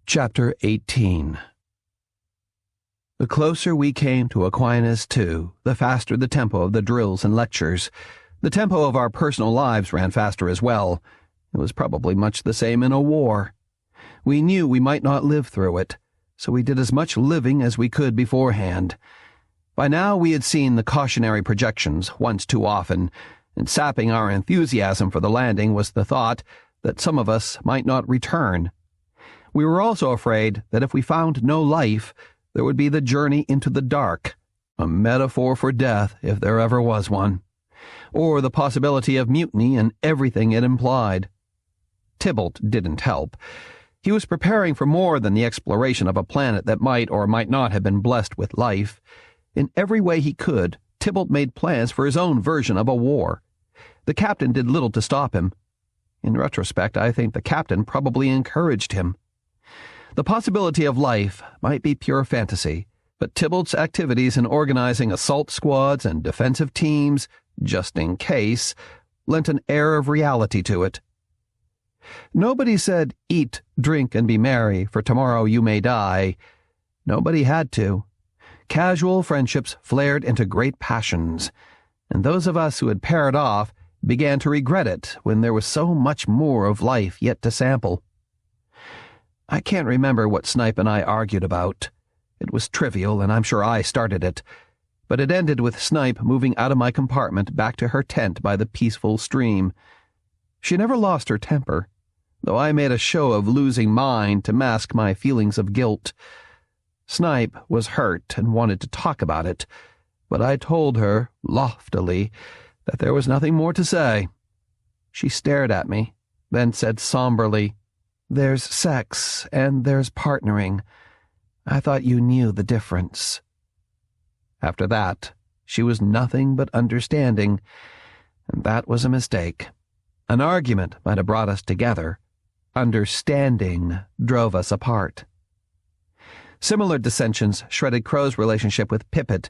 Chapter 18. The closer we came to Aquinas II, the faster the tempo of the drills and lectures. The tempo of our personal lives ran faster as well. It was probably much the same in a war. We knew we might not live through it, so we did as much living as we could beforehand. By now we had seen the cautionary projections once too often, and sapping our enthusiasm for the landing was the thought that some of us might not return. We were also afraid that if we found no life, there would be the journey into the dark, a metaphor for death if there ever was one, or the possibility of mutiny and everything it implied. Tybalt didn't help. He was preparing for more than the exploration of a planet that might or might not have been blessed with life. In every way he could, Tybalt made plans for his own version of a war. The captain did little to stop him. In retrospect, I think the captain probably encouraged him. The possibility of life might be pure fantasy, but Tybalt's activities in organizing assault squads and defensive teams, just in case, lent an air of reality to it. Nobody said, "Eat, drink, and be merry, for tomorrow you may die." Nobody had to. Casual friendships flared into great passions, and those of us who had paired off began to regret it when there was so much more of life yet to sample. I can't remember what Snipe and I argued about. It was trivial, and I'm sure I started it, but it ended with Snipe moving out of my compartment back to her tent by the peaceful stream. She never lost her temper, though I made a show of losing mine to mask my feelings of guilt. Snipe was hurt and wanted to talk about it, but I told her, loftily, that there was nothing more to say. She stared at me, then said somberly, "There's sex, and there's partnering. I thought you knew the difference." After that, she was nothing but understanding, and that was a mistake. An argument might have brought us together. Understanding drove us apart. Similar dissensions shredded Crow's relationship with Pippet,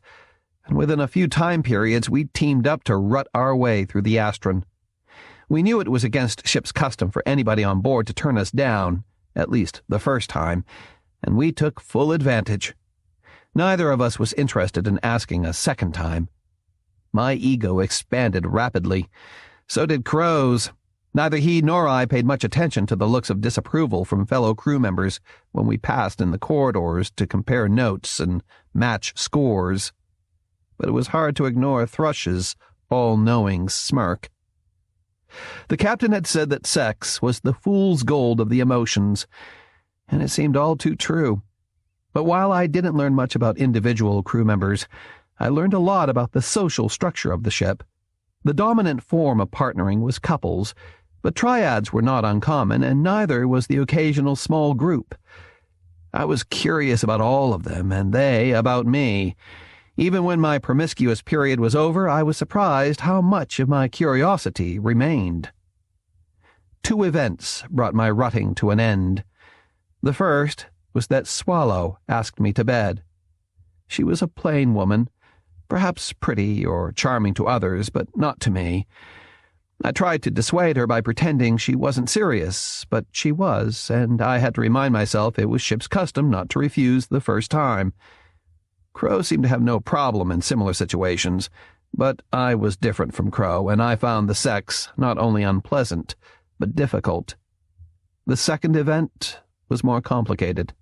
and within a few time periods we teamed up to rut our way through the Astron. We knew it was against ship's custom for anybody on board to turn us down, at least the first time, and we took full advantage. Neither of us was interested in asking a second time. My ego expanded rapidly. So did Crow's. Neither he nor I paid much attention to the looks of disapproval from fellow crew members when we passed in the corridors to compare notes and match scores. But it was hard to ignore Thrush's all-knowing smirk. The captain had said that sex was the fool's gold of the emotions, and it seemed all too true. But while I didn't learn much about individual crew members, I learned a lot about the social structure of the ship. The dominant form of partnering was couples, but triads were not uncommon, and neither was the occasional small group. I was curious about all of them, and they about me. Even when my promiscuous period was over, I was surprised how much of my curiosity remained. 2 events brought my rutting to an end. The first was that Swallow asked me to bed. She was a plain woman, perhaps pretty or charming to others, but not to me. I tried to dissuade her by pretending she wasn't serious, but she was, and I had to remind myself it was ship's custom not to refuse the first time. Crow seemed to have no problem in similar situations, but I was different from Crow, and I found the sex not only unpleasant, but difficult. The second event was more complicated.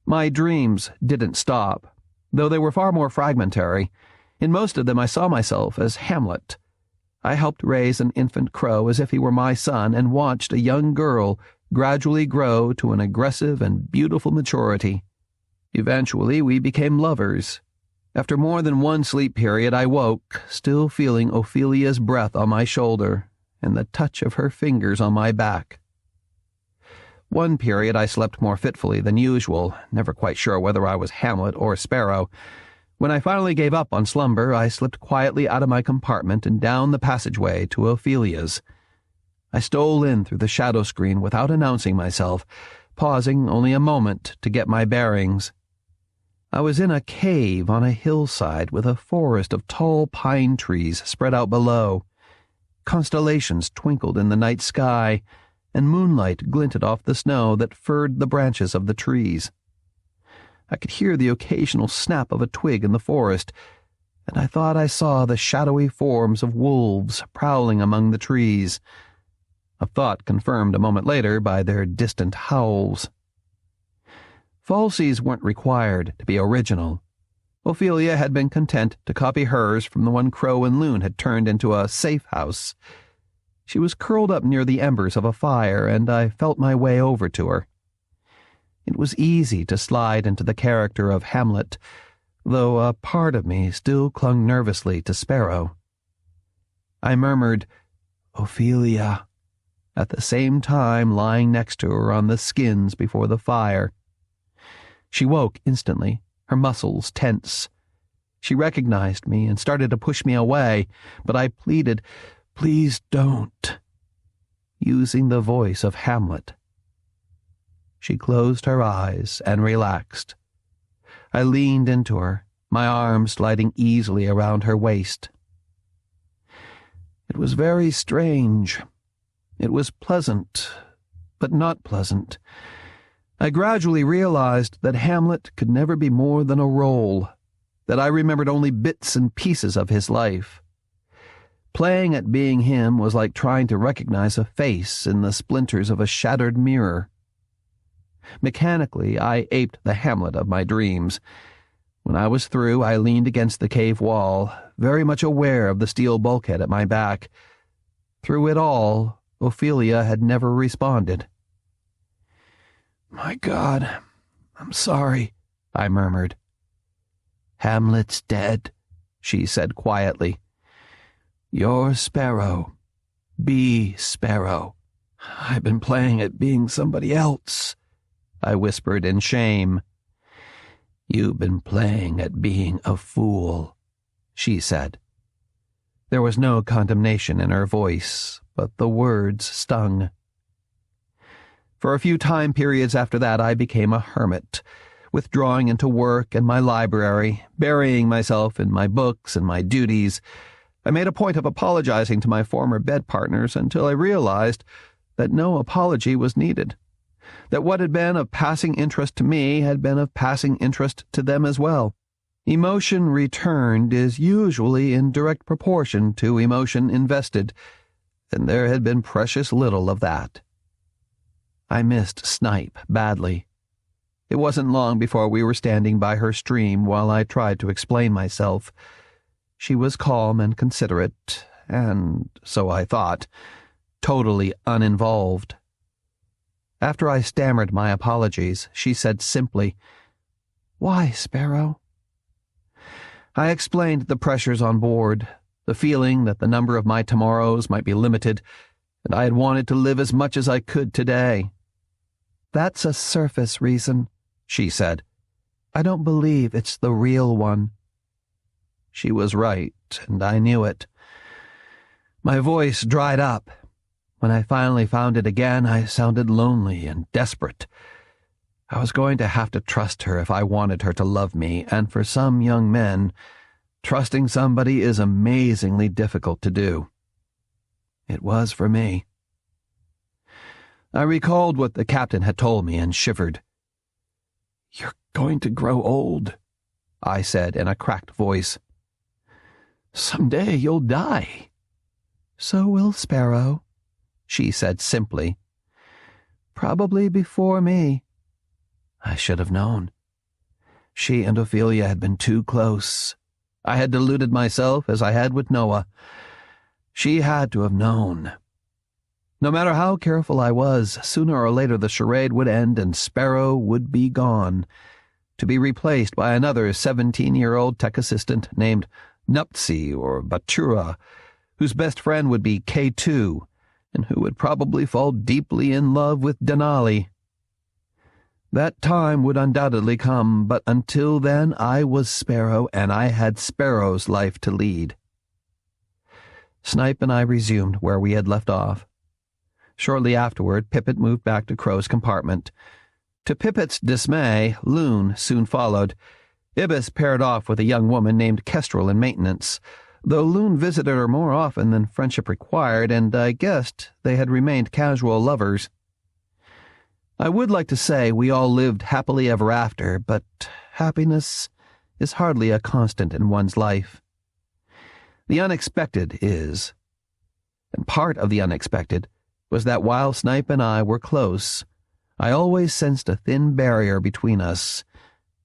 My dreams didn't stop, though they were far more fragmentary. In most of them I saw myself as Hamlet. I helped raise an infant Crow as if he were my son and watched a young girl gradually grow to an aggressive and beautiful maturity. Eventually, we became lovers. After more than one sleep period, I woke, still feeling Ophelia's breath on my shoulder and the touch of her fingers on my back. One period I slept more fitfully than usual, never quite sure whether I was Hamlet or Sparrow. When I finally gave up on slumber, I slipped quietly out of my compartment and down the passageway to Ophelia's. I stole in through the shadow screen without announcing myself, pausing only a moment to get my bearings. I was in a cave on a hillside with a forest of tall pine trees spread out below. Constellations twinkled in the night sky, and moonlight glinted off the snow that furred the branches of the trees. I could hear the occasional snap of a twig in the forest, and I thought I saw the shadowy forms of wolves prowling among the trees, a thought confirmed a moment later by their distant howls. Falsies weren't required to be original. Ophelia had been content to copy hers from the one Crow and Loon had turned into a safe house. She was curled up near the embers of a fire, and I felt my way over to her. It was easy to slide into the character of Hamlet, though a part of me still clung nervously to Sparrow. I murmured, "Ophelia," at the same time lying next to her on the skins before the fire. She woke instantly, her muscles tense. She recognized me and started to push me away, but I pleaded, "Please don't," using the voice of Hamlet. She closed her eyes and relaxed. I leaned into her, my arms sliding easily around her waist. It was very strange. It was pleasant, but not pleasant. I gradually realized that Hamlet could never be more than a role, that I remembered only bits and pieces of his life. Playing at being him was like trying to recognize a face in the splinters of a shattered mirror. Mechanically, I aped the Hamlet of my dreams. When I was through, I leaned against the cave wall, very much aware of the steel bulkhead at my back. Through it all, Ophelia had never responded. "My God, I'm sorry," I murmured. "Hamlet's dead," she said quietly. "You're Sparrow. Be Sparrow. I've been playing at being somebody else," I whispered in shame. "You've been playing at being a fool," she said. There was no condemnation in her voice, but the words stung. For a few time periods after that I became a hermit, withdrawing into work and my library, burying myself in my books and my duties. I made a point of apologizing to my former bed partners until I realized that no apology was needed, that what had been of passing interest to me had been of passing interest to them as well. Emotion returned is usually in direct proportion to emotion invested, and there had been precious little of that. I missed Snipe badly. It wasn't long before we were standing by her stream while I tried to explain myself. She was calm and considerate, and, so I thought, totally uninvolved. After I stammered my apologies, she said simply, "Why, Sparrow?" I explained the pressures on board, the feeling that the number of my tomorrows might be limited, and I had wanted to live as much as I could today. "That's a surface reason," she said. "I don't believe it's the real one." She was right, and I knew it. My voice dried up. When I finally found it again, I sounded lonely and desperate. I was going to have to trust her if I wanted her to love me, and for some young men, trusting somebody is amazingly difficult to do. It was for me. I recalled what the captain had told me and shivered. "You're going to grow old," I said in a cracked voice. "Someday you'll die." "So will Sparrow," she said simply. "Probably before me." I should have known. She and Ophelia had been too close. I had deluded myself as I had with Noah. She had to have known. No matter how careful I was, sooner or later the charade would end and Sparrow would be gone, to be replaced by another 17-year-old tech assistant named Nuptsi or Batura, whose best friend would be K2, and who would probably fall deeply in love with Denali. That time would undoubtedly come, but until then I was Sparrow, and I had Sparrow's life to lead. Snipe and I resumed where we had left off. Shortly afterward, Pippet moved back to Crow's compartment. To Pippet's dismay, Loon soon followed. Ibis paired off with a young woman named Kestrel in maintenance, though Loon visited her more often than friendship required, and I guessed they had remained casual lovers. I would like to say we all lived happily ever after, but happiness is hardly a constant in one's life. The unexpected is. And part of the unexpected was that while Snipe and I were close, I always sensed a thin barrier between us,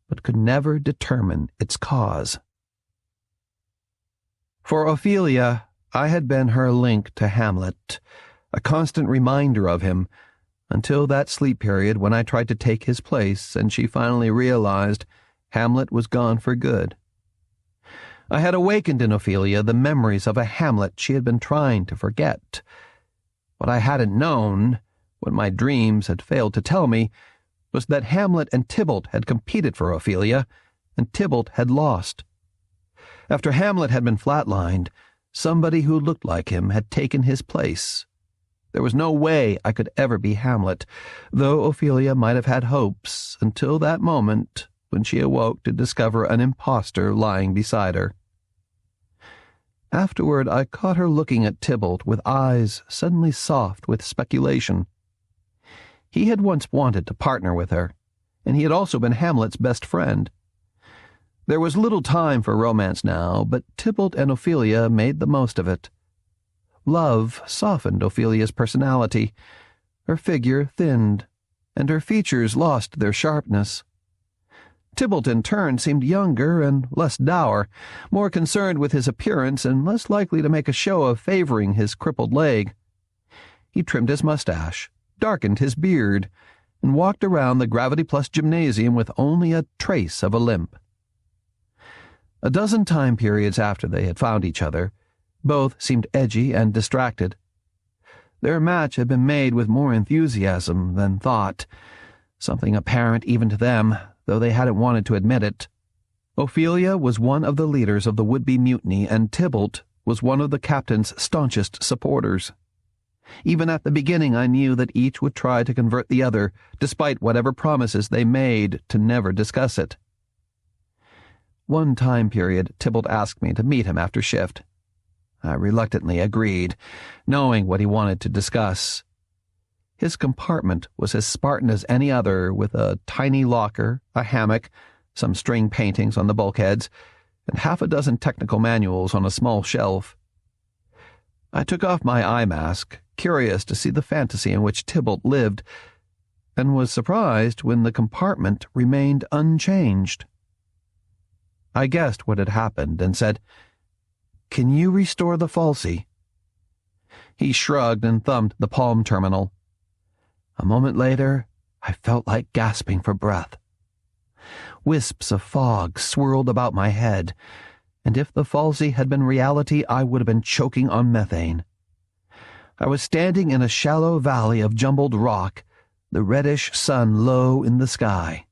but could never determine its cause. For Ophelia, I had been her link to Hamlet, a constant reminder of him, until that sleep period when I tried to take his place and she finally realized Hamlet was gone for good. I had awakened in Ophelia the memories of a Hamlet she had been trying to forget. What I hadn't known, what my dreams had failed to tell me, was that Hamlet and Tybalt had competed for Ophelia, and Tybalt had lost. After Hamlet had been flatlined, somebody who looked like him had taken his place. There was no way I could ever be Hamlet, though Ophelia might have had hopes until that moment when she awoke to discover an impostor lying beside her. Afterward, I caught her looking at Tybalt with eyes suddenly soft with speculation. He had once wanted to partner with her, and he had also been Hamlet's best friend. There was little time for romance now, but Tybalt and Ophelia made the most of it. Love softened Ophelia's personality. Her figure thinned, and her features lost their sharpness. Tybalt, in turn, seemed younger and less dour, more concerned with his appearance and less likely to make a show of favoring his crippled leg. He trimmed his mustache, darkened his beard, and walked around the Gravity Plus gymnasium with only a trace of a limp. A dozen time periods after they had found each other, both seemed edgy and distracted. Their match had been made with more enthusiasm than thought, something apparent even to them, though they hadn't wanted to admit it. Ophelia was one of the leaders of the would-be mutiny, and Tybalt was one of the captain's staunchest supporters. Even at the beginning I knew that each would try to convert the other, despite whatever promises they made to never discuss it. One time period, Tybalt asked me to meet him after shift. I reluctantly agreed, knowing what he wanted to discuss. His compartment was as Spartan as any other, with a tiny locker, a hammock, some string paintings on the bulkheads, and half a dozen technical manuals on a small shelf. I took off my eye mask, curious to see the fantasy in which Tybalt lived, and was surprised when the compartment remained unchanged. I guessed what had happened and said, "Can you restore the falsie?" He shrugged and thumbed the palm terminal. A moment later, I felt like gasping for breath. Wisps of fog swirled about my head, and if the falsie had been reality, I would have been choking on methane. I was standing in a shallow valley of jumbled rock, the reddish sun low in the sky.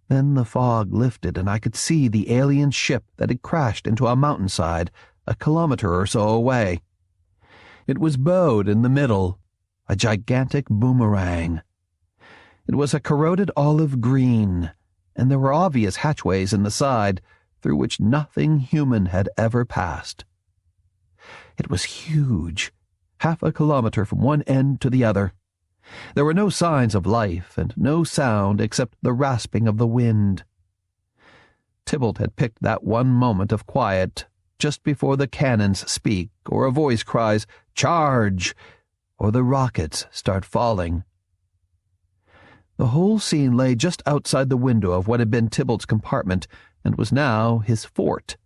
Then the fog lifted and I could see the alien ship that had crashed into a mountainside a kilometer or so away. It was bowed in the middle, a gigantic boomerang. It was a corroded olive green, and there were obvious hatchways in the side through which nothing human had ever passed. It was huge, half a kilometer from one end to the other. There were no signs of life and no sound except the rasping of the wind. Tybalt had picked that one moment of quiet just before the cannons speak or a voice cries, "Charge!" or the rockets start falling. The whole scene lay just outside the window of what had been Tybalt's compartment and was now his fort.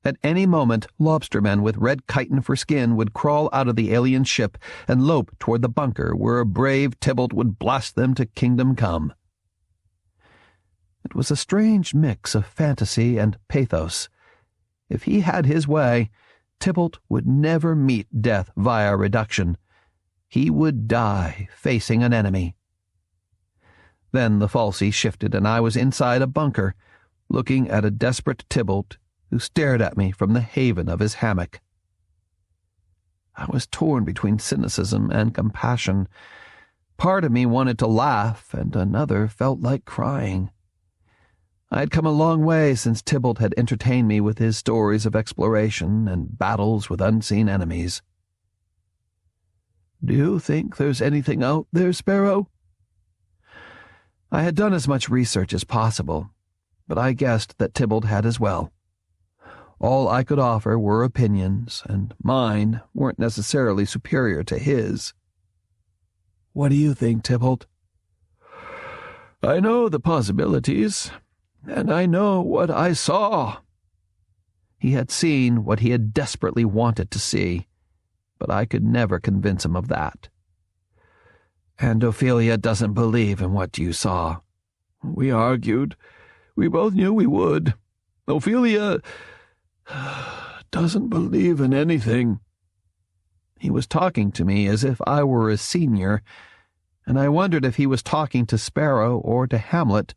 At any moment, lobstermen with red chitin for skin would crawl out of the alien ship and lope toward the bunker where a brave Tybalt would blast them to kingdom come. It was a strange mix of fantasy and pathos. If he had his way, Tybalt would never meet death via reduction. He would die facing an enemy. Then the falsie shifted and I was inside a bunker, looking at a desperate Tybalt who stared at me from the haven of his hammock. I was torn between cynicism and compassion. Part of me wanted to laugh, and another felt like crying. I had come a long way since Tybalt had entertained me with his stories of exploration and battles with unseen enemies. "Do you think there's anything out there, Sparrow?" I had done as much research as possible, but I guessed that Tybalt had as well. All I could offer were opinions, and mine weren't necessarily superior to his. "What do you think, Tybalt?" "I know the possibilities, and I know what I saw." He had seen what he had desperately wanted to see, but I could never convince him of that. "And Ophelia doesn't believe in what you saw." "We argued. We both knew we would. Ophelia doesn't believe in anything." He was talking to me as if I were a senior, and I wondered if he was talking to Sparrow or to Hamlet.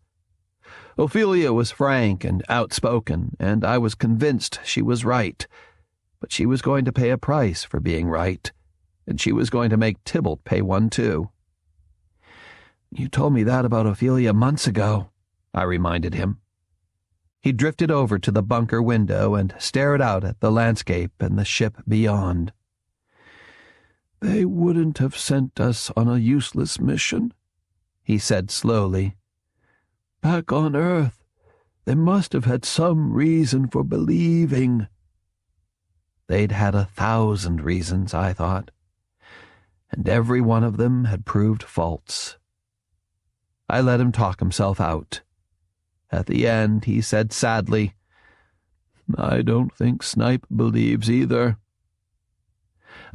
Ophelia was frank and outspoken, and I was convinced she was right, but she was going to pay a price for being right, and she was going to make Tybalt pay one too. "You told me that about Ophelia months ago," I reminded him. He drifted over to the bunker window and stared out at the landscape and the ship beyond. "They wouldn't have sent us on a useless mission," he said slowly. "Back on Earth, they must have had some reason for believing." They'd had 1,000 reasons, I thought, and every one of them had proved false. I let him talk himself out. At the end, he said sadly, "I don't think Snipe believes either."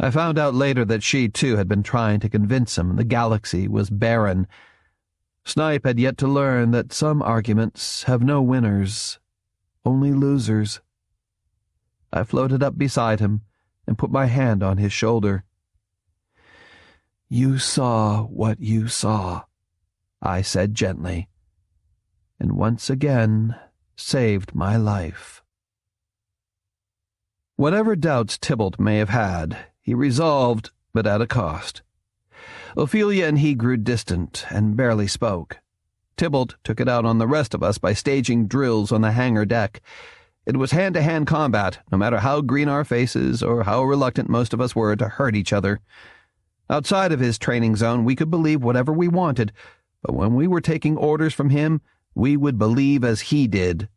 I found out later that she, too, had been trying to convince him the galaxy was barren. Snipe had yet to learn that some arguments have no winners, only losers. I floated up beside him and put my hand on his shoulder. "You saw what you saw," I said gently, and once again saved my life. Whatever doubts Tybalt may have had, he resolved, but at a cost. Ophelia and he grew distant and barely spoke. Tybalt took it out on the rest of us by staging drills on the hangar deck. It was hand-to-hand combat, no matter how green our faces or how reluctant most of us were to hurt each other. Outside of his training zone, we could believe whatever we wanted, but when we were taking orders from him, we would believe as he did.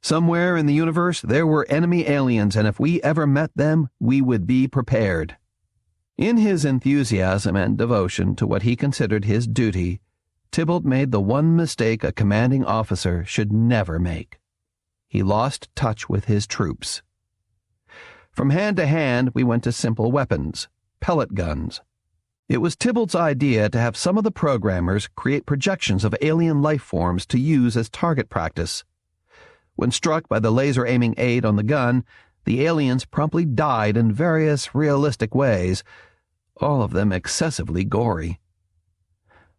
Somewhere in the universe there were enemy aliens, and if we ever met them, we would be prepared. In his enthusiasm and devotion to what he considered his duty, Tybalt made the one mistake a commanding officer should never make. He lost touch with his troops. From hand to hand, we went to simple weapons, pellet guns. It was Tybalt's idea to have some of the programmers create projections of alien life forms to use as target practice. When struck by the laser-aiming aid on the gun, the aliens promptly died in various realistic ways, all of them excessively gory.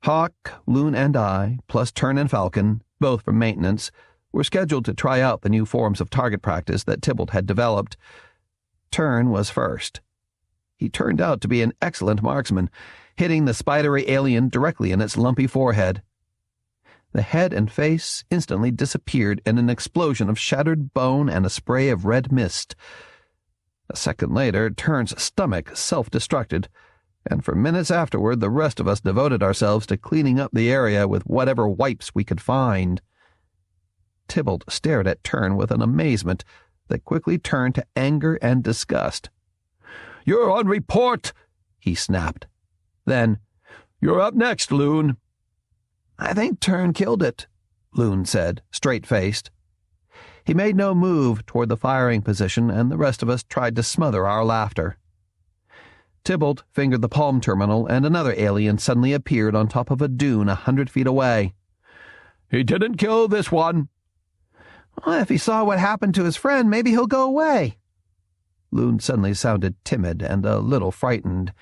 Hawk, Loon, and I, plus Tern and Falcon, both from maintenance, were scheduled to try out the new forms of target practice that Tybalt had developed. Tern was first. He turned out to be an excellent marksman, hitting the spidery alien directly in its lumpy forehead. The head and face instantly disappeared in an explosion of shattered bone and a spray of red mist. A second later, Tern's stomach self-destructed, and for minutes afterward the rest of us devoted ourselves to cleaning up the area with whatever wipes we could find. Tybalt stared at Tern with an amazement that quickly turned to anger and disgust. "You're on report," he snapped. Then, "You're up next, Loon." "I think Tern killed it," Loon said, straight-faced. He made no move toward the firing position, and the rest of us tried to smother our laughter. Tybalt fingered the palm terminal, and another alien suddenly appeared on top of a dune 100 feet away. "He didn't kill this one." "Well, if he saw what happened to his friend, maybe he'll go away." Loon suddenly sounded timid and a little frightened.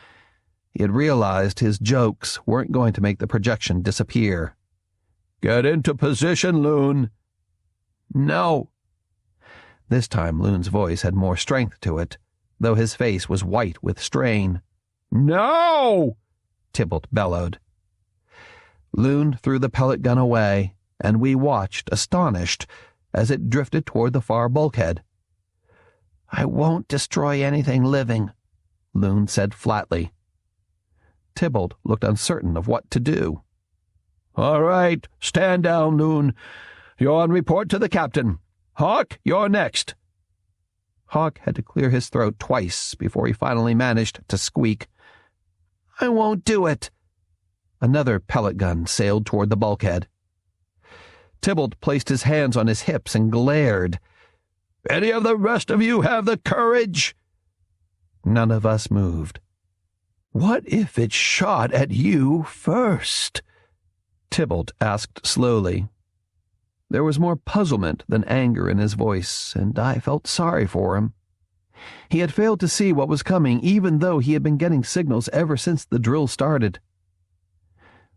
He had realized his jokes weren't going to make the projection disappear. "Get into position, Loon." "No." This time Loon's voice had more strength to it, though his face was white with strain. "No!" Tybalt bellowed. Loon threw the pellet gun away, and we watched, astonished, as it drifted toward the far bulkhead. "I won't destroy anything living," Loon said flatly. Tybalt looked uncertain of what to do. "All right, stand down, Loon. You're on report to the captain. Hawk, you're next." Hawk had to clear his throat twice before he finally managed to squeak, "I won't do it." Another pellet gun sailed toward the bulkhead. Tybalt placed his hands on his hips and glared. "Any of the rest of you have the courage?" None of us moved. "What if it shot at you first?" Tybalt asked slowly. There was more puzzlement than anger in his voice, and I felt sorry for him. He had failed to see what was coming, even though he had been getting signals ever since the drill started.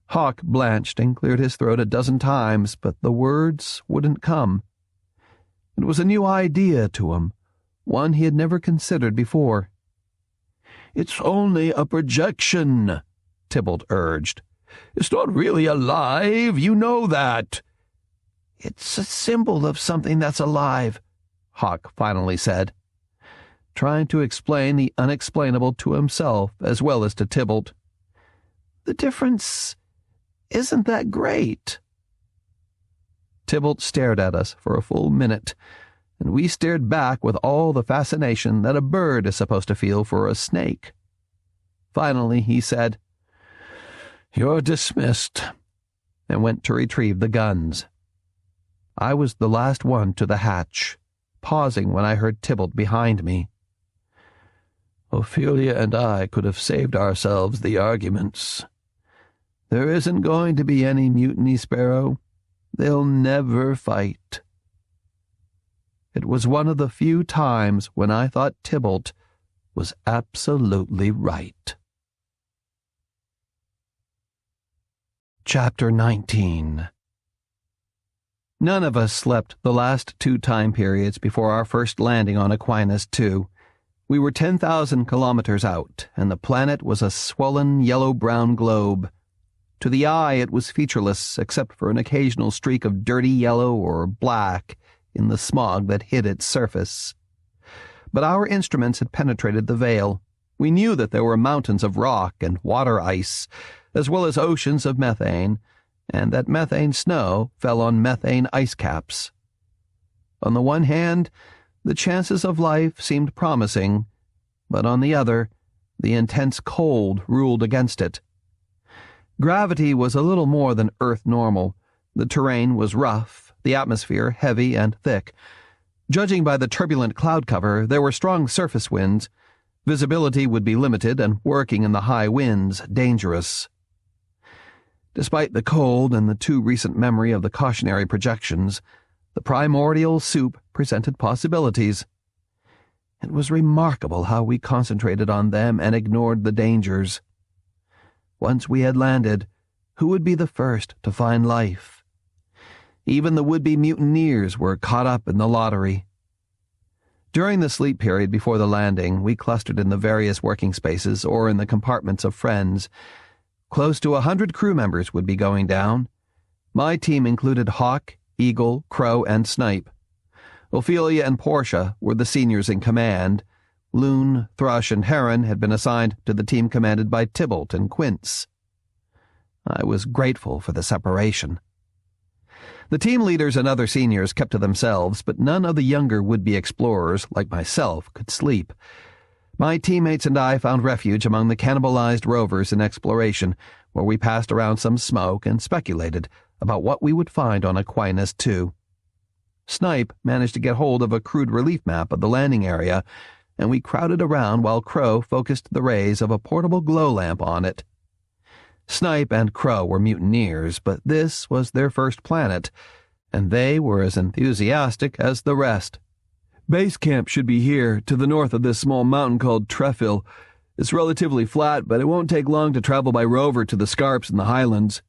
Hawk blanched and cleared his throat a dozen times, but the words wouldn't come. It was a new idea to him, one he had never considered before. "It's only a projection," Tybalt urged. "It's not really alive, you know that." "It's a symbol of something that's alive," Hawk finally said, trying to explain the unexplainable to himself as well as to Tybalt. "The difference isn't that great." Tybalt stared at us for a full minute, and we stared back with all the fascination that a bird is supposed to feel for a snake. Finally, he said, "You're dismissed," and went to retrieve the guns. I was the last one to the hatch, pausing when I heard Tybalt behind me. "Ophelia and I could have saved ourselves the arguments. There isn't going to be any mutiny, Sparrow. They'll never fight." It was one of the few times when I thought Tybalt was absolutely right. Chapter 19. None of us slept the last 2 time periods before our first landing on Aquinas II. We were 10,000 kilometers out, and the planet was a swollen yellow-brown globe. To the eye it was featureless except for an occasional streak of dirty yellow or black in the smog that hid its surface. But our instruments had penetrated the veil. We knew that there were mountains of rock and water ice, as well as oceans of methane, and that methane snow fell on methane ice caps. On the one hand, the chances of life seemed promising, but on the other, the intense cold ruled against it. Gravity was a little more than Earth normal. The terrain was rough, the atmosphere heavy and thick. Judging by the turbulent cloud cover, there were strong surface winds. Visibility would be limited, and working in the high winds dangerous. Despite the cold and the too recent memory of the cautionary projections, the primordial soup presented possibilities. It was remarkable how we concentrated on them and ignored the dangers. Once we had landed, who would be the first to find life? Even the would-be mutineers were caught up in the lottery. During the sleep period before the landing, we clustered in the various working spaces or in the compartments of friends. Close to 100 crew members would be going down. My team included Hawk, Eagle, Crow, and Snipe. Ophelia and Portia were the seniors in command. Loon, Thrush, and Heron had been assigned to the team commanded by Tybalt and Quince. I was grateful for the separation. The team leaders and other seniors kept to themselves, but none of the younger would-be explorers, like myself, could sleep. My teammates and I found refuge among the cannibalized rovers in exploration, where we passed around some smoke and speculated about what we would find on Aquinas II. Snipe managed to get hold of a crude relief map of the landing area, and we crowded around while Crow focused the rays of a portable glow lamp on it. Snipe and Crow were mutineers, but this was their first planet, and they were as enthusiastic as the rest. "Base camp should be here, to the north of this small mountain called Trefil. It's relatively flat, but it won't take long to travel by rover to the scarps in the highlands."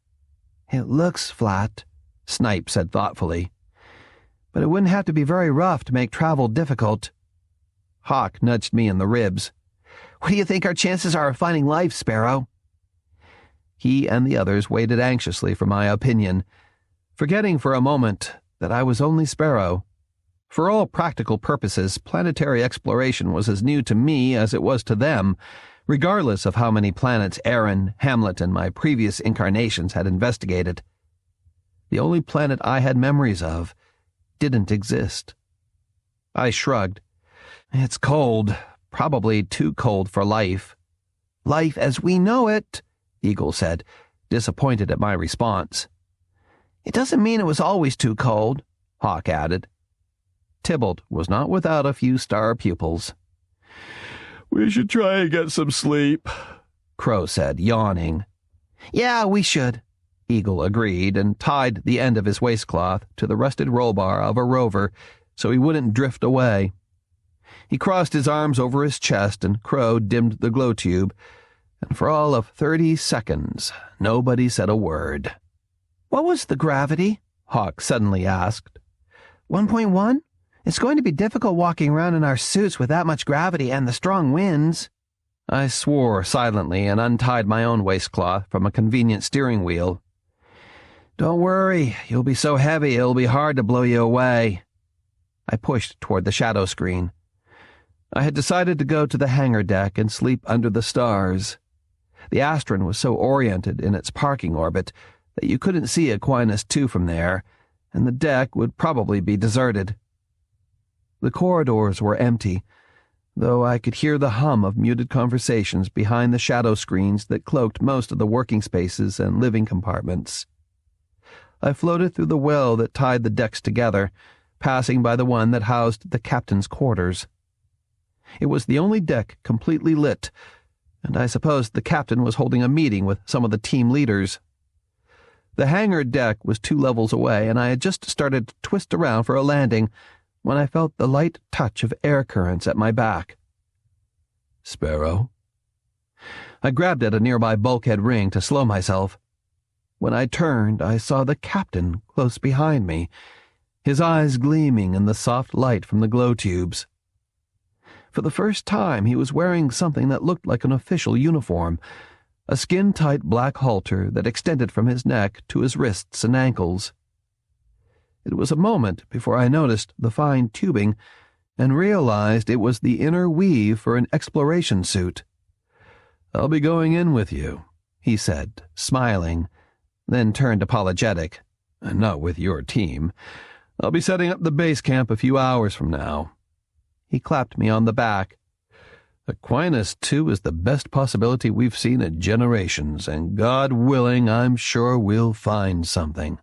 "It looks flat," Snipe said thoughtfully. "But it wouldn't have to be very rough to make travel difficult." Hawk nudged me in the ribs. "What do you think our chances are of finding life, Sparrow?" He and the others waited anxiously for my opinion. forgetting for a moment that I was only Sparrow. For all practical purposes, planetary exploration was as new to me as it was to them, regardless of how many planets Aaron, Hamlet, and my previous incarnations had investigated. The only planet I had memories of didn't exist. I shrugged. It's cold, probably too cold for life. Life as we know it, Eagle said, disappointed at my response. It doesn't mean it was always too cold, Hawk added. Tybalt was not without a few star pupils. We should try and get some sleep, Crow said, yawning. Yeah, we should, Eagle agreed and tied the end of his waistcloth to the rusted roll bar of a rover so he wouldn't drift away. He crossed his arms over his chest and Crow dimmed the glow tube, and for all of 30 seconds, nobody said a word. What was the gravity? Hawk suddenly asked. 1.1? It's going to be difficult walking around in our suits with that much gravity and the strong winds. I swore silently and untied my own waistcloth from a convenient steering wheel. Don't worry, you'll be so heavy it'll be hard to blow you away. I pushed toward the shadow screen. I had decided to go to the hangar deck and sleep under the stars. The Astron was so oriented in its parking orbit that you couldn't see Aquinas II from there, and the deck would probably be deserted. The corridors were empty, though I could hear the hum of muted conversations behind the shadow screens that cloaked most of the working spaces and living compartments. I floated through the well that tied the decks together, passing by the one that housed the captain's quarters. It was the only deck completely lit, and I supposed the captain was holding a meeting with some of the team leaders. The hangar deck was 2 levels away, and I had just started to twist around for a landing when I felt the light touch of air currents at my back. Sparrow? I grabbed at a nearby bulkhead ring to slow myself. When I turned, I saw the captain close behind me, his eyes gleaming in the soft light from the glow tubes. For the first time, he was wearing something that looked like an official uniform, a skin-tight black halter that extended from his neck to his wrists and ankles. It was a moment before I noticed the fine tubing and realized it was the inner weave for an exploration suit. I'll be going in with you, he said, smiling, then turned apologetic. Not with your team. I'll be setting up the base camp a few hours from now. He clapped me on the back. Aquinas II is the best possibility we've seen in generations, and God willing, I'm sure we'll find something.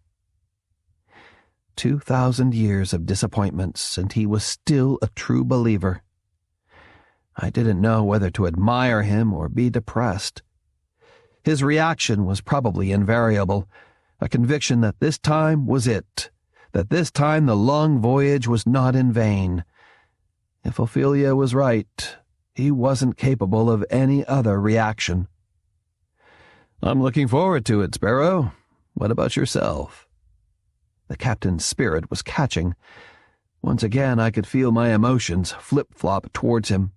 2,000 years of disappointments, and he was still a true believer. I didn't know whether to admire him or be depressed. His reaction was probably invariable, a conviction that this time was it, that this time the long voyage was not in vain. If Ophelia was right, he wasn't capable of any other reaction. I'm looking forward to it, Sparrow. What about yourself? The captain's spirit was catching. Once again, I could feel my emotions flip-flop towards him.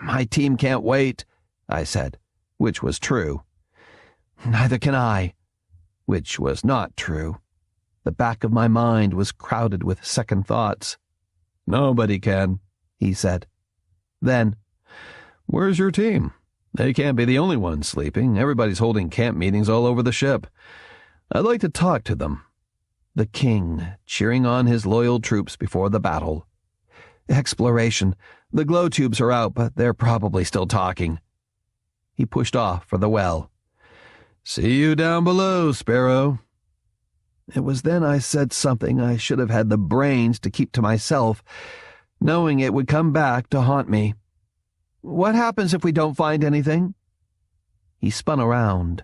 My team can't wait, I said, which was true. Neither can I, which was not true. The back of my mind was crowded with second thoughts. Nobody can, he said. Then, where's your team? They can't be the only ones sleeping. Everybody's holding camp meetings all over the ship. I'd like to talk to them. The king, cheering on his loyal troops before the battle. Exploration. The glow tubes are out, but they're probably still talking. He pushed off for the well. See you down below, Sparrow. It was then I said something I should have had the brains to keep to myself, knowing it would come back to haunt me. What happens if we don't find anything? He spun around,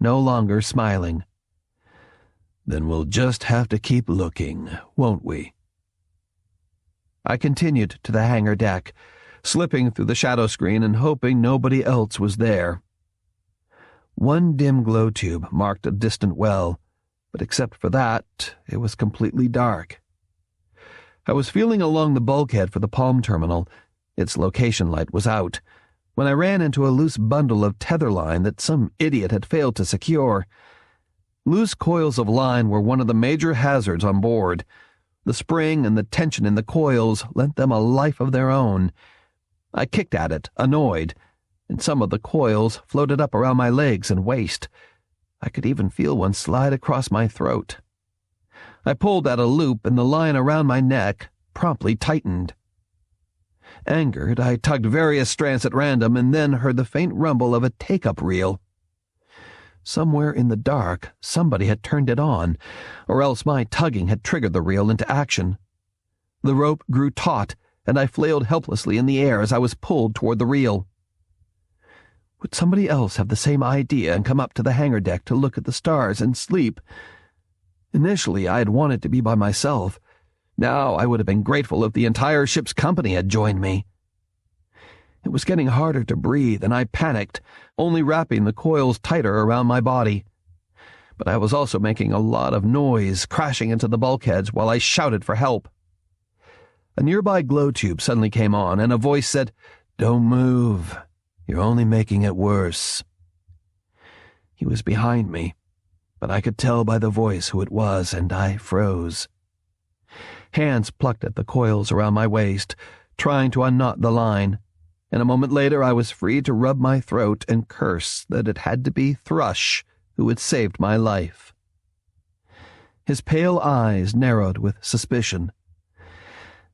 no longer smiling. Then we'll just have to keep looking, won't we? I continued to the hangar deck, slipping through the shadow screen and hoping nobody else was there. One dim glow tube marked a distant well, but except for that, it was completely dark. I was feeling along the bulkhead for the Palm Terminal. Its location light was out, when I ran into a loose bundle of tether line that some idiot had failed to secure. Loose coils of line were one of the major hazards on board. The spring and the tension in the coils lent them a life of their own. I kicked at it, annoyed, and some of the coils floated up around my legs and waist. I could even feel one slide across my throat. I pulled at a loop, and the line around my neck promptly tightened. Angered, I tugged various strands at random and then heard the faint rumble of a take-up reel. Somewhere in the dark, somebody had turned it on, or else my tugging had triggered the reel into action. The rope grew taut, and I flailed helplessly in the air as I was pulled toward the reel. Would somebody else have the same idea and come up to the hangar deck to look at the stars and sleep? Initially, I had wanted to be by myself. Now I would have been grateful if the entire ship's company had joined me. It was getting harder to breathe, and I panicked, only wrapping the coils tighter around my body. But I was also making a lot of noise, crashing into the bulkheads while I shouted for help. A nearby glow tube suddenly came on, and a voice said, "Don't move. You're only making it worse." He was behind me, but I could tell by the voice who it was, and I froze. Hands plucked at the coils around my waist, trying to unknot the line, and a moment later I was free to rub my throat and curse that it had to be Thrush who had saved my life. His pale eyes narrowed with suspicion.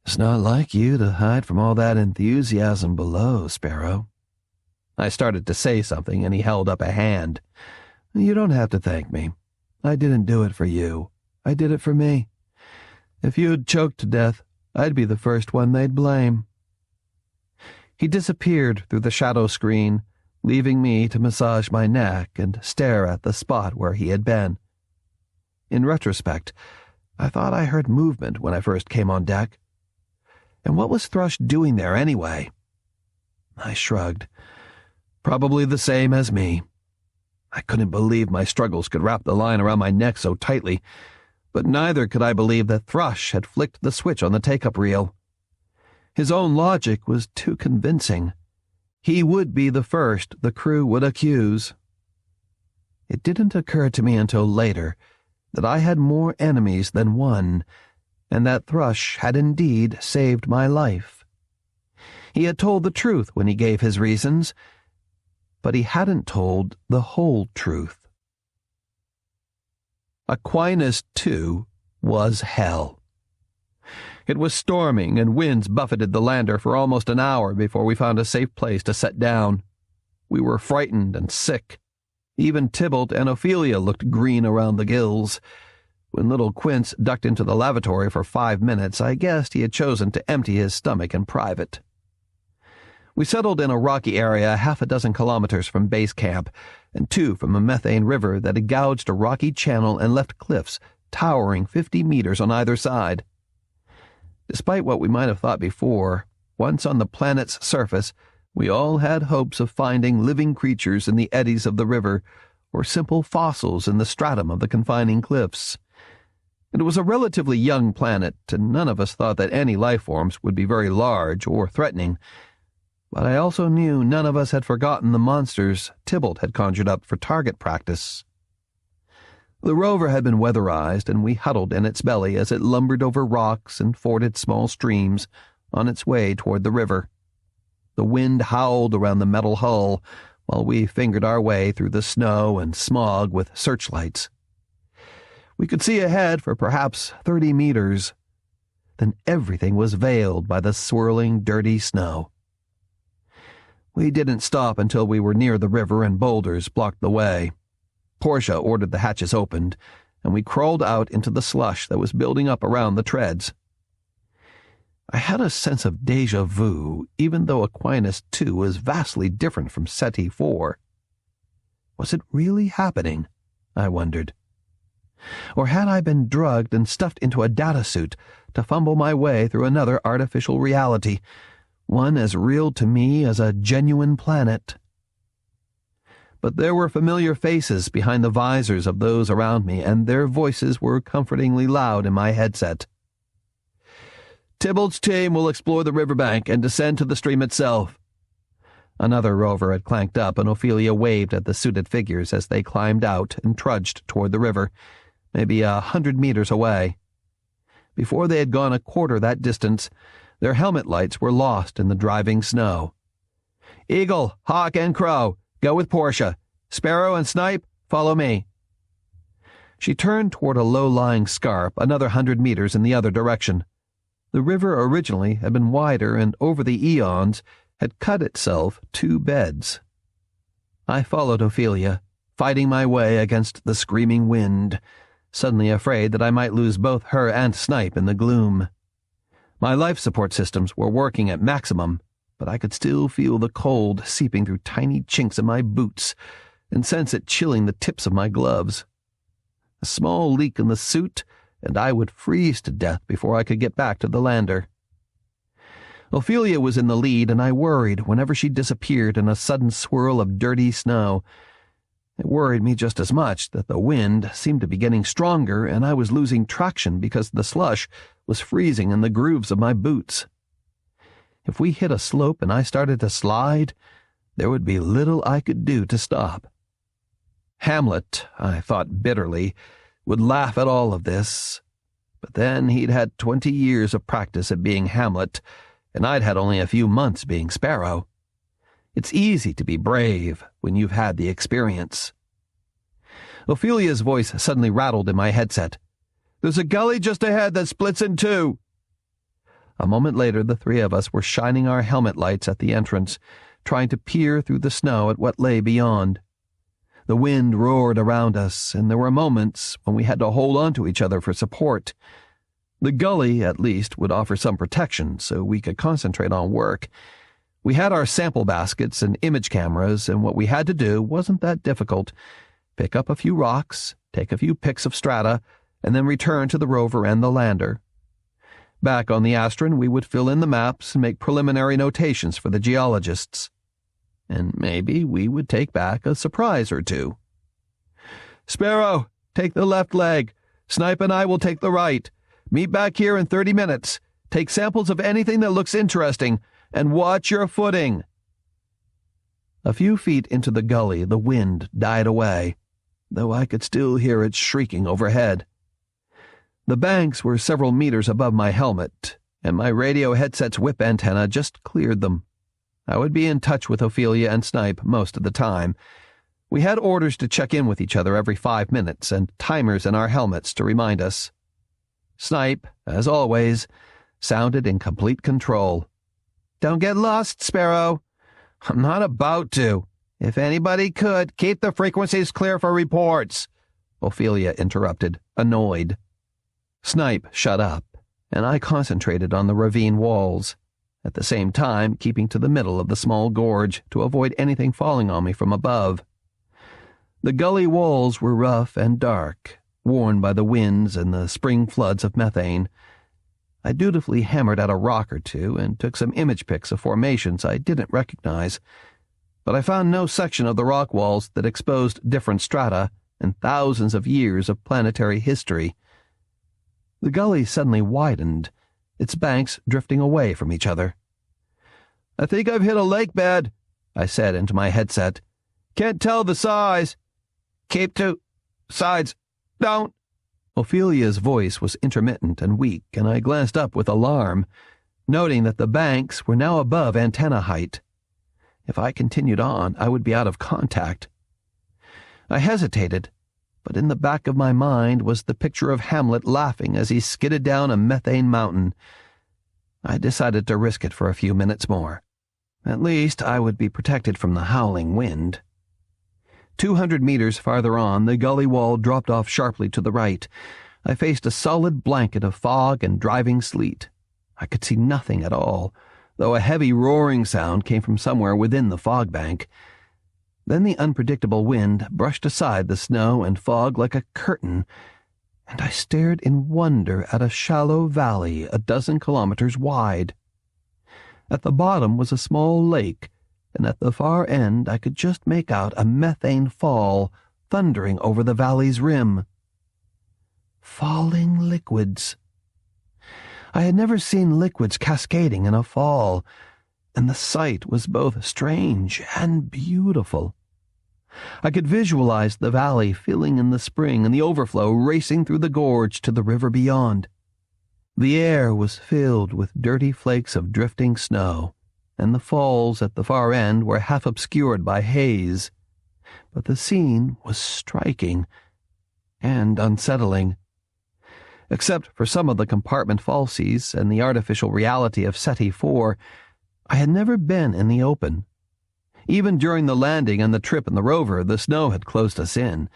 "It's not like you to hide from all that enthusiasm below, Sparrow." I started to say something, and he held up a hand. "You don't have to thank me. I didn't do it for you. I did it for me. If you'd choked to death, I'd be the first one they'd blame." He disappeared through the shadow screen, leaving me to massage my neck and stare at the spot where he had been. In retrospect, I thought I heard movement when I first came on deck. And what was Thrush doing there anyway? I shrugged. Probably the same as me. I couldn't believe my struggles could wrap the line around my neck so tightly, but neither could I believe that Thrush had flicked the switch on the take-up reel. His own logic was too convincing. He would be the first the crew would accuse. It didn't occur to me until later that I had more enemies than one, and that Thrush had indeed saved my life. He had told the truth when he gave his reasons, but he hadn't told the whole truth. Aquinas, too, was hell. It was storming, and winds buffeted the lander for almost an hour before we found a safe place to set down. We were frightened and sick. Even Tybalt and Ophelia looked green around the gills. When little Quince ducked into the lavatory for 5 minutes, I guessed he had chosen to empty his stomach in private. We settled in a rocky area 6 kilometers from base camp, and 2 from a methane river that had gouged a rocky channel and left cliffs towering 50 meters on either side. Despite what we might have thought before, once on the planet's surface, we all had hopes of finding living creatures in the eddies of the river, or simple fossils in the stratum of the confining cliffs. It was a relatively young planet, and none of us thought that any life forms would be very large or threatening, but I also knew none of us had forgotten the monsters Tybalt had conjured up for target practice. The rover had been weatherized, and we huddled in its belly as it lumbered over rocks and forded small streams on its way toward the river. The wind howled around the metal hull while we fingered our way through the snow and smog with searchlights. We could see ahead for perhaps 30 meters. Then everything was veiled by the swirling, dirty snow. We didn't stop until we were near the river and boulders blocked the way. Portia ordered the hatches opened, and we crawled out into the slush that was building up around the treads. I had a sense of déjà vu, even though Aquinas II was vastly different from SETI IV. Was it really happening? I wondered. Or had I been drugged and stuffed into a data suit to fumble my way through another artificial reality, one as real to me as a genuine planet? But there were familiar faces behind the visors of those around me, and their voices were comfortingly loud in my headset. "Tybalt's team will explore the riverbank and descend to the stream itself. Another rover had clanked up, and Ophelia waved at the suited figures as they climbed out and trudged toward the river, maybe 100 meters away. Before they had gone a quarter that distance, their helmet lights were lost in the driving snow. "Eagle, Hawk, and Crow, go with Portia. Sparrow and Snipe, follow me." She turned toward a low-lying scarp another 100 meters in the other direction. The river originally had been wider and over the eons had cut itself 2 beds. I followed Ophelia, fighting my way against the screaming wind, suddenly afraid that I might lose both her and Snipe in the gloom. My life support systems were working at maximum, but I could still feel the cold seeping through tiny chinks in my boots and sense it chilling the tips of my gloves. A small leak in the suit, and I would freeze to death before I could get back to the lander. Ophelia was in the lead, and I worried whenever she disappeared in a sudden swirl of dirty snow. It worried me just as much that the wind seemed to be getting stronger and I was losing traction because the slush was freezing in the grooves of my boots. If we hit a slope and I started to slide, there would be little I could do to stop. Hamlet, I thought bitterly, would laugh at all of this, but then he'd had 20 years of practice at being Hamlet, and I'd had only a few months being Sparrow. It's easy to be brave when you've had the experience. Ophelia's voice suddenly rattled in my headset. "There's a gully just ahead that splits in 2. A moment later, the 3 of us were shining our helmet lights at the entrance, trying to peer through the snow at what lay beyond. The wind roared around us, and there were moments when we had to hold on to each other for support. The gully, at least, would offer some protection, so we could concentrate on work. We had our sample baskets and image cameras, and what we had to do wasn't that difficult. Pick up a few rocks, take a few pics of strata, and then return to the rover and the lander. Back on the Astron, we would fill in the maps and make preliminary notations for the geologists. And maybe we would take back a surprise or 2. "Sparrow, take the left leg. Snipe and I will take the right. Meet back here in 30 minutes. Take samples of anything that looks interesting, and watch your footing." A few feet into the gully, the wind died away, though I could still hear it shrieking overhead. The banks were several meters above my helmet, and my radio headset's whip antenna just cleared them. I would be in touch with Ophelia and Snipe most of the time. We had orders to check in with each other every 5 minutes, and timers in our helmets to remind us. Snipe, as always, sounded in complete control. "Don't get lost, Sparrow." "I'm not about to. If anybody could, keep the frequencies clear for reports," Ophelia interrupted, annoyed. Snipe shut up, and I concentrated on the ravine walls, at the same time keeping to the middle of the small gorge to avoid anything falling on me from above. The gully walls were rough and dark, worn by the winds and the spring floods of methane. I dutifully hammered at a rock or 2 and took some image pics of formations I didn't recognize, but I found no section of the rock walls that exposed different strata and thousands of years of planetary history. The gully suddenly widened, its banks drifting away from each other. "I think I've hit a lake bed," I said into my headset. "Can't tell the size." "Keep to sides. Don't." Ophelia's voice was intermittent and weak, and I glanced up with alarm, noting that the banks were now above antenna height. If I continued on, I would be out of contact. I hesitated, but in the back of my mind was the picture of Hamlet laughing as he skidded down a methane mountain. I decided to risk it for a few minutes more. At least I would be protected from the howling wind. 200 meters farther on, the gully wall dropped off sharply to the right. I faced a solid blanket of fog and driving sleet. I could see nothing at all, though a heavy roaring sound came from somewhere within the fog bank. Then the unpredictable wind brushed aside the snow and fog like a curtain, and I stared in wonder at a shallow valley a dozen kilometers wide. At the bottom was a small lake, and at the far end I could just make out a methane fall thundering over the valley's rim. Falling liquids. I had never seen liquids cascading in a fall, and the sight was both strange and beautiful. I could visualize the valley filling in the spring and the overflow racing through the gorge to the river beyond. The air was filled with dirty flakes of drifting snow, and the falls at the far end were half obscured by haze. But the scene was striking and unsettling. Except for some of the compartment falsies and the artificial reality of SETI 4, I had never been in the open. Even during the landing and the trip in the rover, the snow had closed us in.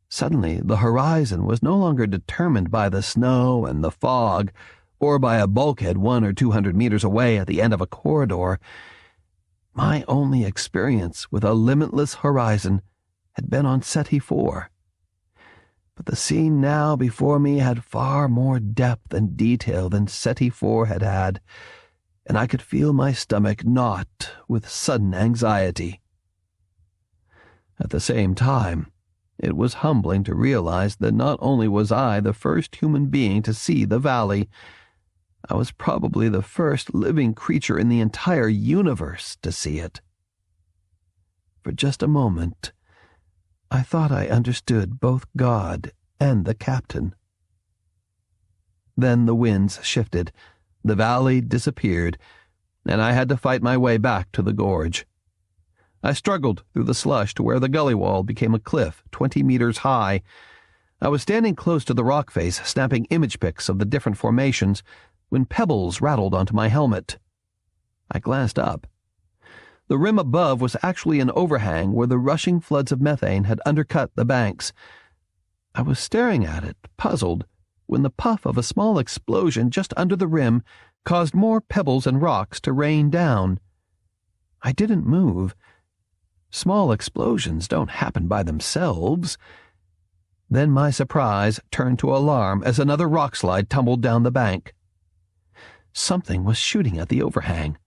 Suddenly, the horizon was no longer determined by the snow and the fog, or by a bulkhead 100 or 200 meters away at the end of a corridor. My only experience with a limitless horizon had been on SETI 4. But the scene now before me had far more depth and detail than SETI 4 had had, and I could feel my stomach knot with sudden anxiety. At the same time, it was humbling to realize that not only was I the first human being to see the valley, I was probably the first living creature in the entire universe to see it. For just a moment, I thought I understood both God and the captain. Then the winds shifted, the valley disappeared, and I had to fight my way back to the gorge. I struggled through the slush to where the gully wall became a cliff 20 meters high. I was standing close to the rock face, snapping image pics of the different formations, when pebbles rattled onto my helmet. I glanced up. The rim above was actually an overhang where the rushing floods of methane had undercut the banks. I was staring at it, puzzled, when the puff of a small explosion just under the rim caused more pebbles and rocks to rain down. I didn't move. Small explosions don't happen by themselves. Then my surprise turned to alarm as another rockslide tumbled down the bank. Something was shooting at the overhang,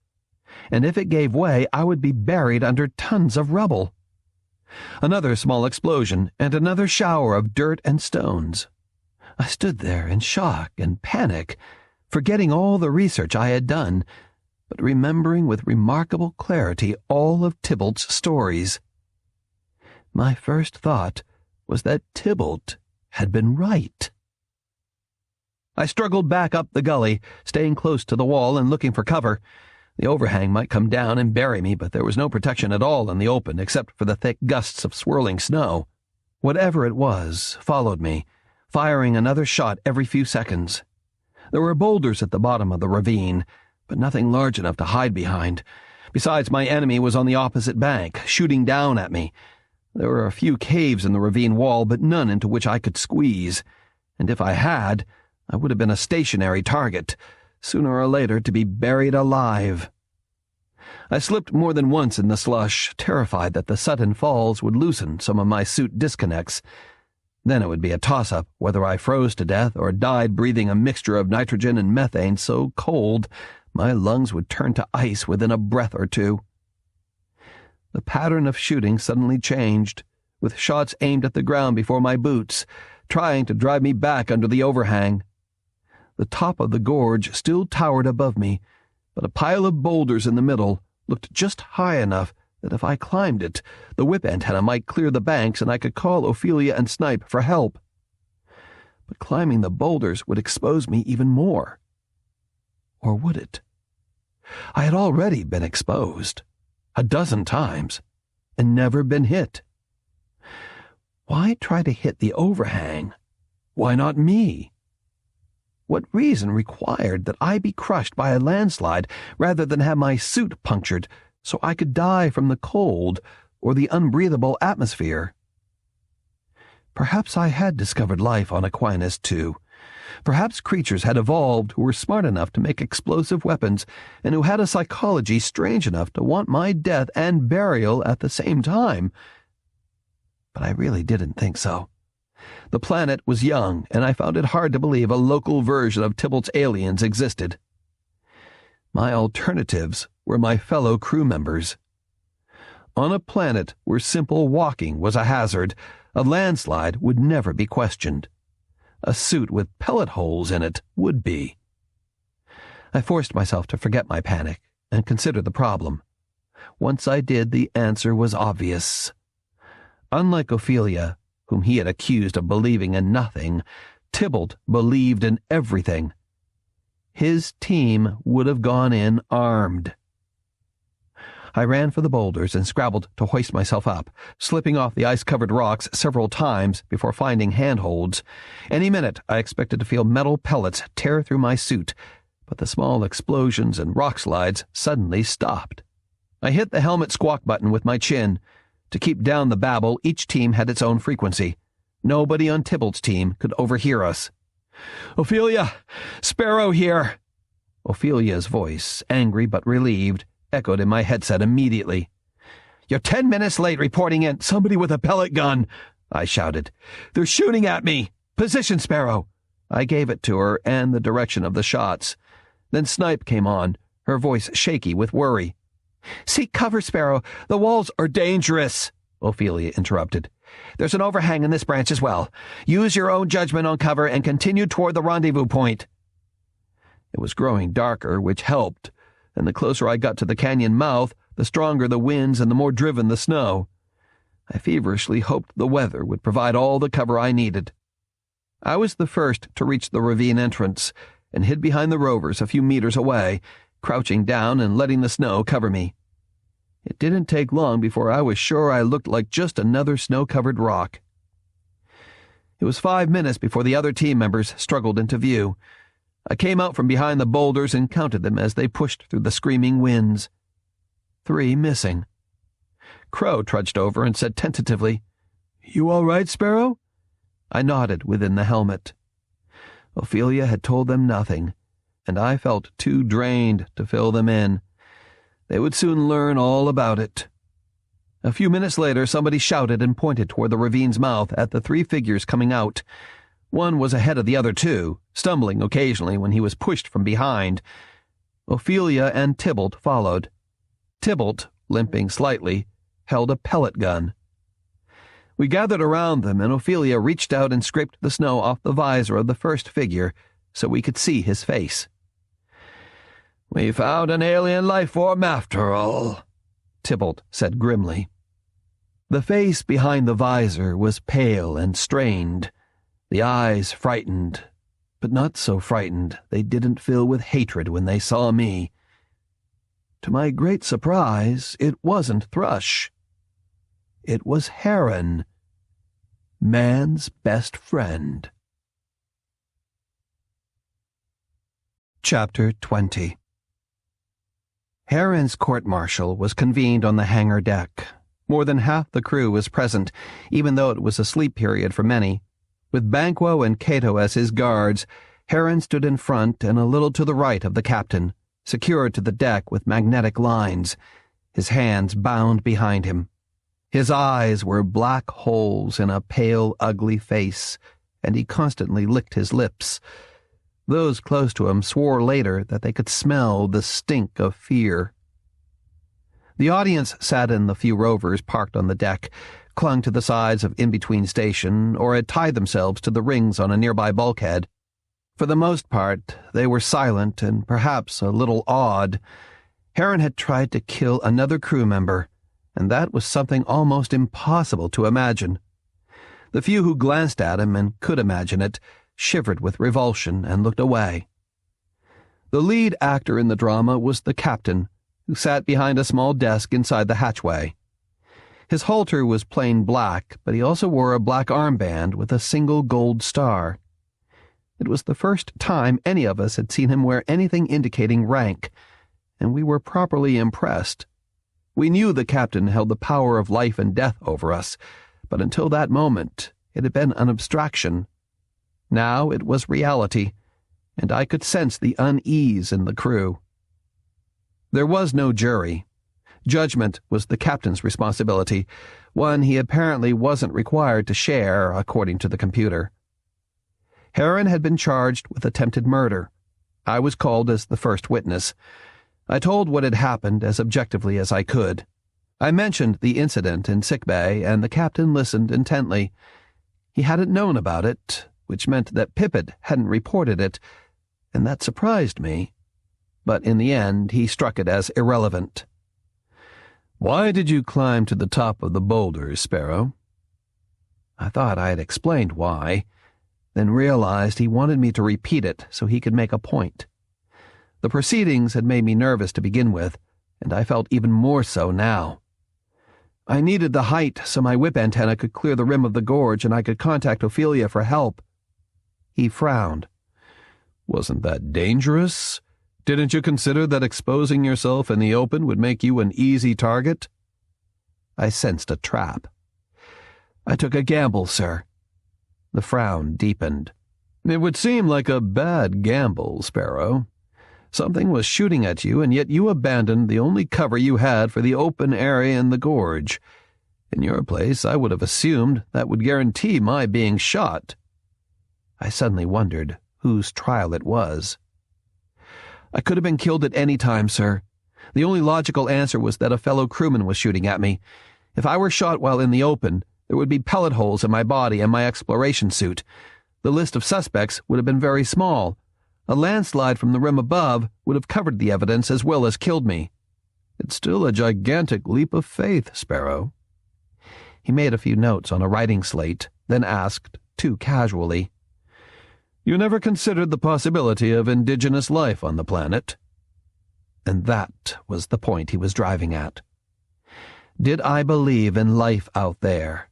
and if it gave way, I would be buried under tons of rubble. Another small explosion, and another shower of dirt and stones. I stood there in shock and panic, forgetting all the research I had done, but remembering with remarkable clarity all of Tybalt's stories. My first thought was that Tybalt had been right. I struggled back up the gully, staying close to the wall and looking for cover. The overhang might come down and bury me, but there was no protection at all in the open except for the thick gusts of swirling snow. Whatever it was followed me, firing another shot every few seconds. There were boulders at the bottom of the ravine, but nothing large enough to hide behind. Besides, my enemy was on the opposite bank, shooting down at me. There were a few caves in the ravine wall, but none into which I could squeeze, and if I had, I would have been a stationary target, sooner or later to be buried alive. I slipped more than once in the slush, terrified that the sudden falls would loosen some of my suit disconnects. Then it would be a toss-up whether I froze to death or died breathing a mixture of nitrogen and methane so cold my lungs would turn to ice within a breath or two. The pattern of shooting suddenly changed, with shots aimed at the ground before my boots, trying to drive me back under the overhang. The top of the gorge still towered above me, but a pile of boulders in the middle looked just high enough that if I climbed it, the whip antenna might clear the banks and I could call Ophelia and Snipe for help. But climbing the boulders would expose me even more. Or would it? I had already been exposed, 12 times, and never been hit. Why try to hit the overhang? Why not me? What reason required that I be crushed by a landslide rather than have my suit punctured so I could die from the cold or the unbreathable atmosphere? Perhaps I had discovered life on Aquinas too. Perhaps creatures had evolved who were smart enough to make explosive weapons and who had a psychology strange enough to want my death and burial at the same time. But I really didn't think so. The planet was young, and I found it hard to believe a local version of Tybalt's aliens existed. My alternatives were my fellow crew members. On a planet where simple walking was a hazard, a landslide would never be questioned. A suit with pellet holes in it would be. I forced myself to forget my panic and consider the problem. Once I did, the answer was obvious. Unlike Ophelia, whom he had accused of believing in nothing, Tybalt believed in everything. His team would have gone in armed. I ran for the boulders and scrabbled to hoist myself up, slipping off the ice-covered rocks several times before finding handholds. Any minute I expected to feel metal pellets tear through my suit, but the small explosions and rock slides suddenly stopped. I hit the helmet squawk button with my chin. To keep down the babble, each team had its own frequency. Nobody on Tybalt's team could overhear us. "Ophelia! Sparrow here!" Ophelia's voice, angry but relieved, echoed in my headset immediately. "You're 10 minutes late reporting in." "Somebody with a pellet gun!" I shouted. "They're shooting at me! Position, Sparrow!" I gave it to her and the direction of the shots. Then Snipe came on, her voice shaky with worry. "Seek cover, Sparrow. The walls are dangerous," Ophelia interrupted. "There's an overhang in this branch as well. Use your own judgment on cover and continue toward the rendezvous point." It was growing darker, which helped, and the closer I got to the canyon mouth, the stronger the winds and the more driven the snow. I feverishly hoped the weather would provide all the cover I needed. I was the first to reach the ravine entrance, and hid behind the rovers a few meters away, crouching down and letting the snow cover me. It didn't take long before I was sure I looked like just another snow-covered rock. It was 5 minutes before the other team members struggled into view. I came out from behind the boulders and counted them as they pushed through the screaming winds. 3 missing. Crow trudged over and said tentatively, "You all right, Sparrow?" I nodded within the helmet. Ophelia had told them nothing, and I felt too drained to fill them in. They would soon learn all about it. A few minutes later, somebody shouted and pointed toward the ravine's mouth at the 3 figures coming out. One was ahead of the other 2, stumbling occasionally when he was pushed from behind. Ophelia and Tybalt followed. Tybalt, limping slightly, held a pellet gun. We gathered around them, and Ophelia reached out and scraped the snow off the visor of the first figure so we could see his face. "We found an alien life form after all," Tybalt said grimly. The face behind the visor was pale and strained, the eyes frightened, but not so frightened they didn't fill with hatred when they saw me. To my great surprise, it wasn't Thrush. It was Heron, man's best friend. Chapter 20. Heron's court-martial was convened on the hangar deck. More than half the crew was present, even though it was a sleep period for many. With Banquo and Cato as his guards, Heron stood in front and a little to the right of the captain, secured to the deck with magnetic lines, his hands bound behind him. His eyes were black holes in a pale, ugly face, and he constantly licked his lips. Those close to him swore later that they could smell the stink of fear. The audience sat in the few rovers parked on the deck, clung to the sides of in-between station, or had tied themselves to the rings on a nearby bulkhead. For the most part, they were silent and perhaps a little awed. Heron had tried to kill another crew member, and that was something almost impossible to imagine. The few who glanced at him and could imagine it shivered with revulsion and looked away. The lead actor in the drama was the captain, who sat behind a small desk inside the hatchway. His halter was plain black, but he also wore a black armband with a single gold star. It was the first time any of us had seen him wear anything indicating rank, and we were properly impressed. We knew the captain held the power of life and death over us, but until that moment it had been an abstraction. Now it was reality, and I could sense the unease in the crew. There was no jury. Judgment was the captain's responsibility, one he apparently wasn't required to share, according to the computer. Heron had been charged with attempted murder. I was called as the first witness. I told what had happened as objectively as I could. I mentioned the incident in sickbay, and the captain listened intently. He hadn't known about it, which meant that Pippet hadn't reported it, and that surprised me. but in the end he struck it as irrelevant. "Why did you climb to the top of the boulders, Sparrow?" I thought I had explained why, then realized he wanted me to repeat it so he could make a point. The proceedings had made me nervous to begin with, and I felt even more so now. I needed the height so my whip antenna could clear the rim of the gorge and I could contact Ophelia for help. He frowned. "Wasn't that dangerous? Didn't you consider that exposing yourself in the open would make you an easy target?" I sensed a trap. "I took a gamble, sir." The frown deepened. "It would seem like a bad gamble, Sparrow. Something was shooting at you, and yet you abandoned the only cover you had for the open area in the gorge. In your place, I would have assumed that would guarantee my being shot." I suddenly wondered whose trial it was. "I could have been killed at any time, sir. The only logical answer was that a fellow crewman was shooting at me. If I were shot while in the open, there would be pellet holes in my body and my exploration suit. The list of suspects would have been very small. A landslide from the rim above would have covered the evidence as well as killed me." "It's still a gigantic leap of faith, Sparrow." He made a few notes on a writing slate, then asked, too casually, "You never considered the possibility of indigenous life on the planet?" And that was the point he was driving at. Did I believe in life out there?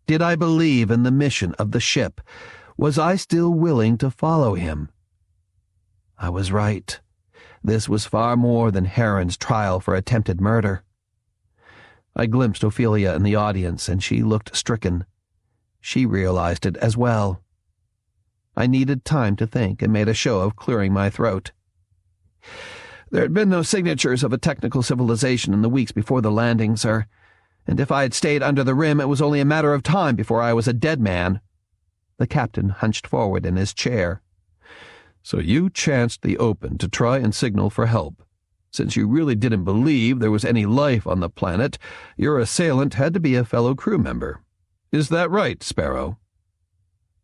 Did I believe in the mission of the ship? Was I still willing to follow him? I was right. This was far more than Heron's trial for attempted murder. I glimpsed Ophelia in the audience, and she looked stricken. She realized it as well. I needed time to think and made a show of clearing my throat. "There had been no signatures of a technical civilization in the weeks before the landing, sir, and if I had stayed under the rim, it was only a matter of time before I was a dead man." The captain hunched forward in his chair. "So you chanced the open to try and signal for help. Since you really didn't believe there was any life on the planet, your assailant had to be a fellow crew member. Is that right, Sparrow?"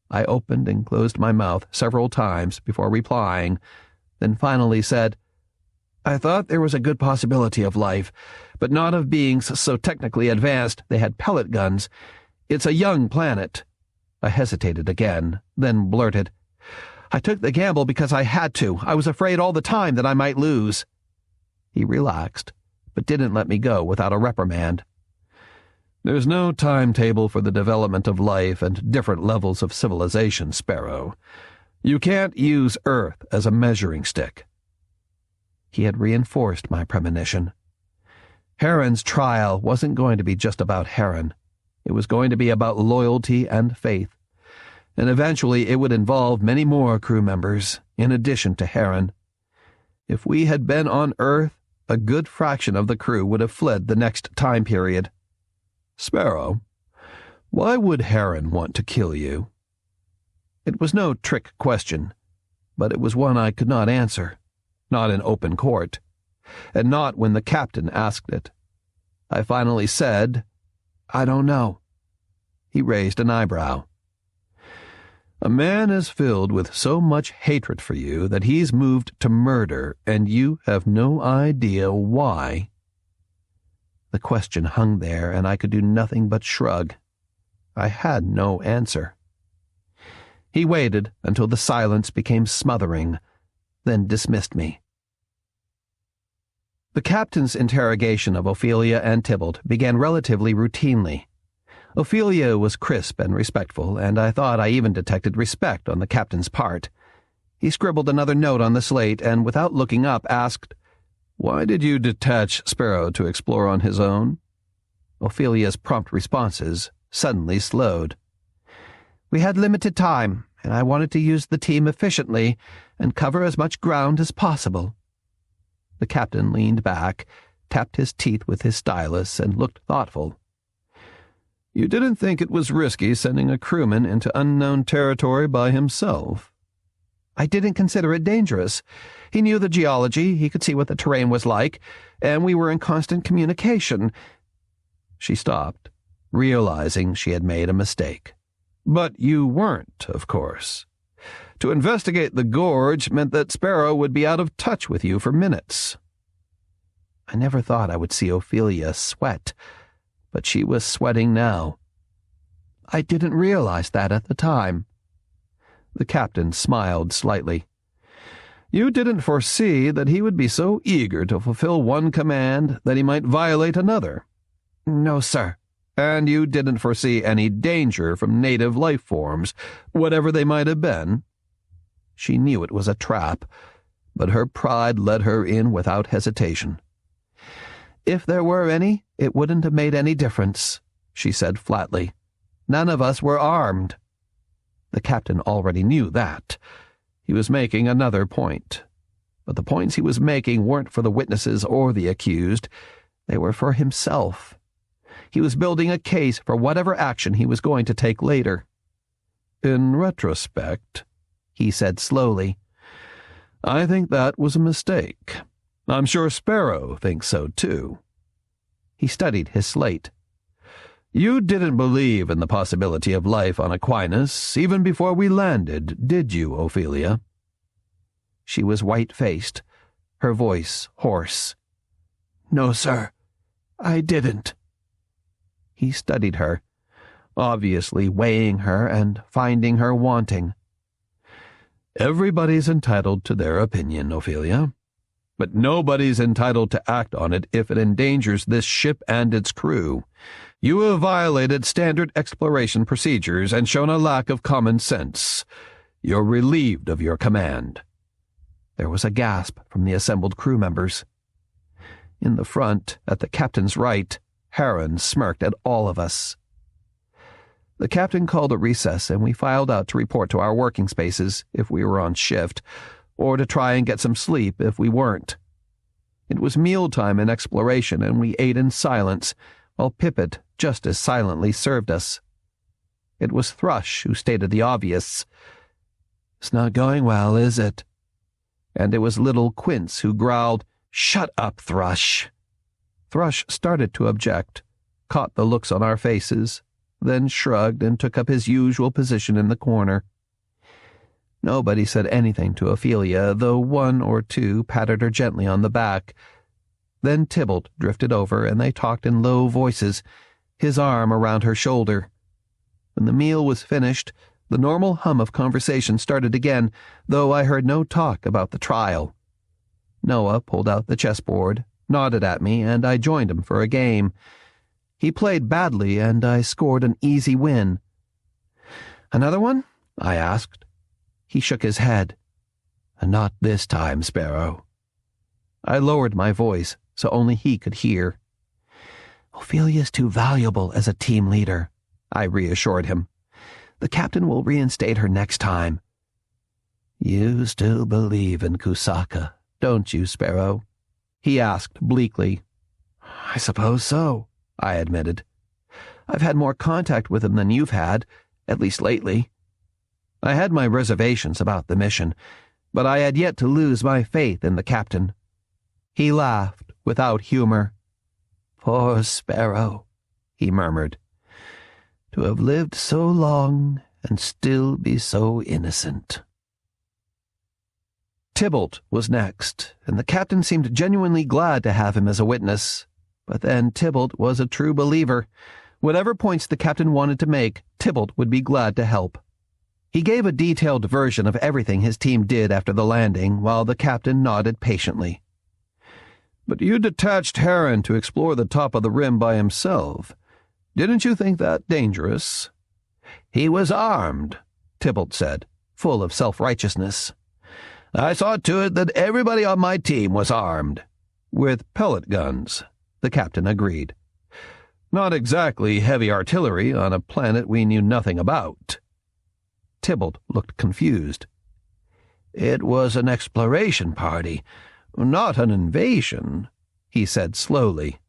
I opened and closed my mouth several times before replying, then finally said, "I thought there was a good possibility of life, but not of beings so technically advanced they had pellet guns. It's a young planet." I hesitated again, then blurted, "I took the gamble because I had to. I was afraid all the time that I might lose." He relaxed, but didn't let me go without a reprimand. "There's no timetable for the development of life and different levels of civilization, Sparrow. You can't use Earth as a measuring stick." He had reinforced my premonition. Heron's trial wasn't going to be just about Heron. It was going to be about loyalty and faith. And eventually it would involve many more crew members, in addition to Heron. If we had been on Earth, a good fraction of the crew would have fled the next time period. "Sparrow, why would Heron want to kill you?" It was no trick question, but it was one I could not answer, not in open court, and not when the captain asked it. I finally said, "I don't know." He raised an eyebrow. "A man is filled with so much hatred for you that he's moved to murder, and you have no idea why." The question hung there, and I could do nothing but shrug. I had no answer. He waited until the silence became smothering, then dismissed me. The captain's interrogation of Ophelia and Tybalt began relatively routinely. Ophelia was crisp and respectful, and I thought I even detected respect on the captain's part. He scribbled another note on the slate and, without looking up, asked, "Why did you detach Sparrow to explore on his own?" Ophelia's prompt responses suddenly slowed. "We had limited time, and I wanted to use the team efficiently and cover as much ground as possible." The captain leaned back, tapped his teeth with his stylus, and looked thoughtful. "You didn't think it was risky sending a crewman into unknown territory by himself?" "I didn't consider it dangerous. He knew the geology, he could see what the terrain was like, and we were in constant communication." She stopped, realizing she had made a mistake. "But you weren't, of course. To investigate the gorge meant that Sparrow would be out of touch with you for minutes." I never thought I would see Ophelia sweat, but she was sweating now. I didn't realize that at the time. The captain smiled slightly. "You didn't foresee that he would be so eager to fulfill one command that he might violate another." "No, sir." "And you didn't foresee any danger from native life forms, whatever they might have been?" She knew it was a trap, but her pride led her in without hesitation. "If there were any, it wouldn't have made any difference," she said flatly. "None of us were armed." The captain already knew that. He was making another point. But the points he was making weren't for the witnesses or the accused. They were for himself. He was building a case for whatever action he was going to take later. "In retrospect," he said slowly, "I think that was a mistake. I'm sure Sparrow thinks so, too." He studied his slate. "You didn't believe in the possibility of life on Aquinas even before we landed, did you, Ophelia?" She was white-faced, her voice hoarse. "No, sir, I didn't." He studied her, obviously weighing her and finding her wanting. "Everybody's entitled to their opinion, Ophelia. But nobody's entitled to act on it if it endangers this ship and its crew. You have violated standard exploration procedures and shown a lack of common sense. You're relieved of your command." There was a gasp from the assembled crew members. In the front, at the captain's right, Heron smirked at all of us. The captain called a recess, and we filed out to report to our working spaces if we were on shift, or to try and get some sleep if we weren't. It was mealtime in exploration, and we ate in silence, while Pippet just as silently served us. It was Thrush who stated the obvious. "It's not going well, is it?" And it was little Quince who growled, "Shut up, Thrush." Thrush started to object, caught the looks on our faces, then shrugged and took up his usual position in the corner. Nobody said anything to Ophelia, though one or two patted her gently on the back. Then Tybalt drifted over, and they talked in low voices, his arm around her shoulder. When the meal was finished, the normal hum of conversation started again, though I heard no talk about the trial. Noah pulled out the chessboard, nodded at me, and I joined him for a game. He played badly, and I scored an easy win. "Another one?" I asked. He shook his head. "Not this time, Sparrow." I lowered my voice so only he could hear. "Ophelia's too valuable as a team leader," I reassured him. "The captain will reinstate her next time." "You still believe in Kusaka, don't you, Sparrow?" he asked bleakly. "I suppose so," I admitted. "I've had more contact with him than you've had, at least lately." I had my reservations about the mission, but I had yet to lose my faith in the captain. He laughed without humor. "Poor Sparrow," he murmured. "To have lived so long and still be so innocent." Tybalt was next, and the captain seemed genuinely glad to have him as a witness. But then Tybalt was a true believer. Whatever points the captain wanted to make, Tybalt would be glad to help. He gave a detailed version of everything his team did after the landing, while the captain nodded patiently. "But you detached Heron to explore the top of the rim by himself. Didn't you think that dangerous?" "He was armed," Tybalt said, full of self-righteousness. "I saw to it that everybody on my team was armed." "With pellet guns," the captain agreed. "Not exactly heavy artillery on a planet we knew nothing about." Tybalt looked confused. "It was an exploration party, not an invasion," he said slowly.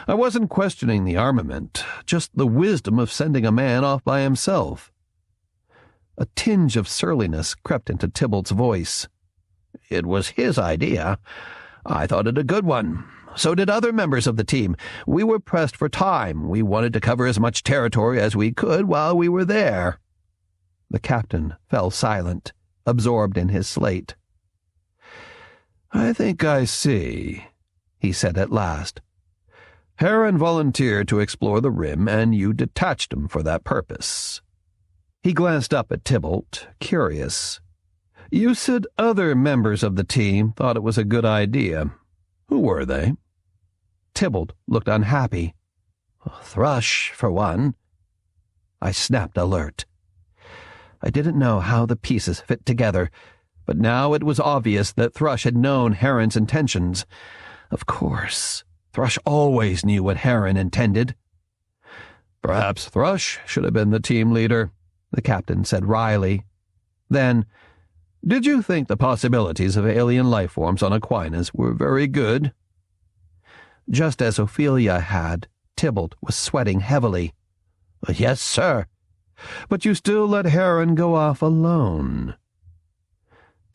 "I wasn't questioning the armament, just the wisdom of sending a man off by himself." A tinge of surliness crept into Tybalt's voice. "It was his idea. I thought it a good one. So did other members of the team. We were pressed for time. We wanted to cover as much territory as we could while we were there." The captain fell silent. absorbed in his slate. "I think I see," he said at last. "Heron volunteered to explore the rim, and you detached him for that purpose." He glanced up at Tybalt, curious. "You said other members of the team thought it was a good idea. Who were they?" Tybalt looked unhappy. "Thrush, for one." I snapped alert. I didn't know how the pieces fit together, but now it was obvious that Thrush had known Heron's intentions. Of course, Thrush always knew what Heron intended. "Perhaps Thrush should have been the team leader," the captain said wryly. Then, "Did you think the possibilities of alien life forms on Aquinas were very good?" Just as Ophelia had, Tybalt was sweating heavily. "Yes, sir." "But you still let Heron go off alone."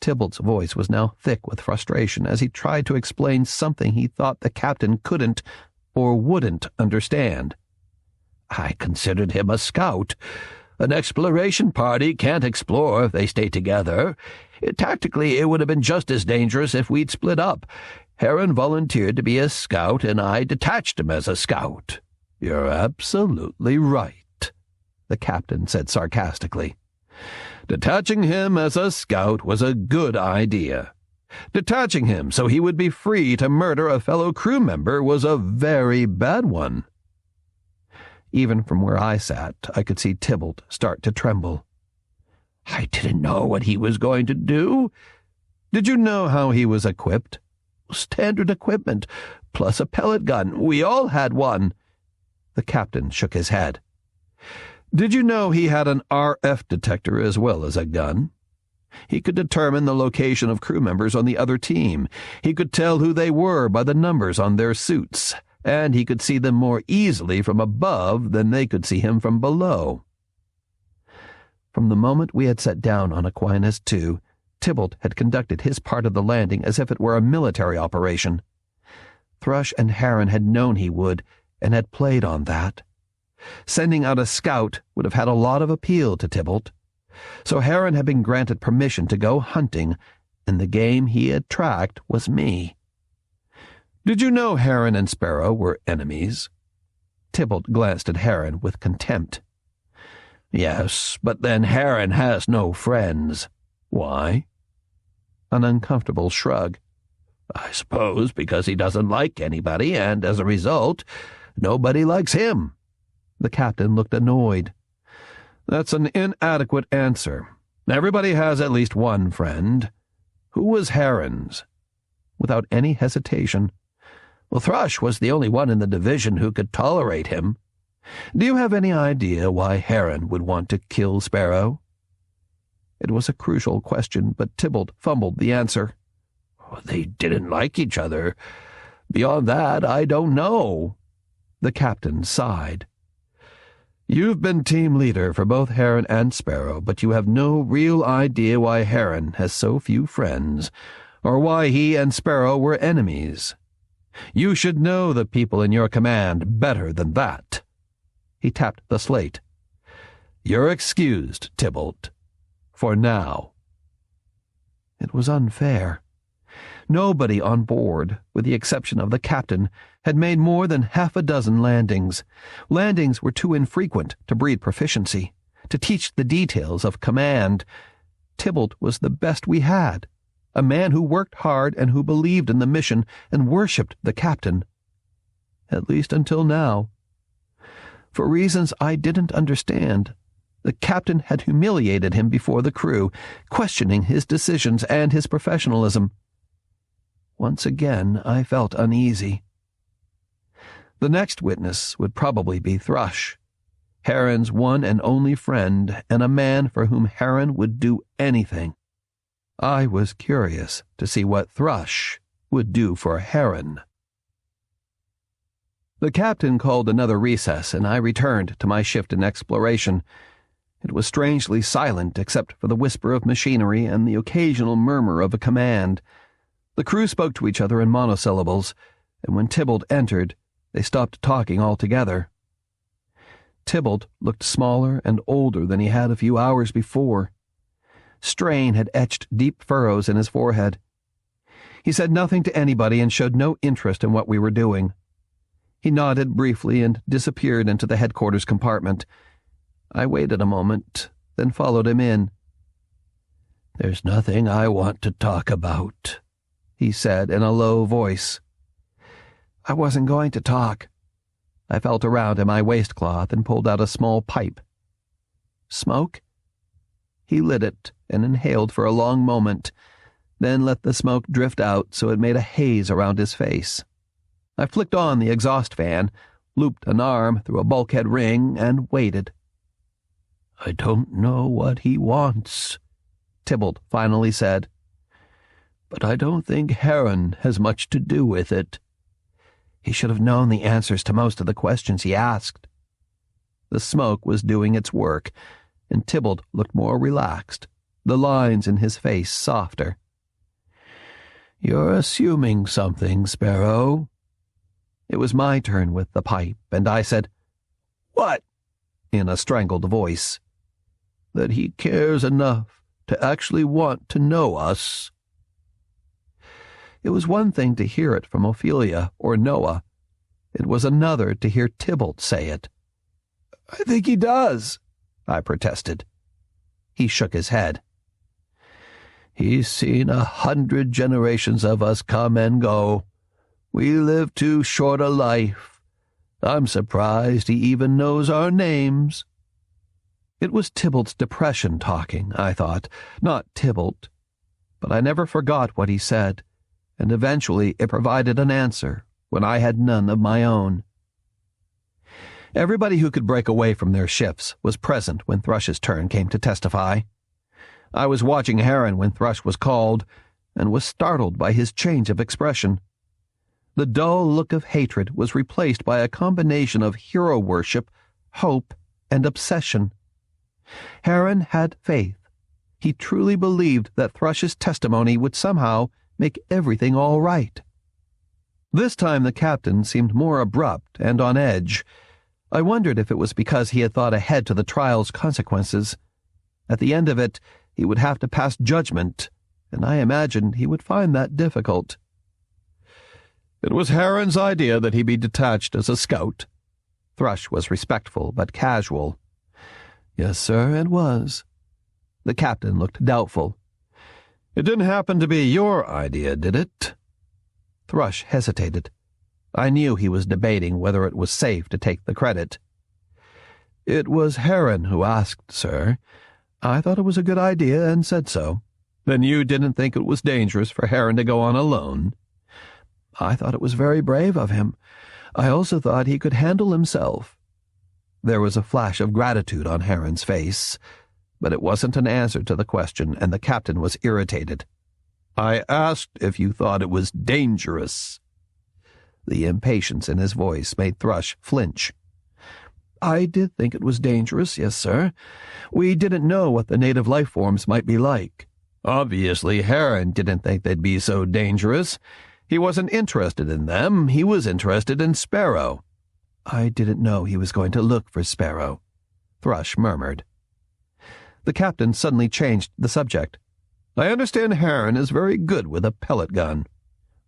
Tybalt's voice was now thick with frustration as he tried to explain something he thought the captain couldn't or wouldn't understand. "I considered him a scout. An exploration party can't explore if they stay together. Tactically, it would have been just as dangerous if we'd split up. Heron volunteered to be a scout, and I detached him as a scout." "You're absolutely right," the captain said sarcastically. "Detaching him as a scout was a good idea. Detaching him so he would be free to murder a fellow crew member was a very bad one." Even from where I sat, I could see Tybalt start to tremble. "I didn't know what he was going to do." "Did you know how he was equipped?" "Standard equipment, plus a pellet gun. We all had one." The captain shook his head. "Did you know he had an RF detector as well as a gun? He could determine the location of crew members on the other team. He could tell who they were by the numbers on their suits, and he could see them more easily from above than they could see him from below." From the moment we had set down on Aquinas II, Tybalt had conducted his part of the landing as if it were a military operation. Thrush and Heron had known he would, and had played on that. Sending out a scout would have had a lot of appeal to Tybalt. So Heron had been granted permission to go hunting, and the game he had tracked was me. "Did you know Heron and Sparrow were enemies?" Tybalt glanced at Heron with contempt. "Yes, but then Heron has no friends." "Why?" An uncomfortable shrug. "I suppose because he doesn't like anybody, and as a result, nobody likes him." The captain looked annoyed. "That's an inadequate answer. Everybody has at least one friend. Who was Heron's?" Without any hesitation. "Well, Thrush was the only one in the division who could tolerate him." "Do you have any idea why Heron would want to kill Sparrow?" It was a crucial question, but Tybalt fumbled the answer. "They didn't like each other. Beyond that, I don't know." The captain sighed. "You've been team leader for both Heron and Sparrow, but you have no real idea why Heron has so few friends, or why he and Sparrow were enemies. You should know the people in your command better than that." He tapped the slate. "You're excused, Tybalt. For now." It was unfair. Nobody on board, with the exception of the captain, had made more than half a dozen landings. Landings were too infrequent to breed proficiency, to teach the details of command. Tybalt was the best we had, a man who worked hard and who believed in the mission and worshipped the captain. At least until now. For reasons I didn't understand, the captain had humiliated him before the crew, questioning his decisions and his professionalism. Once again, I felt uneasy. The next witness would probably be Thrush, Heron's one and only friend, and a man for whom Heron would do anything. I was curious to see what Thrush would do for Heron. The captain called another recess, and I returned to my shift in exploration. It was strangely silent except for the whisper of machinery and the occasional murmur of a command. The crew spoke to each other in monosyllables, and when Tybalt entered, they stopped talking altogether. Tybalt looked smaller and older than he had a few hours before. Strain had etched deep furrows in his forehead. He said nothing to anybody and showed no interest in what we were doing. He nodded briefly and disappeared into the headquarters compartment. I waited a moment, then followed him in. "There's nothing I want to talk about," he said in a low voice. I wasn't going to talk. I felt around in my waistcloth and pulled out a small pipe. Smoke? He lit it and inhaled for a long moment, then let the smoke drift out so it made a haze around his face. I flicked on the exhaust fan, looped an arm through a bulkhead ring, and waited. "I don't know what he wants," Tybalt finally said. "But I don't think Heron has much to do with it." He should have known the answers to most of the questions he asked. The smoke was doing its work, and Tybalt looked more relaxed, the lines in his face softer. "You're assuming something, Sparrow." It was my turn with the pipe, and I said, "What?" in a strangled voice. "That he cares enough to actually want to know us." It was one thing to hear it from Ophelia or Noah. It was another to hear Tybalt say it. "I think he does," I protested. He shook his head. "He's seen 100 generations of us come and go. We live too short a life. I'm surprised he even knows our names." It was Tybalt's depression talking, I thought, not Tybalt. But I never forgot what he said, and eventually it provided an answer when I had none of my own. Everybody who could break away from their shifts was present when Thrush's turn came to testify. I was watching Heron when Thrush was called, and was startled by his change of expression. The dull look of hatred was replaced by a combination of hero worship, hope, and obsession. Heron had faith. He truly believed that Thrush's testimony would somehow make everything all right. This time the captain seemed more abrupt and on edge. I wondered if it was because he had thought ahead to the trial's consequences. At the end of it, he would have to pass judgment, and I imagined he would find that difficult. "It was Heron's idea that he be detached as a scout." Thrush was respectful but casual. "Yes, sir, it was." The captain looked doubtful. "It didn't happen to be your idea, did it?" Thrush hesitated. I knew he was debating whether it was safe to take the credit. "It was Heron who asked, sir. I thought it was a good idea and said so." "Then you didn't think it was dangerous for Heron to go on alone?" "I thought it was very brave of him. I also thought he could handle himself." There was a flash of gratitude on Heron's face, but it wasn't an answer to the question, and the captain was irritated. "I asked if you thought it was dangerous." The impatience in his voice made Thrush flinch. "I did think it was dangerous, yes, sir. We didn't know what the native life forms might be like." "Obviously, Heron didn't think they'd be so dangerous. He wasn't interested in them. He was interested in Sparrow." "I didn't know he was going to look for Sparrow," Thrush murmured. The captain suddenly changed the subject. "I understand Heron is very good with a pellet gun."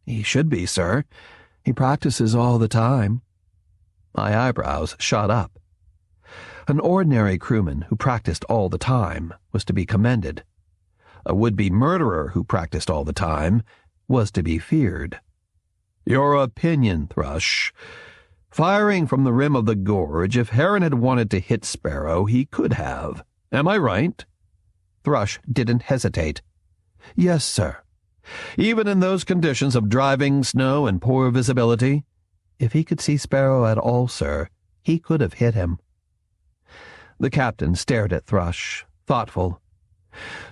"He should be, sir. He practices all the time." My eyebrows shot up. An ordinary crewman who practiced all the time was to be commended. A would-be murderer who practiced all the time was to be feared. "Your opinion, Thrush. Firing from the rim of the gorge, if Heron had wanted to hit Sparrow, he could have. Am I right?" Thrush didn't hesitate. "Yes, sir." "Even in those conditions of driving snow and poor visibility?" "If he could see Sparrow at all, sir, he could have hit him." The captain stared at Thrush, thoughtful.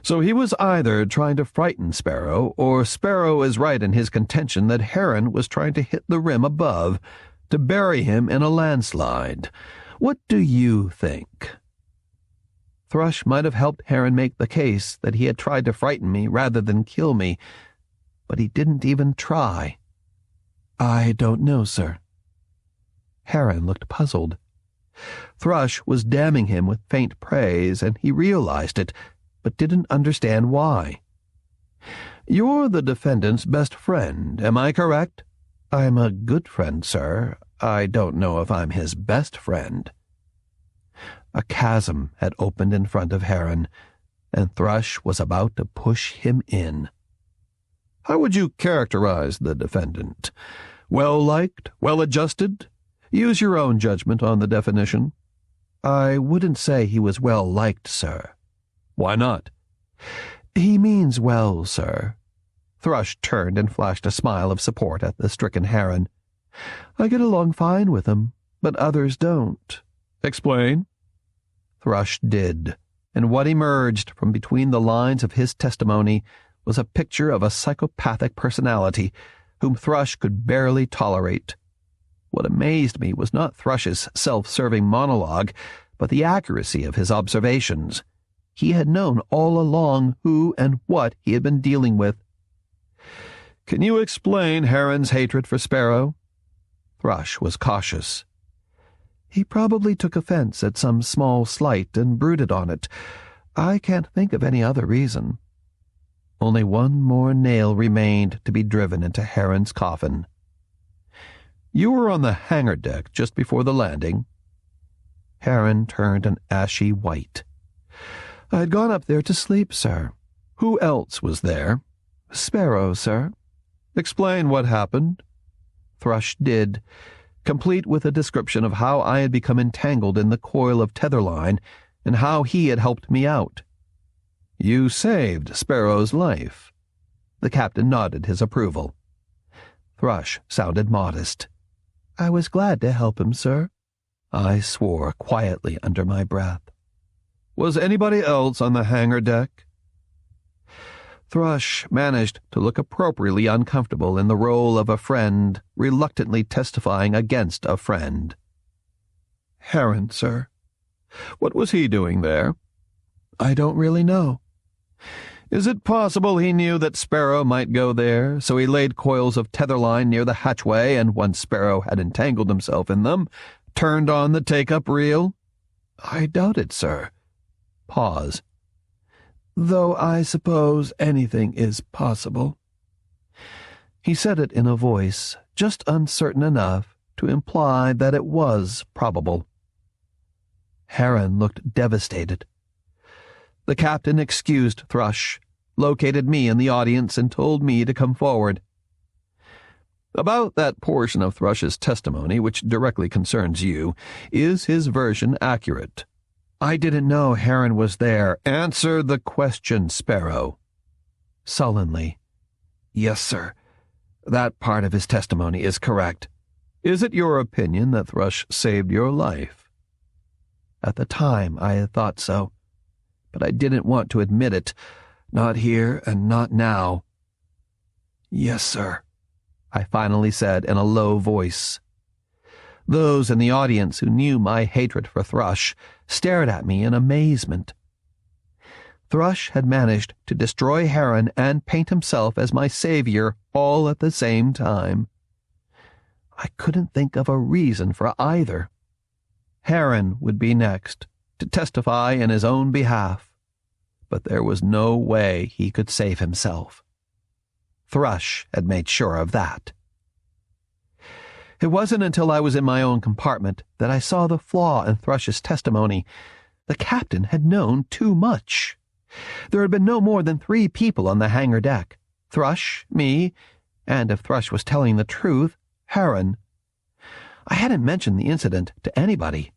"So he was either trying to frighten Sparrow, or Sparrow is right in his contention that Heron was trying to hit the rim above, to bury him in a landslide. What do you think?" Thrush might have helped Heron make the case that he had tried to frighten me rather than kill me, but he didn't even try. "I don't know, sir." Heron looked puzzled. Thrush was damning him with faint praise, and he realized it, but didn't understand why. "You're the defendant's best friend, am I correct?" "I'm a good friend, sir. I don't know if I'm his best friend." A chasm had opened in front of Heron, and Thrush was about to push him in. "How would you characterize the defendant? Well-liked? Well-adjusted? Use your own judgment on the definition." "I wouldn't say he was well-liked, sir." "Why not?" "He means well, sir." Thrush turned and flashed a smile of support at the stricken Heron. "I get along fine with him, but others don't." "Explain." Thrush did, and what emerged from between the lines of his testimony was a picture of a psychopathic personality whom Thrush could barely tolerate. What amazed me was not Thrush's self-serving monologue, but the accuracy of his observations. He had known all along who and what he had been dealing with. "Can you explain Heron's hatred for Sparrow?" Thrush was cautious. "He probably took offense at some small slight and brooded on it. I can't think of any other reason." Only one more nail remained to be driven into Heron's coffin. "You were on the hangar deck just before the landing?" Heron turned an ashy white. "I had gone up there to sleep, sir." "Who else was there?" "Sparrow, sir." "Explain what happened." Thrush did, complete with a description of how I had become entangled in the coil of tether line and how he had helped me out. "You saved Sparrow's life." The captain nodded his approval. Thrush sounded modest. "I was glad to help him, sir." I swore quietly under my breath. "Was anybody else on the hangar deck?" Thrush managed to look appropriately uncomfortable in the role of a friend reluctantly testifying against a friend. "Heron, sir." "What was he doing there?" "I don't really know." "Is it possible he knew that Sparrow might go there, so he laid coils of tether line near the hatchway, and once Sparrow had entangled himself in them, turned on the take-up reel?" "I doubt it, sir." Pause. "Though I suppose anything is possible." He said it in a voice just uncertain enough to imply that it was probable. Heron looked devastated. The captain excused Thrush, located me in the audience, and told me to come forward. "About that portion of Thrush's testimony which directly concerns you, is his version accurate?" "I didn't know Heron was there." "Answer the question, Sparrow." Sullenly. "Yes, sir. That part of his testimony is correct." "Is it your opinion that Thrush saved your life?" At the time I had thought so, but I didn't want to admit it, not here and not now. "Yes, sir," I finally said in a low voice. Those in the audience who knew my hatred for Thrush stared at me in amazement. Thrush had managed to destroy Heron and paint himself as my savior all at the same time. I couldn't think of a reason for either. Heron would be next, to testify in his own behalf, but there was no way he could save himself. Thrush had made sure of that. It wasn't until I was in my own compartment that I saw the flaw in Thrush's testimony. The captain had known too much. There had been no more than 3 people on the hangar deck: Thrush, me, and if Thrush was telling the truth, Heron. I hadn't mentioned the incident to anybody.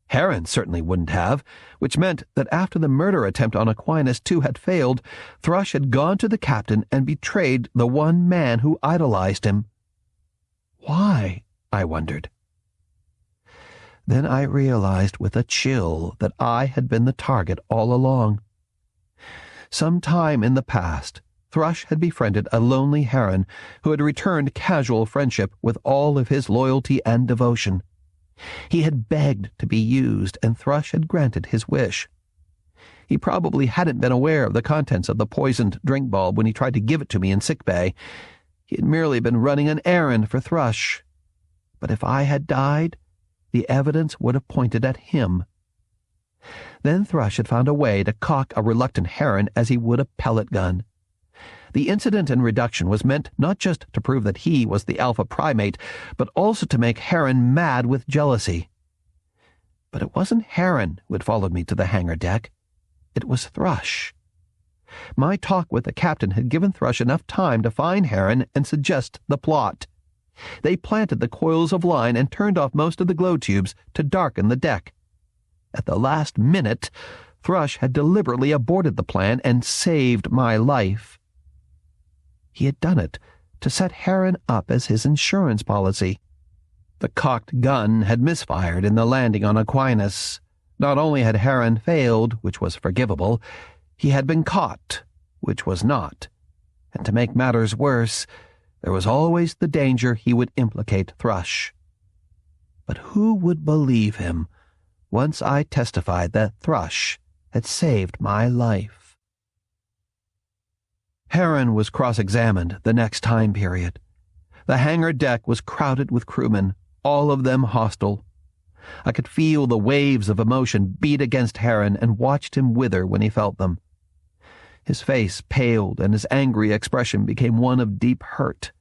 Heron certainly wouldn't have, which meant that after the murder attempt on Aquinas II had failed, Thrush had gone to the captain and betrayed the one man who idolized him. Why? I wondered. Then I realized with a chill that I had been the target all along. Some time in the past, Thrush had befriended a lonely Heron who had returned casual friendship with all of his loyalty and devotion. He had begged to be used, and Thrush had granted his wish. He probably hadn't been aware of the contents of the poisoned drink bulb when he tried to give it to me in sickbay. He had merely been running an errand for Thrush. But if I had died, the evidence would have pointed at him. Then Thrush had found a way to cock a reluctant Heron as he would a pellet gun. The incident in reduction was meant not just to prove that he was the alpha primate, but also to make Heron mad with jealousy. But it wasn't Heron who had followed me to the hangar deck. It was Thrush. My talk with the captain had given Thrush enough time to find Heron and suggest the plot. They planted the coils of line and turned off most of the glow tubes to darken the deck. At the last minute, Thrush had deliberately aborted the plan and saved my life. He had done it to set Heron up as his insurance policy. The cocked gun had misfired in the landing on Aquinas. Not only had Heron failed, which was forgivable, he had been caught, which was not. And to make matters worse, there was always the danger he would implicate Thrush. But who would believe him once I testified that Thrush had saved my life? Heron was cross-examined the next time period. The hangar deck was crowded with crewmen, all of them hostile. I could feel the waves of emotion beat against Heron and watched him wither when he felt them. His face paled and his angry expression became one of deep hurt.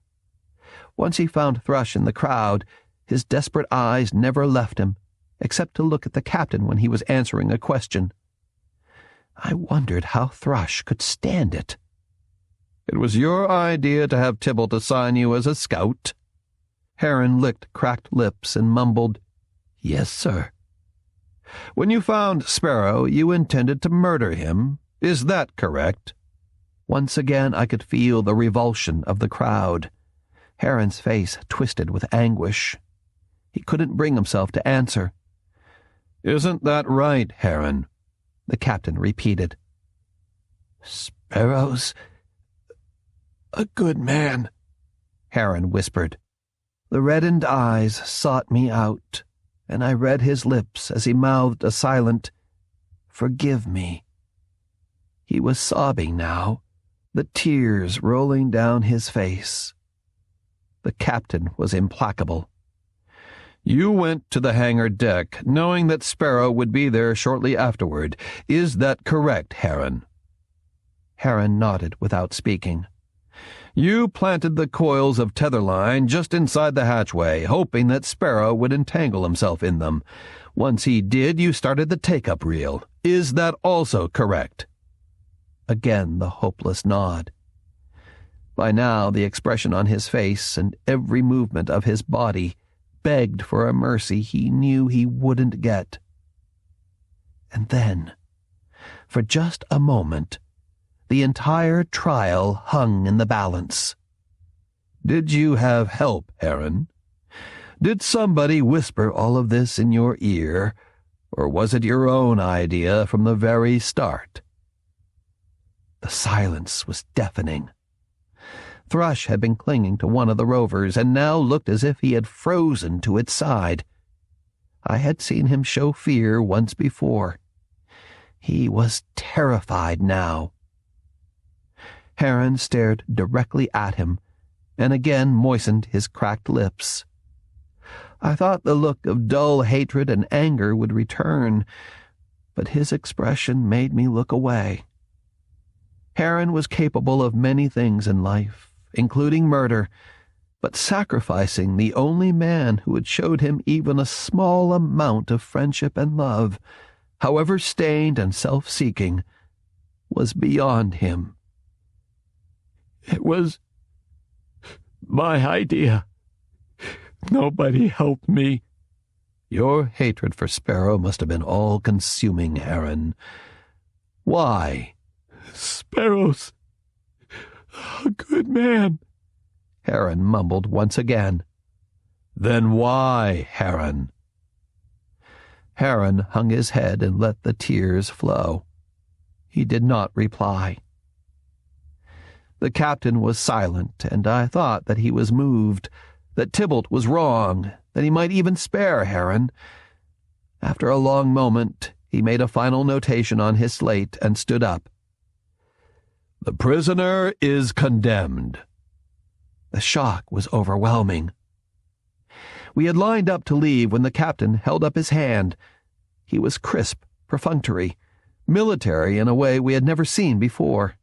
Once he found Thrush in the crowd, his desperate eyes never left him, except to look at the captain when he was answering a question. I wondered how Thrush could stand it. "It was your idea to have Tybalt assign you as a scout?" Heron licked cracked lips and mumbled, "Yes, sir." "When you found Sparrow, you intended to murder him. Is that correct?" Once again I could feel the revulsion of the crowd. Heron's face twisted with anguish. He couldn't bring himself to answer. "Isn't that right, Heron?" the captain repeated. "Sparrow's a good man," Heron whispered. The reddened eyes sought me out, and I read his lips as he mouthed a silent, "Forgive me." He was sobbing now, the tears rolling down his face. The captain was implacable. "You went to the hangar deck, knowing that Sparrow would be there shortly afterward. Is that correct, Heron?" Heron nodded without speaking. "You planted the coils of tether line just inside the hatchway, hoping that Sparrow would entangle himself in them. Once he did, you started the take-up reel. Is that also correct?" Again the hopeless nod. By now the expression on his face and every movement of his body begged for a mercy he knew he wouldn't get. And then, for just a moment, the entire trial hung in the balance. "Did you have help, Heron? Did somebody whisper all of this in your ear, or was it your own idea from the very start?" The silence was deafening. Thrush had been clinging to one of the rovers and now looked as if he had frozen to its side. I had seen him show fear once before. He was terrified now. Heron stared directly at him and again moistened his cracked lips. I thought the look of dull hatred and anger would return, but his expression made me look away. Heron was capable of many things in life, including murder, but sacrificing the only man who had showed him even a small amount of friendship and love, however stained and self-seeking, was beyond him. "It was my idea. Nobody helped me." "Your hatred for Sparrow must have been all-consuming, Heron. Why?" "Sparrow's a good man," Heron mumbled once again. "Then why, Heron?" Heron hung his head and let the tears flow. He did not reply. The captain was silent, and I thought that he was moved, that Tybalt was wrong, that he might even spare Heron. After a long moment, he made a final notation on his slate and stood up. "The prisoner is condemned." The shock was overwhelming. We had lined up to leave when the captain held up his hand. He was crisp perfunctory, military in a way we had never seen before.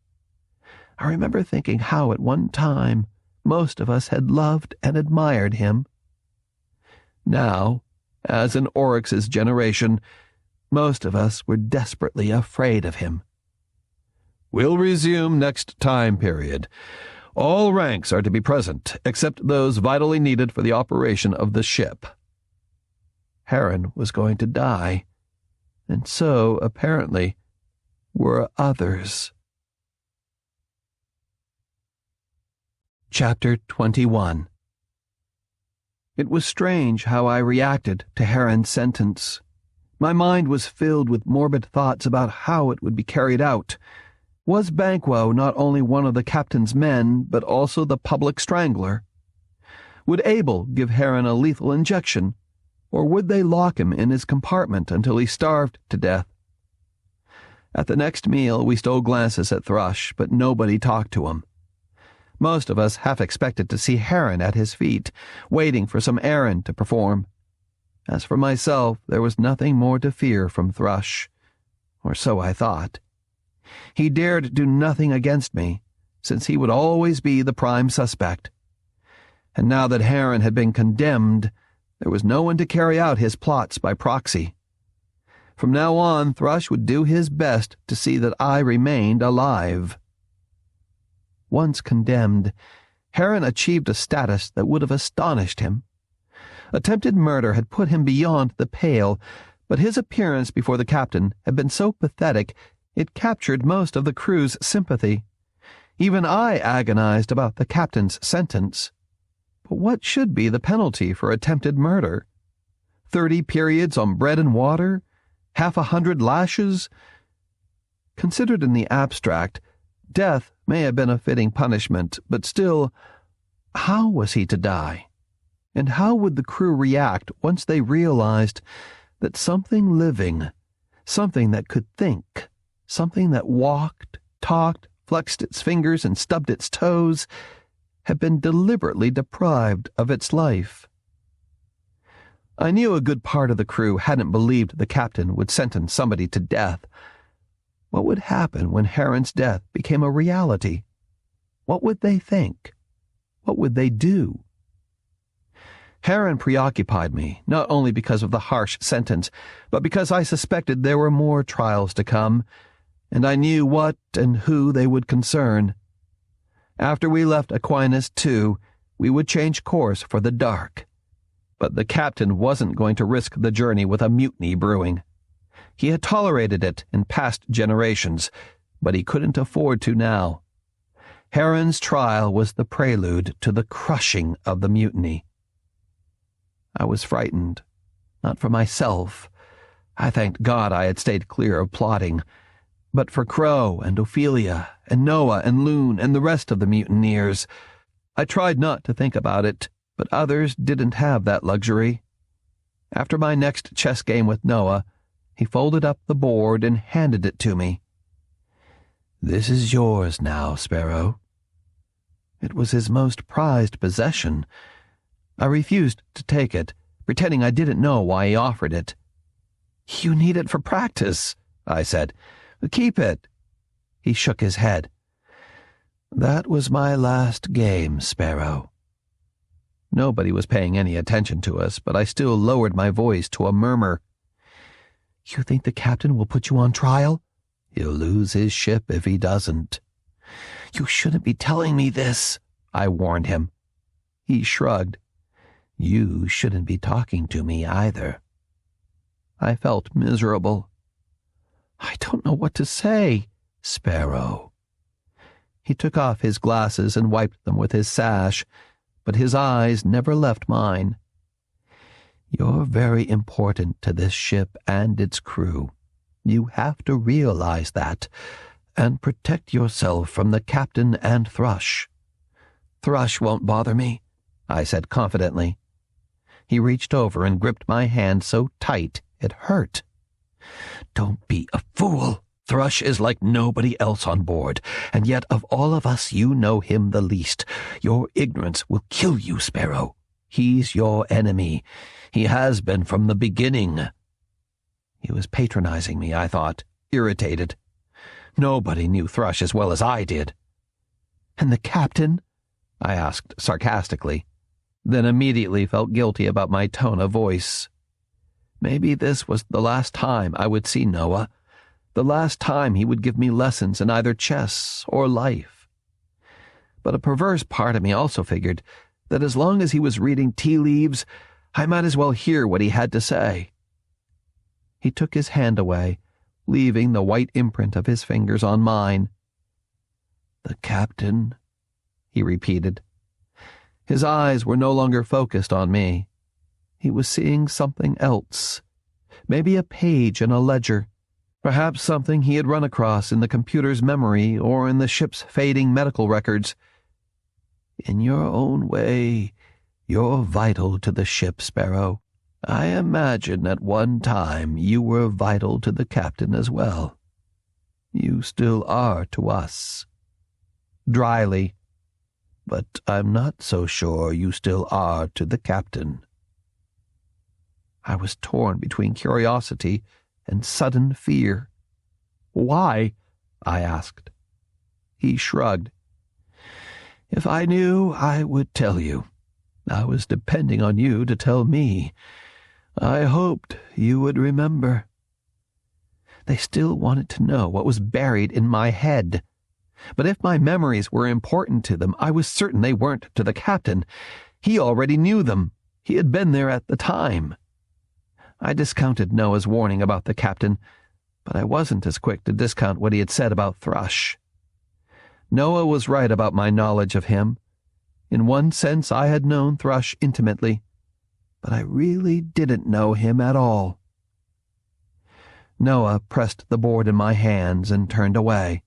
I remember thinking how at one time most of us had loved and admired him. Now, as in Oryx's generation, most of us were desperately afraid of him. We'll resume next time period. All ranks are to be present, except those vitally needed for the operation of the ship. Heron was going to die, and so, apparently, were others. Chapter 21. It was strange how I reacted to Heron's sentence. My mind was filled with morbid thoughts about how it would be carried out. Was Banquo not only one of the captain's men, but also the public strangler? Would Abel give Heron a lethal injection, or would they lock him in his compartment until he starved to death? At the next meal we stole glances at Thrush, but nobody talked to him. Most of us half expected to see Heron at his feet, waiting for some errand to perform. As for myself, there was nothing more to fear from Thrush, or so I thought. He dared do nothing against me, since he would always be the prime suspect. And now that Heron had been condemned, there was no one to carry out his plots by proxy. From now on, Thrush would do his best to see that I remained alive. Once condemned, Heron achieved a status that would have astonished him. Attempted murder had put him beyond the pale, but his appearance before the captain had been so pathetic it captured most of the crew's sympathy. Even I agonized about the captain's sentence. But what should be the penalty for attempted murder? 30 periods on bread and water? 100 lashes? Considered in the abstract, death may have been a fitting punishment, but still, how was he to die? And how would the crew react once they realized that something living, something that could think, something that walked, talked, flexed its fingers and stubbed its toes, had been deliberately deprived of its life? I knew a good part of the crew hadn't believed the captain would sentence somebody to death. What would happen when Heron's death became a reality? What would they think? What would they do? Heron preoccupied me, not only because of the harsh sentence, but because I suspected there were more trials to come, and I knew what and who they would concern. After we left Aquinas II, we would change course for the dark. But the captain wasn't going to risk the journey with a mutiny brewing. He had tolerated it in past generations, but he couldn't afford to now. Heron's trial was the prelude to the crushing of the mutiny. I was frightened, not for myself. I thanked God I had stayed clear of plotting, but for Crow and Ophelia and Noah and Loon and the rest of the mutineers. I tried not to think about it, but others didn't have that luxury. After my next chess game with Noah, he folded up the board and handed it to me. "This is yours now, Sparrow." It was his most prized possession. I refused to take it, pretending I didn't know why he offered it. "You need it for practice," I said. "Keep it." He shook his head. "That was my last game, Sparrow." Nobody was paying any attention to us, but I still lowered my voice to a murmur. "You think the captain will put you on trial?" "He'll lose his ship if he doesn't." "You shouldn't be telling me this," I warned him. He shrugged. "You shouldn't be talking to me either." I felt miserable. "I don't know what to say." "Sparrow." He took off his glasses and wiped them with his sash, but his eyes never left mine. "You're very important to this ship and its crew. You have to realize that, and protect yourself from the captain and Thrush." "Thrush won't bother me," I said confidently. He reached over and gripped my hand so tight it hurt. "Don't be a fool. Thrush is like nobody else on board, and yet of all of us you know him the least. Your ignorance will kill you, Sparrow. He's your enemy. He has been from the beginning." He was patronizing me, I thought, irritated. Nobody knew Thrush as well as I did. "And the captain?" I asked sarcastically, then immediately felt guilty about my tone of voice. Maybe this was the last time I would see Noah, the last time he would give me lessons in either chess or life. But a perverse part of me also figured that as long as he was reading tea leaves, I might as well hear what he had to say. He took his hand away, leaving the white imprint of his fingers on mine. "The captain," he repeated. His eyes were no longer focused on me. He was seeing something else, maybe a page in a ledger, perhaps something he had run across in the computer's memory or in the ship's fading medical records. "In your own way, you're vital to the ship, Sparrow. I imagine at one time you were vital to the captain as well. You still are to us." Dryly, "But I'm not so sure you still are to the captain." I was torn between curiosity and sudden fear. "Why?" I asked. He shrugged. "If I knew, I would tell you. I was depending on you to tell me. I hoped you would remember." They still wanted to know what was buried in my head. But if my memories were important to them, I was certain they weren't to the captain. He already knew them. He had been there at the time. I discounted Noah's warning about the captain, but I wasn't as quick to discount what he had said about Thrush. Noah was right about my knowledge of him. In one sense, I had known Thrush intimately, but I really didn't know him at all. Noah pressed the board in my hands and turned away.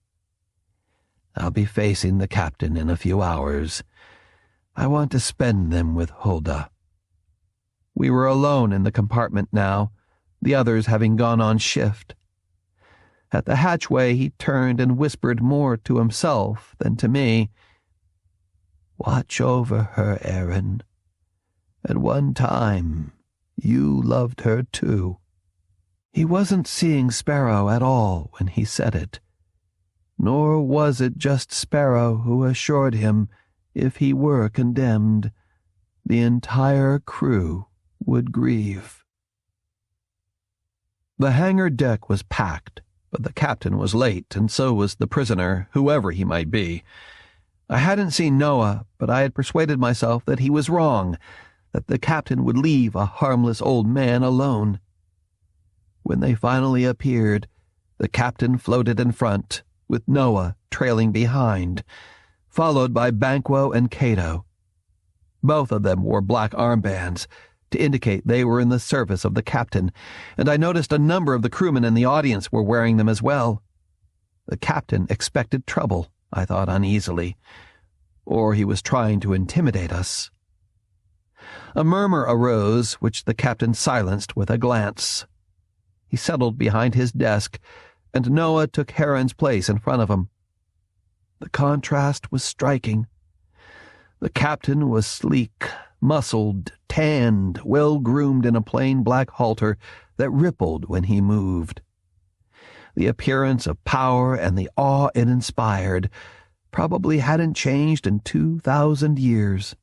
"I'll be facing the captain in a few hours. I want to spend them with Hulda." We were alone in the compartment now, the others having gone on shift. At the hatchway he turned and whispered more to himself than to me. "Watch over her, Aaron. At one time, you loved her too." He wasn't seeing Sparrow at all when he said it. Nor was it just Sparrow who assured him, if he were condemned, the entire crew would grieve. The hangar deck was packed, but the captain was late, and so was the prisoner, whoever he might be. I hadn't seen Noah, but I had persuaded myself that he was wrong, that the captain would leave a harmless old man alone. When they finally appeared, the captain floated in front, with Noah trailing behind, followed by Banquo and Cato. Both of them wore black armbands, to indicate they were in the service of the captain, and I noticed a number of the crewmen in the audience were wearing them as well. The captain expected trouble, I thought uneasily, or he was trying to intimidate us. A murmur arose, which the captain silenced with a glance. He settled behind his desk, and Noah took Heron's place in front of him. The contrast was striking. The captain was sleek, muscled, tanned, well-groomed in a plain black halter that rippled when he moved. The appearance of power and the awe it inspired probably hadn't changed in 2,000 years.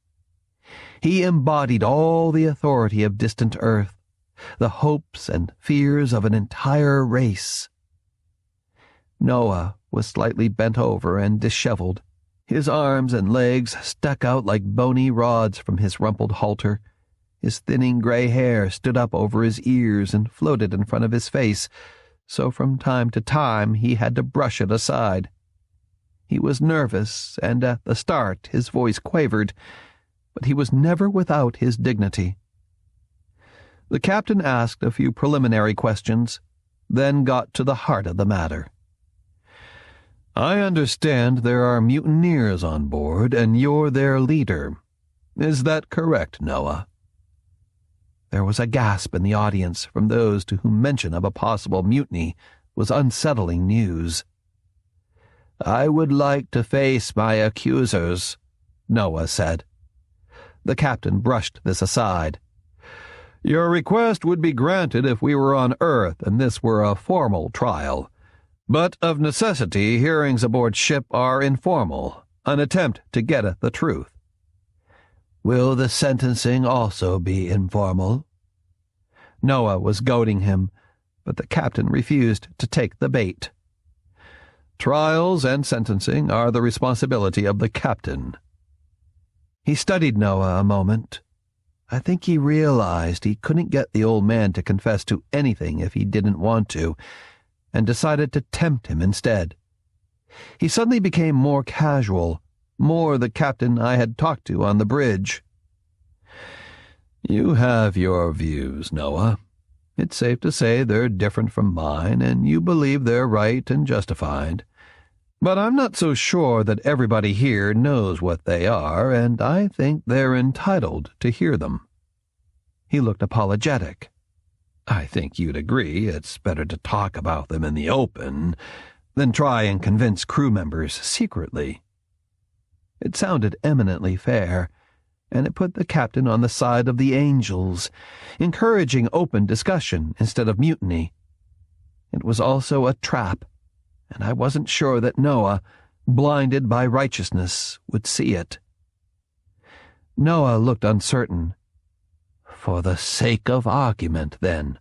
He embodied all the authority of distant Earth, the hopes and fears of an entire race. Noah was slightly bent over and disheveled. His arms and legs stuck out like bony rods from his rumpled halter. His thinning gray hair stood up over his ears and floated in front of his face, so from time to time he had to brush it aside. He was nervous, and at the start his voice quavered, but he was never without his dignity. The captain asked a few preliminary questions, then got to the heart of the matter. "I understand there are mutineers on board, and you're their leader. Is that correct, Noah?" There was a gasp in the audience from those to whom mention of a possible mutiny was unsettling news. "I would like to face my accusers," Noah said. The captain brushed this aside. Your request would be granted if we were on Earth and this were a formal trial. But of necessity, hearings aboard ship are informal, an attempt to get at the truth. Will the sentencing also be informal? Noah was goading him, but the captain refused to take the bait. Trials and sentencing are the responsibility of the captain. He studied Noah a moment. I think he realized he couldn't get the old man to confess to anything if he didn't want to, and decided to tempt him instead. He suddenly became more casual, more the captain I had talked to on the bridge. You have your views, Noah. It's safe to say they're different from mine, and you believe they're right and justified. But I'm not so sure that everybody here knows what they are, and I think they're entitled to hear them. He looked apologetic. I think you'd agree it's better to talk about them in the open than try and convince crew members secretly. It sounded eminently fair, and it put the captain on the side of the angels, encouraging open discussion instead of mutiny. It was also a trap, and I wasn't sure that Noah, blinded by righteousness, would see it. Noah looked uncertain. For the sake of argument, then.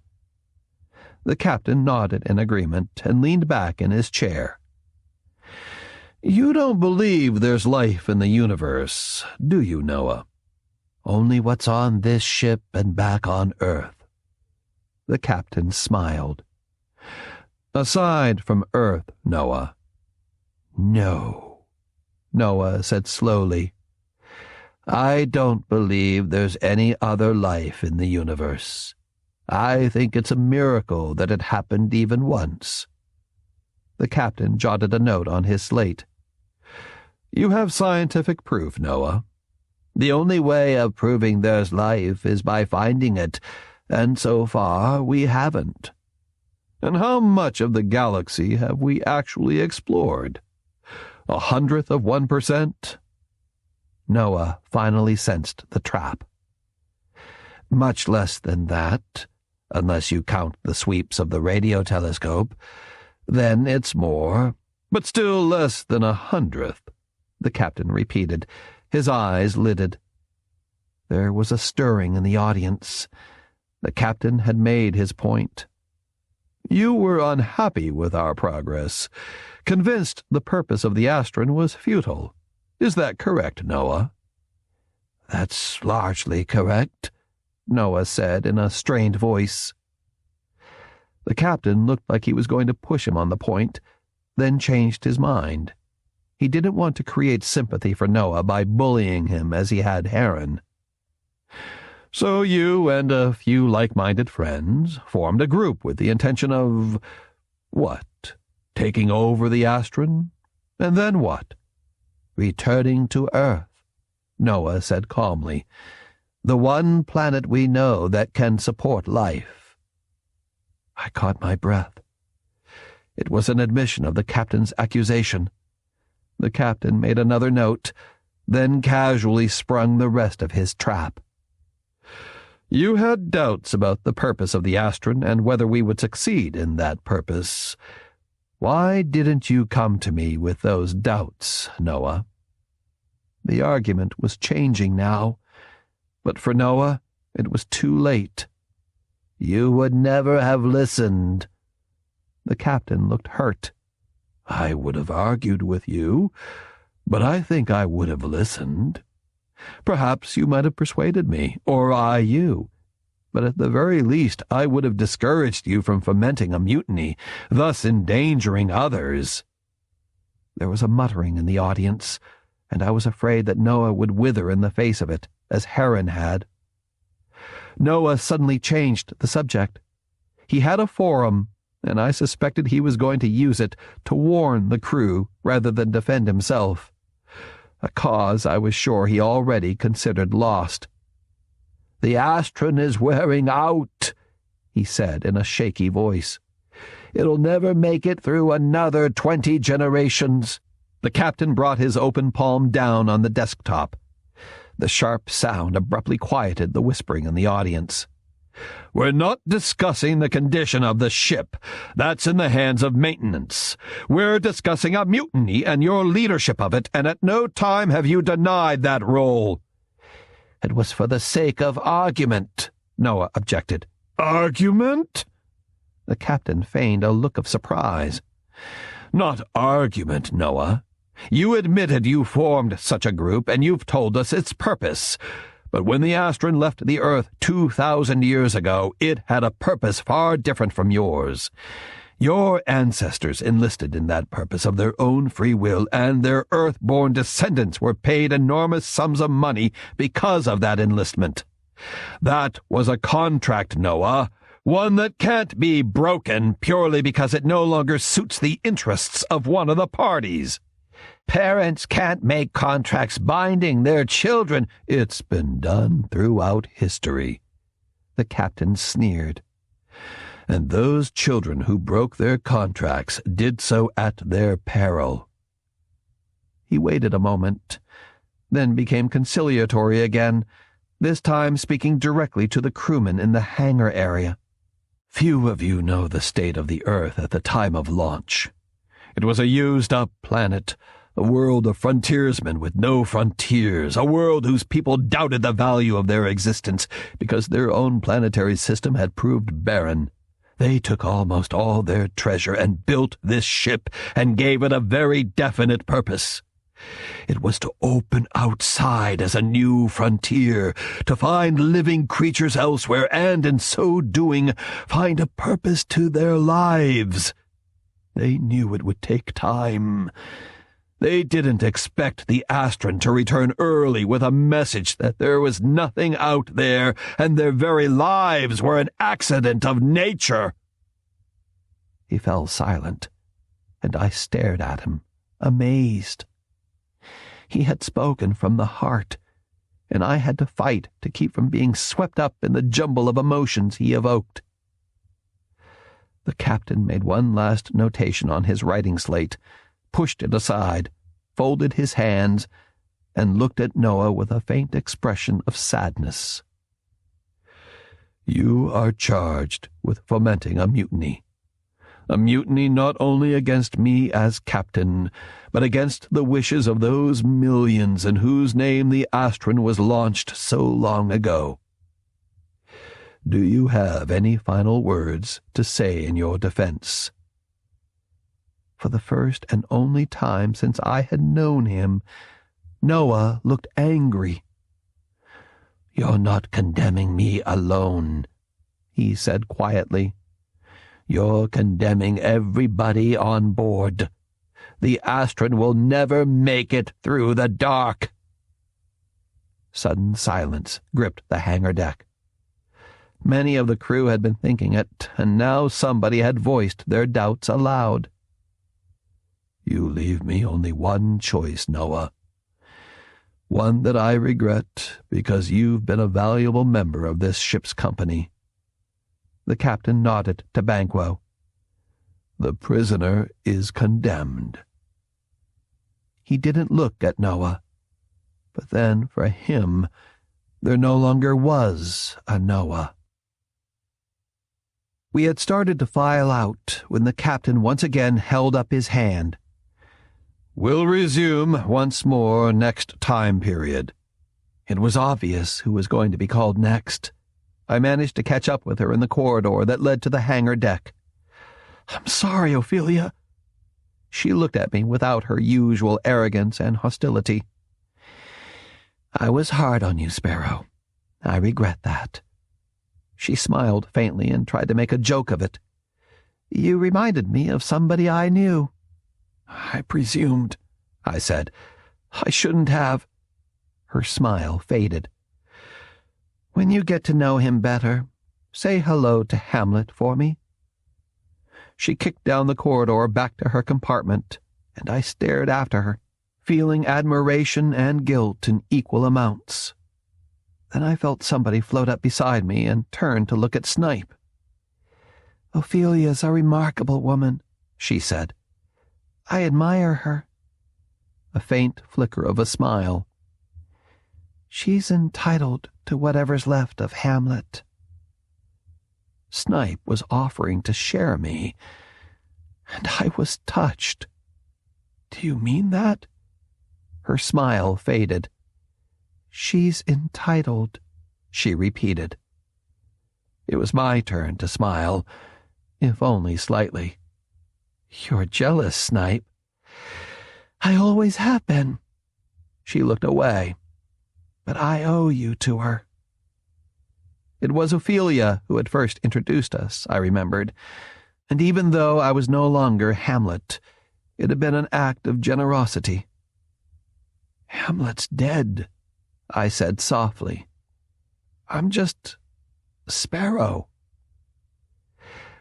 The captain nodded in agreement and leaned back in his chair. You don't believe there's life in the universe, do you, Noah? Only what's on this ship and back on Earth. The captain smiled. Aside from Earth, Noah. No, Noah said slowly. I don't believe there's any other life in the universe. I think it's a miracle that it happened even once. The captain jotted a note on his slate. You have scientific proof, Noah. The only way of proving there's life is by finding it, and so far we haven't. And how much of the galaxy have we actually explored? 1/100%? Noah finally sensed the trap. Much less than that, unless you count the sweeps of the radio telescope. Then it's more. But still less than 100th, the captain repeated, his eyes lidded. There was a stirring in the audience. The captain had made his point. You were unhappy with our progress, convinced the purpose of the Astron was futile. Is that correct, Noah? That's largely correct, Noah said in a strained voice. The captain looked like he was going to push him on the point, then changed his mind. He didn't want to create sympathy for Noah by bullying him as he had Heron. So you and a few like-minded friends formed a group with the intention of, what? Taking over the Astron? And then what? Returning to Earth, Noah said calmly. The one planet we know that can support life. I caught my breath. It was an admission of the captain's accusation. The captain made another note, then casually sprung the rest of his trap. You had doubts about the purpose of the Astron and whether we would succeed in that purpose. Why didn't you come to me with those doubts, Noah? The argument was changing now, but for Noah it was too late. You would never have listened. The captain looked hurt. I would have argued with you, but I think I would have listened. Perhaps you might have persuaded me, or I you. But at the very least I would have discouraged you from fomenting a mutiny, thus endangering others. There was a muttering in the audience, and I was afraid that Noah would wither in the face of it, as Heron had. Noah suddenly changed the subject. He had a forum, and I suspected he was going to use it to warn the crew rather than defend himself. A cause I was sure he already considered lost. "The Astron is wearing out," he said in a shaky voice. "It'll never make it through another 20 generations." The captain brought his open palm down on the desktop. The sharp sound abruptly quieted the whispering in the audience. We're not discussing the condition of the ship. That's in the hands of maintenance. We're discussing a mutiny and your leadership of it, and at no time have you denied that role." "It was for the sake of argument," Noah objected. "Argument?" The captain feigned a look of surprise. "Not argument, Noah. You admitted you formed such a group, and you've told us its purpose. But when the Astron left the Earth 2,000 years ago, it had a purpose far different from yours. Your ancestors enlisted in that purpose of their own free will, and their Earth-born descendants were paid enormous sums of money because of that enlistment. That was a contract, Noah, one that can't be broken purely because it no longer suits the interests of one of the parties." "Parents can't make contracts binding their children." "It's been done throughout history," the captain sneered. "And those children who broke their contracts did so at their peril." He waited a moment, then became conciliatory again, this time speaking directly to the crewman in the hangar area. "Few of you know the state of the Earth at the time of launch. It was a used-up planet, a world of frontiersmen with no frontiers, a world whose people doubted the value of their existence because their own planetary system had proved barren. They took almost all their treasure and built this ship and gave it a very definite purpose. It was to open outside as a new frontier, to find living creatures elsewhere, and in so doing, find a purpose to their lives. They knew it would take time. They didn't expect the Astron to return early with a message that there was nothing out there and their very lives were an accident of nature." He fell silent, and I stared at him, amazed. He had spoken from the heart, and I had to fight to keep from being swept up in the jumble of emotions he evoked. The captain made one last notation on his writing slate, pushed it aside, folded his hands, and looked at Noah with a faint expression of sadness. "You are charged with fomenting a mutiny. A mutiny not only against me as captain, but against the wishes of those millions in whose name the Astron was launched so long ago. Do you have any final words to say in your defense?" For the first and only time since I had known him, Noah looked angry. "You're not condemning me alone," he said quietly. "You're condemning everybody on board. The Astron will never make it through the dark." Sudden silence gripped the hangar deck. Many of the crew had been thinking it, and now somebody had voiced their doubts aloud. "You leave me only one choice, Noah. One that I regret because you've been a valuable member of this ship's company." The captain nodded to Banquo. "The prisoner is condemned." He didn't look at Noah. But then, for him, there no longer was a Noah. We had started to file out when the captain once again held up his hand. "We'll resume once more next time period." It was obvious who was going to be called next. I managed to catch up with her in the corridor that led to the hangar deck. "I'm sorry, Ophelia." She looked at me without her usual arrogance and hostility. "I was hard on you, Sparrow. I regret that." She smiled faintly and tried to make a joke of it. "You reminded me of somebody I knew." "I presumed," I said. "I shouldn't have." Her smile faded. "When you get to know him better, say hello to Hamlet for me." She kicked down the corridor back to her compartment, and I stared after her, feeling admiration and guilt in equal amounts. Then I felt somebody float up beside me and turned to look at Snipe. "Ophelia's a remarkable woman," she said. "I admire her." A faint flicker of a smile. "She's entitled to whatever's left of Hamlet." Snipe was offering to share me, and I was touched. Do you mean that? Her smile faded. She's entitled, she repeated. It was my turn to smile, if only slightly. You're jealous, Snipe. I always have been. She looked away, but I owe you to her. It was Ophelia who had first introduced us, I remembered, and even though I was no longer Hamlet, it had been an act of generosity. Hamlet's dead, I said softly. I'm just Sparrow.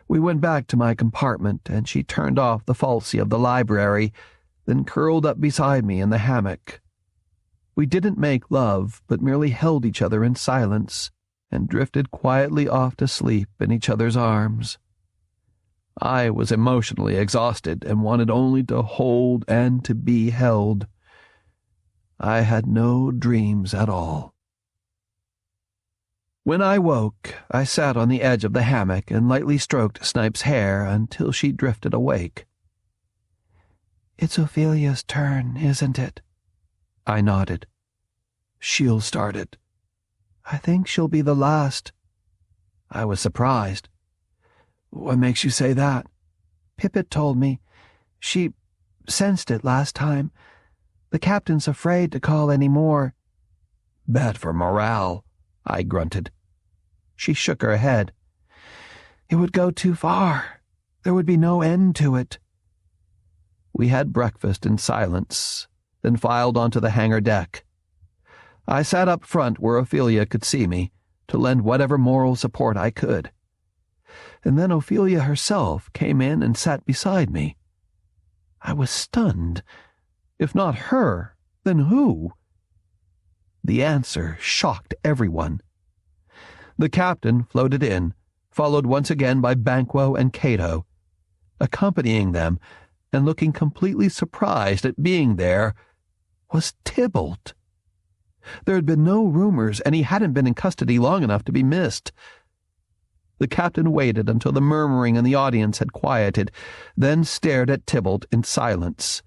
We went back to my compartment, and she turned off the falsie of the library, then curled up beside me in the hammock. We didn't make love, but merely held each other in silence and drifted quietly off to sleep in each other's arms. I was emotionally exhausted and wanted only to hold and to be held. I had no dreams at all. When I woke, I sat on the edge of the hammock and lightly stroked Snipe's hair until she drifted awake. It's Ophelia's turn, isn't it? I nodded. She'll start it. I think she'll be the last. I was surprised. What makes you say that? Pippet told me. She sensed it last time. The captain's afraid to call any more. Bad for morale, I grunted. She shook her head. It would go too far. There would be no end to it. We had breakfast in silence, then filed onto the hangar deck. I sat up front where Ophelia could see me, to lend whatever moral support I could. And then Ophelia herself came in and sat beside me. I was stunned. If not her, then who? The answer shocked everyone. The captain floated in, followed once again by Banquo and Cato. Accompanying them, and looking completely surprised at being there, was Tybalt. There had been no rumors, and he hadn't been in custody long enough to be missed. The captain waited until the murmuring in the audience had quieted, then stared at Tybalt in silence,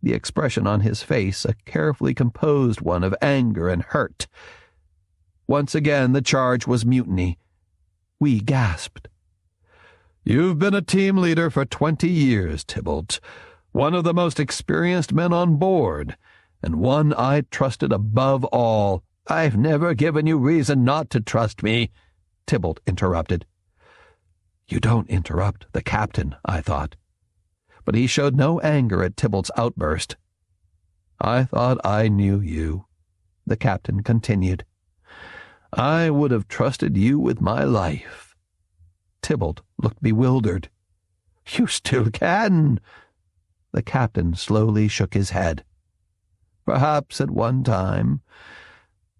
the expression on his face a carefully composed one of anger and hurt. Once again the charge was mutiny. We gasped. You've been a team leader for 20 years, Tybalt, one of the most experienced men on board, and one I trusted above all. I've never given you reason not to trust me, Tybalt interrupted. You don't interrupt the captain, I thought. But he showed no anger at Tybalt's outburst. I thought I knew you, the captain continued. I would have trusted you with my life. Tybalt looked bewildered. You still can. The captain slowly shook his head. Perhaps at one time.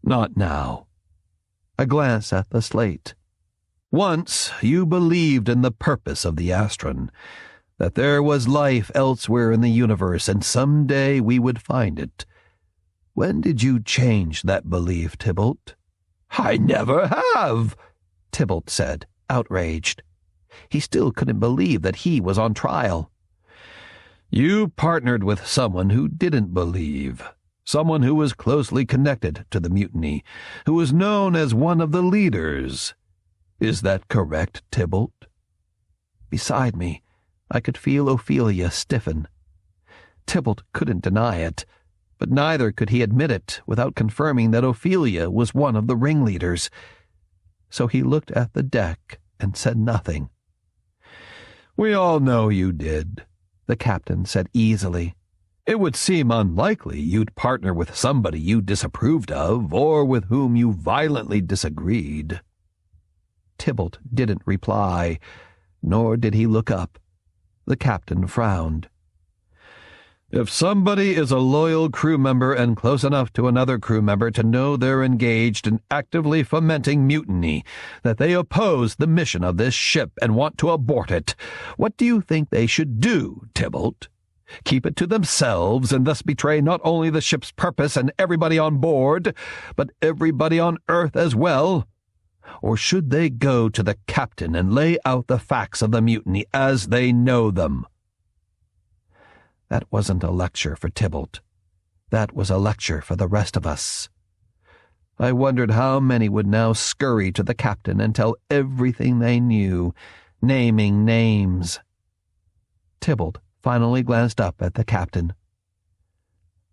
Not now. A glance at the slate. Once you believed in the purpose of the Astron, that there was life elsewhere in the universe, and someday we would find it. When did you change that belief, Tybalt? I never have, Tybalt said, outraged. He still couldn't believe that he was on trial. You partnered with someone who didn't believe, someone who was closely connected to the mutiny, who was known as one of the leaders. Is that correct, Tybalt? Beside me, I could feel Ophelia stiffen. Tybalt couldn't deny it, but neither could he admit it without confirming that Ophelia was one of the ringleaders. So he looked at the deck and said nothing. We all know you did, the captain said easily. It would seem unlikely you'd partner with somebody you disapproved of or with whom you violently disagreed. Tybalt didn't reply, nor did he look up. The captain frowned. If somebody is a loyal crew member and close enough to another crew member to know they're engaged in actively fomenting mutiny, that they oppose the mission of this ship and want to abort it, what do you think they should do, Tybalt? Keep it to themselves and thus betray not only the ship's purpose and everybody on board, but everybody on Earth as well? Or should they go to the captain and lay out the facts of the mutiny as they know them? That wasn't a lecture for Tybalt. That was a lecture for the rest of us. I wondered how many would now scurry to the captain and tell everything they knew, naming names. Tybalt finally glanced up at the captain.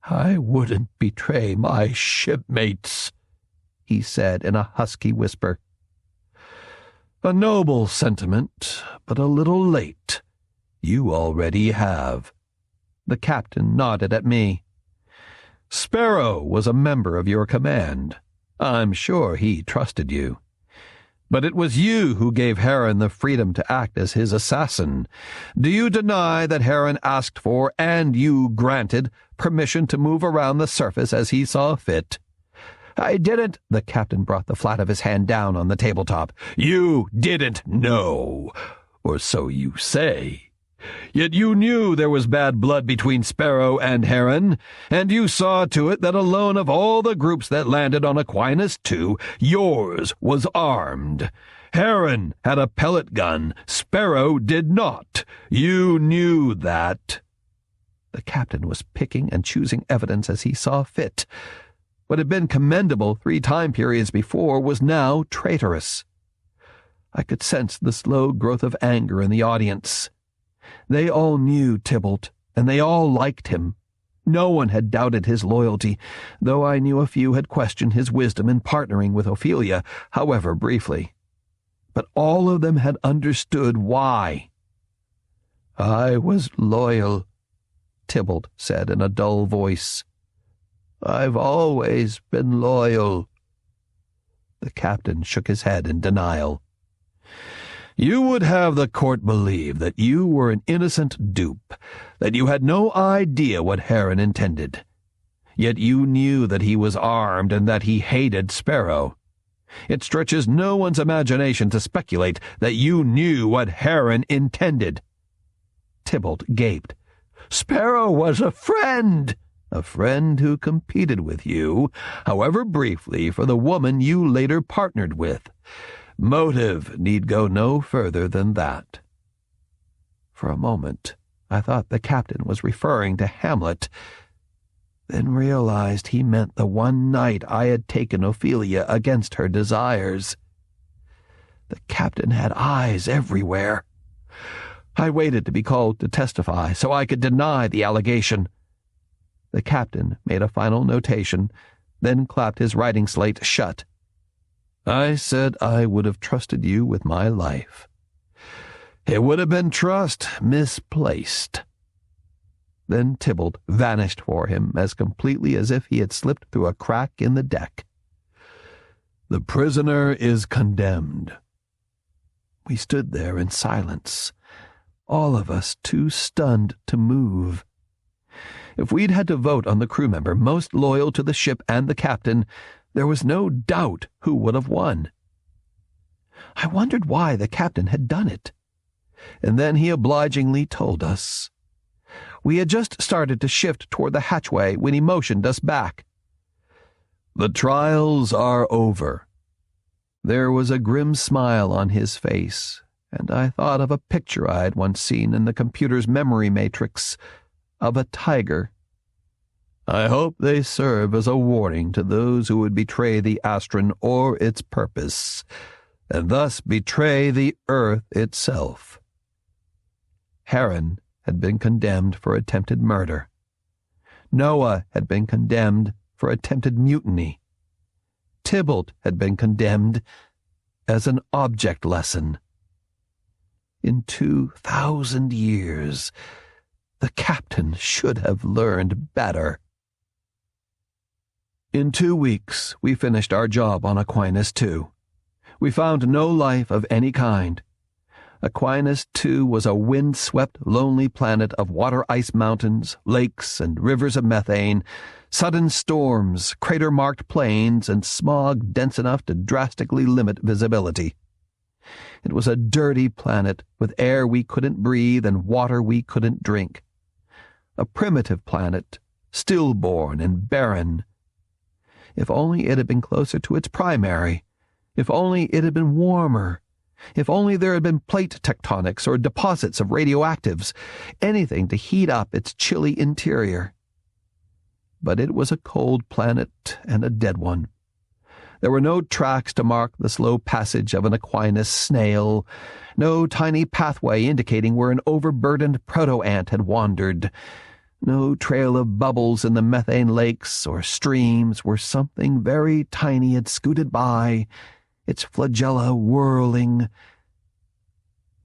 "I wouldn't betray my shipmates," he said in a husky whisper. "A noble sentiment, but a little late. You already have." The captain nodded at me. "Sparrow was a member of your command. I'm sure he trusted you. But it was you who gave Heron the freedom to act as his assassin. Do you deny that Heron asked for, and you granted, permission to move around the surface as he saw fit?" "I didn't." The captain brought the flat of his hand down on the tabletop. "You didn't know, or so you say. Yet you knew there was bad blood between Sparrow and Heron, and you saw to it that alone of all the groups that landed on Aquinas II, yours was armed. Heron had a pellet gun, Sparrow did not. You knew that." The captain was picking and choosing evidence as he saw fit. What had been commendable 3 time periods before was now traitorous. I could sense the slow growth of anger in the audience. They all knew Tybalt, and they all liked him. No one had doubted his loyalty, though I knew a few had questioned his wisdom in partnering with Ophelia, however briefly. But all of them had understood why. "I was loyal," Tybalt said in a dull voice. "I've always been loyal." The captain shook his head in denial. "You would have the court believe that you were an innocent dupe, that you had no idea what Heron intended. Yet you knew that he was armed and that he hated Sparrow. It stretches no one's imagination to speculate that you knew what Heron intended." Tybalt gaped. "Sparrow was a friend who competed with you, however briefly, for the woman you later partnered with. Motive need go no further than that." For a moment, I thought the captain was referring to Hamlet, then realized he meant the one night I had taken Ophelia against her desires. The captain had eyes everywhere. I waited to be called to testify so I could deny the allegation. The captain made a final notation, then clapped his writing slate shut. "I said I would have trusted you with my life. It would have been trust misplaced." Then Tybalt vanished for him as completely as if he had slipped through a crack in the deck. "The prisoner is condemned." We stood there in silence, all of us too stunned to move. If we'd had to vote on the crew member most loyal to the ship and the captain, there was no doubt who would have won. I wondered why the captain had done it. And then he obligingly told us. We had just started to shift toward the hatchway when he motioned us back. "The trials are over." There was a grim smile on his face, and I thought of a picture I had once seen in the computer's memory matrix of a tiger. "I hope they serve as a warning to those who would betray the Astron or its purpose, and thus betray the Earth itself." Heron had been condemned for attempted murder. Noah had been condemned for attempted mutiny. Tybalt had been condemned as an object lesson. In 2,000 years, the captain should have learned better. In 2 weeks, we finished our job on Aquinas II. We found no life of any kind. Aquinas II was a wind-swept, lonely planet of water-ice mountains, lakes, and rivers of methane, sudden storms, crater-marked plains, and smog dense enough to drastically limit visibility. It was a dirty planet with air we couldn't breathe and water we couldn't drink. A primitive planet, stillborn and barren. If only it had been closer to its primary, If only it had been warmer. If only there had been plate tectonics or deposits of radioactives, anything to heat up its chilly interior. But it was a cold planet and a dead one. There were no tracks to mark the slow passage of an Aquinas snail, no tiny pathway indicating where an overburdened proto-ant had wandered, no trail of bubbles in the methane lakes or streams where something very tiny had scooted by, its flagella whirling.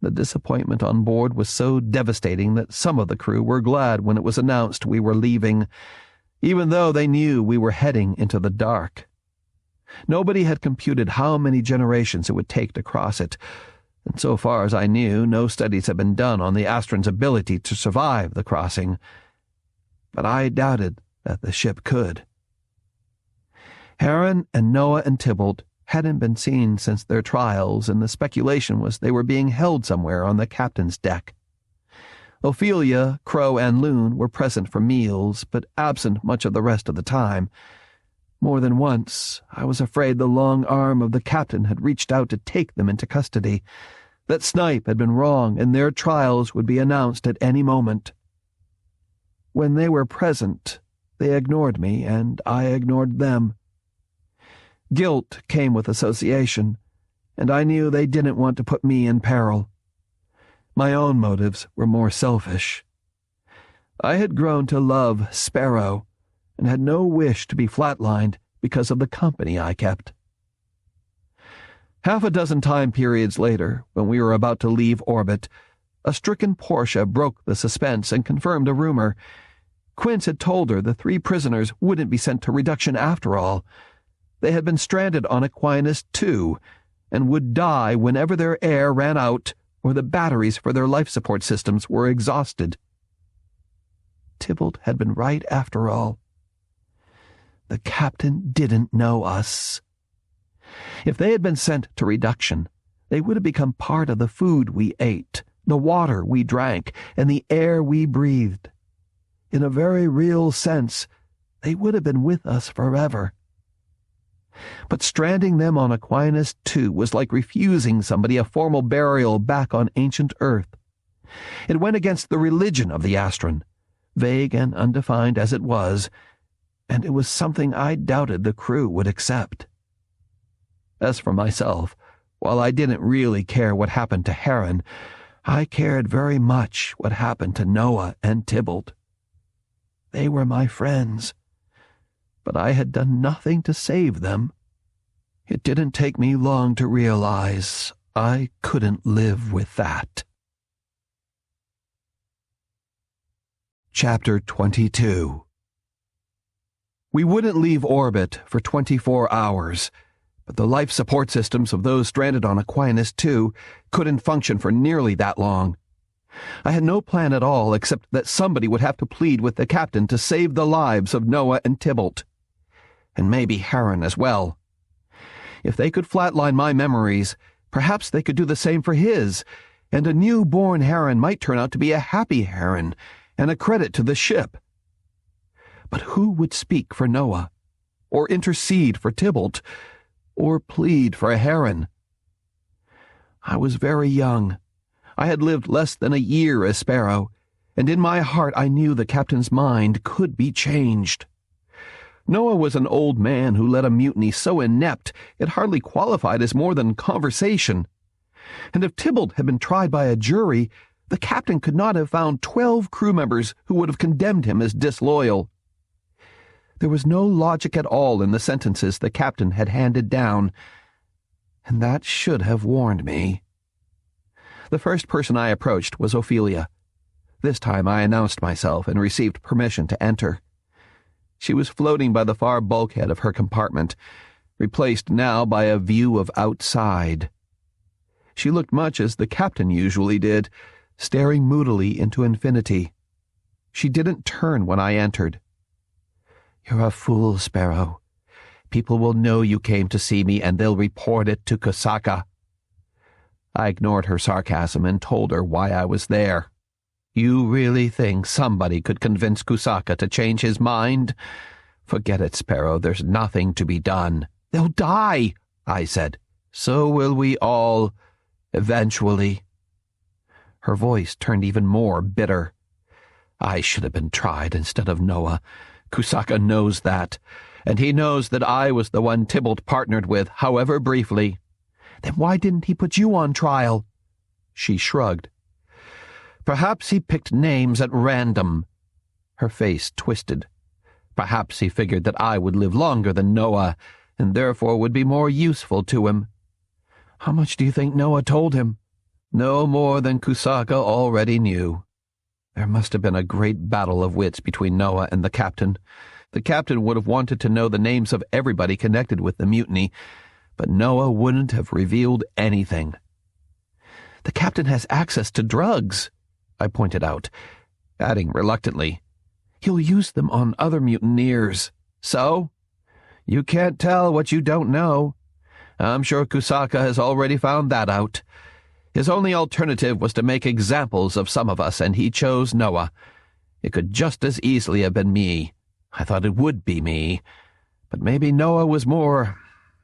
The disappointment on board was so devastating that some of the crew were glad when it was announced we were leaving, even though they knew we were heading into the dark. Nobody had computed how many generations it would take to cross it, and so far as I knew, no studies had been done on the Astron's ability to survive the crossing. But I doubted that the ship could. Heron and Noah and Tybalt hadn't been seen since their trials, and the speculation was they were being held somewhere on the captain's deck. Ophelia, Crow, and Loon were present for meals, but absent much of the rest of the time. More than once, I was afraid the long arm of the captain had reached out to take them into custody, that Snipe had been wrong and their trials would be announced at any moment. When they were present, they ignored me, and I ignored them. Guilt came with association, and I knew they didn't want to put me in peril. My own motives were more selfish. I had grown to love Sparrow, and had no wish to be flatlined because of the company I kept. Half a dozen time periods later, when we were about to leave orbit, a stricken Portia broke the suspense and confirmed a rumor. Quince had told her the 3 prisoners wouldn't be sent to reduction after all. They had been stranded on Aquinas II, and would die whenever their air ran out or the batteries for their life support systems were exhausted. Tybalt had been right after all. The captain didn't know us. If they had been sent to reduction, they would have become part of the food we ate, the water we drank, and the air we breathed. In a very real sense, they would have been with us forever. But stranding them on Aquinas II was like refusing somebody a formal burial back on ancient Earth. It went against the religion of the Astron, vague and undefined as it was, and it was something I doubted the crew would accept. As for myself, while I didn't really care what happened to Heron, I cared very much what happened to Noah and Tybalt. They were my friends, but I had done nothing to save them. It didn't take me long to realize I couldn't live with that. Chapter 22. We wouldn't leave orbit for 24 hours, but the life support systems of those stranded on Aquinas II couldn't function for nearly that long. I had no plan at all except that somebody would have to plead with the captain to save the lives of Noah and Tybalt, and maybe Heron as well. If they could flatline my memories, perhaps they could do the same for his, and a newborn Heron might turn out to be a happy Heron and a credit to the ship. But who would speak for Noah, or intercede for Tybalt, or plead for a Heron? I was very young. I had lived less than a year as Sparrow, and in my heart I knew the captain's mind could be changed. Noah was an old man who led a mutiny so inept it hardly qualified as more than conversation. And if Tybalt had been tried by a jury, the captain could not have found 12 crew members who would have condemned him as disloyal. There was no logic at all in the sentences the captain had handed down, and that should have warned me. The first person I approached was Ophelia. This time I announced myself and received permission to enter. She was floating by the far bulkhead of her compartment, replaced now by a view of outside. She looked much as the captain usually did, staring moodily into infinity. She didn't turn when I entered. "You're a fool, Sparrow. People will know you came to see me, and they'll report it to Kusaka." I ignored her sarcasm and told her why I was there. "You really think somebody could convince Kusaka to change his mind? Forget it, Sparrow. There's nothing to be done." "They'll die," I said. So will we all, eventually." Her voice turned even more bitter. "I should have been tried instead of Noah. Kusaka knows that, and he knows that I was the one Tybalt partnered with, however briefly." "Then why didn't he put you on trial?" She shrugged. "Perhaps he picked names at random." Her face twisted. "Perhaps he figured that I would live longer than Noah, and therefore would be more useful to him." "How much do you think Noah told him?" "No more than Kusaka already knew." There must have been a great battle of wits between Noah and the captain. The captain would have wanted to know the names of everybody connected with the mutiny, but Noah wouldn't have revealed anything. "The captain has access to drugs," I pointed out, adding reluctantly, "He'll use them on other mutineers." "So? You can't tell what you don't know. I'm sure Kusaka has already found that out. His only alternative was to make examples of some of us, and he chose Noah. It could just as easily have been me. I thought it would be me. But maybe Noah was more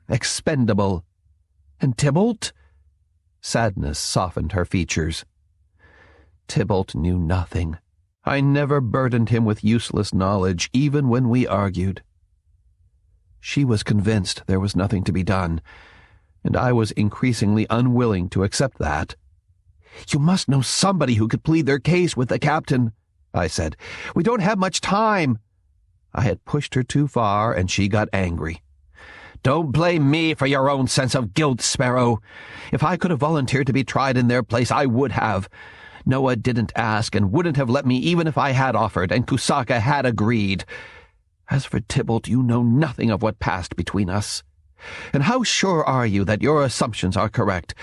expendable." "And Tybalt?" Sadness softened her features. "Tybalt knew nothing. I never burdened him with useless knowledge, even when we argued." She was convinced there was nothing to be done, and I was increasingly unwilling to accept that. "You must know somebody who could plead their case with the captain," I said. "We don't have much time." I had pushed her too far, and she got angry. "Don't blame me for your own sense of guilt, Sparrow. If I could have volunteered to be tried in their place, I would have. Noah didn't ask and wouldn't have let me even if I had offered, and Kusaka had agreed. As for Tybalt, you know nothing of what passed between us. And how sure are you that your assumptions are correct?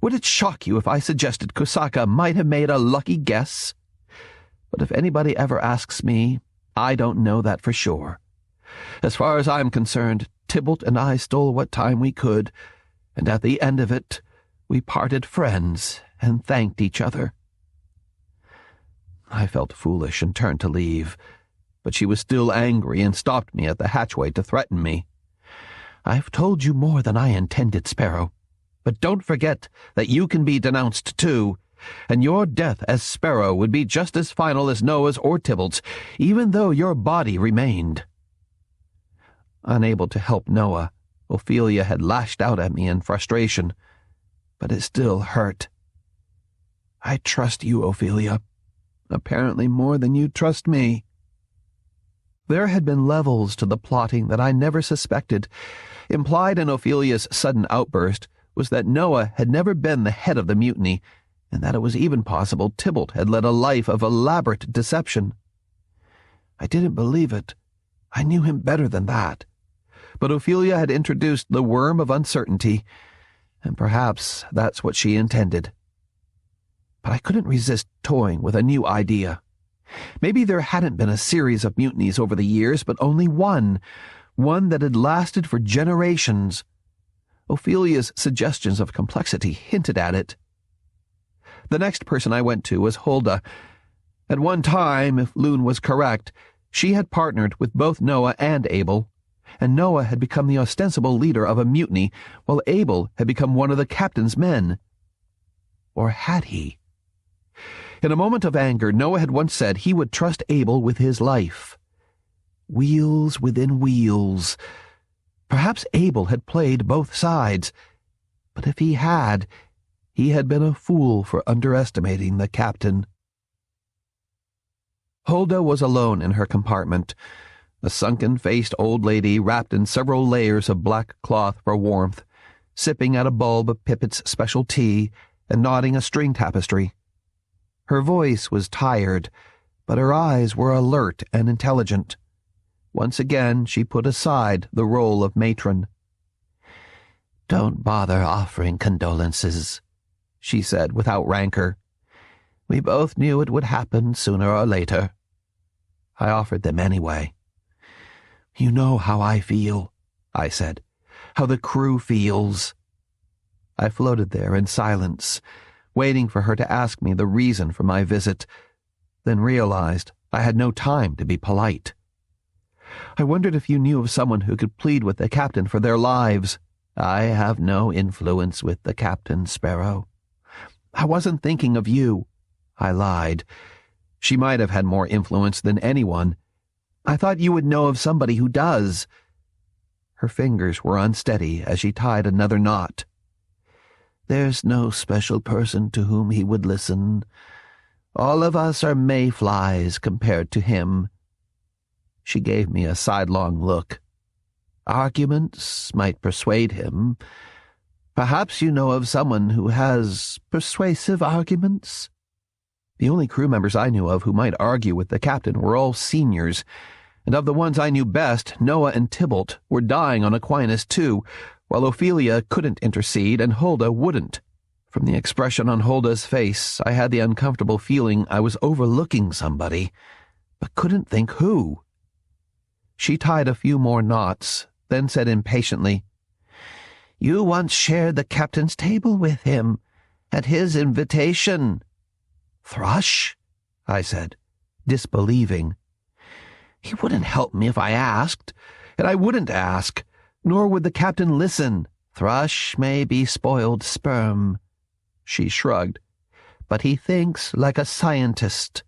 Would it shock you if I suggested Kusaka might have made a lucky guess? But if anybody ever asks me, I don't know that for sure. As far as I'm concerned, Tybalt and I stole what time we could, and at the end of it, we parted friends and thanked each other." I felt foolish and turned to leave, but she was still angry and stopped me at the hatchway to threaten me. "I've told you more than I intended, Sparrow, but don't forget that you can be denounced too, and your death as Sparrow would be just as final as Noah's or Tybalt's, even though your body remained." Unable to help Noah, Ophelia had lashed out at me in frustration, but it still hurt. "I trust you, Ophelia, apparently more than you trust me." There had been levels to the plotting that I never suspected. Implied in Ophelia's sudden outburst was that Noah had never been the head of the mutiny, and that it was even possible Tybalt had led a life of elaborate deception. I didn't believe it. I knew him better than that. But Ophelia had introduced the worm of uncertainty, and perhaps that's what she intended. But I couldn't resist toying with a new idea. Maybe there hadn't been a series of mutinies over the years, but only one that had lasted for generations. Ophelia's suggestions of complexity hinted at it. The next person I went to was Hulda. At one time, if Loon was correct, she had partnered with both Noah and Abel, and Noah had become the ostensible leader of a mutiny, while Abel had become one of the captain's men. Or had he? In a moment of anger, Noah had once said he would trust Abel with his life. Wheels within wheels. Perhaps Abel had played both sides, but if he had been a fool for underestimating the captain. Hulda was alone in her compartment, a sunken-faced old lady wrapped in several layers of black cloth for warmth, sipping at a bulb of Pippett's special tea and knotting a string tapestry. Her voice was tired, but her eyes were alert and intelligent. Once again she put aside the role of matron. "Don't bother offering condolences," she said without rancor. "We both knew it would happen sooner or later." I offered them anyway. "You know how I feel," I said, "how the crew feels." I floated there in silence, waiting for her to ask me the reason for my visit, then realized I had no time to be polite. "I wondered if you knew of someone who could plead with the captain for their lives," I have no influence with the captain, Sparrow. I wasn't thinking of you. I lied. She might have had more influence than anyone. I thought you would know of somebody who does. Her fingers were unsteady as she tied another knot. There's no special person to whom he would listen. All of us are mayflies compared to him. She gave me a sidelong look. Arguments might persuade him. Perhaps you know of someone who has persuasive arguments? The only crew members I knew of who might argue with the captain were all seniors, and of the ones I knew best, Noah and Tybalt were dying on Aquinas too, while Ophelia couldn't intercede and Hulda wouldn't. From the expression on Hulda's face, I had the uncomfortable feeling I was overlooking somebody, but couldn't think who. She tied a few more knots, then said impatiently, You once shared the captain's table with him, at his invitation. Thrush? I said, disbelieving. He wouldn't help me if I asked, and I wouldn't ask, nor would the captain listen. Thrush may be spoiled sperm. She shrugged. But he thinks like a scientist,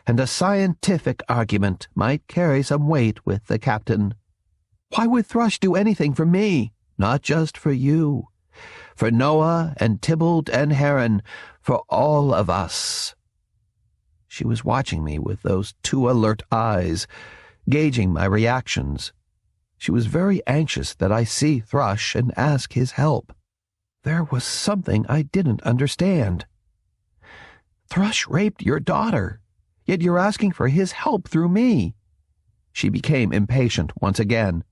and a scientific argument might carry some weight with the captain. Why would Thrush do anything for me? Not just for you. For Noah and Tybalt and Heron, for all of us. She was watching me with those two alert eyes, gauging my reactions. She was very anxious that I see Thrush and ask his help. There was something I didn't understand. Thrush raped your daughter, yet you're asking for his help through me. She became impatient once again.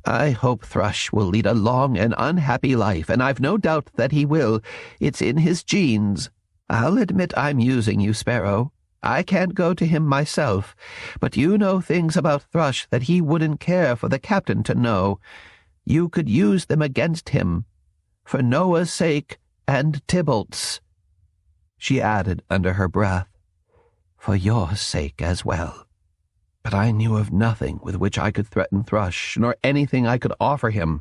I hope Thrush will lead a long and unhappy life, and I've no doubt that he will. It's in his genes. I'll admit I'm using you, Sparrow. I can't go to him myself, but you know things about Thrush that he wouldn't care for the captain to know. You could use them against him, for Noah's sake and Tybalt's. She added under her breath, For your sake as well. But I knew of nothing with which I could threaten Thrush, nor anything I could offer him,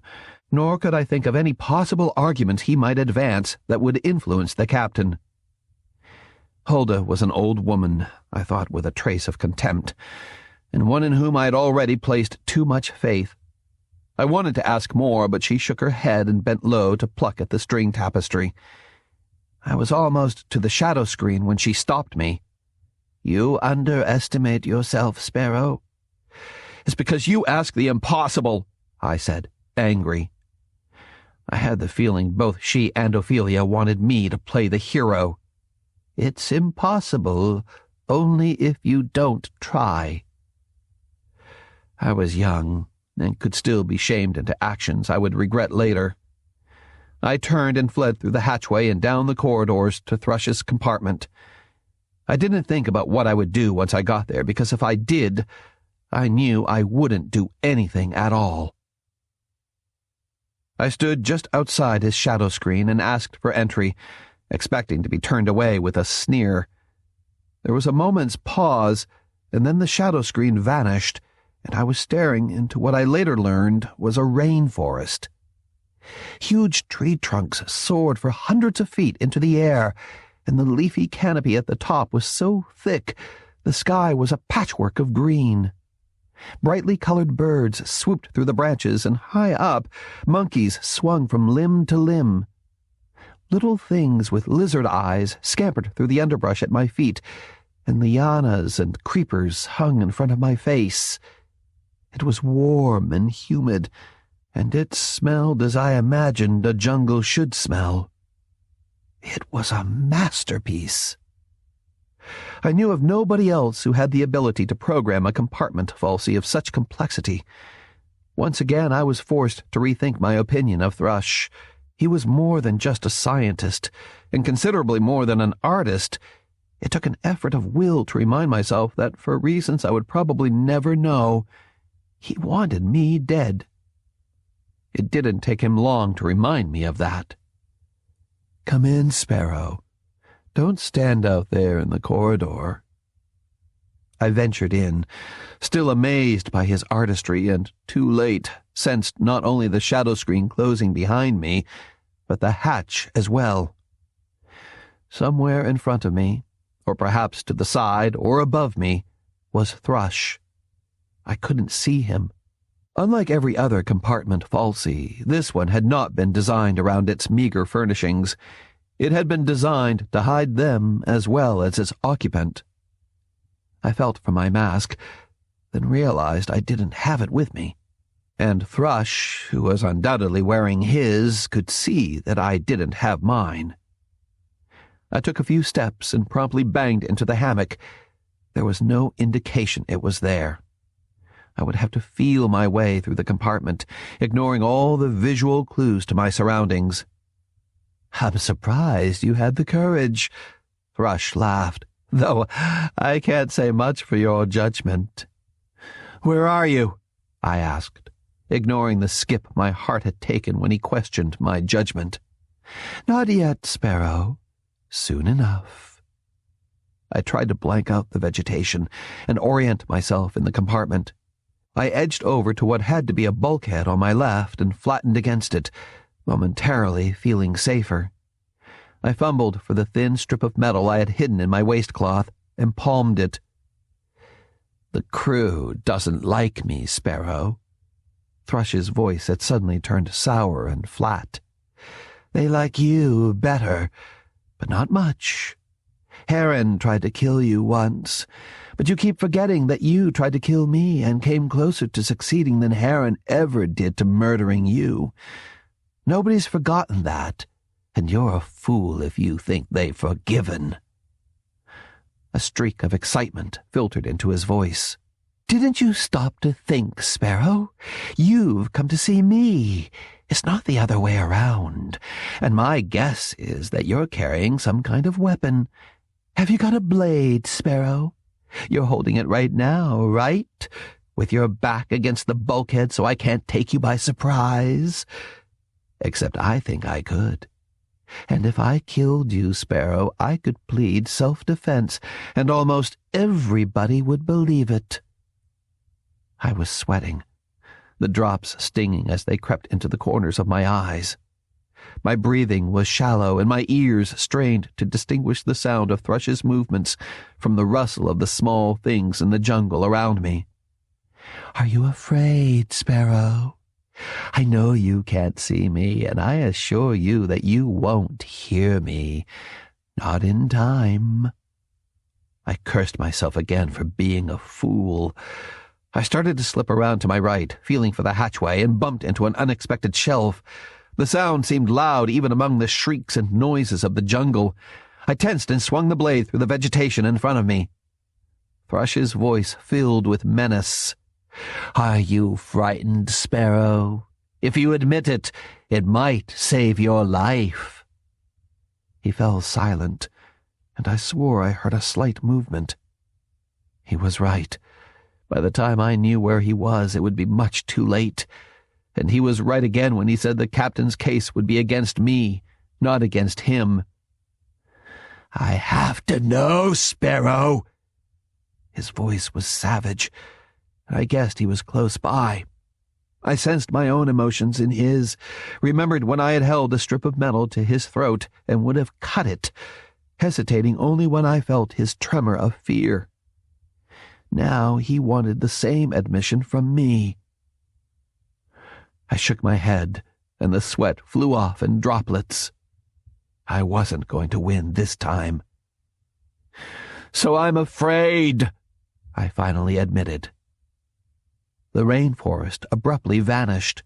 nor could I think of any possible argument he might advance that would influence the captain. Hulda was an old woman, I thought with a trace of contempt, and one in whom I had already placed too much faith. I wanted to ask more, but she shook her head and bent low to pluck at the string tapestry. I was almost to the shadow screen when she stopped me. You underestimate yourself, Sparrow. It's because you ask the impossible, I said, angry. I had the feeling both she and Ophelia wanted me to play the hero. It's impossible only if you don't try. I was young and could still be shamed into actions I would regret later. I turned and fled through the hatchway and down the corridors to Thrush's compartment. I didn't think about what I would do once I got there, because if I did, I knew I wouldn't do anything at all. I stood just outside his shadow screen and asked for entry, expecting to be turned away with a sneer. There was a moment's pause, and then the shadow screen vanished, and I was staring into what I later learned was a rainforest. Huge tree trunks soared for hundreds of feet into the air, and the leafy canopy at the top was so thick the sky was a patchwork of green. Brightly colored birds swooped through the branches, and high up, monkeys swung from limb to limb. Little things with lizard eyes scampered through the underbrush at my feet, and lianas and creepers hung in front of my face. It was warm and humid, and it smelled as I imagined a jungle should smell. It was a masterpiece. I knew of nobody else who had the ability to program a compartment falsie of such complexity. Once again I was forced to rethink my opinion of Thrush. He was more than just a scientist, and considerably more than an artist. It took an effort of will to remind myself that, for reasons I would probably never know, he wanted me dead. It didn't take him long to remind me of that. "Come in, Sparrow. Don't stand out there in the corridor." I ventured in, still amazed by his artistry, and too late sensed not only the shadow screen closing behind me, but the hatch as well. Somewhere in front of me, or perhaps to the side or above me, was Thrush. I couldn't see him. Unlike every other compartment falsie, this one had not been designed around its meager furnishings. It had been designed to hide them as well as its occupant. I felt for my mask, then realized I didn't have it with me. And Thrush, who was undoubtedly wearing his, could see that I didn't have mine. I took a few steps and promptly banged into the hammock. There was no indication it was there. I would have to feel my way through the compartment, ignoring all the visual clues to my surroundings. "I'm surprised you had the courage," Thrush laughed, "though I can't say much for your judgment." "Where are you?" I asked, ignoring the skip my heart had taken when he questioned my judgment. "Not yet, Sparrow. Soon enough." I tried to blank out the vegetation and orient myself in the compartment. I edged over to what had to be a bulkhead on my left and flattened against it, momentarily feeling safer. I fumbled for the thin strip of metal I had hidden in my waistcloth and palmed it. "The crew doesn't like me, Sparrow." Thrush's voice had suddenly turned sour and flat. "They like you better, but not much. Heron tried to kill you once, but you keep forgetting that you tried to kill me and came closer to succeeding than Heron ever did to murdering you. Nobody's forgotten that, and you're a fool if you think they've forgiven." A streak of excitement filtered into his voice. "Didn't you stop to think, Sparrow? You've come to see me. It's not the other way around, and my guess is that you're carrying some kind of weapon. Have you got a blade, Sparrow? You're holding it right now, right? With your back against the bulkhead so I can't take you by surprise? Except I think I could. And if I killed you, Sparrow, I could plead self-defense, and almost everybody would believe it." I was sweating, the drops stinging as they crept into the corners of my eyes. My breathing was shallow, and my ears strained to distinguish the sound of Thrush's movements from the rustle of the small things in the jungle around me. "Are you afraid, Sparrow? I know you can't see me, and I assure you that you won't hear me. Not in time." I cursed myself again for being a fool. I started to slip around to my right, feeling for the hatchway, and bumped into an unexpected shelf. The sound seemed loud even among the shrieks and noises of the jungle. I tensed and swung the blade through the vegetation in front of me. Thrush's voice filled with menace. "Are you frightened, Sparrow? If you admit it, it might save your life." He fell silent, and I swore I heard a slight movement. He was right. By the time I knew where he was, it would be much too late. And he was right again when he said the captain's case would be against me, not against him. "I have to know, Sparrow." His voice was savage, and I guessed he was close by. I sensed my own emotions in his, remembered when I had held a strip of metal to his throat and would have cut it, hesitating only when I felt his tremor of fear. Now he wanted the same admission from me. I shook my head, and the sweat flew off in droplets. I wasn't going to win this time. "So I'm afraid," I finally admitted. The rainforest abruptly vanished.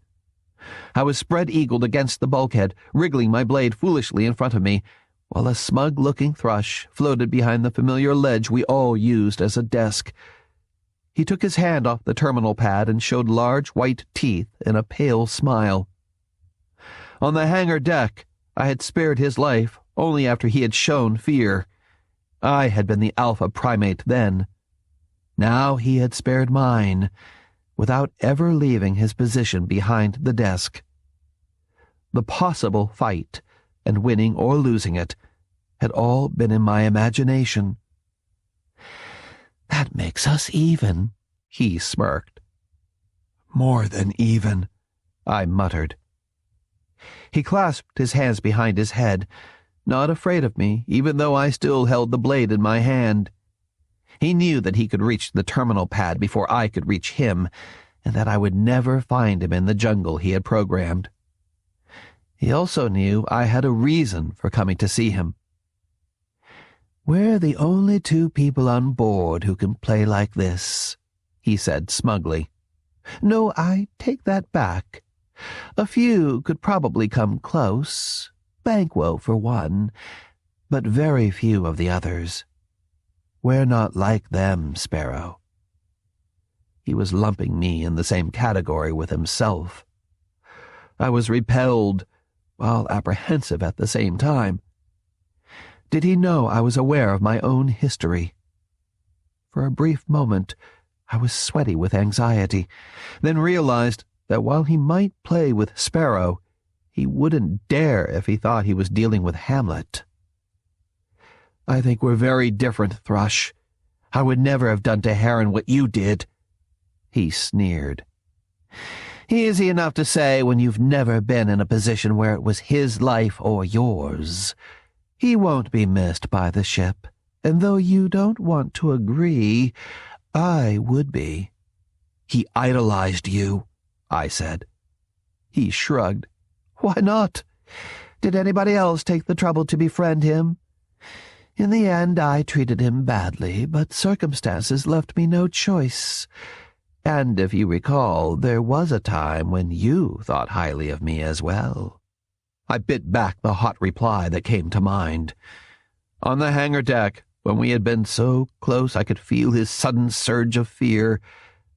I was spread-eagled against the bulkhead, wriggling my blade foolishly in front of me, while a smug-looking Thrush floated behind the familiar ledge we all used as a desk. He took his hand off the terminal pad and showed large white teeth in a pale smile. On the hangar deck, I had spared his life only after he had shown fear. I had been the alpha primate then. Now he had spared mine, without ever leaving his position behind the desk. The possible fight, and winning or losing it, had all been in my imagination. That makes us even, he smirked. More than even, I muttered. He clasped his hands behind his head, not afraid of me, even though I still held the blade in my hand. He knew that he could reach the terminal pad before I could reach him, and that I would never find him in the jungle he had programmed. He also knew I had a reason for coming to see him. "We're the only two people on board who can play like this," he said smugly. "No, I take that back. A few could probably come close, Banquo for one, but very few of the others. We're not like them, Sparrow." He was lumping me in the same category with himself. I was repelled, while apprehensive at the same time. Did he know I was aware of my own history? For a brief moment, I was sweaty with anxiety, then realized that while he might play with Sparrow, he wouldn't dare if he thought he was dealing with Hamlet. "I think we're very different, Thrush. I would never have done to Heron what you did," he sneered. "Easy enough to say when you've never been in a position where it was his life or yours. He won't be missed by the ship, and though you don't want to agree, I would be." "He idolized you," I said. He shrugged. "Why not? Did anybody else take the trouble to befriend him? In the end, I treated him badly, but circumstances left me no choice. And if you recall, there was a time when you thought highly of me as well." I bit back the hot reply that came to mind. On the hangar deck, when we had been so close I could feel his sudden surge of fear,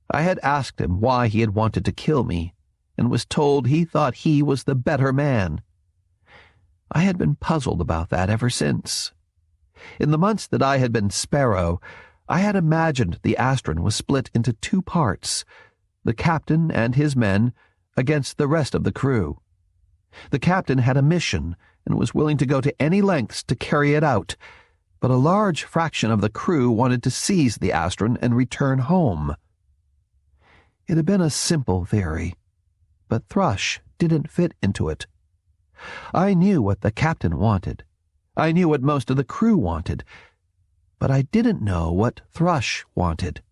I had asked him why he had wanted to kill me, and was told he thought he was the better man. I had been puzzled about that ever since. In the months that I had been Sparrow, I had imagined the Astron was split into two parts, the captain and his men against the rest of the crew. The captain had a mission and was willing to go to any lengths to carry it out, but a large fraction of the crew wanted to seize the Astron and return home. It had been a simple theory, but Thrush didn't fit into it. I knew what the captain wanted. I knew what most of the crew wanted, but I didn't know what Thrush wanted.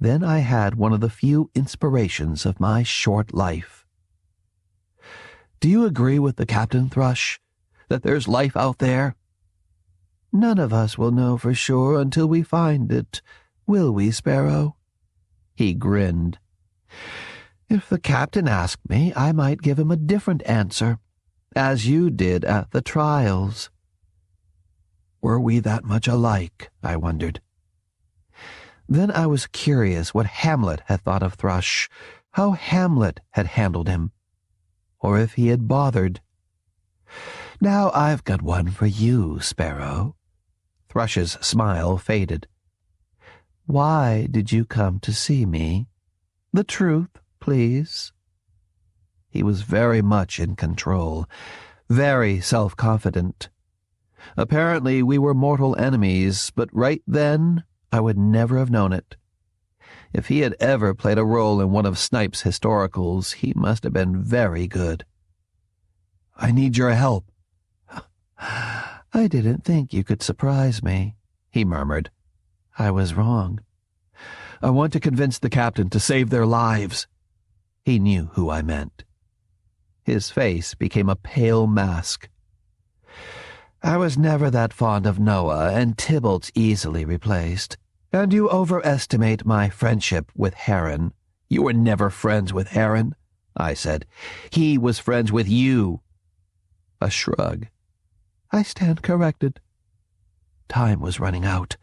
Then I had one of the few inspirations of my short life. "Do you agree with the captain, Thrush, that there's life out there?" "None of us will know for sure until we find it, will we, Sparrow?" He grinned. "If the captain asked me, I might give him a different answer, as you did at the trials." Were we that much alike, I wondered. Then I was curious what Hamlet had thought of Thrush, how Hamlet had handled him, or if he had bothered. "Now I've got one for you, Sparrow." Thrush's smile faded. "Why did you come to see me? The truth, please." He was very much in control, very self-confident. Apparently we were mortal enemies, but right then I would never have known it. If he had ever played a role in one of Snipe's historicals, he must have been very good. "I need your help." "I didn't think you could surprise me," he murmured. "I was wrong." "I want to convince the captain to save their lives." He knew who I meant. His face became a pale mask. "I was never that fond of Noah, and Tybalt's easily replaced. And you overestimate my friendship with Heron." "You were never friends with Heron," I said. "He was friends with you." A shrug. "I stand corrected." Time was running out.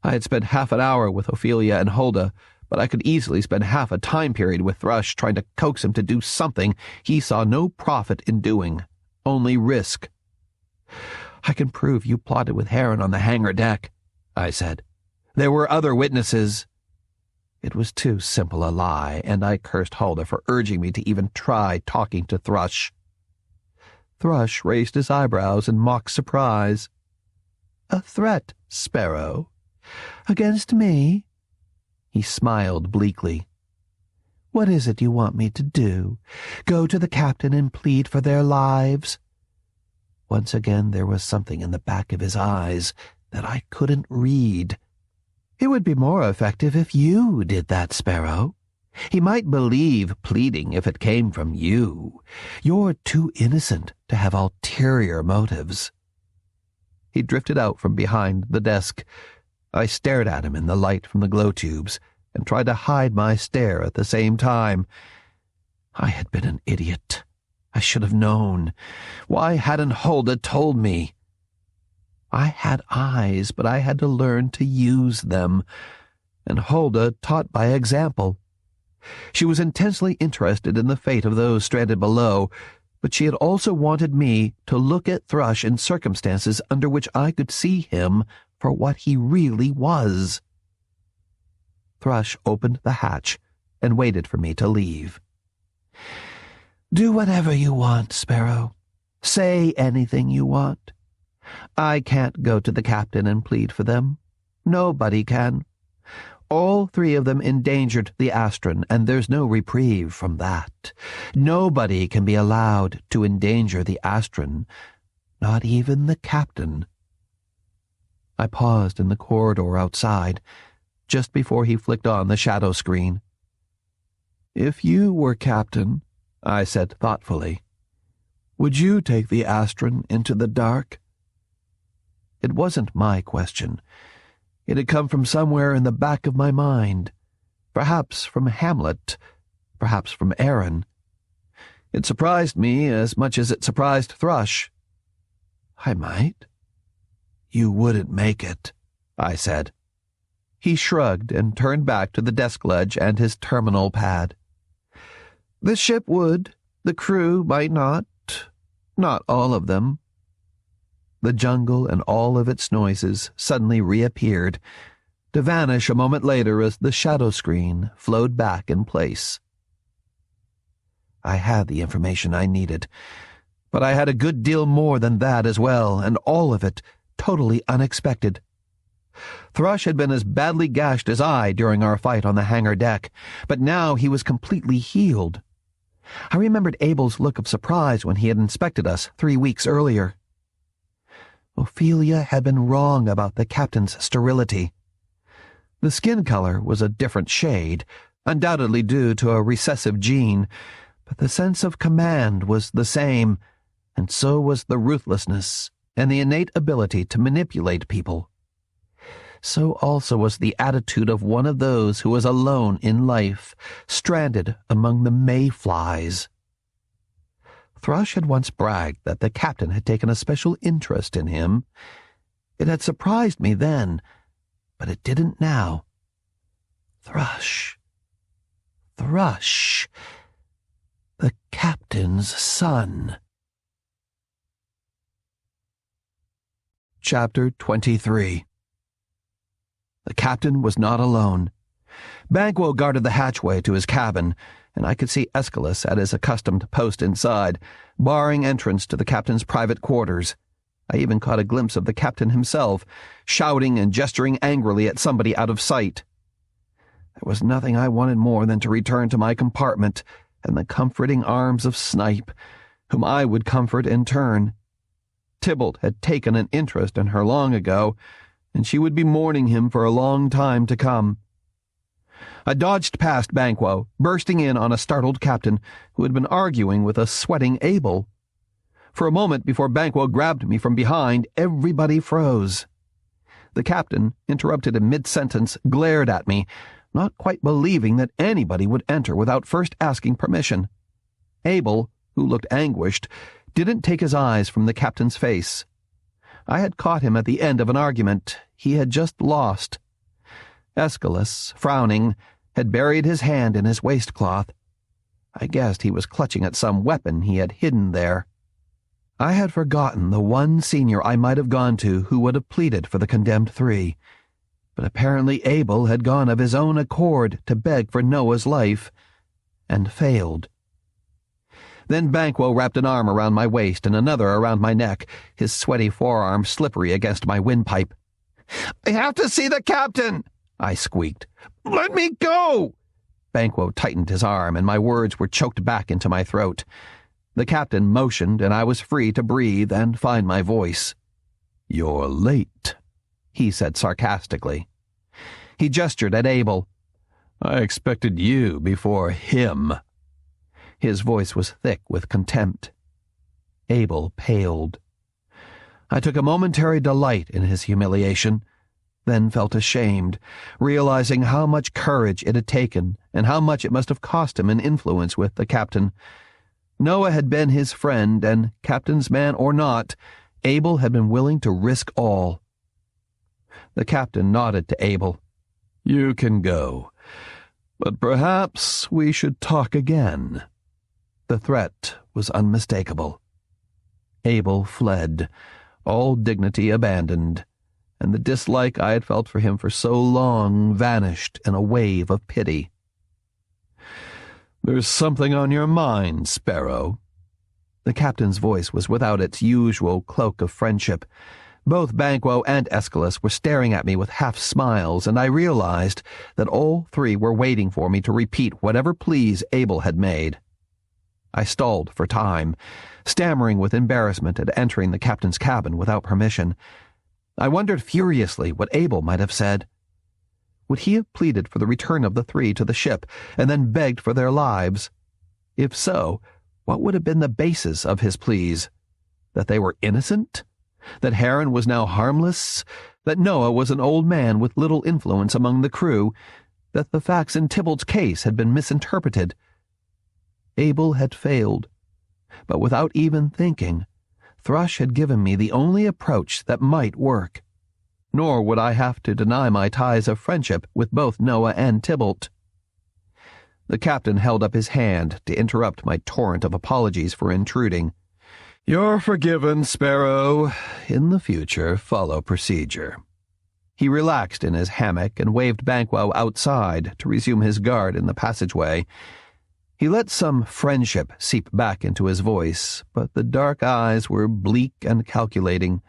I had spent half an hour with Ophelia and Hulda, but I could easily spend half a time period with Thrush trying to coax him to do something he saw no profit in doing, only risk. "I can prove you plotted with Heron on the hangar deck," I said. "There were other witnesses." It was too simple a lie, and I cursed Hulda for urging me to even try talking to Thrush. Thrush raised his eyebrows in mock surprise. "A threat, Sparrow? Against me?" He smiled bleakly. "What is it you want me to do? Go to the captain and plead for their lives?" Once again there was something in the back of his eyes that I couldn't read. "It would be more effective if you did that, Sparrow. He might believe pleading if it came from you. You're too innocent to have ulterior motives." He drifted out from behind the desk. I stared at him in the light from the glow tubes and tried to hide my stare at the same time. I had been an idiot. I should have known. Why hadn't Hulda told me? I had eyes, but I had to learn to use them, and Hulda taught by example. She was intensely interested in the fate of those stranded below, but she had also wanted me to look at Thrush in circumstances under which I could see him for what he really was. Thrush opened the hatch and waited for me to leave. "Do whatever you want, Sparrow. Say anything you want. I can't go to the captain and plead for them. Nobody can. All three of them endangered the Astron, and there's no reprieve from that. Nobody can be allowed to endanger the Astron, not even the captain." I paused in the corridor outside, just before he flicked on the shadow screen. "If you were captain," I said thoughtfully, "would you take the Astron into the dark?" It wasn't my question. It had come from somewhere in the back of my mind, perhaps from Hamlet, perhaps from Aaron. It surprised me as much as it surprised Thrush. "I might." "You wouldn't make it," I said. He shrugged and turned back to the desk ledge and his terminal pad. "The ship would. The crew might not. Not all of them." The jungle and all of its noises suddenly reappeared, to vanish a moment later as the shadow screen flowed back in place. I had the information I needed, but I had a good deal more than that as well, and all of it totally unexpected. Thrush had been as badly gashed as I during our fight on the hangar deck, but now he was completely healed. I remembered Abel's look of surprise when he had inspected us 3 weeks earlier. Ophelia had been wrong about the captain's sterility. The skin color was a different shade, undoubtedly due to a recessive gene, but the sense of command was the same, and so was the ruthlessness and the innate ability to manipulate people. So also was the attitude of one of those who was alone in life, stranded among the mayflies. Thrush had once bragged that the captain had taken a special interest in him. It had surprised me then, but it didn't now. Thrush. Thrush. The captain's son. Chapter 23. The captain was not alone. Banquo guarded the hatchway to his cabin, and I could see Aeschylus at his accustomed post inside, barring entrance to the captain's private quarters. I even caught a glimpse of the captain himself, shouting and gesturing angrily at somebody out of sight. There was nothing I wanted more than to return to my compartment and the comforting arms of Snipe, whom I would comfort in turn. Tybalt had taken an interest in her long ago, and she would be mourning him for a long time to come. I dodged past Banquo, bursting in on a startled captain who had been arguing with a sweating Abel. For a moment before Banquo grabbed me from behind, everybody froze. The captain, interrupted in mid-sentence, glared at me, not quite believing that anybody would enter without first asking permission. Abel, who looked anguished, didn't take his eyes from the captain's face. I had caught him at the end of an argument he had just lost. Aeschylus, frowning, had buried his hand in his waistcloth. I guessed he was clutching at some weapon he had hidden there. I had forgotten the one senior I might have gone to who would have pleaded for the condemned 3, but apparently Abel had gone of his own accord to beg for Noah's life, and failed. Then Banquo wrapped an arm around my waist and another around my neck, his sweaty forearm slippery against my windpipe. "I have to see the captain," I squeaked. "Let me go!" Banquo tightened his arm, and my words were choked back into my throat. The captain motioned, and I was free to breathe and find my voice. "You're late," he said sarcastically. He gestured at Abel. "I expected you before him." His voice was thick with contempt. Abel paled. I took a momentary delight in his humiliation, then felt ashamed, realizing how much courage it had taken and how much it must have cost him in influence with the captain. Noah had been his friend, and captain's man or not, Abel had been willing to risk all. The captain nodded to Abel. "You can go, but perhaps we should talk again." The threat was unmistakable. Abel fled, all dignity abandoned, and the dislike I had felt for him for so long vanished in a wave of pity. "There's something on your mind, Sparrow." The captain's voice was without its usual cloak of friendship. Both Banquo and Aeschylus were staring at me with half-smiles, and I realized that all three were waiting for me to repeat whatever pleas Abel had made. I stalled for time, stammering with embarrassment at entering the captain's cabin without permission. I wondered furiously what Abel might have said. Would he have pleaded for the return of the three to the ship and then begged for their lives? If so, what would have been the basis of his pleas? That they were innocent? That Heron was now harmless? That Noah was an old man with little influence among the crew? That the facts in Tybalt's case had been misinterpreted? Abel had failed, but without even thinking, Thrush had given me the only approach that might work. Nor would I have to deny my ties of friendship with both Noah and Tybalt. The captain held up his hand to interrupt my torrent of apologies for intruding. "You're forgiven, Sparrow. In the future, follow procedure." He relaxed in his hammock and waved Banquo outside to resume his guard in the passageway. He let some friendship seep back into his voice, but the dark eyes were bleak and calculating.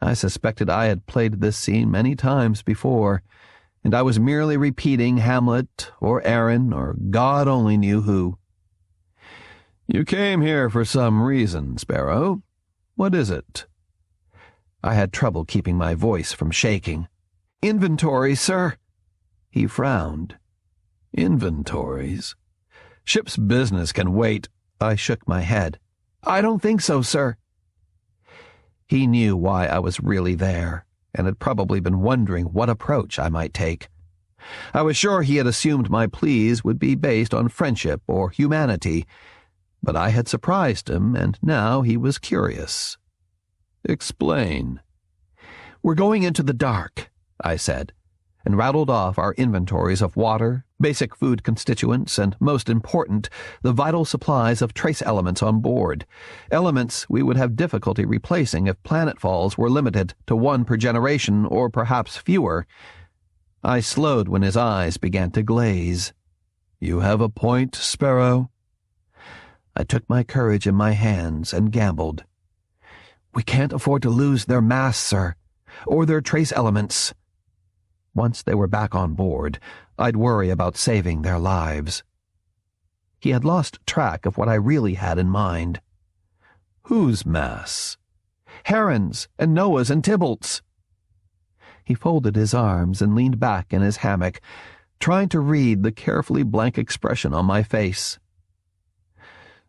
I suspected I had played this scene many times before, and I was merely repeating Hamlet or Aaron or God only knew who. "You came here for some reason, Sparrow. What is it?" I had trouble keeping my voice from shaking. "Inventory, sir." He frowned. "Inventories? Ship's business can wait." I shook my head. "I don't think so, sir." He knew why I was really there, and had probably been wondering what approach I might take. I was sure he had assumed my pleas would be based on friendship or humanity, but I had surprised him, and now he was curious. "Explain." "We're going into the dark," I said, and rattled off our inventories of water, basic food constituents, and, most important, the vital supplies of trace elements on board, elements we would have difficulty replacing if planetfalls were limited to one per generation or perhaps fewer. I slowed when his eyes began to glaze. "You have a point, Sparrow?" I took my courage in my hands and gambled. "We can't afford to lose their mass, sir, or their trace elements." Once they were back on board, I'd worry about saving their lives. He had lost track of what I really had in mind. "Whose mass?" "Heron's and Noah's and Tybalt's." He folded his arms and leaned back in his hammock, trying to read the carefully blank expression on my face.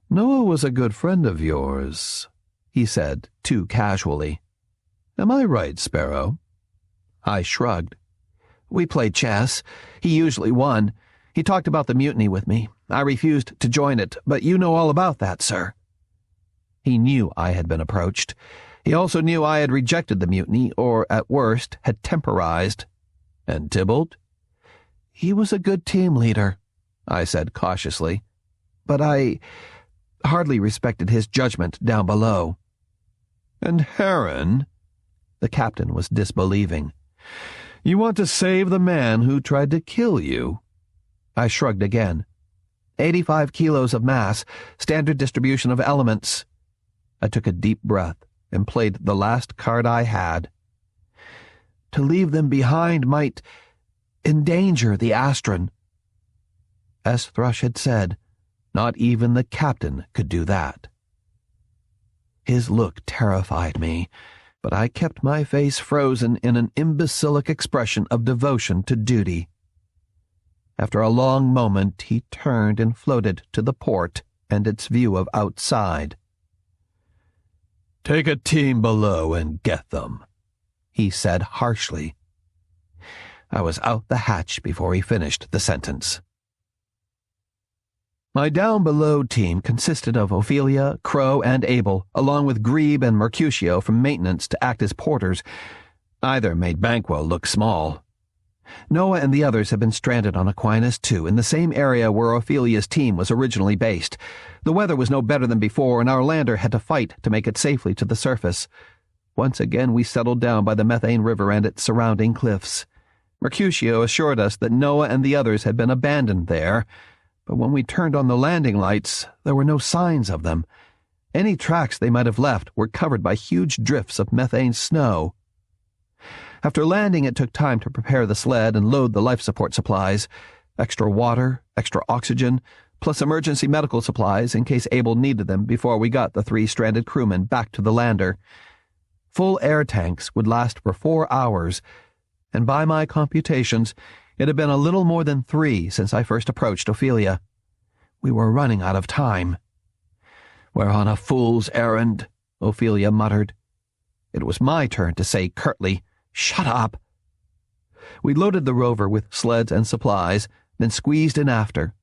"Noah was a good friend of yours," he said, too casually. "Am I right, Sparrow?" I shrugged. "We played chess. He usually won. He talked about the mutiny with me. I refused to join it, but you know all about that, sir." He knew I had been approached. He also knew I had rejected the mutiny, or, at worst, had temporized. "And Tybalt?" "He was a good team leader," I said cautiously, "but I hardly respected his judgment down below." "And Heron?" The captain was disbelieving. "You want to save the man who tried to kill you?" I shrugged again. 85 kilos of mass, standard distribution of elements. I took a deep breath and played the last card I had. To leave them behind might endanger the Astron. As Thrush had said, not even the captain could do that. His look terrified me, but I kept my face frozen in an imbecilic expression of devotion to duty. After a long moment, he turned and floated to the port and its view of outside. "Take a team below and get them," he said harshly. I was out the hatch before he finished the sentence. My down-below team consisted of Ophelia, Crow, and Abel, along with Grebe and Mercutio from maintenance to act as porters. Either made Banquo look small. Noah and the others had been stranded on Aquinas II, in the same area where Ophelia's team was originally based. The weather was no better than before, and our lander had to fight to make it safely to the surface. Once again we settled down by the Methane River and its surrounding cliffs. Mercutio assured us that Noah and the others had been abandoned there, but when we turned on the landing lights, there were no signs of them. Any tracks they might have left were covered by huge drifts of methane snow. After landing, it took time to prepare the sled and load the life support supplies. Extra water, extra oxygen, plus emergency medical supplies in case Abel needed them before we got the 3 stranded crewmen back to the lander. Full air tanks would last for 4 hours, and by my computations, it had been a little more than 3 since I first approached Ophelia. We were running out of time. "We're on a fool's errand," Ophelia muttered. It was my turn to say curtly, "Shut up!" We loaded the rover with sleds and supplies, then squeezed in after.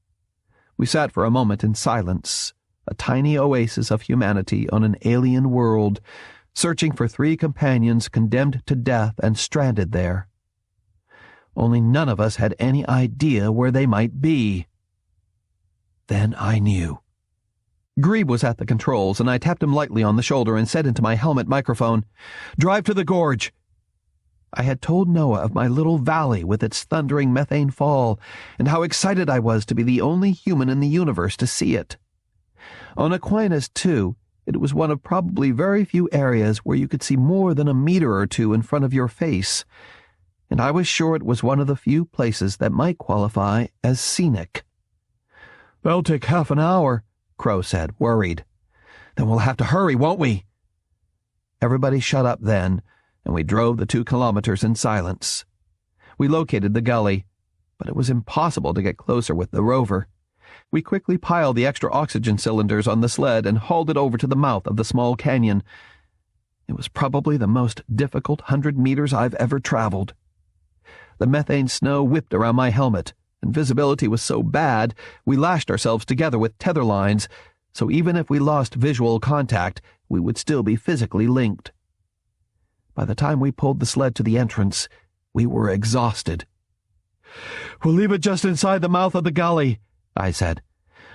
We sat for a moment in silence, a tiny oasis of humanity on an alien world, searching for 3 companions condemned to death and stranded there. Only none of us had any idea where they might be. Then I knew. Grebe was at the controls, and I tapped him lightly on the shoulder and said into my helmet microphone, "Drive to the gorge." I had told Noah of my little valley with its thundering methane fall, and how excited I was to be the only human in the universe to see it. On Aquinas, too, it was one of probably very few areas where you could see more than a meter or 2 in front of your face, and I was sure it was one of the few places that might qualify as scenic. "That'll take half an hour," Crow said, worried. "Then we'll have to hurry, won't we?" Everybody shut up then, and we drove the 2 kilometers in silence. We located the gully, but it was impossible to get closer with the rover. We quickly piled the extra oxygen cylinders on the sled and hauled it over to the mouth of the small canyon. It was probably the most difficult 100 meters I've ever traveled. The methane snow whipped around my helmet, and visibility was so bad we lashed ourselves together with tether lines, so even if we lost visual contact, we would still be physically linked. By the time we pulled the sled to the entrance, we were exhausted. "We'll leave it just inside the mouth of the gully," I said.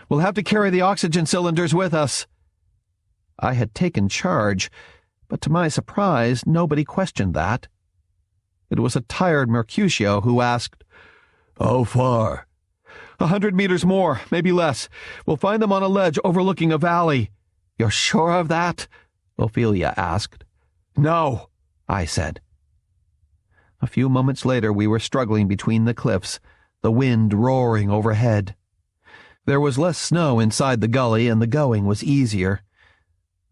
"We'll have to carry the oxygen cylinders with us." I had taken charge, but to my surprise, nobody questioned that. It was a tired Mercutio who asked, "How far?" 100 meters more, maybe less. We'll find them on a ledge overlooking a valley." "You're sure of that?" Ophelia asked. "No," I said. A few moments later we were struggling between the cliffs, the wind roaring overhead. There was less snow inside the gully and the going was easier.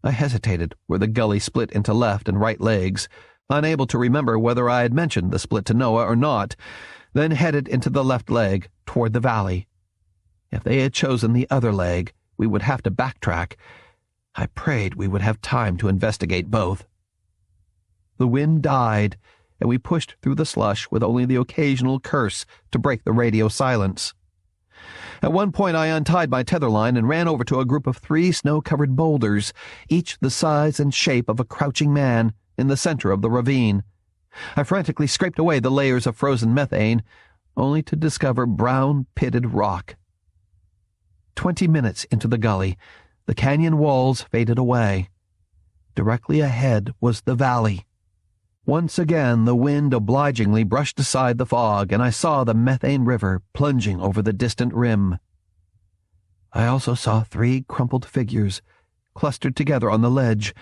I hesitated where the gully split into left and right legs, unable to remember whether I had mentioned the split to Noah or not, then headed into the left leg, toward the valley. If they had chosen the other leg, we would have to backtrack. I prayed we would have time to investigate both. The wind died, and we pushed through the slush with only the occasional curse to break the radio silence. At one point I untied my tether line and ran over to a group of 3 snow-covered boulders, each the size and shape of a crouching man, in the center of the ravine. I frantically scraped away the layers of frozen methane, only to discover brown, pitted rock. 20 minutes into the gully, the canyon walls faded away. Directly ahead was the valley. Once again the wind obligingly brushed aside the fog, and I saw the methane river plunging over the distant rim. I also saw 3 crumpled figures, clustered together on the ledge,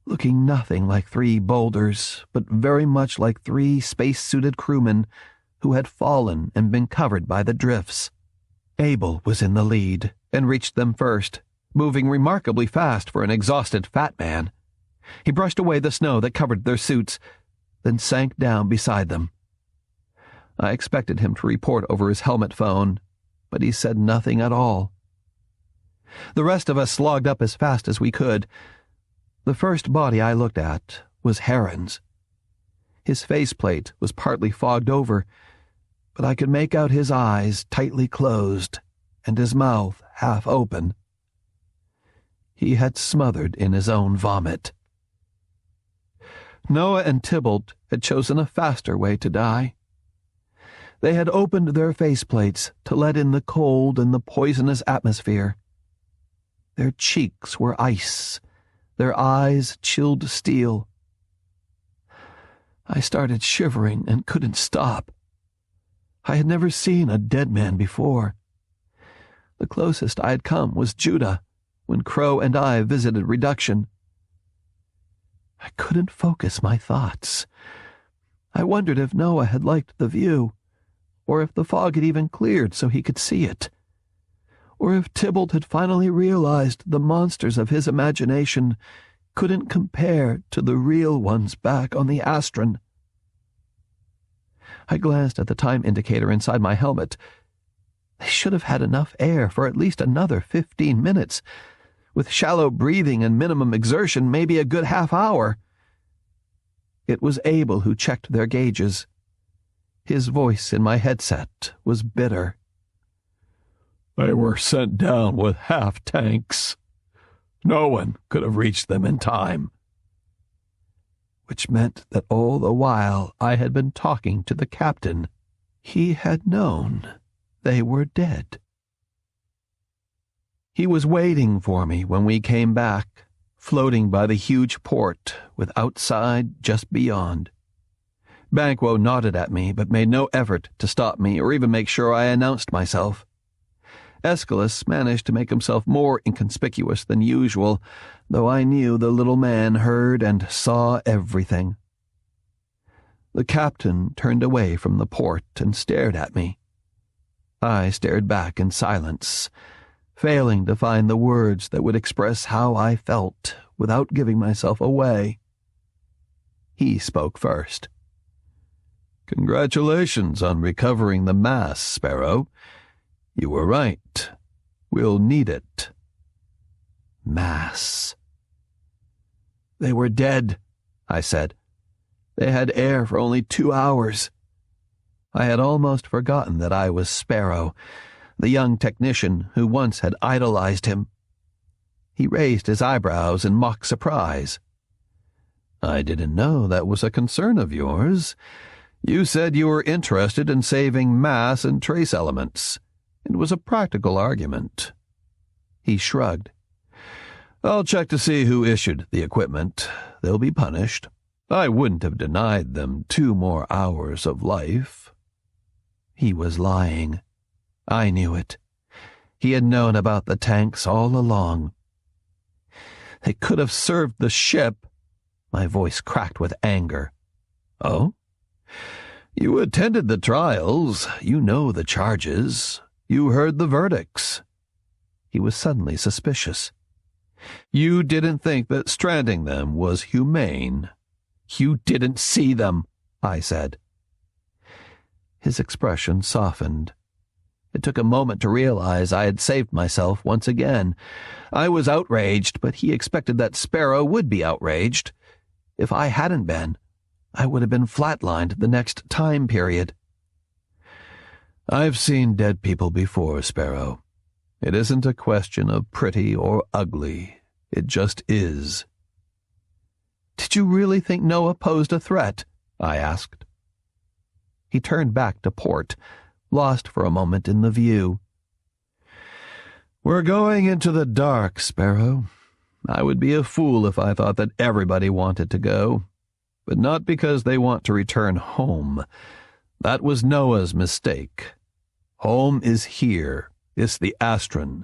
looking nothing like 3 boulders, but very much like 3 space-suited crewmen who had fallen and been covered by the drifts. Abel was in the lead and reached them first, moving remarkably fast for an exhausted fat man. He brushed away the snow that covered their suits, then sank down beside them. I expected him to report over his helmet phone, but he said nothing at all. The rest of us slogged up as fast as we could. The first body I looked at was Heron's. His faceplate was partly fogged over, but I could make out his eyes tightly closed and his mouth half open. He had smothered in his own vomit. Noah and Tybalt had chosen a faster way to die. They had opened their faceplates to let in the cold and the poisonous atmosphere. Their cheeks were ice, their eyes chilled steel. I started shivering and couldn't stop. I had never seen a dead man before. The closest I had come was Judah, when Crow and I visited Reduction. I couldn't focus my thoughts. I wondered if Noah had liked the view, or if the fog had even cleared so he could see it, or if Tybalt had finally realized the monsters of his imagination couldn't compare to the real ones back on the Astron. I glanced at the time indicator inside my helmet. They should have had enough air for at least another 15 minutes. With shallow breathing and minimum exertion, maybe a good half-hour. It was Abel who checked their gauges. His voice in my headset was bitter. They were sent down with half tanks. No one could have reached them in time. Which meant that all the while I had been talking to the captain, he had known they were dead. He was waiting for me when we came back, floating by the huge port, with outside just beyond. Banquo nodded at me, but made no effort to stop me or even make sure I announced myself. Aeschylus managed to make himself more inconspicuous than usual, though I knew the little man heard and saw everything. The captain turned away from the port and stared at me. I stared back in silence, failing to find the words that would express how I felt without giving myself away. He spoke first. Congratulations on recovering the mass, Sparrow. You were right. We'll need it. Mass. They were dead, I said. They had air for only 2 hours. I had almost forgotten that I was Sparrow, the young technician who once had idolized him. He raised his eyebrows in mock surprise. I didn't know that was a concern of yours. You said you were interested in saving mass and trace elements. It was a practical argument. He shrugged. I'll check to see who issued the equipment. They'll be punished. I wouldn't have denied them 2 more hours of life. He was lying. I knew it. He had known about the tanks all along. They could have served the ship. My voice cracked with anger. Oh? You attended the trials. You know the charges. You heard the verdicts. He was suddenly suspicious. You didn't think that stranding them was humane. You didn't see them, I said. His expression softened. It took a moment to realize I had saved myself once again. I was outraged, but he expected that Sparrow would be outraged. If I hadn't been, I would have been flatlined the next time period. I've seen dead people before, Sparrow. It isn't a question of pretty or ugly. It just is. Did you really think Noah posed a threat? I asked. He turned back to port, lost for a moment in the view. We're going into the dark, Sparrow. I would be a fool if I thought that everybody wanted to go, but not because they want to return home. That was Noah's mistake. Home is here. It's the Astron.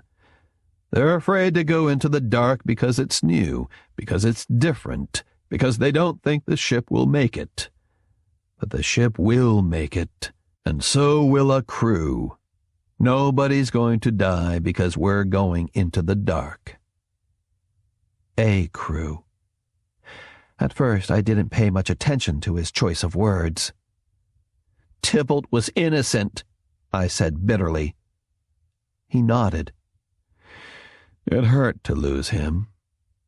They're afraid to go into the dark because it's new, because it's different, because they don't think the ship will make it. But the ship will make it, and so will a crew. Nobody's going to die because we're going into the dark. A crew. At first, I didn't pay much attention to his choice of words. Tybalt was innocent, I said bitterly. He nodded. It hurt to lose him,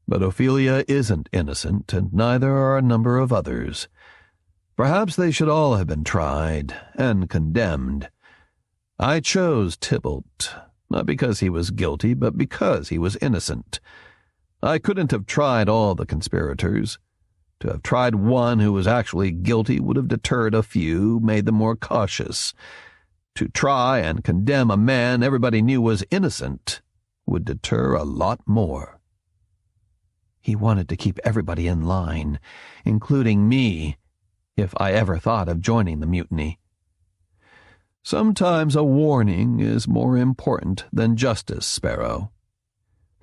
but Ophelia isn't innocent, and neither are a number of others. Perhaps they should all have been tried and condemned. I chose Tybalt, not because he was guilty, but because he was innocent. I couldn't have tried all the conspirators. To have tried one who was actually guilty would have deterred a few, made them more cautious. To try and condemn a man everybody knew was innocent would deter a lot more. He wanted to keep everybody in line, including me, if I ever thought of joining the mutiny. Sometimes a warning is more important than justice, Sparrow.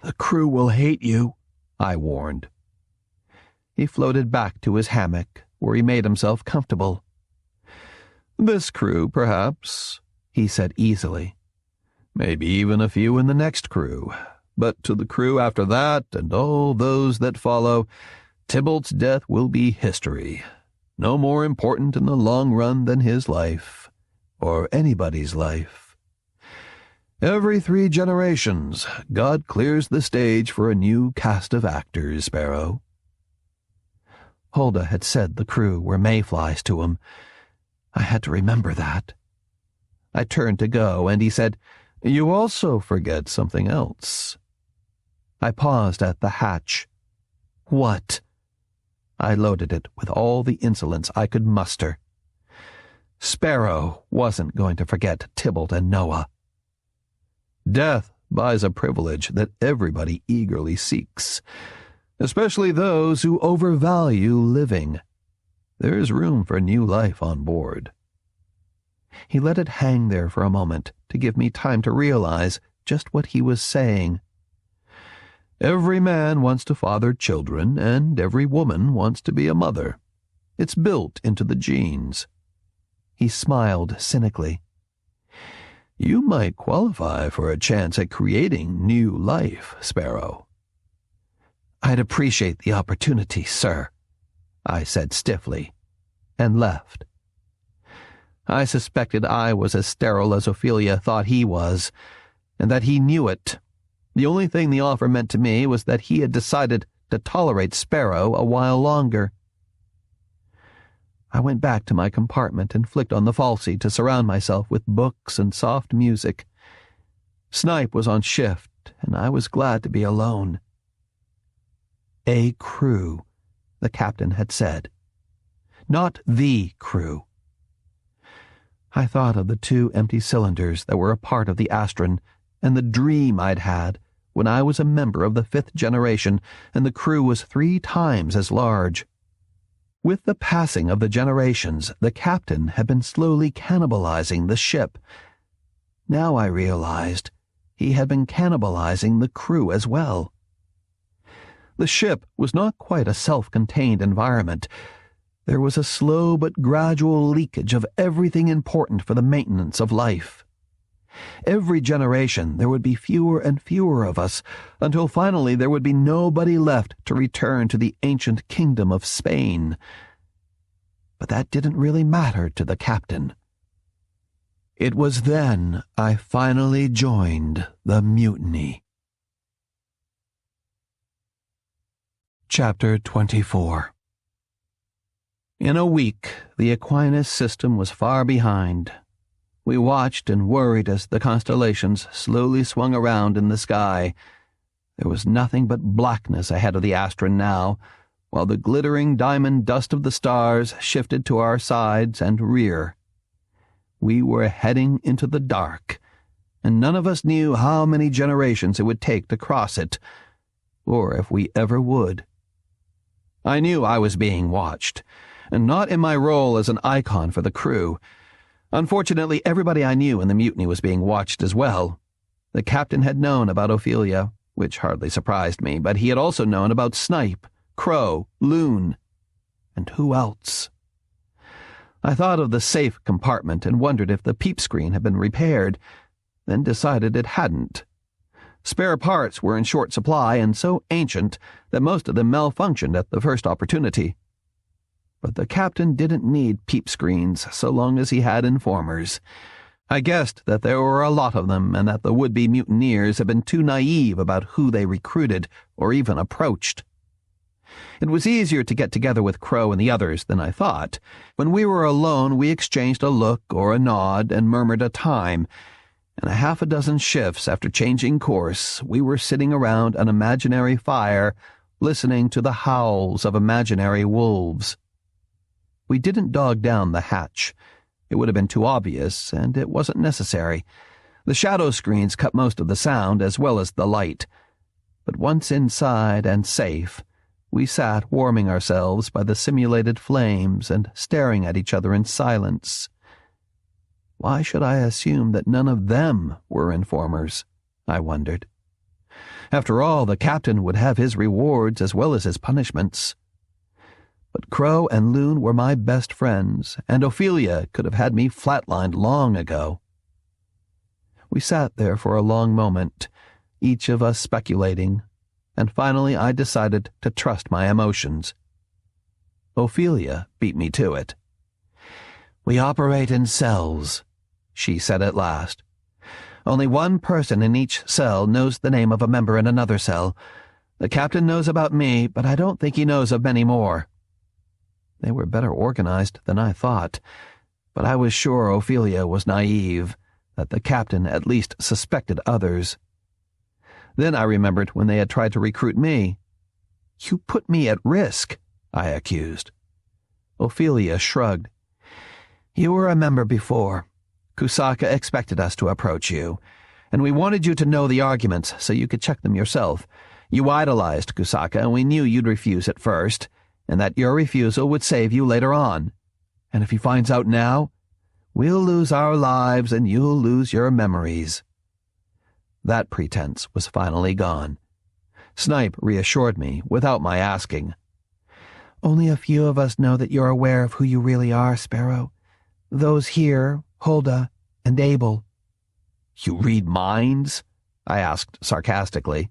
The crew will hate you, I warned. He floated back to his hammock, where he made himself comfortable. This crew, perhaps, he said easily. Maybe even a few in the next crew. But to the crew after that, and all those that follow, Tybalt's death will be history. No more important in the long run than his life, or anybody's life. Every 3 generations, God clears the stage for a new cast of actors, Sparrow. Hulda had said the crew were mayflies to him. I had to remember that. I turned to go, and he said, "You also forget something else." I paused at the hatch. What? I loaded it with all the insolence I could muster. Sparrow wasn't going to forget Tybalt and Noah. Death buys a privilege that everybody eagerly seeks, especially those who overvalue living. There's room for new life on board. He let it hang there for a moment to give me time to realize just what he was saying. Every man wants to father children, and every woman wants to be a mother. It's built into the genes. He smiled cynically. You might qualify for a chance at creating new life, Sparrow. I'd appreciate the opportunity, sir, I said stiffly, and left. I suspected I was as sterile as Ophelia thought he was, and that he knew it. The only thing the offer meant to me was that he had decided to tolerate Sparrow a while longer. I went back to my compartment and flicked on the falsie to surround myself with books and soft music. Snipe was on shift, and I was glad to be alone. A crew, the captain had said. Not the crew. I thought of the 2 empty cylinders that were a part of the Astron, and the dream I'd had when I was a member of the 5th generation and the crew was 3 times as large. With the passing of the generations, the captain had been slowly cannibalizing the ship. Now I realized he had been cannibalizing the crew as well. The ship was not quite a self-contained environment. There was a slow but gradual leakage of everything important for the maintenance of life. Every generation there would be fewer and fewer of us, until finally there would be nobody left to return to the ancient kingdom of Spain. But that didn't really matter to the captain. It was then I finally joined the mutiny. Chapter 24. In a week, the Aquinas system was far behind. We watched and worried as the constellations slowly swung around in the sky. There was nothing but blackness ahead of the Astron now, while the glittering diamond dust of the stars shifted to our sides and rear. We were heading into the dark, and none of us knew how many generations it would take to cross it, or if we ever would. I knew I was being watched, and not in my role as an icon for the crew. Unfortunately, everybody I knew in the mutiny was being watched as well. The captain had known about Ophelia, which hardly surprised me, but he had also known about Snipe, Crow, Loon. And who else? I thought of the safe compartment and wondered if the peep screen had been repaired, then decided it hadn't. Spare parts were in short supply and so ancient that most of them malfunctioned at the first opportunity. But the captain didn't need peep screens so long as he had informers. I guessed that there were a lot of them and that the would-be mutineers had been too naive about who they recruited or even approached. It was easier to get together with Crow and the others than I thought. When we were alone, we exchanged a look or a nod and murmured a time, and a half a dozen shifts after changing course, we were sitting around an imaginary fire, listening to the howls of imaginary wolves. We didn't dog down the hatch. It would have been too obvious, and it wasn't necessary. The shadow screens cut most of the sound as well as the light. But once inside and safe, we sat warming ourselves by the simulated flames and staring at each other in silence. Why should I assume that none of them were informers? I wondered. After all, the captain would have his rewards as well as his punishments. But Crow and Loon were my best friends, and Ophelia could have had me flatlined long ago. We sat there for a long moment, each of us speculating, and finally I decided to trust my emotions. Ophelia beat me to it. "We operate in cells," she said at last. "Only one person in each cell knows the name of a member in another cell. The captain knows about me, but I don't think he knows of many more." They were better organized than I thought, but I was sure Ophelia was naive, that the captain at least suspected others. Then I remembered when they had tried to recruit me. "You put me at risk," I accused. Ophelia shrugged. "You were a member before. Kusaka expected us to approach you, and we wanted you to know the arguments so you could check them yourself. You idolized Kusaka, and we knew you'd refuse at first, and that your refusal would save you later on. And if he finds out now, we'll lose our lives and you'll lose your memories." That pretense was finally gone. Snipe reassured me without my asking. "Only a few of us know that you're aware of who you really are, Sparrow. Those here, Hulda, and Abel." "You read minds?" I asked sarcastically.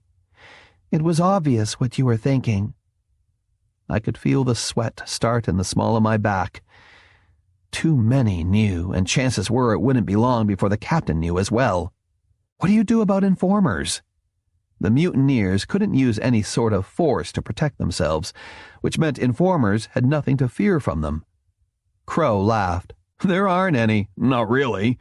"It was obvious what you were thinking." I could feel the sweat start in the small of my back. Too many knew, and chances were it wouldn't be long before the captain knew as well. What do you do about informers? The mutineers couldn't use any sort of force to protect themselves, which meant informers had nothing to fear from them. Crow laughed. "There aren't any. Not really.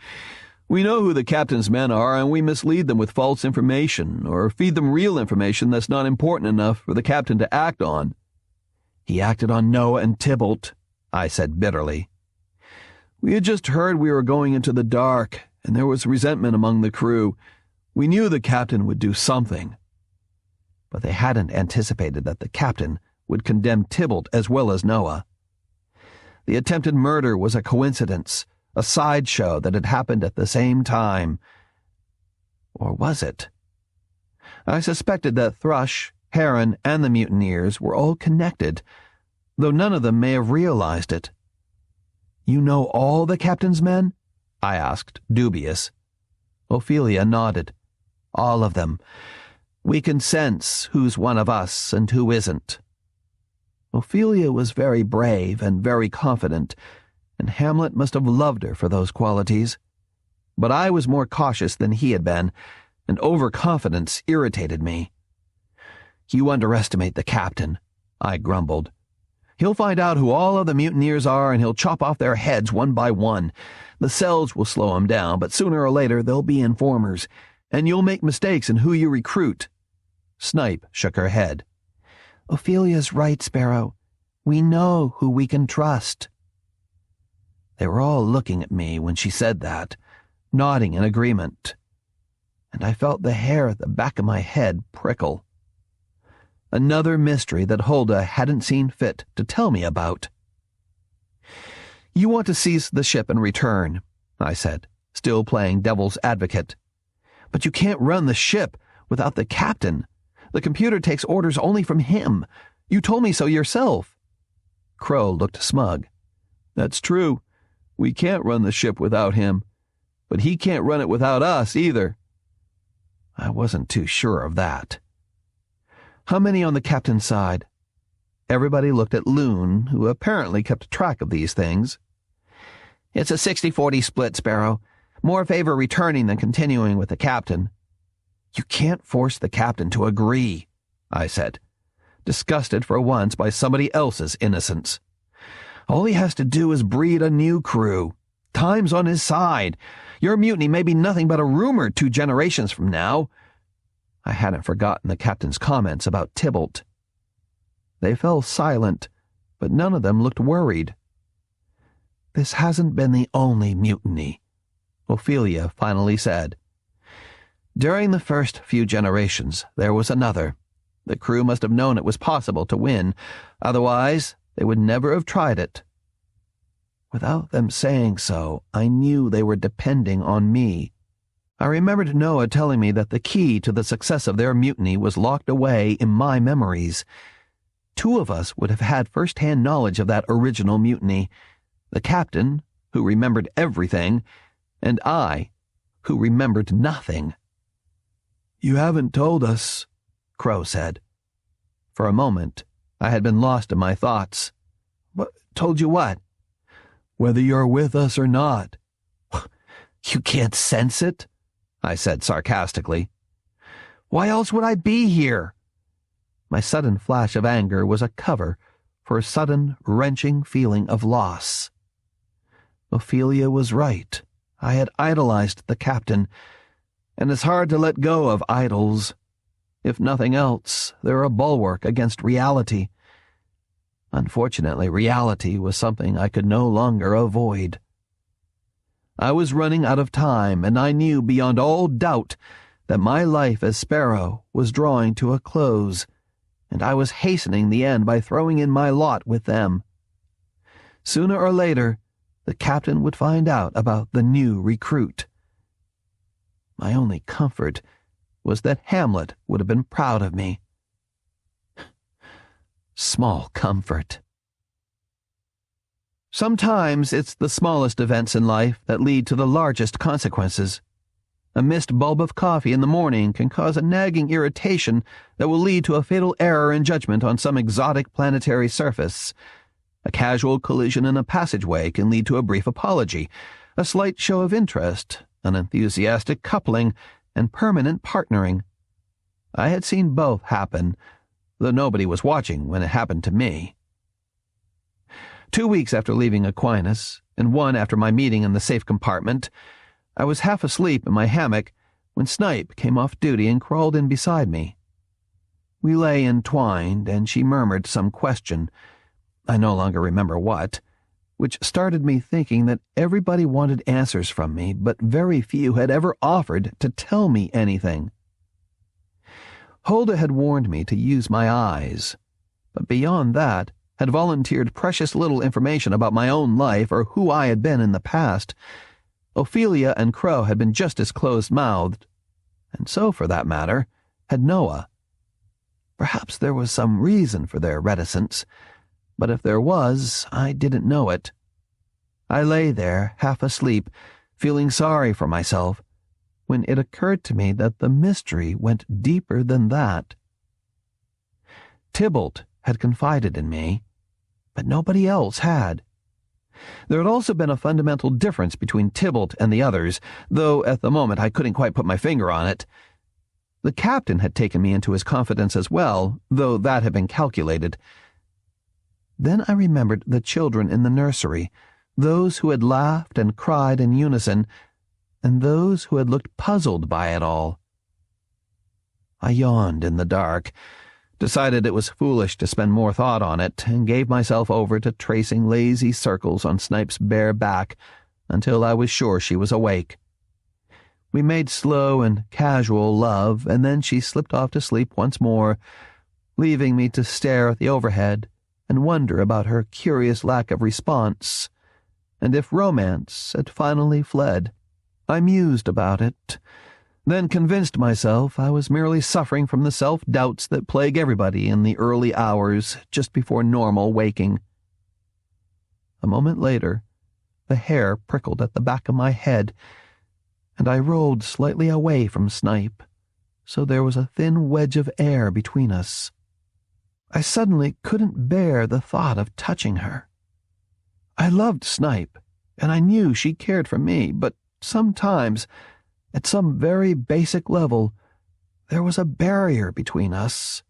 We know who the captain's men are, and we mislead them with false information, or feed them real information that's not important enough for the captain to act on." "He acted on Noah and Tybalt," I said bitterly. "We had just heard we were going into the dark, and there was resentment among the crew. We knew the captain would do something." But they hadn't anticipated that the captain would condemn Tybalt as well as Noah. The attempted murder was a coincidence, a sideshow that had happened at the same time. Or was it? I suspected that Thrush, Heron, and the mutineers were all connected, though none of them may have realized it. "You know all the captain's men?" I asked, dubious. Ophelia nodded. "All of them. We can sense who's one of us and who isn't." Ophelia was very brave and very confident, and Hamlet must have loved her for those qualities. But I was more cautious than he had been, and overconfidence irritated me. "You underestimate the captain," I grumbled. "He'll find out who all of the mutineers are, and he'll chop off their heads one by one. The cells will slow him down, but sooner or later they'll be informers, and you'll make mistakes in who you recruit." Snipe shook her head. "Ophelia's right, Sparrow. We know who we can trust." They were all looking at me when she said that, nodding in agreement, and I felt the hair at the back of my head prickle. Another mystery that Hulda hadn't seen fit to tell me about. "You want to seize the ship and return," I said, still playing devil's advocate. But you can't run the ship without the captain. The computer takes orders only from him. You told me so yourself." Crow looked smug. "That's true. We can't run the ship without him. But he can't run it without us either." I wasn't too sure of that. "How many on the captain's side?" Everybody looked at Loon, who apparently kept track of these things. "It's a 60-40 split, Sparrow. More favor returning than continuing with the captain." "You can't force the captain to agree," I said, disgusted for once by somebody else's innocence. "All he has to do is breed a new crew. Time's on his side. Your mutiny may be nothing but a rumor 2 generations from now." I hadn't forgotten the captain's comments about Tybalt. They fell silent, but none of them looked worried. "This hasn't been the only mutiny," Ophelia finally said. "During the first few generations, there was another. The crew must have known it was possible to win, otherwise they would never have tried it. Without them saying so, I knew they were depending on me. I remembered Noah telling me that the key to the success of their mutiny was locked away in my memories. 2 of us would have had first-hand knowledge of that original mutiny: the captain, who remembered everything, and I, who remembered nothing. "You haven't told us," Crow said. For a moment, I had been lost in my thoughts. "Told you what?" "Whether you're with us or not." "You can't sense it?" I said sarcastically. "Why else would I be here?" My sudden flash of anger was a cover for a sudden, wrenching feeling of loss. Ophelia was right. I had idolized the captain, and it's hard to let go of idols. If nothing else, they're a bulwark against reality. Unfortunately, reality was something I could no longer avoid. I was running out of time, and I knew beyond all doubt that my life as Sparrow was drawing to a close, and I was hastening the end by throwing in my lot with them. Sooner or later, the captain would find out about the new recruit. My only comfort was that Hamlet would have been proud of me. Small comfort. Sometimes it's the smallest events in life that lead to the largest consequences. A missed bulb of coffee in the morning can cause a nagging irritation that will lead to a fatal error in judgment on some exotic planetary surface. A casual collision in a passageway can lead to a brief apology, a slight show of interest, an enthusiastic coupling, and permanent partnering. I had seen both happen, though nobody was watching when it happened to me. 2 weeks after leaving Aquinas, and 1 after my meeting in the safe compartment, I was half asleep in my hammock when Snipe came off duty and crawled in beside me. We lay entwined, and she murmured some question, I no longer remember what, which started me thinking that everybody wanted answers from me, but very few had ever offered to tell me anything. Hulda had warned me to use my eyes, but beyond that had volunteered precious little information about my own life or who I had been in the past. Ophelia and Crow had been just as closed-mouthed, and so, for that matter, had Noah. Perhaps there was some reason for their reticence, but if there was, I didn't know it. I lay there, half asleep, feeling sorry for myself, when it occurred to me that the mystery went deeper than that. Tybalt had confided in me, but nobody else had. There had also been a fundamental difference between Tybalt and the others, though at the moment I couldn't quite put my finger on it. The captain had taken me into his confidence as well, though that had been calculated. Then I remembered the children in the nursery, those who had laughed and cried in unison, and those who had looked puzzled by it all. I yawned in the dark, decided it was foolish to spend more thought on it, and gave myself over to tracing lazy circles on Snipe's bare back until I was sure she was awake. We made slow and casual love, and then she slipped off to sleep once more, leaving me to stare at the overhead and wonder about her curious lack of response, and if romance had finally fled. I mused about it, then convinced myself I was merely suffering from the self-doubts that plague everybody in the early hours just before normal waking. A moment later, the hair prickled at the back of my head, and I rolled slightly away from Snipe, so there was a thin wedge of air between us. I suddenly couldn't bear the thought of touching her. I loved Snipe, and I knew she cared for me, but sometimes, at some very basic level, there was a barrier between us.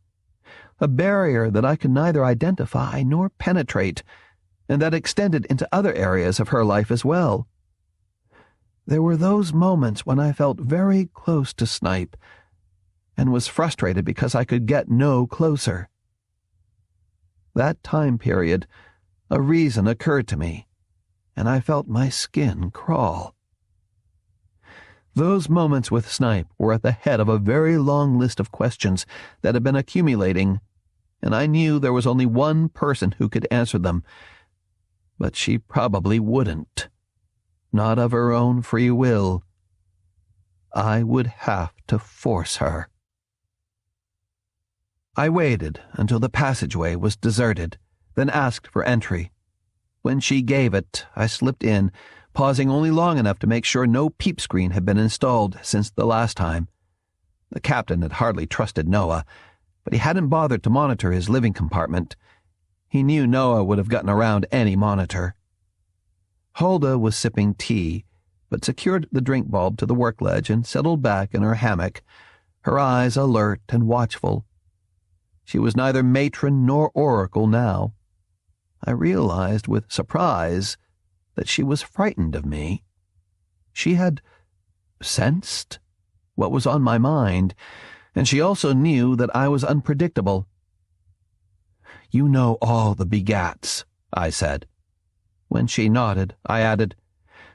A barrier that I could neither identify nor penetrate, and that extended into other areas of her life as well. There were those moments when I felt very close to Snipe, and was frustrated because I could get no closer. That time period, a reason occurred to me, and I felt my skin crawl. Those moments with Snipe were at the head of a very long list of questions that had been accumulating, and I knew there was only one person who could answer them, but she probably wouldn't. Not of her own free will. I would have to force her. I waited until the passageway was deserted, then asked for entry. When she gave it, I slipped in, pausing only long enough to make sure no peep screen had been installed since the last time. The captain had hardly trusted Noah, but he hadn't bothered to monitor his living compartment. He knew Noah would have gotten around any monitor. Huldah was sipping tea, but secured the drink bulb to the work ledge and settled back in her hammock, her eyes alert and watchful. She was neither matron nor oracle now. I realized with surprise that she was frightened of me. She had sensed what was on my mind, and she also knew that I was unpredictable. "You know all the begats," I said. When she nodded, I added,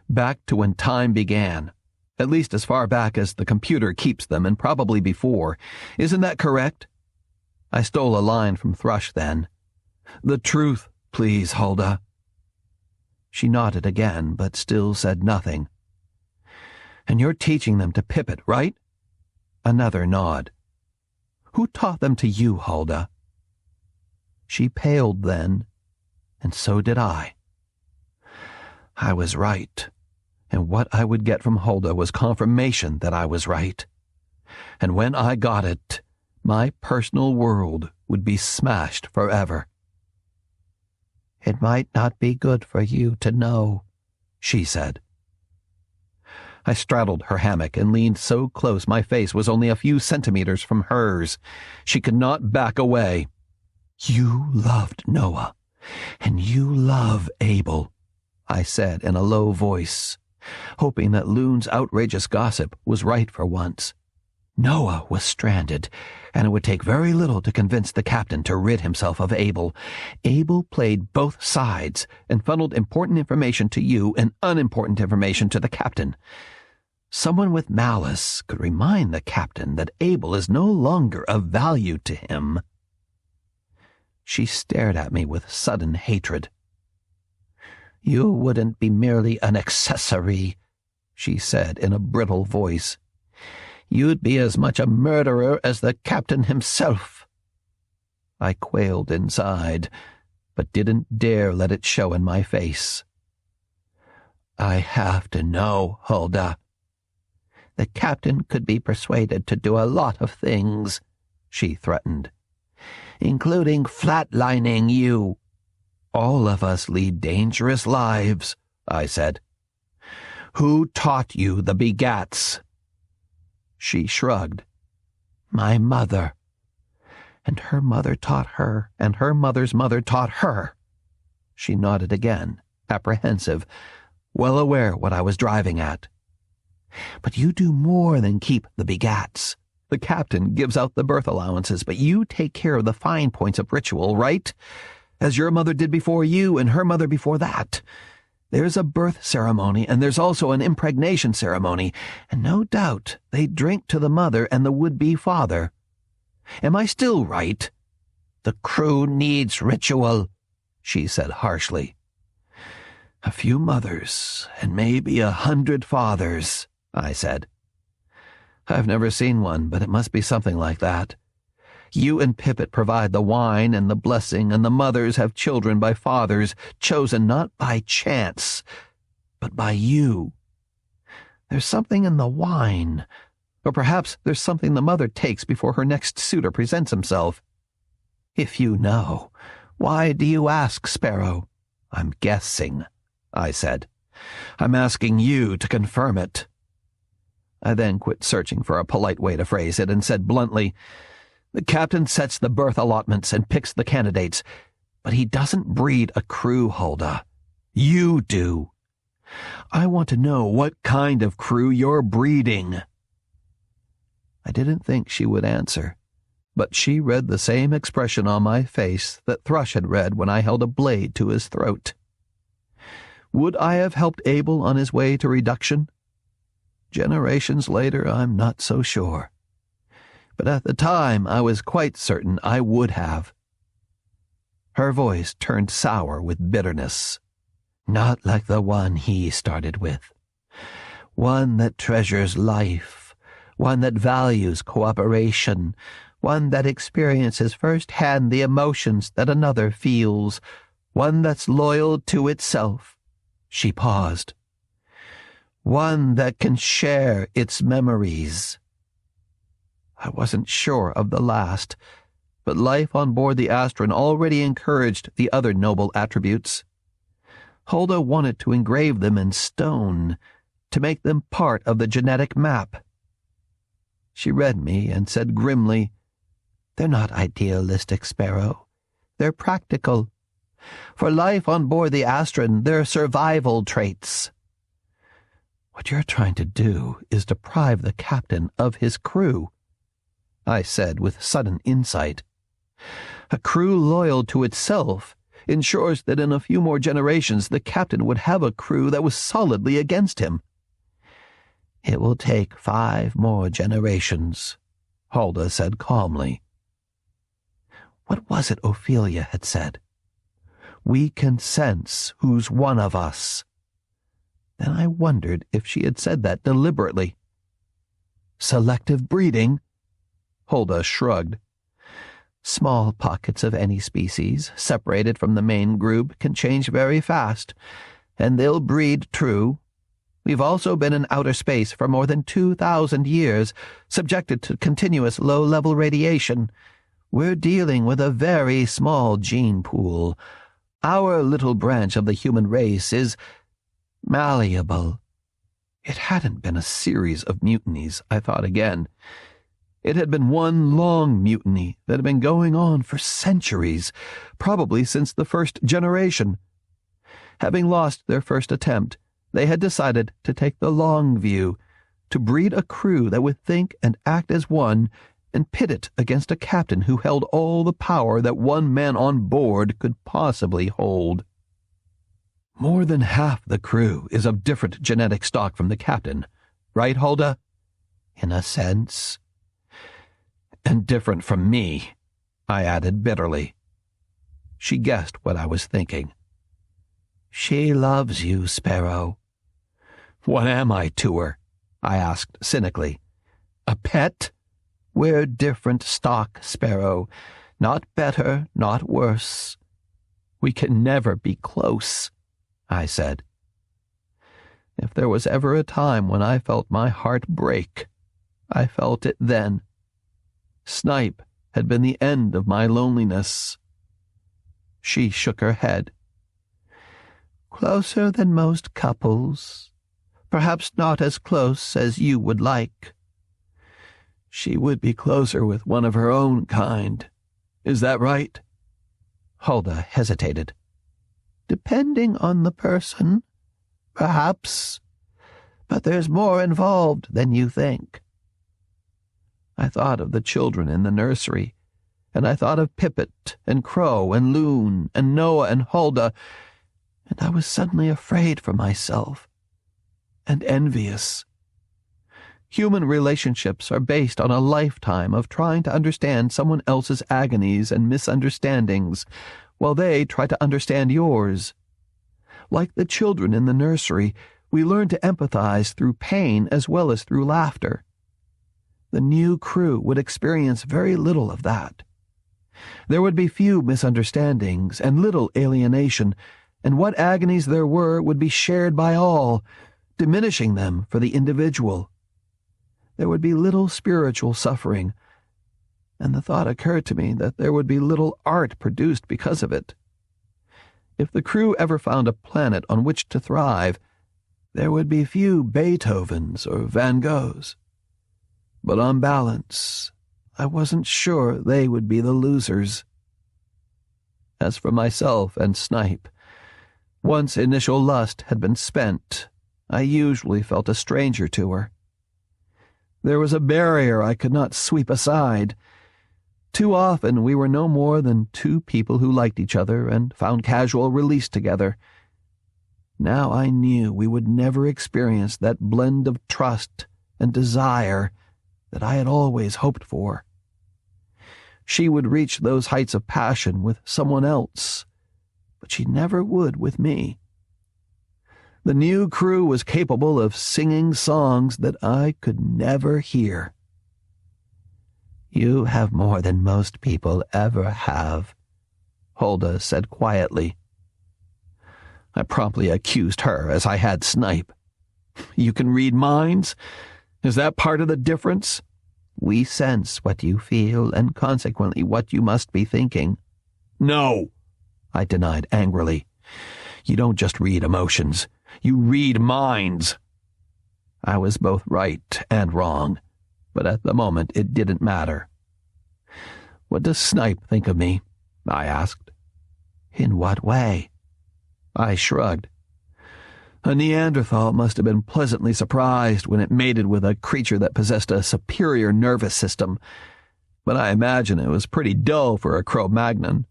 "Back to when time began, at least as far back as the computer keeps them, and probably before. Isn't that correct?" I stole a line from Thrush then. "The truth, please, Huldah." She nodded again, but still said nothing. "And you're teaching them to pip it, right?" Another nod. "Who taught them to you, Huldah?" She paled then, and so did I. I was right, and what I would get from Huldah was confirmation that I was right. And when I got it, my personal world would be smashed forever. "It might not be good for you to know," she said. I straddled her hammock and leaned so close my face was only a few centimeters from hers. She could not back away. "You loved Noah, and you love Abel," I said in a low voice, hoping that Loon's outrageous gossip was right for once. Noah was stranded, and it would take very little to convince the captain to rid himself of Abel. Abel played both sides and funneled important information to you and unimportant information to the captain. Someone with malice could remind the captain that Abel is no longer of value to him. She stared at me with sudden hatred. "You wouldn't be merely an accessory," she said in a brittle voice. "You'd be as much a murderer as the captain himself." I quailed inside, but didn't dare let it show in my face. "I have to know, Huldah." "The captain could be persuaded to do a lot of things," she threatened, "including flatlining you." "All of us lead dangerous lives," I said. "Who taught you the begats?" She shrugged. "My mother. And her mother taught her, and her mother's mother taught her." She nodded again, apprehensive, well aware what I was driving at. "But you do more than keep the begats. The captain gives out the birth allowances, but you take care of the fine points of ritual, right? As your mother did before you and her mother before that. There's a birth ceremony, and there's also an impregnation ceremony, and no doubt they drink to the mother and the would-be father. Am I still right?" "The crew needs ritual," she said harshly. "A few mothers, and maybe 100 fathers," I said. I've never seen one, but it must be something like that. You and Pippet provide the wine and the blessing, and the mothers have children by fathers chosen not by chance, but by you. There's something in the wine, or perhaps there's something the mother takes before her next suitor presents himself. If you know, why do you ask, Sparrow? I'm guessing, I said. I'm asking you to confirm it. I then quit searching for a polite way to phrase it and said bluntly, the captain sets the berth allotments and picks the candidates, but he doesn't breed a crew, Hulda. You do. I want to know what kind of crew you're breeding. I didn't think she would answer, but she read the same expression on my face that Thrush had read when I held a blade to his throat. Would I have helped Abel on his way to reduction? Generations later, I'm not so sure. But at the time, I was quite certain I would have. Her voice turned sour with bitterness. Not like the one he started with. One that treasures life, one that values cooperation, one that experiences firsthand the emotions that another feels, one that's loyal to itself. She paused. One that can share its memories. I wasn't sure of the last, but life on board the Astron already encouraged the other noble attributes. Hulda wanted to engrave them in stone, to make them part of the genetic map. She read me and said grimly, They're not idealistic, Sparrow. They're practical. For life on board the Astron, they're survival traits. What you're trying to do is deprive the captain of his crew, I said with sudden insight. A crew loyal to itself ensures that in a few more generations the captain would have a crew that was solidly against him. It will take 5 more generations, Hulda said calmly. What was it Ophelia had said? We can sense who's one of us. Then I wondered if she had said that deliberately. Selective breeding? Hulda shrugged. Small pockets of any species, separated from the main group, can change very fast, and they'll breed true. We've also been in outer space for more than 2,000 years, subjected to continuous low-level radiation. We're dealing with a very small gene pool. Our little branch of the human race is malleable. It hadn't been a series of mutinies, I thought again. It had been one long mutiny that had been going on for centuries, probably since the first generation. Having lost their first attempt, they had decided to take the long view, to breed a crew that would think and act as one, and pit it against a captain who held all the power that one man on board could possibly hold. More than half the crew is of different genetic stock from the captain, right, Hulda? In a sense. And different from me, I added bitterly. She guessed what I was thinking. She loves you, Sparrow. What am I to her? I asked cynically. A pet? We're different stock, Sparrow. Not better, not worse. We can never be close, I said. If there was ever a time when I felt my heart break, I felt it then. Snipe had been the end of my loneliness. She shook her head. Closer than most couples. Perhaps not as close as you would like. She would be closer with one of her own kind. Is that right? Hulda hesitated. Depending on the person, perhaps. But there's more involved than you think. I thought of the children in the nursery, and I thought of Pippet and Crow and Loon and Noah and Hulda, and I was suddenly afraid for myself, and envious. Human relationships are based on a lifetime of trying to understand someone else's agonies and misunderstandings, while they try to understand yours. Like the children in the nursery, we learn to empathize through pain as well as through laughter. The new crew would experience very little of that. There would be few misunderstandings and little alienation, and what agonies there were would be shared by all, diminishing them for the individual. There would be little spiritual suffering, and the thought occurred to me that there would be little art produced because of it. If the crew ever found a planet on which to thrive, there would be few Beethovens or Van Goghs. But on balance, I wasn't sure they would be the losers. As for myself and Snipe, once initial lust had been spent, I usually felt a stranger to her. There was a barrier I could not sweep aside. Too often we were no more than two people who liked each other and found casual release together. Now I knew we would never experience that blend of trust and desire that I had always hoped for. She would reach those heights of passion with someone else, but she never would with me. The new crew was capable of singing songs that I could never hear. "You have more than most people ever have," Hulda said quietly. I promptly accused her as I had Snipe. "You can read minds? Is that part of the difference?" "We sense what you feel and consequently what you must be thinking." "No," I denied angrily. "You don't just read emotions. You read minds." I was both right and wrong, but at the moment it didn't matter. "What does Snipe think of me?" I asked. "In what way?" I shrugged. A Neanderthal must have been pleasantly surprised when it mated with a creature that possessed a superior nervous system, but I imagine it was pretty dull for a Cro-Magnon.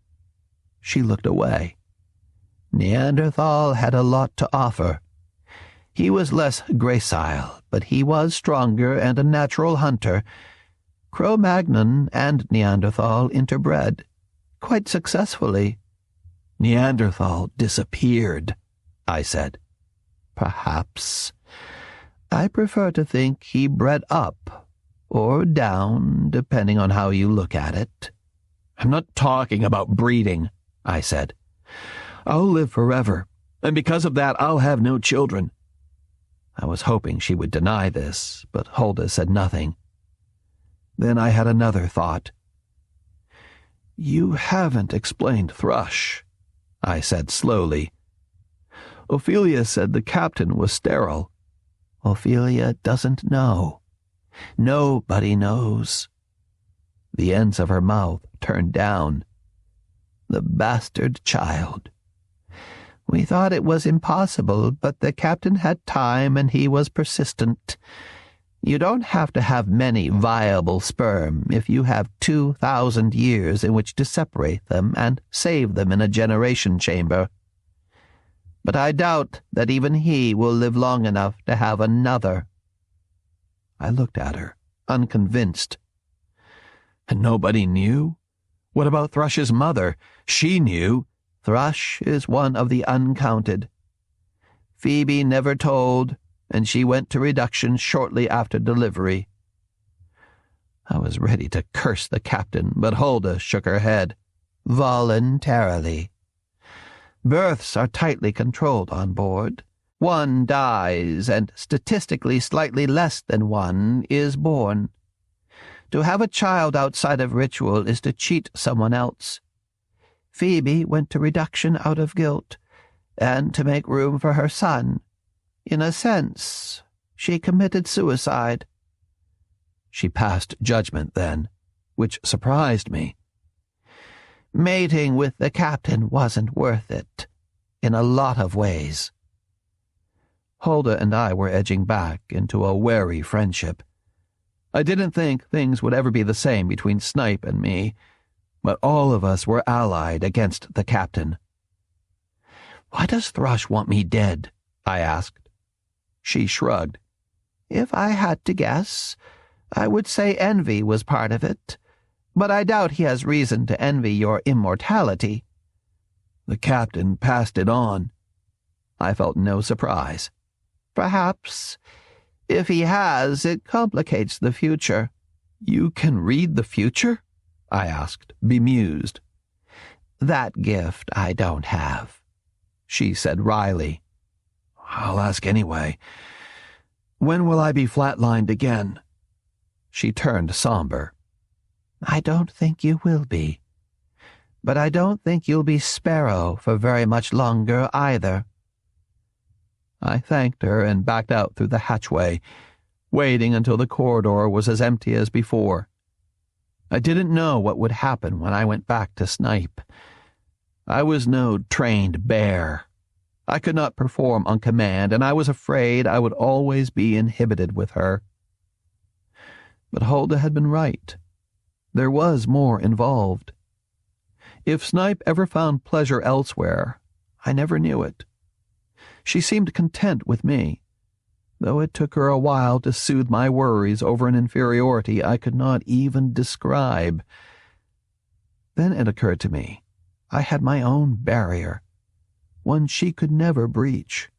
She looked away. "Neanderthal had a lot to offer. He was less gracile, but he was stronger and a natural hunter. Cro-Magnon and Neanderthal interbred, quite successfully." "Neanderthal disappeared," I said. "Perhaps. I prefer to think he bred up, or down, depending on how you look at it." "I'm not talking about breeding," I said. "I'll live forever, and because of that I'll have no children." I was hoping she would deny this, but Hulda said nothing. Then I had another thought. "You haven't explained Thrush," I said slowly. "Ophelia said the captain was sterile." "Ophelia doesn't know. Nobody knows." The ends of her mouth turned down. "The bastard child. We thought it was impossible, but the captain had time and he was persistent. You don't have to have many viable sperm if you have 2,000 years in which to separate them and save them in a generation chamber. But I doubt that even he will live long enough to have another." I looked at her, unconvinced. "And nobody knew? What about Thrush's mother? She knew." "Thrush is one of the uncounted. Phoebe never told, and she went to reduction shortly after delivery." I was ready to curse the captain, but Hulda shook her head. "Voluntarily. Births are tightly controlled on board. One dies, and statistically slightly less than one is born. To have a child outside of ritual is to cheat someone else. Phoebe went to reduction out of guilt, and to make room for her son. In a sense, she committed suicide." She passed judgment then, which surprised me. "Mating with the captain wasn't worth it, in a lot of ways." Hulda and I were edging back into a wary friendship. I didn't think things would ever be the same between Snipe and me, but all of us were allied against the captain. "Why does Thrush want me dead?" I asked. She shrugged. "If I had to guess, I would say envy was part of it, but I doubt he has reason to envy your immortality." The captain passed it on. I felt no surprise. "Perhaps. If he has, it complicates the future. You can read the future? I asked, bemused. That gift I don't have, she said wryly. I'll ask anyway. When will I be flatlined again? She turned somber. I don't think you will be. But I don't think you'll be Sparrow for very much longer either. I thanked her and backed out through the hatchway, waiting until the corridor was as empty as before. I didn't know what would happen when I went back to Snipe. I was no trained bear. I could not perform on command, and I was afraid I would always be inhibited with her. But Hulda had been right. There was more involved. If Snipe ever found pleasure elsewhere, I never knew it. She seemed content with me, though it took her a while to soothe my worries over an inferiority I could not even describe. Then it occurred to me I had my own barrier, one she could never breach.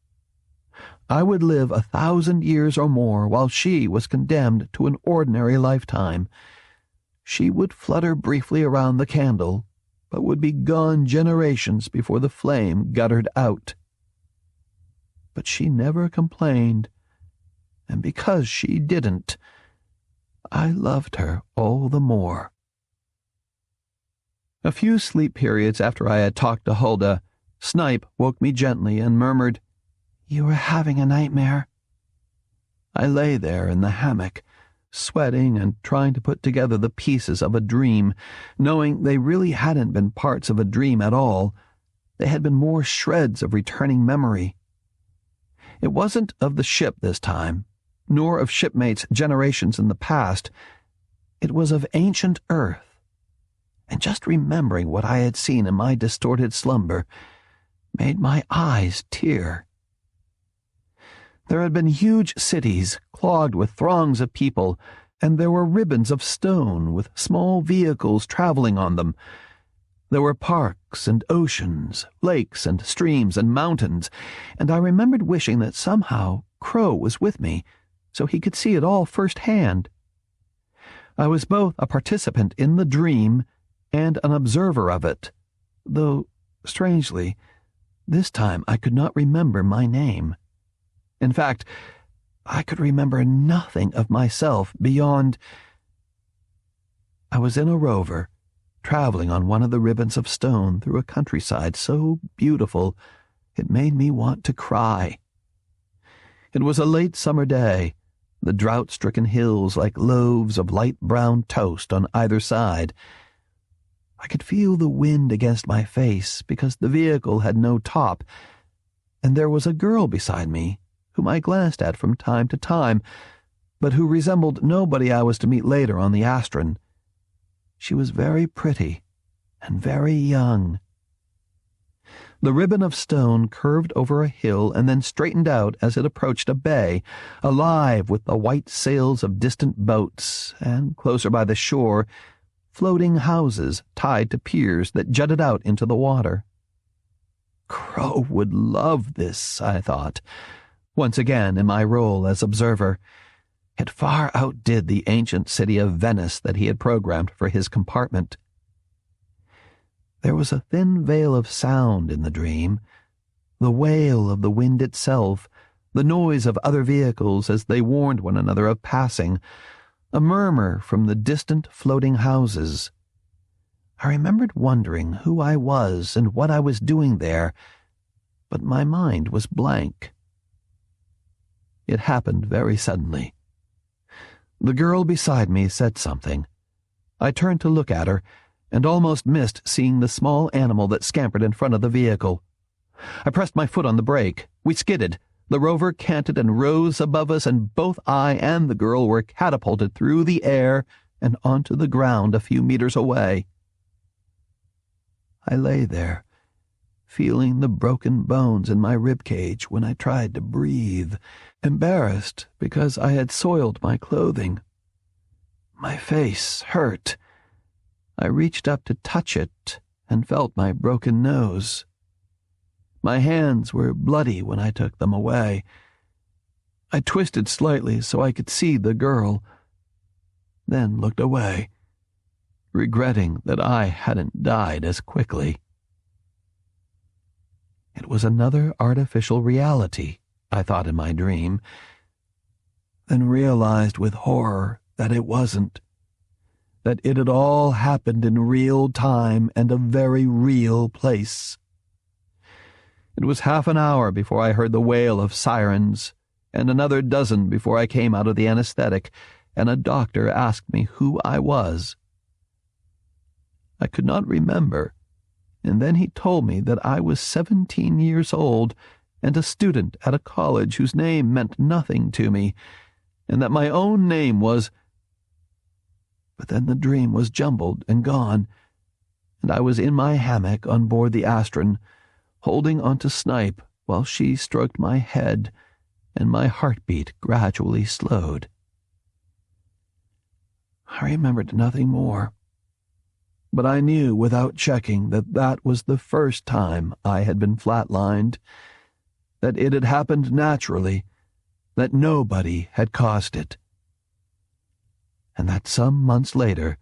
I would live 1,000 years or more while she was condemned to an ordinary lifetime. She would flutter briefly around the candle, but would be gone generations before the flame guttered out. But she never complained, and because she didn't, I loved her all the more. A few sleep periods after I had talked to Hulda, Snipe woke me gently and murmured, "You are having a nightmare." I lay there in the hammock, sweating and trying to put together the pieces of a dream, knowing they really hadn't been parts of a dream at all. They had been more shreds of returning memory. It wasn't of the ship this time, nor of shipmates generations in the past. It was of ancient Earth. And just remembering what I had seen in my distorted slumber made my eyes tear. There had been huge cities clogged with throngs of people, and there were ribbons of stone with small vehicles traveling on them. There were parks and oceans, lakes and streams and mountains, and I remembered wishing that somehow Crow was with me, so he could see it all firsthand. I was both a participant in the dream and an observer of it, though, strangely, this time I could not remember my name. In fact, I could remember nothing of myself beyond... I was in a rover, traveling on one of the ribbons of stone through a countryside so beautiful it made me want to cry. It was a late summer day, the drought-stricken hills like loaves of light brown toast on either side. I could feel the wind against my face because the vehicle had no top, and there was a girl beside me whom I glanced at from time to time, but who resembled nobody I was to meet later on the Astron. She was very pretty and very young. The ribbon of stone curved over a hill and then straightened out as it approached a bay, alive with the white sails of distant boats, and closer by the shore, floating houses tied to piers that jutted out into the water. Crow would love this, I thought, once again in my role as observer. It far outdid the ancient city of Venice that he had programmed for his compartment. There was a thin veil of sound in the dream, the wail of the wind itself, the noise of other vehicles as they warned one another of passing, a murmur from the distant floating houses. I remembered wondering who I was and what I was doing there, but my mind was blank. It happened very suddenly. The girl beside me said something. I turned to look at her, and almost missed seeing the small animal that scampered in front of the vehicle. I pressed my foot on the brake. We skidded. The rover canted and rose above us, and both I and the girl were catapulted through the air and onto the ground a few meters away. I lay there, feeling the broken bones in my ribcage when I tried to breathe, embarrassed because I had soiled my clothing. My face hurt. I reached up to touch it and felt my broken nose. My hands were bloody when I took them away. I twisted slightly so I could see the girl. then looked away, regretting that I hadn't died as quickly. It was another artificial reality, I thought in my dream, then realized with horror that it wasn't, that it had all happened in real time and a very real place. It was half an hour before I heard the wail of sirens, and another dozen before I came out of the anesthetic, and a doctor asked me who I was. I could not remember, and then he told me that I was 17 years old and a student at a college whose name meant nothing to me, and that my own name was— But then the dream was jumbled and gone, and I was in my hammock on board the Astron, holding onto Snipe while she stroked my head, and my heartbeat gradually slowed. I remembered nothing more, but I knew without checking that that was the first time I had been flatlined, that it had happened naturally, that nobody had caused it, and that some months later,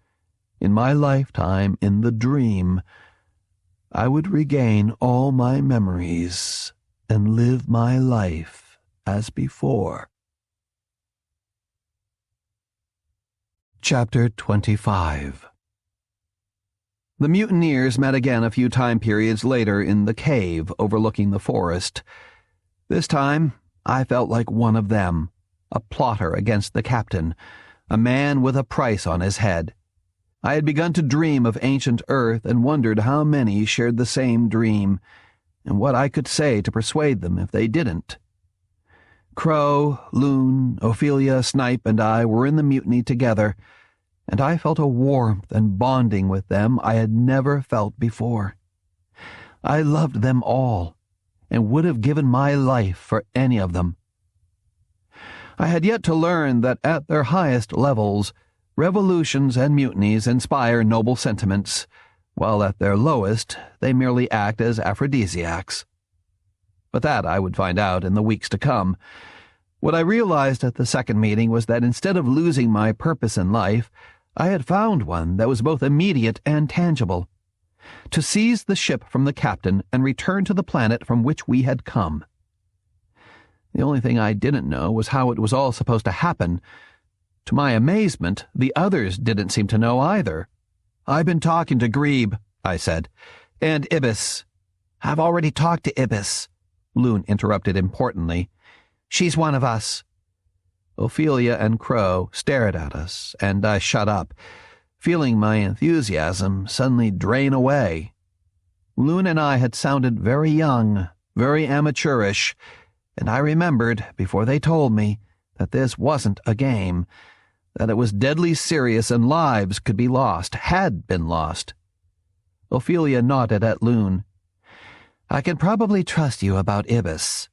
in my lifetime in the dream, I would regain all my memories and live my life as before. Chapter 25. The mutineers met again a few time periods later in the cave overlooking the forest. This time, I felt like one of them, a plotter against the captain, a man with a price on his head. I had begun to dream of ancient Earth and wondered how many shared the same dream, and what I could say to persuade them if they didn't. Crow, Loon, Ophelia, Snipe, and I were in the mutiny together, and I felt a warmth and bonding with them I had never felt before. I loved them all, and would have given my life for any of them. I had yet to learn that at their highest levels, revolutions and mutinies inspire noble sentiments, while at their lowest they merely act as aphrodisiacs. But that I would find out in the weeks to come. What I realized at the second meeting was that instead of losing my purpose in life, I had found one that was both immediate and tangible: to seize the ship from the captain and return to the planet from which we had come. The only thing I didn't know was how it was all supposed to happen. To my amazement, the others didn't seem to know either. "I've been talking to Grebe," I said, "and Ibis." "I've already talked to Ibis," Loon interrupted importantly. "She's one of us." Ophelia and Crow stared at us, and I shut up, feeling my enthusiasm suddenly drain away. Loon and I had sounded very young, very amateurish, and I remembered, before they told me, that this wasn't a game, that it was deadly serious and lives could be lost, had been lost. Ophelia nodded at Loon. "I can probably trust you about Ibis."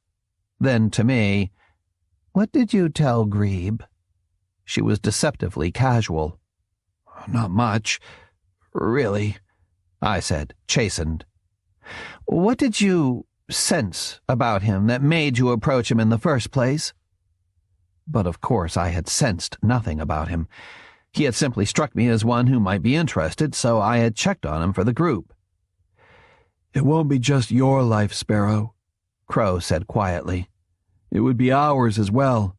Then to me, "What did you tell Grebe?" She was deceptively casual. "Not much, really," I said, chastened. "What did you sense about him that made you approach him in the first place?" But of course I had sensed nothing about him. He had simply struck me as one who might be interested, so I had checked on him for the group. "It won't be just your life, Sparrow," Crow said quietly. "It would be ours as well."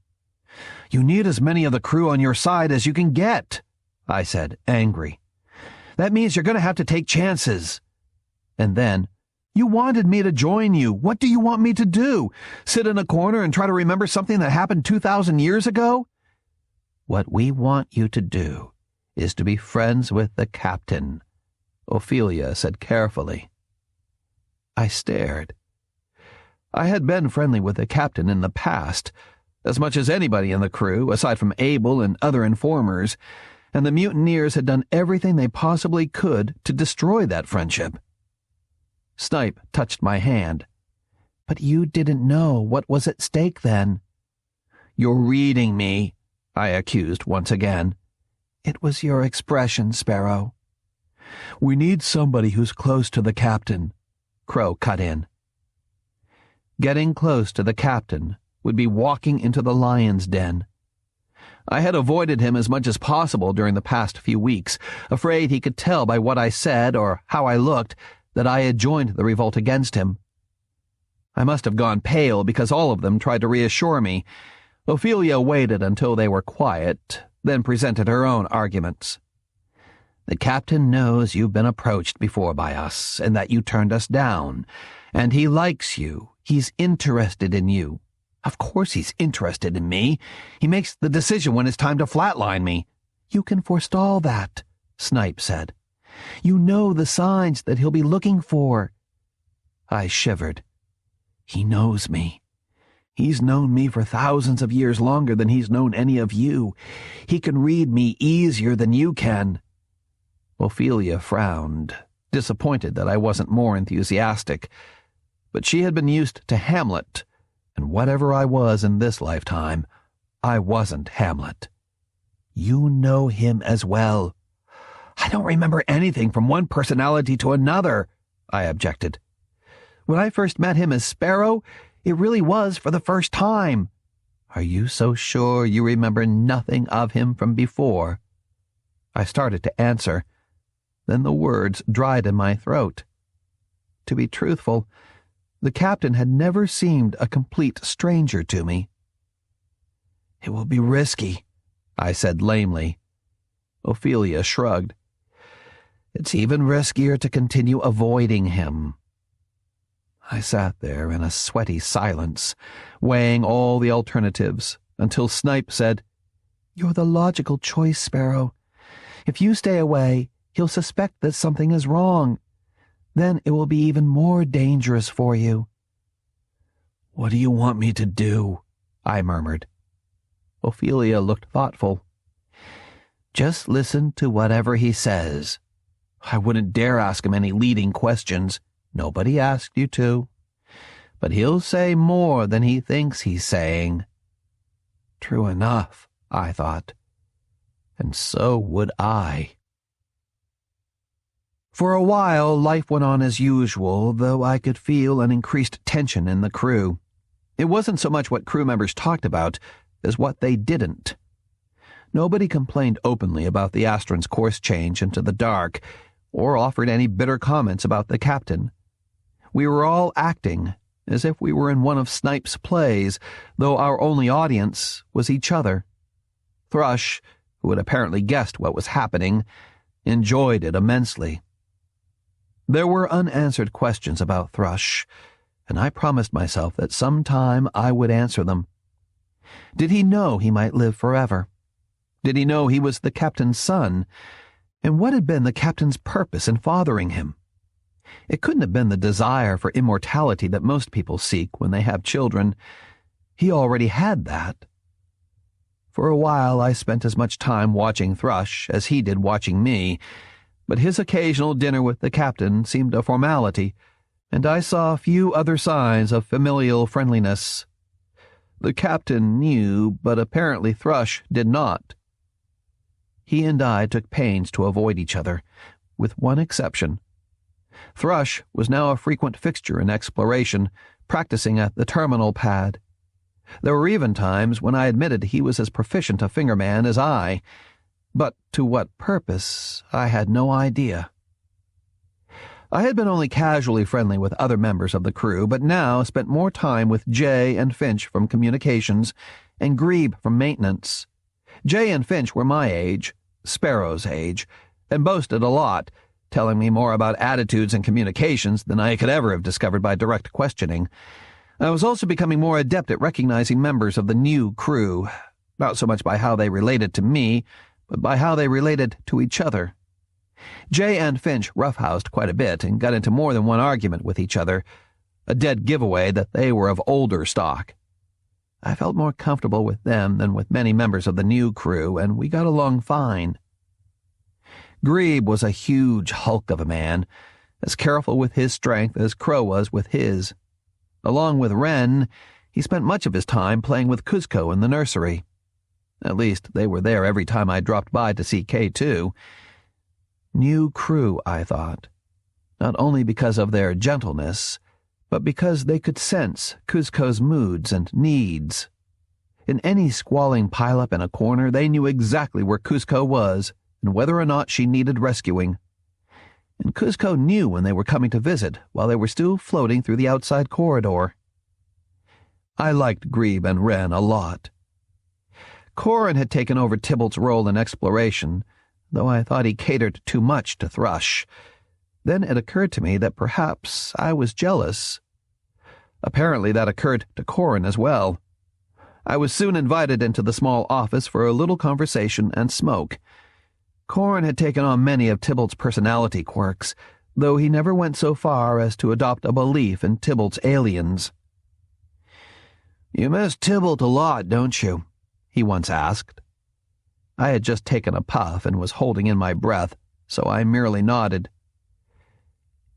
"You need as many of the crew on your side as you can get," I said, angry. "That means you're going to have to take chances." And then, "You wanted me to join you. What do you want me to do? Sit in a corner and try to remember something that happened 2,000 years ago?" "What we want you to do is to be friends with the captain," Ophelia said carefully. I stared. I had been friendly with the captain in the past, as much as anybody in the crew, aside from Abel and other informers, and the mutineers had done everything they possibly could to destroy that friendship. Snipe touched my hand. "But you didn't know what was at stake then." "You're reading me," I accused once again. "It was your expression, Sparrow." "We need somebody who's close to the captain," Crow cut in. Getting close to the captain would be walking into the lion's den. I had avoided him as much as possible during the past few weeks, afraid he could tell by what I said or how I looked that I had joined the revolt against him. I must have gone pale because all of them tried to reassure me. Ophelia waited until they were quiet, then presented her own arguments. The captain knows you've been approached before by us and that you turned us down, and he likes you. He's interested in you. Of course he's interested in me. He makes the decision when it's time to flatline me. You can forestall that, Snipe said. You know the signs that he'll be looking for. I shivered. He knows me. He's known me for thousands of years longer than he's known any of you. He can read me easier than you can. Ophelia frowned, disappointed that I wasn't more enthusiastic. But she had been used to Hamlet, and whatever I was in this lifetime, I wasn't Hamlet. You know him as well. I don't remember anything from one personality to another, I objected. When I first met him as Sparrow, it really was for the first time. Are you so sure you remember nothing of him from before? I started to answer. Then the words dried in my throat. To be truthful, the captain had never seemed a complete stranger to me. It will be risky, I said lamely. Ophelia shrugged. It's even riskier to continue avoiding him. I sat there in a sweaty silence, weighing all the alternatives, until Snipe said, You're the logical choice, Sparrow. If you stay away, he'll suspect that something is wrong. Then it will be even more dangerous for you. What do you want me to do? I murmured. Ophelia looked thoughtful. Just listen to whatever he says. I wouldn't dare ask him any leading questions. Nobody asked you to. But he'll say more than he thinks he's saying. True enough, I thought. And so would I. For a while, life went on as usual, though I could feel an increased tension in the crew. It wasn't so much what crew members talked about as what they didn't. Nobody complained openly about the Astron's course change into the dark, or offered any bitter comments about the captain. We were all acting as if we were in one of Snipe's plays, though our only audience was each other. Thrush, who had apparently guessed what was happening, enjoyed it immensely. There were unanswered questions about Thrush, and I promised myself that sometime I would answer them. Did he know he might live forever? Did he know he was the captain's son? And what had been the captain's purpose in fathering him? It couldn't have been the desire for immortality that most people seek when they have children. He already had that. For a while I spent as much time watching Thrush as he did watching me, but his occasional dinner with the captain seemed a formality, and I saw few other signs of familial friendliness. The captain knew, but apparently Thrush did not. He and I took pains to avoid each other, with one exception. Thrush was now a frequent fixture in exploration, practicing at the terminal pad. There were even times when I admitted he was as proficient a fingerman as I, but to what purpose I had no idea. I had been only casually friendly with other members of the crew, but now spent more time with Jay and Finch from communications and Grebe from maintenance. Jay and Finch were my age, Sparrow's age, and boasted a lot, telling me more about attitudes and communications than I could ever have discovered by direct questioning. I was also becoming more adept at recognizing members of the new crew, not so much by how they related to me, but by how they related to each other. Jay and Finch roughhoused quite a bit and got into more than one argument with each other, a dead giveaway that they were of older stock. I felt more comfortable with them than with many members of the new crew, and we got along fine. Grebe was a huge hulk of a man, as careful with his strength as Crow was with his. Along with Wren, he spent much of his time playing with Kuzco in the nursery. At least they were there every time I dropped by to see K2. New crew, I thought, not only because of their gentleness, but because they could sense Kuzco's moods and needs. In any squalling pileup in a corner, they knew exactly where Cusco was and whether or not she needed rescuing. And Cusco knew when they were coming to visit while they were still floating through the outside corridor. I liked Grebe and Wren a lot. Corin had taken over Tybalt's role in exploration, though I thought he catered too much to Thrush. Then it occurred to me that perhaps I was jealous. Apparently that occurred to Corin as well. I was soon invited into the small office for a little conversation and smoke. Corin had taken on many of Tybalt's personality quirks, though he never went so far as to adopt a belief in Tybalt's aliens. "You miss Tybalt a lot, don't you?" he once asked. I had just taken a puff and was holding in my breath, so I merely nodded.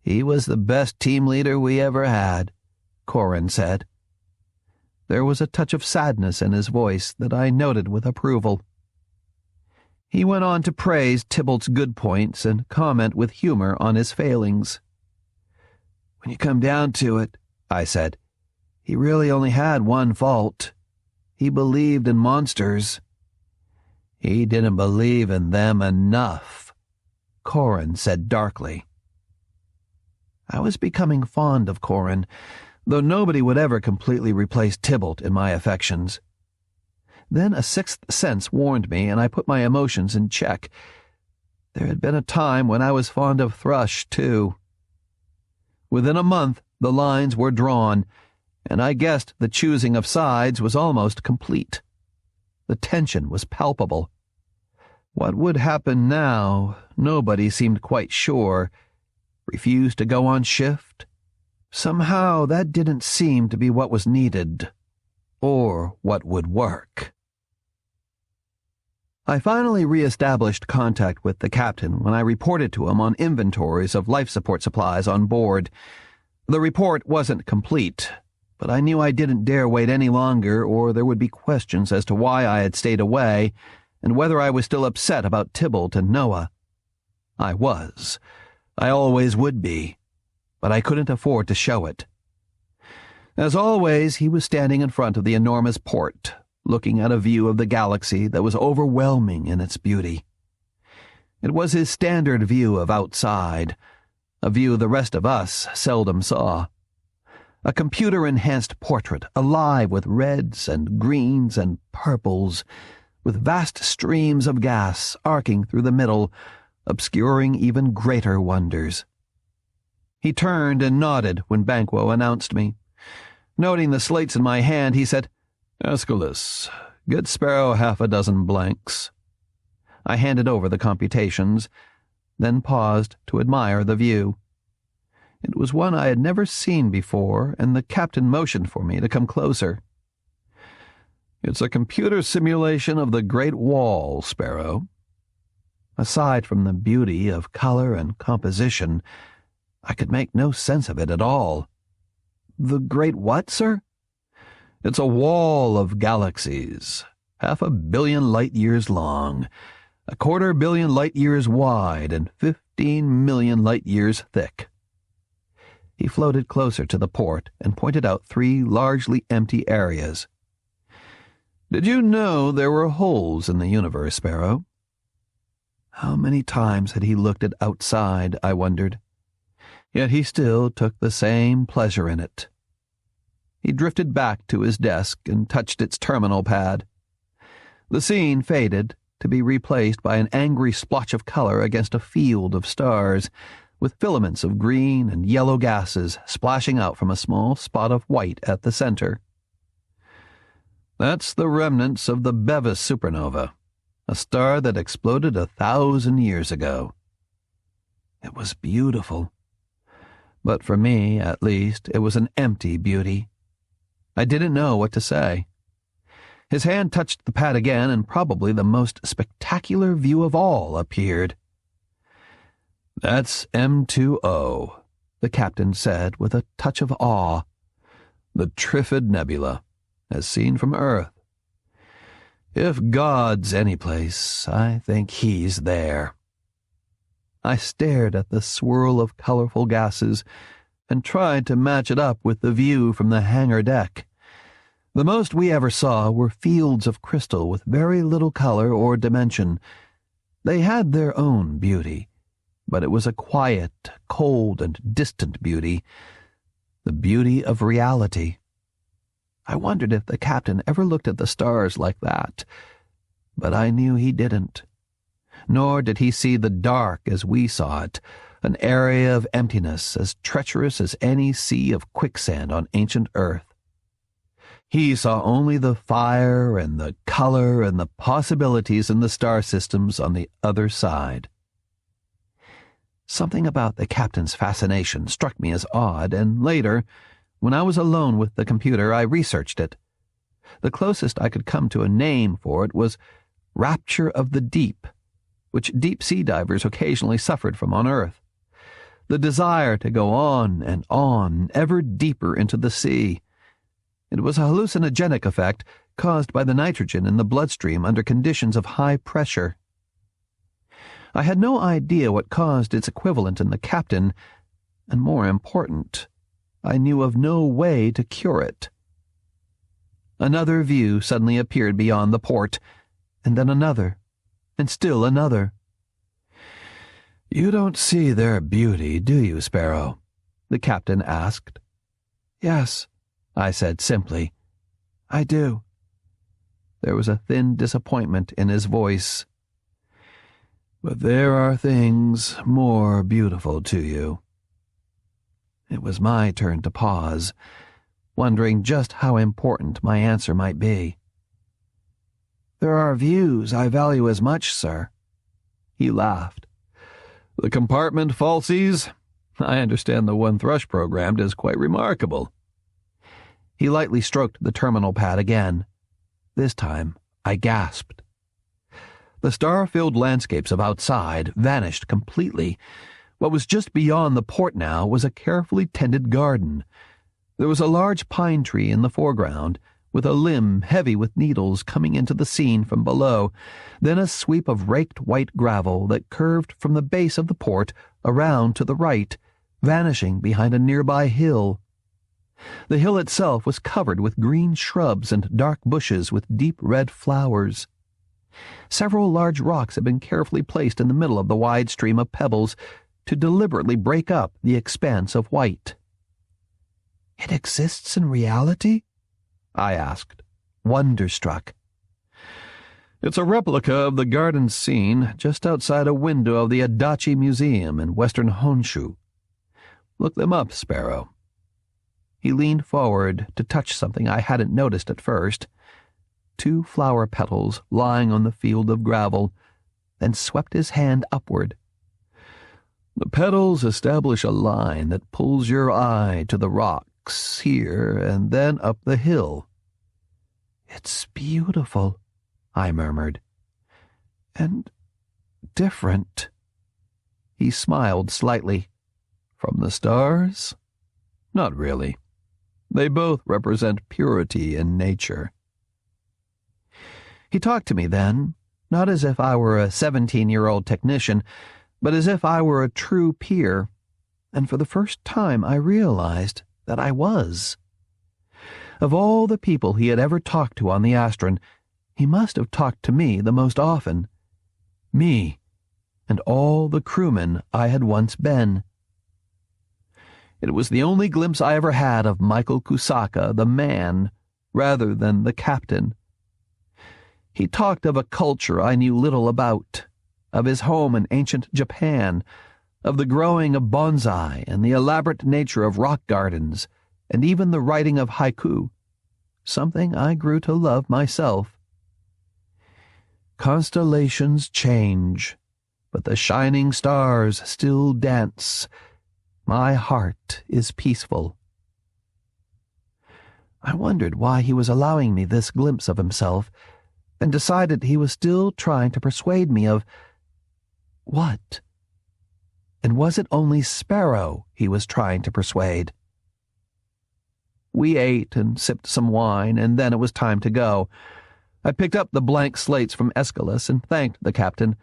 "He was the best team leader we ever had," Corin said. There was a touch of sadness in his voice that I noted with approval. He went on to praise Tybalt's good points and comment with humor on his failings. "When you come down to it," I said, "he really only had one fault. He believed in monsters." "He didn't believe in them enough," Corin said darkly. I was becoming fond of Corin, though nobody would ever completely replace Tybalt in my affections. Then a sixth sense warned me, and I put my emotions in check. There had been a time when I was fond of Thrush, too. Within a month, the lines were drawn, and I guessed the choosing of sides was almost complete. The tension was palpable. What would happen now, nobody seemed quite sure. Refuse to go on shift? Somehow that didn't seem to be what was needed, or what would work. I finally re-established contact with the captain when I reported to him on inventories of life support supplies on board. The report wasn't complete, but I knew I didn't dare wait any longer, or there would be questions as to why I had stayed away and whether I was still upset about Tybalt and Noah. I was. I always would be, but I couldn't afford to show it. As always, he was standing in front of the enormous port, looking at a view of the galaxy that was overwhelming in its beauty. It was his standard view of outside, a view the rest of us seldom saw. A computer-enhanced portrait, alive with reds and greens and purples, with vast streams of gas arcing through the middle, obscuring even greater wonders. He turned and nodded when Banquo announced me. Noting the slates in my hand, he said, "Aeschylus, get Sparrow 6 blanks." I handed over the computations, then paused to admire the view. It was one I had never seen before, and the captain motioned for me to come closer. "It's a computer simulation of the Great Wall, Sparrow." Aside from the beauty of color and composition, I could make no sense of it at all. "The Great what, sir?" "It's a wall of galaxies, 500 million light-years long, 250 million light-years wide, and 15 million light-years thick." He floated closer to the port and pointed out 3 largely empty areas. "Did you know there were holes in the universe, Sparrow?" How many times had he looked at outside, I wondered. Yet he still took the same pleasure in it. He drifted back to his desk and touched its terminal pad. The scene faded, to be replaced by an angry splotch of color against a field of stars, with filaments of green and yellow gases splashing out from a small spot of white at the center. "That's the remnants of the Bevis supernova, a star that exploded 1,000 years ago." It was beautiful. But for me, at least, it was an empty beauty. I didn't know what to say. His hand touched the pad again, and probably the most spectacular view of all appeared. "That's M2O, the captain said with a touch of awe. "The Trifid Nebula, as seen from Earth. If God's any place, I think he's there." I stared at the swirl of colorful gases and tried to match it up with the view from the hangar deck. The most we ever saw were fields of crystal with very little color or dimension. They had their own beauty, but it was a quiet, cold, and distant beauty, the beauty of reality. I wondered if the captain ever looked at the stars like that, but I knew he didn't. Nor did he see the dark as we saw it, an area of emptiness as treacherous as any sea of quicksand on ancient earth. He saw only the fire and the color and the possibilities in the star systems on the other side. Something about the captain's fascination struck me as odd, and later, when I was alone with the computer, I researched it. The closest I could come to a name for it was rapture of the deep, which deep-sea divers occasionally suffered from on Earth. The desire to go on, ever deeper into the sea. It was a hallucinogenic effect caused by the nitrogen in the bloodstream under conditions of high pressure. I had no idea what caused its equivalent in the captain, and more important, I knew of no way to cure it. Another view suddenly appeared beyond the port, and then another, and still another. "You don't see their beauty, do you, Sparrow?" the captain asked. "Yes," I said simply. "I do." There was a thin disappointment in his voice. "But there are things more beautiful to you." It was my turn to pause, wondering just how important my answer might be. "There are views I value as much, sir." He laughed. "The compartment falsies? I understand the one Thrush programmed is quite remarkable." He lightly stroked the terminal pad again. This time, I gasped. The star-filled landscapes of outside vanished completely. What was just beyond the port now was a carefully tended garden. There was a large pine tree in the foreground, with a limb heavy with needles coming into the scene from below, then a sweep of raked white gravel that curved from the base of the port around to the right, vanishing behind a nearby hill. The hill itself was covered with green shrubs and dark bushes with deep red flowers. Several large rocks had been carefully placed in the middle of the wide stream of pebbles to deliberately break up the expanse of white. "It exists in reality?" I asked, wonderstruck. "It's a replica of the garden scene just outside a window of the Adachi Museum in western Honshu. Look them up, Sparrow." He leaned forward to touch something I hadn't noticed at first. 2 flower petals lying on the field of gravel, then swept his hand upward. "The petals establish a line that pulls your eye to the rocks here and then up the hill." "It's beautiful," I murmured. "And different." He smiled slightly. "From the stars? Not really. They both represent purity in nature." He talked to me then, not as if I were a 17-year-old technician, but as if I were a true peer, and for the first time I realized that I was. Of all the people he had ever talked to on the Astron, he must have talked to me the most often. Me, and all the crewmen I had once been. It was the only glimpse I ever had of Michael Kusaka, the man, rather than the captain. He talked of a culture I knew little about, of his home in ancient Japan, of the growing of bonsai and the elaborate nature of rock gardens, and even the writing of haiku, something I grew to love myself. "Constellations change, but the shining stars still dance. My heart is peaceful." I wondered why he was allowing me this glimpse of himself, and decided he was still trying to persuade me of what? And was it only Sparrow he was trying to persuade? We ate and sipped some wine, and then it was time to go. I picked up the blank slates from Aeschylus and thanked the captain,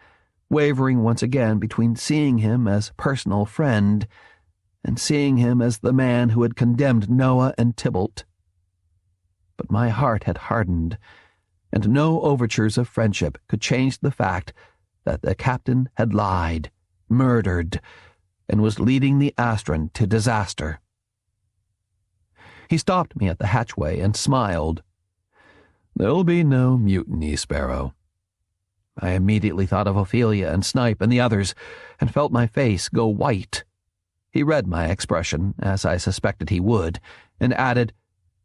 wavering once again between seeing him as personal friend and seeing him as the man who had condemned Noah and Tybalt. but my heart had hardened, and no overtures of friendship could change the fact that the captain had lied, murdered, and was leading the Astron to disaster. He stopped me at the hatchway and smiled. "There'll be no mutiny, Sparrow." I immediately thought of Ophelia and Snipe and the others, and felt my face go white. He read my expression, as I suspected he would, and added,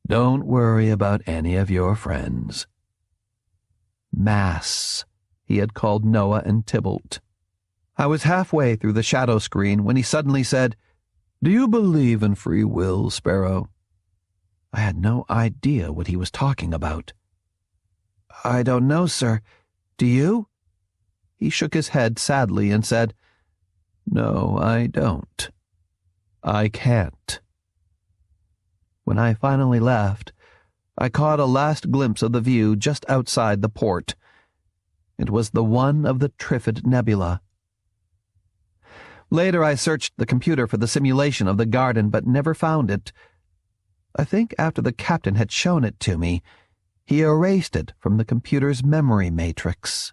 "Don't worry about any of your friends." Mass, he had called Noah and Tybalt. I was halfway through the shadow screen when he suddenly said, "Do you believe in free will, Sparrow?" I had no idea what he was talking about. "I don't know, sir. Do you?" He shook his head sadly and said, "No, I don't. I can't." When I finally left, I caught a last glimpse of the view just outside the port. It was the one of the Trifid Nebula. Later I searched the computer for the simulation of the garden, but never found it. I think after the captain had shown it to me, he erased it from the computer's memory matrix.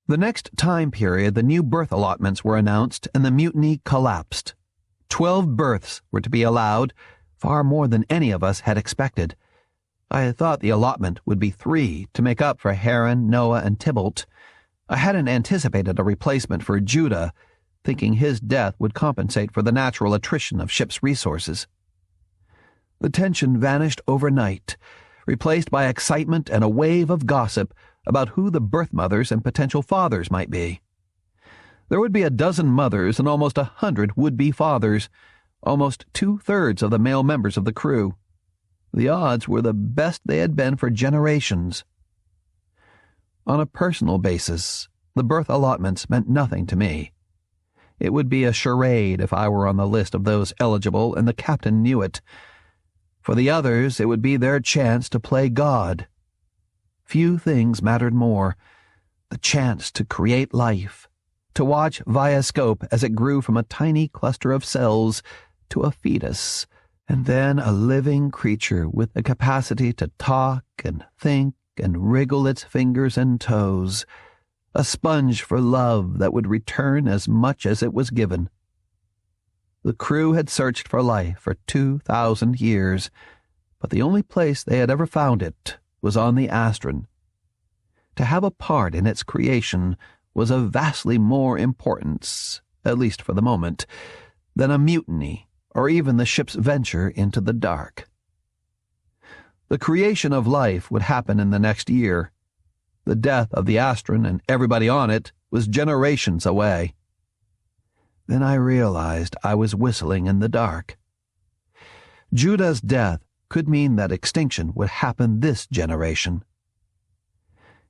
The next time period, the new berth allotments were announced and the mutiny collapsed. 12 berths were to be allowed, far more than any of us had expected. I had thought the allotment would be 3 to make up for Heron, Noah, and Tybalt. I hadn't anticipated a replacement for Judah, thinking his death would compensate for the natural attrition of ship's resources. The tension vanished overnight, replaced by excitement and a wave of gossip about who the birth mothers and potential fathers might be. There would be a dozen mothers and almost 100 would-be fathers, almost 2/3 of the male members of the crew. The odds were the best they had been for generations. On a personal basis, the birth allotments meant nothing to me. It would be a charade if I were on the list of those eligible, and the captain knew it. For the others, it would be their chance to play God. Few things mattered more. The chance to create life, to watch via scope as it grew from a tiny cluster of cells to a fetus, and then a living creature with the capacity to talk and think and wriggle its fingers and toes, a sponge for love that would return as much as it was given. The crew had searched for life for 2,000 years, but the only place they had ever found it was on the Astron. To have a part in its creation was of vastly more importance, at least for the moment, than a mutiny or even the ship's venture into the dark. The creation of life would happen in the next year. The death of the Astron and everybody on it was generations away. Then I realized I was whistling in the dark. Judah's death could mean that extinction would happen this generation.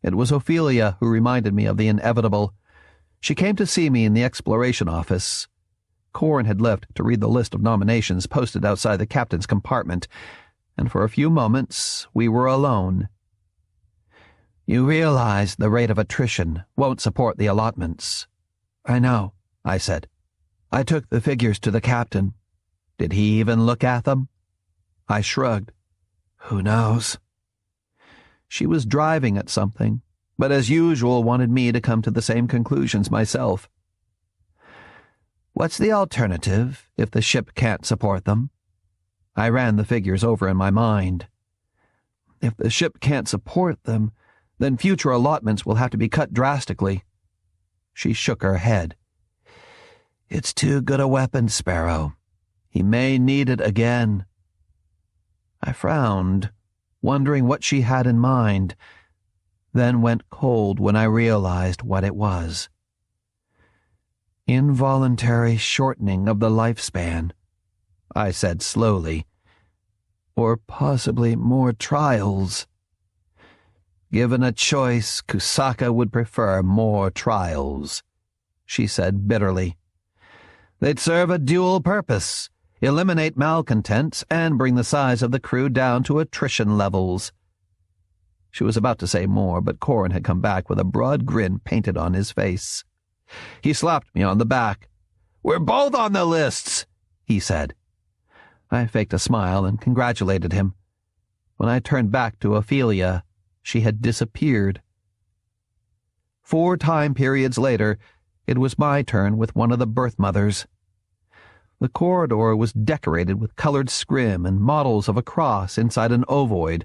It was Ophelia who reminded me of the inevitable. She came to see me in the exploration office. Corin had left to read the list of nominations posted outside the captain's compartment, and for a few moments we were alone. "You realize the rate of attrition won't support the allotments." "I know," I said. "I took the figures to the captain. Did he even look at them?" I shrugged. "Who knows?" She was driving at something, but as usual wanted me to come to the same conclusions myself. "What's the alternative if the ship can't support them?" I ran the figures over in my mind. "If the ship can't support them, then future allotments will have to be cut drastically." She shook her head. "It's too good a weapon, Sparrow. He may need it again." I frowned, wondering what she had in mind, then went cold when I realized what it was. "Involuntary shortening of the lifespan," I said slowly. "Or possibly more trials." "Given a choice, Kusaka would prefer more trials," she said bitterly. "They'd serve a dual purpose, eliminate malcontents and bring the size of the crew down to attrition levels." She was about to say more, but Corin had come back with a broad grin painted on his face. He slapped me on the back. "We're both on the lists," he said. I faked a smile and congratulated him. When I turned back to Ophelia, she had disappeared. 4 time periods later, it was my turn with one of the birth mothers. The corridor was decorated with colored scrim and models of a cross inside an ovoid,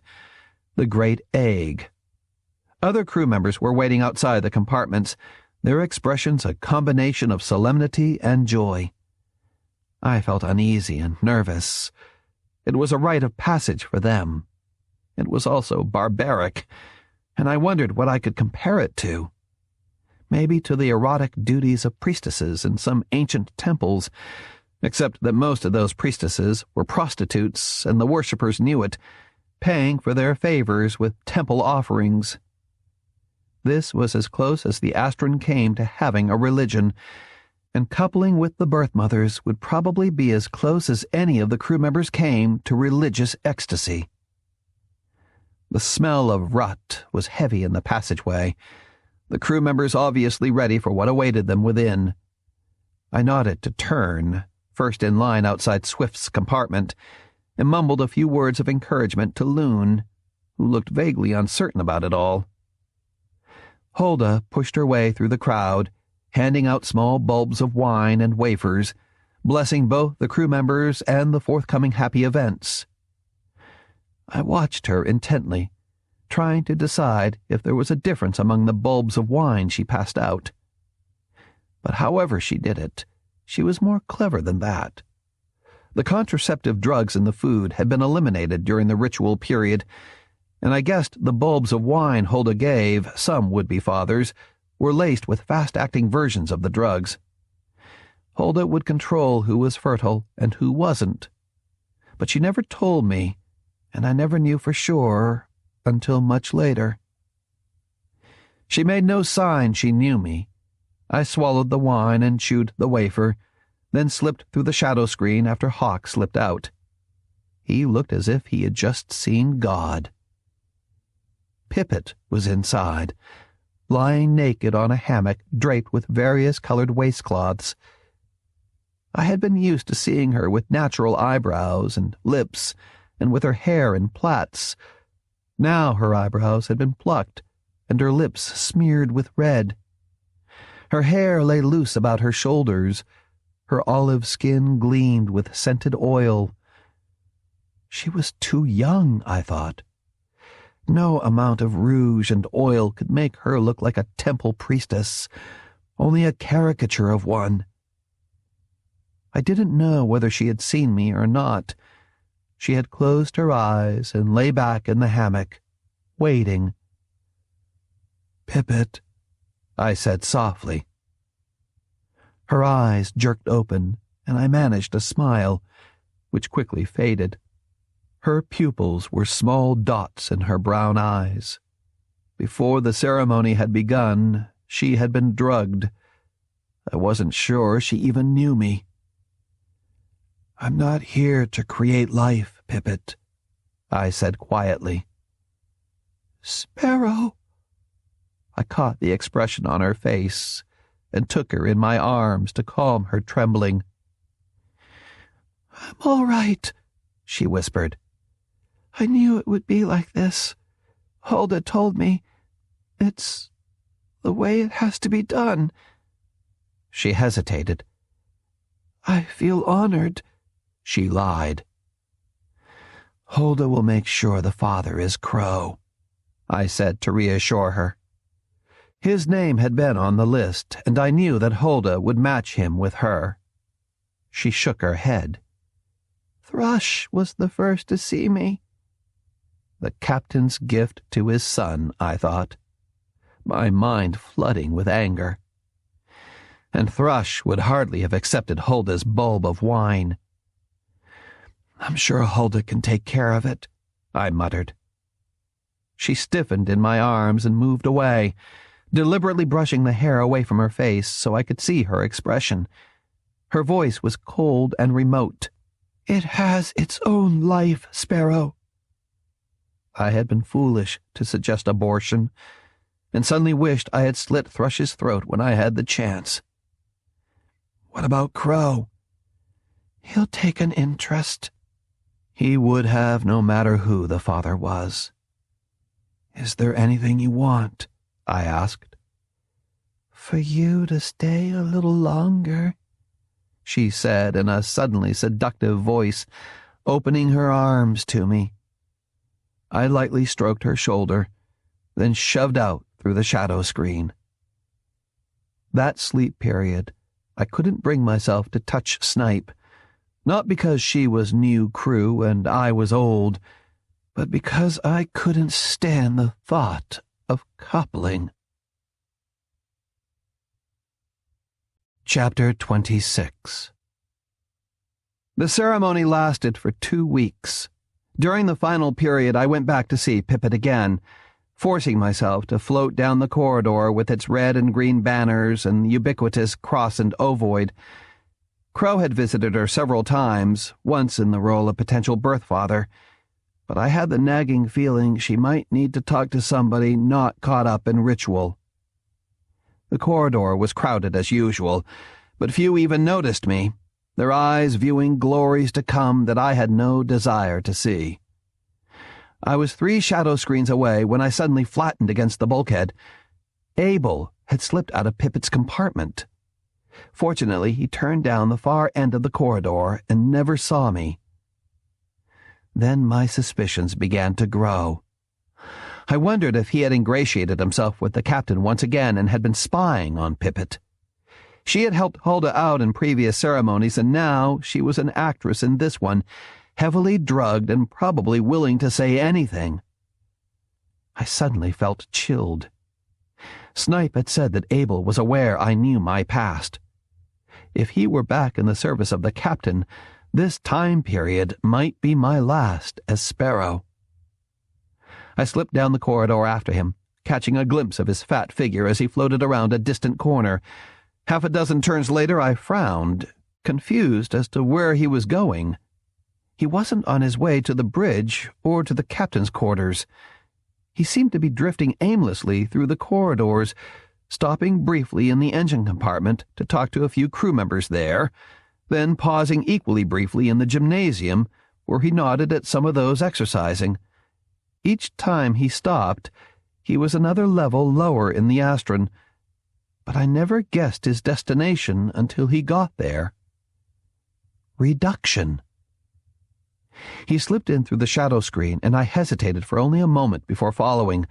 the great egg. Other crew members were waiting outside the compartments, their expressions a combination of solemnity and joy. I felt uneasy and nervous. It was a rite of passage for them. It was also barbaric, and I wondered what I could compare it to. Maybe to the erotic duties of priestesses in some ancient temples, except that most of those priestesses were prostitutes, and the worshippers knew it, paying for their favors with temple offerings. This was as close as the Astron came to having a religion, and coupling with the birth mothers would probably be as close as any of the crew members came to religious ecstasy. The smell of rot was heavy in the passageway, the crew members obviously ready for what awaited them within. I nodded to Turn, first in line outside Swift's compartment, and mumbled a few words of encouragement to Loon, who looked vaguely uncertain about it all. Hulda pushed her way through the crowd, handing out small bulbs of wine and wafers, blessing both the crew members and the forthcoming happy events. I watched her intently, trying to decide if there was a difference among the bulbs of wine she passed out. But however she did it, she was more clever than that. The contraceptive drugs in the food had been eliminated during the ritual period, and I guessed the bulbs of wine Hulda gave some would-be fathers were laced with fast-acting versions of the drugs. Hulda would control who was fertile and who wasn't. But she never told me, and I never knew for sure until much later. She made no sign she knew me. I swallowed the wine and chewed the wafer, then slipped through the shadow screen after Hawk slipped out. He looked as if he had just seen God. Pippet was inside, lying naked on a hammock draped with various colored waistcloths. I had been used to seeing her with natural eyebrows and lips, and with her hair in plaits. Now her eyebrows had been plucked, and her lips smeared with red. Her hair lay loose about her shoulders. Her olive skin gleamed with scented oil. She was too young, I thought. No amount of rouge and oil could make her look like a temple priestess, only a caricature of one. I didn't know whether she had seen me or not. She had closed her eyes and lay back in the hammock, waiting. "Pippet," I said softly. Her eyes jerked open, and I managed a smile, which quickly faded. Her pupils were small dots in her brown eyes. Before the ceremony had begun, she had been drugged. I wasn't sure she even knew me. "I'm not here to create life, Pippet," I said quietly. "Sparrow." I caught the expression on her face and took her in my arms to calm her trembling. "I'm all right," she whispered. "I knew it would be like this. Hulda told me. It's the way it has to be done." She hesitated. "I feel honored," she lied. "Hulda will make sure the father is Crow," I said to reassure her. His name had been on the list, and I knew that Hulda would match him with her. She shook her head. "Thrush was the first to see me." The captain's gift to his son, I thought, my mind flooding with anger. And Thrush would hardly have accepted Hulda's bulb of wine. "I'm sure Hulda can take care of it," I muttered. She stiffened in my arms and moved away, deliberately brushing the hair away from her face so I could see her expression. Her voice was cold and remote. "It has its own life, Sparrow." I had been foolish to suggest abortion, and suddenly wished I had slit Thrush's throat when I had the chance. "What about Crow?" "He'll take an interest." He would have no matter who the father was. "Is there anything you want?" I asked. "For you to stay a little longer," she said in a suddenly seductive voice, opening her arms to me. I lightly stroked her shoulder, then shoved out through the shadow screen. That sleep period, I couldn't bring myself to touch Snipe, not because she was new crew and I was old, but because I couldn't stand the thought of coupling. Chapter 26. The ceremony lasted for 2 weeks. During the final period, I went back to see Pippet again, forcing myself to float down the corridor with its red and green banners and ubiquitous cross and ovoid. Crow had visited her several times, once in the role of potential birth father, but I had the nagging feeling she might need to talk to somebody not caught up in ritual. The corridor was crowded as usual, but few even noticed me, their eyes viewing glories to come that I had no desire to see. I was 3 shadow screens away when I suddenly flattened against the bulkhead. Abel had slipped out of Pippet's compartment. Fortunately, he turned down the far end of the corridor and never saw me. Then my suspicions began to grow. I wondered if he had ingratiated himself with the captain once again and had been spying on Pippet. She had helped Hulda out in previous ceremonies, and now she was an actress in this one, heavily drugged and probably willing to say anything. I suddenly felt chilled. Snipe had said that Abel was aware I knew my past. If he were back in the service of the captain, this time period might be my last as Sparrow. I slipped down the corridor after him, catching a glimpse of his fat figure as he floated around a distant corner. Half a dozen turns later I frowned, confused as to where he was going. He wasn't on his way to the bridge or to the captain's quarters. He seemed to be drifting aimlessly through the corridors, stopping briefly in the engine compartment to talk to a few crew members there, then pausing equally briefly in the gymnasium, where he nodded at some of those exercising. Each time he stopped, he was another level lower in the Astron, but I never guessed his destination until he got there. Reduction. He slipped in through the shadow screen, and I hesitated for only a moment before following.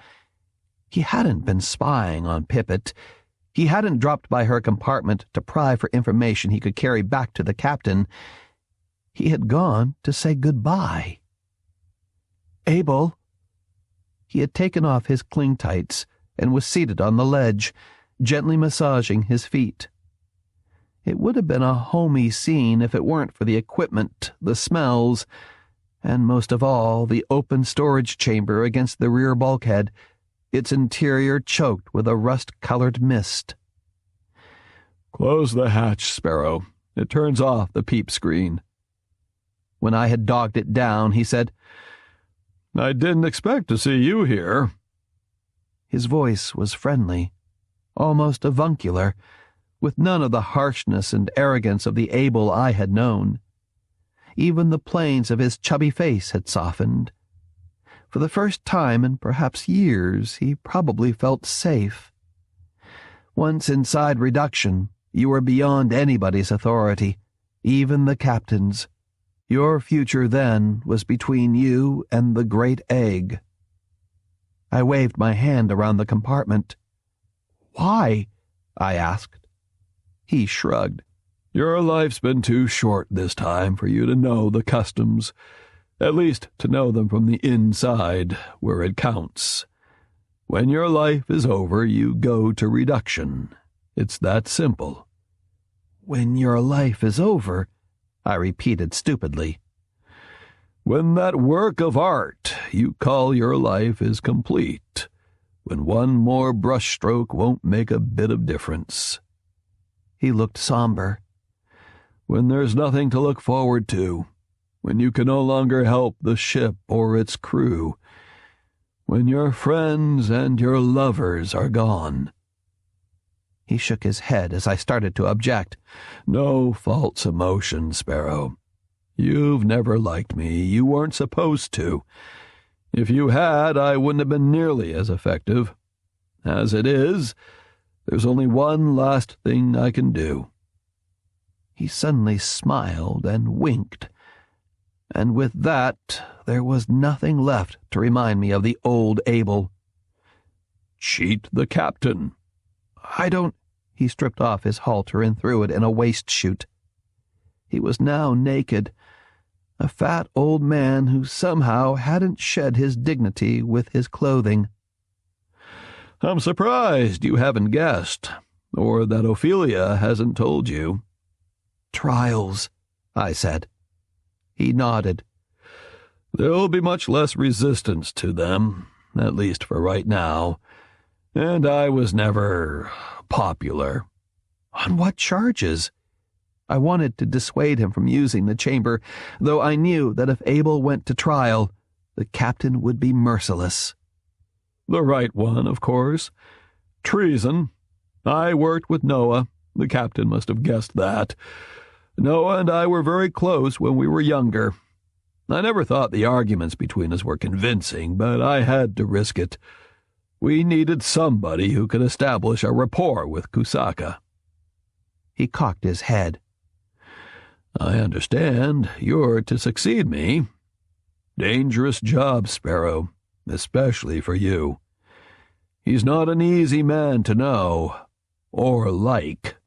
He hadn't been spying on Pippet. He hadn't dropped by her compartment to pry for information he could carry back to the captain. He had gone to say goodbye. "Abel." He had taken off his cling-tights and was seated on the ledge, gently massaging his feet. It would have been a homey scene if it weren't for the equipment, the smells, and most of all, the open storage chamber against the rear bulkhead, its interior choked with a rust-colored mist. "Close the hatch, Sparrow. It turns off the peep screen." When I had dogged it down, he said, "I didn't expect to see you here." His voice was friendly, almost avuncular, with none of the harshness and arrogance of the Abel I had known. Even the planes of his chubby face had softened. For the first time in perhaps years, he probably felt safe. Once inside reduction, you were beyond anybody's authority, even the captain's. Your future then was between you and the great egg. I waved my hand around the compartment. "Why?" I asked. He shrugged. "Your life's been too short this time for you to know the customs, at least to know them from the inside, where it counts. When your life is over, you go to reduction. It's that simple." "When your life is over," I repeated stupidly. "When that work of art you call your life is complete, when one more brushstroke won't make a bit of difference." He looked somber. "When there's nothing to look forward to, when you can no longer help the ship or its crew, when your friends and your lovers are gone." He shook his head as I started to object. "No false emotion, Sparrow. You've never liked me. You weren't supposed to. If you had, I wouldn't have been nearly as effective. As it is, there's only one last thing I can do." He suddenly smiled and winked, and with that there was nothing left to remind me of the old Abel. "Cheat the captain." "I don't—" He stripped off his halter and threw it in a waste chute. He was now naked, a fat old man who somehow hadn't shed his dignity with his clothing. "I'm surprised you haven't guessed, or that Ophelia hasn't told you." "Trials," I said. He nodded. "There'll be much less resistance to them, at least for right now, and I was never popular." "On what charges?" I wanted to dissuade him from using the chamber, though I knew that if Abel went to trial, the captain would be merciless. "The right one, of course. Treason. I worked with Noah. The captain must have guessed that. Noah and I were very close when we were younger. I never thought the arguments between us were convincing, but I had to risk it. We needed somebody who could establish a rapport with Kusaka." He cocked his head. "I understand you're to succeed me. Dangerous job, Sparrow, especially for you. He's not an easy man to know, or like."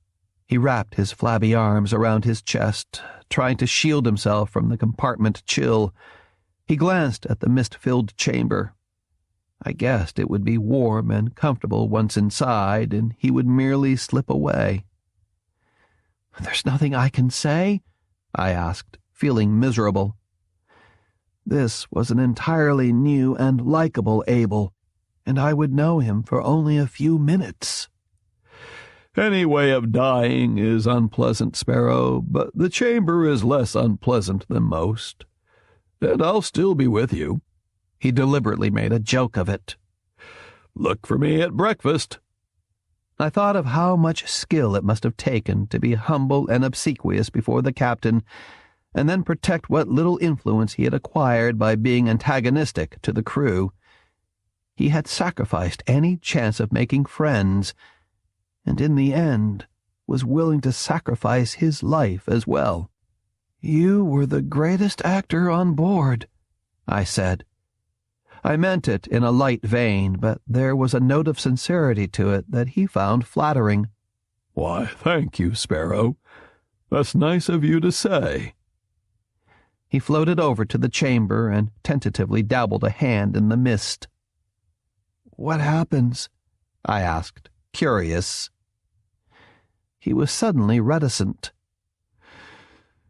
He wrapped his flabby arms around his chest, trying to shield himself from the compartment chill. He glanced at the mist-filled chamber. I guessed it would be warm and comfortable once inside, and he would merely slip away. "There's nothing I can say?" I asked, feeling miserable. This was an entirely new and likable Abel, and I would know him for only a few minutes. "Any way of dying is unpleasant, Sparrow, but the chamber is less unpleasant than most. And I'll still be with you." He deliberately made a joke of it. "Look for me at breakfast." I thought of how much skill it must have taken to be humble and obsequious before the captain, and then protect what little influence he had acquired by being antagonistic to the crew. He had sacrificed any chance of making friends, and in the end was willing to sacrifice his life as well. "You were the greatest actor on board," I said. I meant it in a light vein, but there was a note of sincerity to it that he found flattering. "Why, thank you, Sparrow. That's nice of you to say." He floated over to the chamber and tentatively dabbled a hand in the mist. "What happens?" I asked, curious. He was suddenly reticent.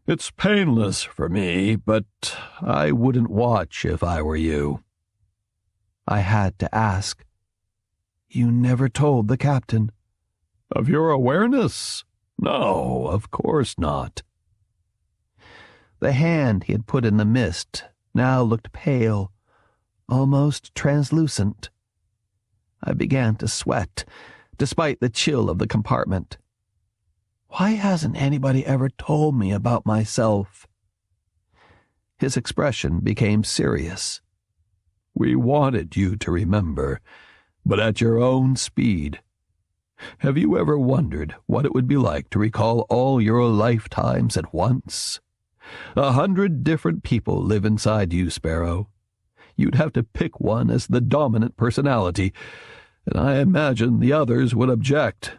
"It's painless for me, but I wouldn't watch if I were you." I had to ask. "You never told the captain?" "Of your awareness? No, of course not." The hand he had put in the mist now looked pale, almost translucent. I began to sweat, despite the chill of the compartment. Why hasn't anybody ever told me about myself? His expression became serious. "We wanted you to remember, but at your own speed. Have you ever wondered what it would be like to recall all your lifetimes at once? 100 different people live inside you, Sparrow. You'd have to pick one as the dominant personality, and I imagine the others would object."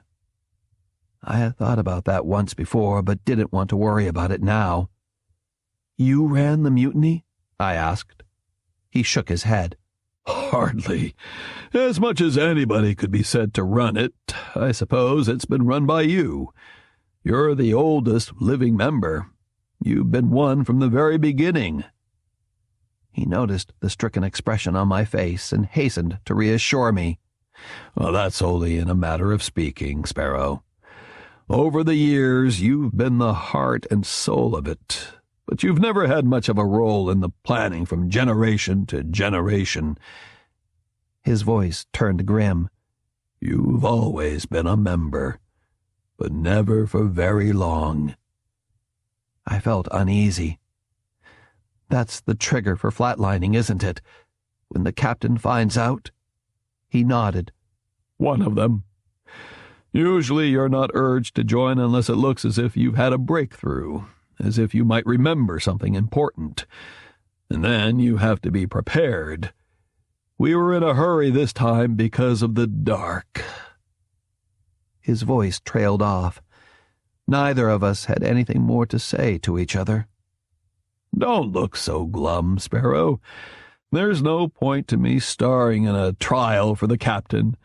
I had thought about that once before, but didn't want to worry about it now. "You ran the mutiny?" I asked. He shook his head. "Hardly. As much as anybody could be said to run it, I suppose it's been run by you. You're the oldest living member. You've been one from the very beginning." He noticed the stricken expression on my face and hastened to reassure me. "Well, that's only in a matter of speaking, Sparrow. Over the years, you've been the heart and soul of it, but you've never had much of a role in the planning from generation to generation." His voice turned grim. "You've always been a member, but never for very long." I felt uneasy. That's the trigger for flatlining, isn't it? When the captain finds out?" He nodded. "One of them. Usually you're not urged to join unless it looks as if you've had a breakthrough, as if you might remember something important. And then you have to be prepared. We were in a hurry this time because of the dark." His voice trailed off. Neither of us had anything more to say to each other. "Don't look so glum, Sparrow. There's no point to me starring in a trial for the captain.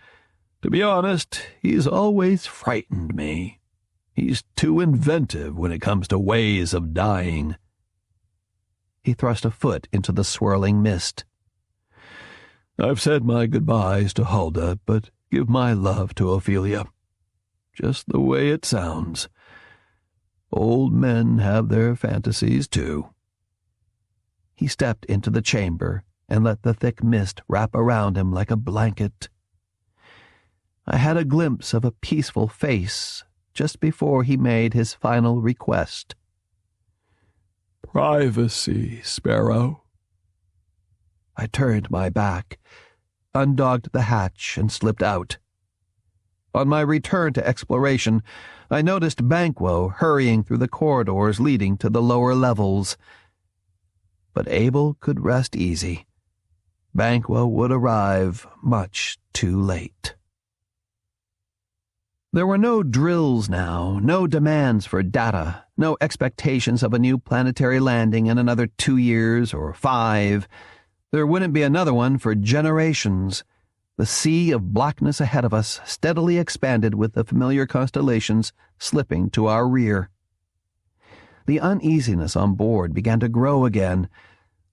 To be honest, he's always frightened me. He's too inventive when it comes to ways of dying." He thrust a foot into the swirling mist. "I've said my goodbyes to Hulda, but give my love to Ophelia. Just the way it sounds. Old men have their fantasies, too." He stepped into the chamber and let the thick mist wrap around him like a blanket. I had a glimpse of a peaceful face just before he made his final request. "Privacy, Sparrow." I turned my back, undogged the hatch, and slipped out. On my return to exploration, I noticed Banquo hurrying through the corridors leading to the lower levels. But Abel could rest easy. Banquo would arrive much too late. There were no drills now, no demands for data, no expectations of a new planetary landing in another 2 years or 5. There wouldn't be another one for generations. The sea of blackness ahead of us steadily expanded with the familiar constellations slipping to our rear. The uneasiness on board began to grow again.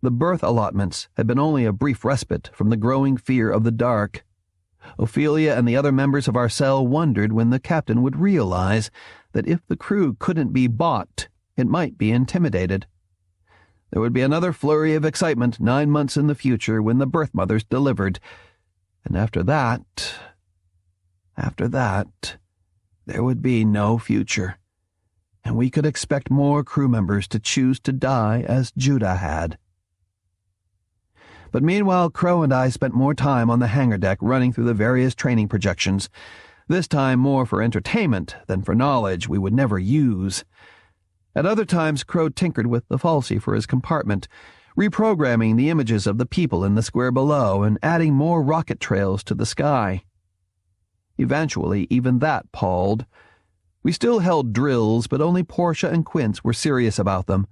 The berth allotments had been only a brief respite from the growing fear of the dark. Ophelia and the other members of our cell wondered when the captain would realize that if the crew couldn't be bought, it might be intimidated. There would be another flurry of excitement 9 months in the future when the birth mothers delivered. And after that, there would be no future. And we could expect more crew members to choose to die as Judah had. But meanwhile, Crow and I spent more time on the hangar deck running through the various training projections, this time more for entertainment than for knowledge we would never use. At other times, Crow tinkered with the falsi for his compartment, reprogramming the images of the people in the square below and adding more rocket trails to the sky. Eventually, even that palled. We still held drills, but only Portia and Quince were serious about them.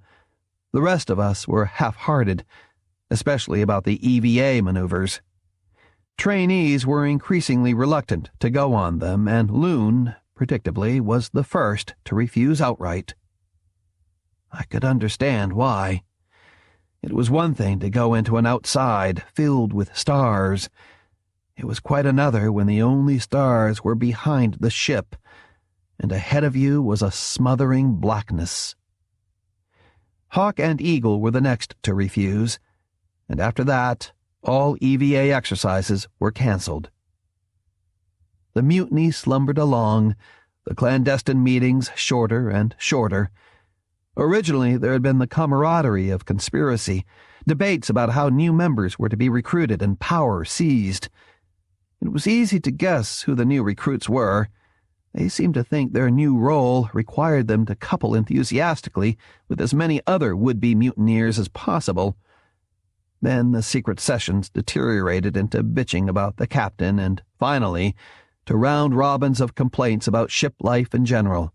The rest of us were half-hearted, especially about the EVA maneuvers. Trainees were increasingly reluctant to go on them, and Loon, predictably, was the first to refuse outright. I could understand why. It was one thing to go into an outside filled with stars. It was quite another when the only stars were behind the ship, and ahead of you was a smothering blackness. Hawk and Eagle were the next to refuse, and after that, all EVA exercises were cancelled. The mutiny slumbered along, the clandestine meetings shorter and shorter. Originally, there had been the camaraderie of conspiracy, debates about how new members were to be recruited and power seized. It was easy to guess who the new recruits were. They seemed to think their new role required them to couple enthusiastically with as many other would-be mutineers as possible. Then the secret sessions deteriorated into bitching about the captain and, finally, to round-robins of complaints about ship life in general.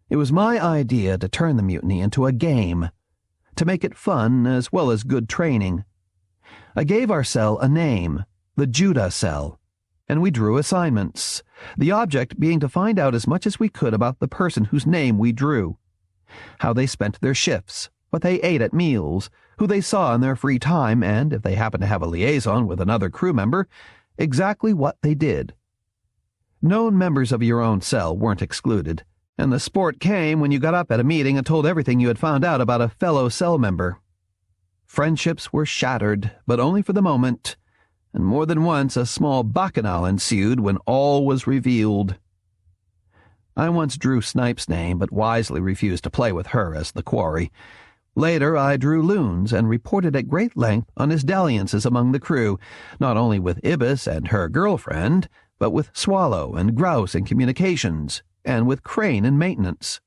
It was my idea to turn the mutiny into a game, to make it fun as well as good training. I gave our cell a name, the Judah Cell, and we drew assignments, the object being to find out as much as we could about the person whose name we drew, how they spent their shifts, what they ate at meals, who they saw in their free time, and, if they happened to have a liaison with another crew member, exactly what they did. Known members of your own cell weren't excluded, and the sport came when you got up at a meeting and told everything you had found out about a fellow cell member. Friendships were shattered, but only for the moment, and more than once a small bacchanal ensued when all was revealed. I once drew Snipe's name, but wisely refused to play with her as the quarry. Later, I drew loons and reported at great length on his dalliances among the crew, not only with Ibis and her girlfriend, but with Swallow and Grouse in communications, and with Crane in maintenance.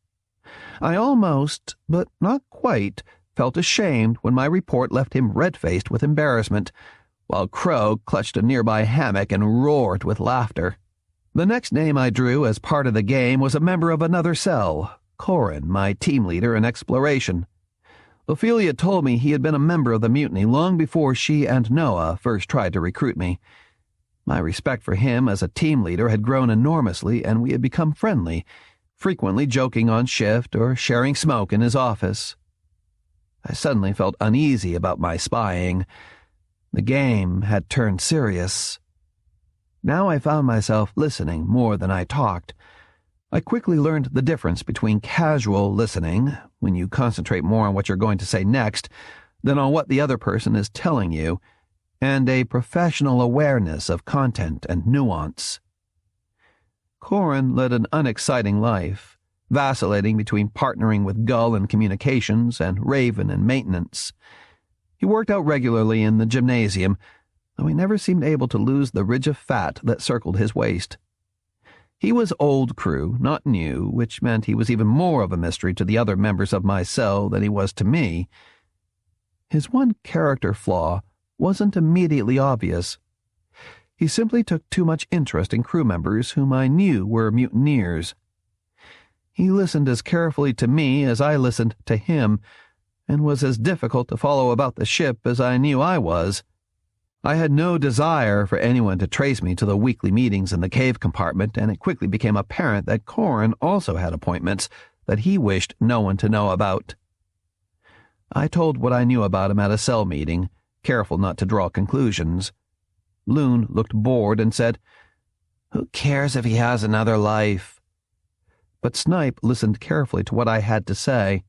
I almost, but not quite, felt ashamed when my report left him red-faced with embarrassment, while Crow clutched a nearby hammock and roared with laughter. The next name I drew as part of the game was a member of another cell, Corin, my team leader in exploration. Ophelia told me he had been a member of the mutiny long before she and Noah first tried to recruit me. My respect for him as a team leader had grown enormously, and we had become friendly, frequently joking on shift or sharing smoke in his office. I suddenly felt uneasy about my spying. The game had turned serious. Now I found myself listening more than I talked. I quickly learned the difference between casual listening, when you concentrate more on what you're going to say next than on what the other person is telling you, and a professional awareness of content and nuance. Corin led an unexciting life, vacillating between partnering with Gull in communications and Raven in maintenance. He worked out regularly in the gymnasium, though he never seemed able to lose the ridge of fat that circled his waist. He was old crew, not new, which meant he was even more of a mystery to the other members of my cell than he was to me. His one character flaw wasn't immediately obvious. He simply took too much interest in crew members whom I knew were mutineers. He listened as carefully to me as I listened to him, and was as difficult to follow about the ship as I knew I was. I had no desire for anyone to trace me to the weekly meetings in the cave compartment, and it quickly became apparent that Corin also had appointments that he wished no one to know about. I told what I knew about him at a cell meeting, careful not to draw conclusions. Loon looked bored and said, "Who cares if he has another life?" But Snipe listened carefully to what I had to say.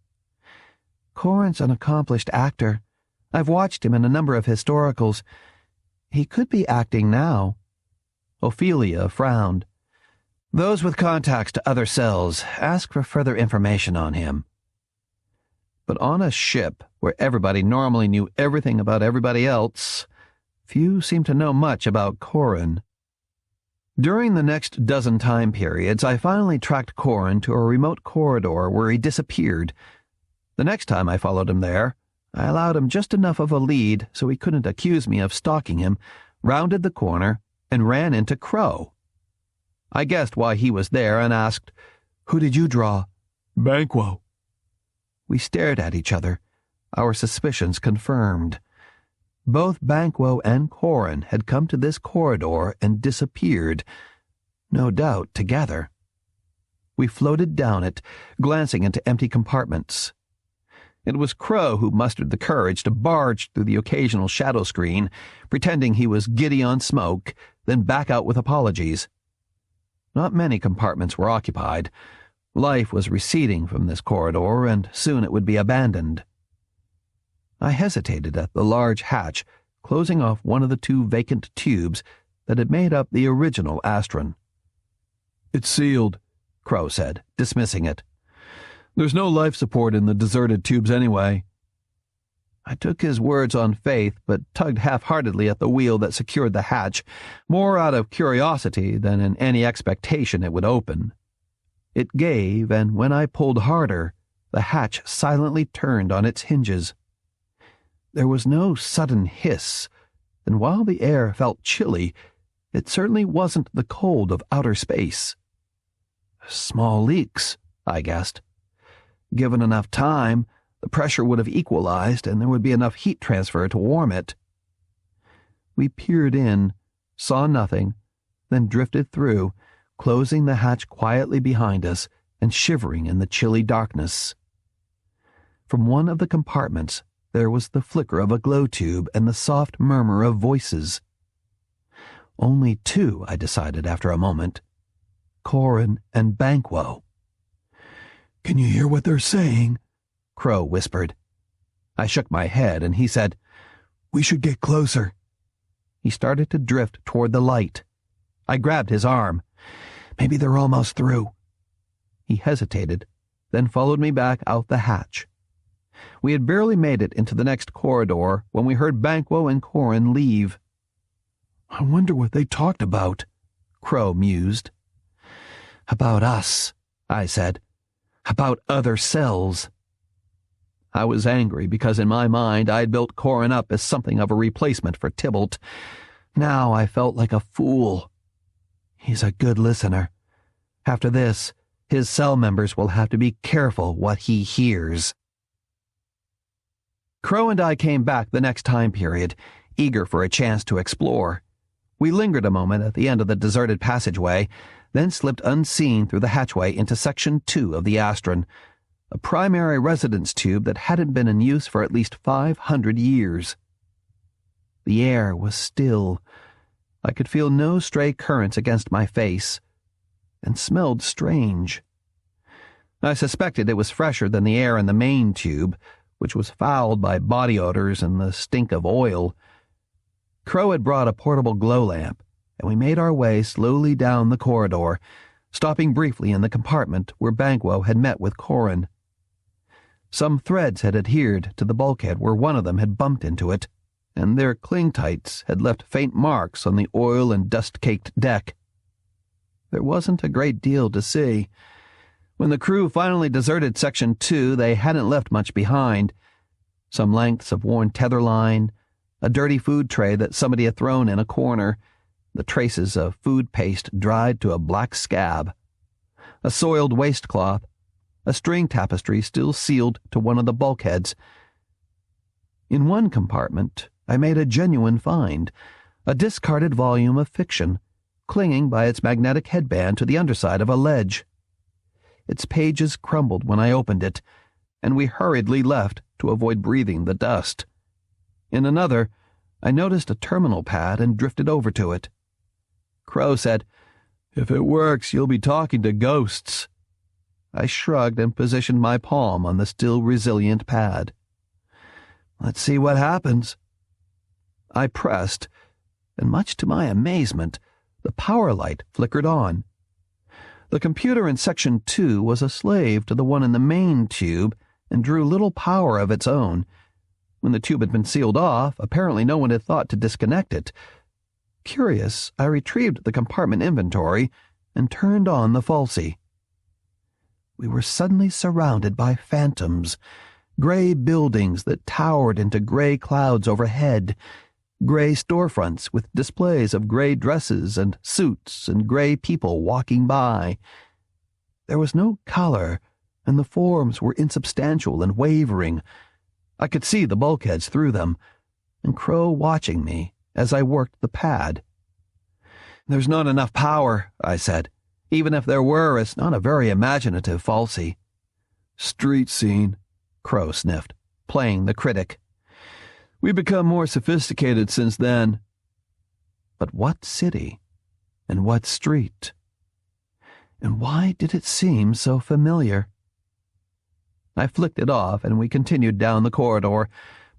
"Corin's an accomplished actor. I've watched him in a number of historicals. He could be acting now." Ophelia frowned. "Those with contacts to other cells, ask for further information on him." But on a ship where everybody normally knew everything about everybody else, few seemed to know much about Corin. During the next dozen time periods, I finally tracked Corin to a remote corridor where he disappeared. The next time I followed him there, I allowed him just enough of a lead so he couldn't accuse me of stalking him, rounded the corner, and ran into Crow. I guessed why he was there and asked, "Who did you draw?" "Banquo." We stared at each other, our suspicions confirmed. Both Banquo and Corin had come to this corridor and disappeared, no doubt together. We floated down it, glancing into empty compartments. It was Crow who mustered the courage to barge through the occasional shadow screen, pretending he was giddy on smoke, then back out with apologies. Not many compartments were occupied. Life was receding from this corridor, and soon it would be abandoned. I hesitated at the large hatch, closing off one of the two vacant tubes that had made up the original Astron. "It's sealed," Crow said, dismissing it. "There's no life support in the deserted tubes anyway." I took his words on faith, but tugged half-heartedly at the wheel that secured the hatch, more out of curiosity than in any expectation it would open. It gave, and when I pulled harder, the hatch silently turned on its hinges. There was no sudden hiss, and while the air felt chilly, it certainly wasn't the cold of outer space. Small leaks, I guessed. Given enough time, the pressure would have equalized and there would be enough heat transfer to warm it. We peered in, saw nothing, then drifted through, closing the hatch quietly behind us and shivering in the chilly darkness. From one of the compartments, there was the flicker of a glow tube and the soft murmur of voices. Only two, I decided after a moment. Corin and Banquo. "Can you hear what they're saying?" Crow whispered. I shook my head, and he said, "We should get closer." He started to drift toward the light. I grabbed his arm. "Maybe they're almost through." He hesitated, then followed me back out the hatch. We We had barely made it into the next corridor when we heard Banquo and Corin leave. "I wonder what they talked about," Crow mused. "About us," I said. "About other cells." I was angry because in my mind I had built Corin up as something of a replacement for Tybalt. Now I felt like a fool. He's a good listener. After this, his cell members will have to be careful what he hears. Crow and I came back the next time period, eager for a chance to explore. We lingered a moment at the end of the deserted passageway, then slipped unseen through the hatchway into Section 2 of the Astron, a primary residence tube that hadn't been in use for at least 500 years. The air was still. I could feel no stray currents against my face, and smelled strange. I suspected it was fresher than the air in the main tube, which was fouled by body odors and the stink of oil. Crow had brought a portable glow lamp, and we made our way slowly down the corridor, stopping briefly in the compartment where Banquo had met with Corin. Some threads had adhered to the bulkhead where one of them had bumped into it, and their cling-tights had left faint marks on the oil and dust-caked deck. There wasn't a great deal to see. When the crew finally deserted Section 2, they hadn't left much behind. Some lengths of worn tether line, a dirty food tray that somebody had thrown in a corner, the traces of food paste dried to a black scab, a soiled waistcloth, a string tapestry still sealed to one of the bulkheads. In one compartment, I made a genuine find, a discarded volume of fiction, clinging by its magnetic headband to the underside of a ledge. Its pages crumbled when I opened it, and we hurriedly left to avoid breathing the dust. In another, I noticed a terminal pad and drifted over to it. Crow said, "If it works, you'll be talking to ghosts." I shrugged and positioned my palm on the still resilient pad. "Let's see what happens." I pressed, and much to my amazement, the power light flickered on. The computer in Section 2 was a slave to the one in the main tube and drew little power of its own. When the tube had been sealed off, apparently no one had thought to disconnect it. Curious, I retrieved the compartment inventory and turned on the falsie. We were suddenly surrounded by phantoms, gray buildings that towered into gray clouds overhead, gray storefronts with displays of gray dresses and suits and gray people walking by. There was no color, and the forms were insubstantial and wavering. I could see the bulkheads through them, and Crow watching me as I worked the pad. "There's not enough power," I said. "Even if there were, it's not a very imaginative falsie." "Street scene," Crow sniffed, playing the critic. "We've become more sophisticated since then." But what city? And what street? And why did it seem so familiar? I flicked it off, and we continued down the corridor,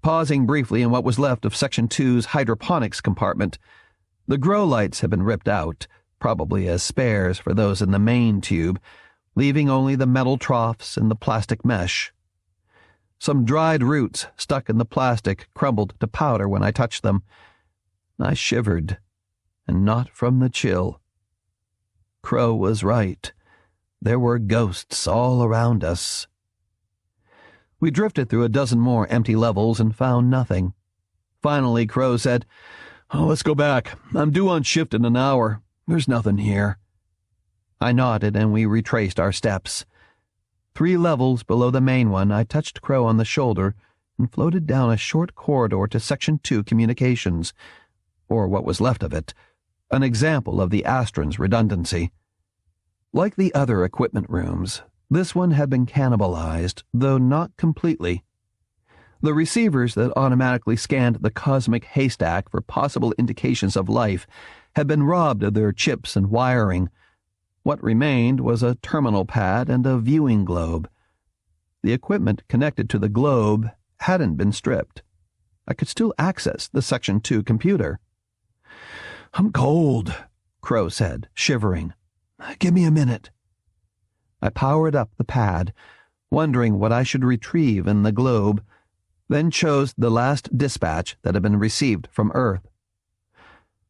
pausing briefly in what was left of Section 2's hydroponics compartment. The grow lights had been ripped out, probably as spares for those in the main tube, leaving only the metal troughs and the plastic mesh. Some dried roots stuck in the plastic crumbled to powder when I touched them. I shivered, and not from the chill. Crow was right. There were ghosts all around us. We drifted through a dozen more empty levels and found nothing. Finally, Crow said, "Let's go back. I'm due on shift in an hour. There's nothing here." I nodded, and we retraced our steps. 3 levels below the main one, I touched Crow on the shoulder and floated down a short corridor to Section 2 communications, or what was left of it, an example of the Astron's redundancy. Like the other equipment rooms, this one had been cannibalized, though not completely. The receivers that automatically scanned the cosmic haystack for possible indications of life had been robbed of their chips and wiring. What remained was a terminal pad and a viewing globe. The equipment connected to the globe hadn't been stripped. I could still access the Section 2 computer. "I'm cold," Crow said, shivering. "Give me a minute." I powered up the pad, wondering what I should retrieve in the globe, then chose the last dispatch that had been received from Earth.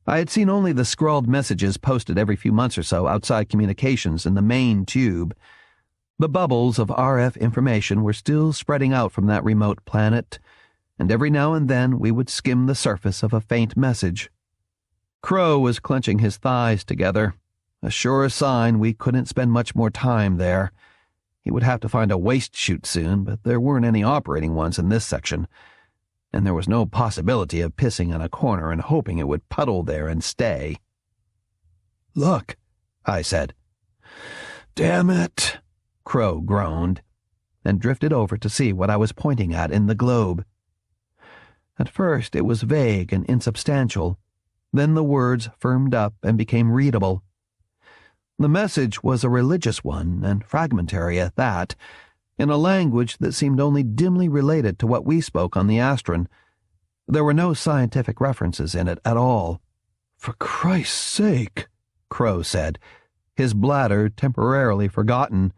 I had seen only the scrawled messages posted every few months or so outside communications in the main tube. The bubbles of RF information were still spreading out from that remote planet, and every now and then we would skim the surface of a faint message. Crow was clenching his thighs together, a sure sign we couldn't spend much more time there. He would have to find a waste chute soon, but there weren't any operating ones in this section, and there was no possibility of pissing in a corner and hoping it would puddle there and stay. "Look," I said. "Damn it," Crow groaned, and drifted over to see what I was pointing at in the globe. At first it was vague and insubstantial, then the words firmed up and became readable. The message was a religious one, and fragmentary at that, in a language that seemed only dimly related to what we spoke on the Astron. There were no scientific references in it at all. "For Christ's sake," Crow said, his bladder temporarily forgotten.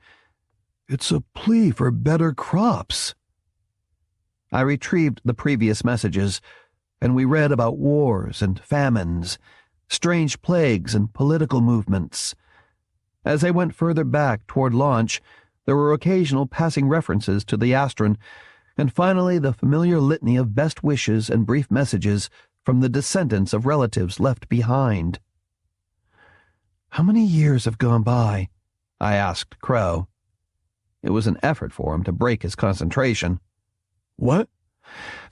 "It's a plea for better crops." I retrieved the previous messages, and we read about wars and famines, strange plagues and political movements. As I went further back toward launch, there were occasional passing references to the Astron, and finally the familiar litany of best wishes and brief messages from the descendants of relatives left behind. "How many years have gone by?" I asked Crow. It was an effort for him to break his concentration. "What?"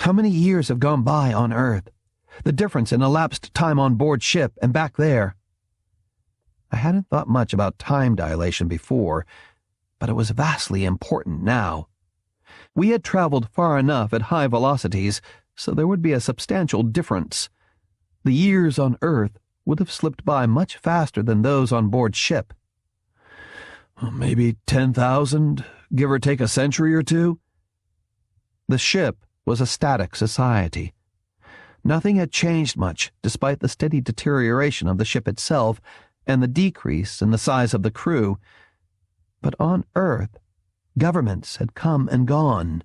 "How many years have gone by on Earth? The difference in elapsed time on board ship and back there." I hadn't thought much about time dilation before, but it was vastly important now. We had traveled far enough at high velocities, so there would be a substantial difference. The years on Earth would have slipped by much faster than those on board ship. "Maybe 10,000, give or take a century or two?" The ship was a static society. Nothing had changed much, despite the steady deterioration of the ship itself and the decrease in the size of the crew. But on Earth, governments had come and gone.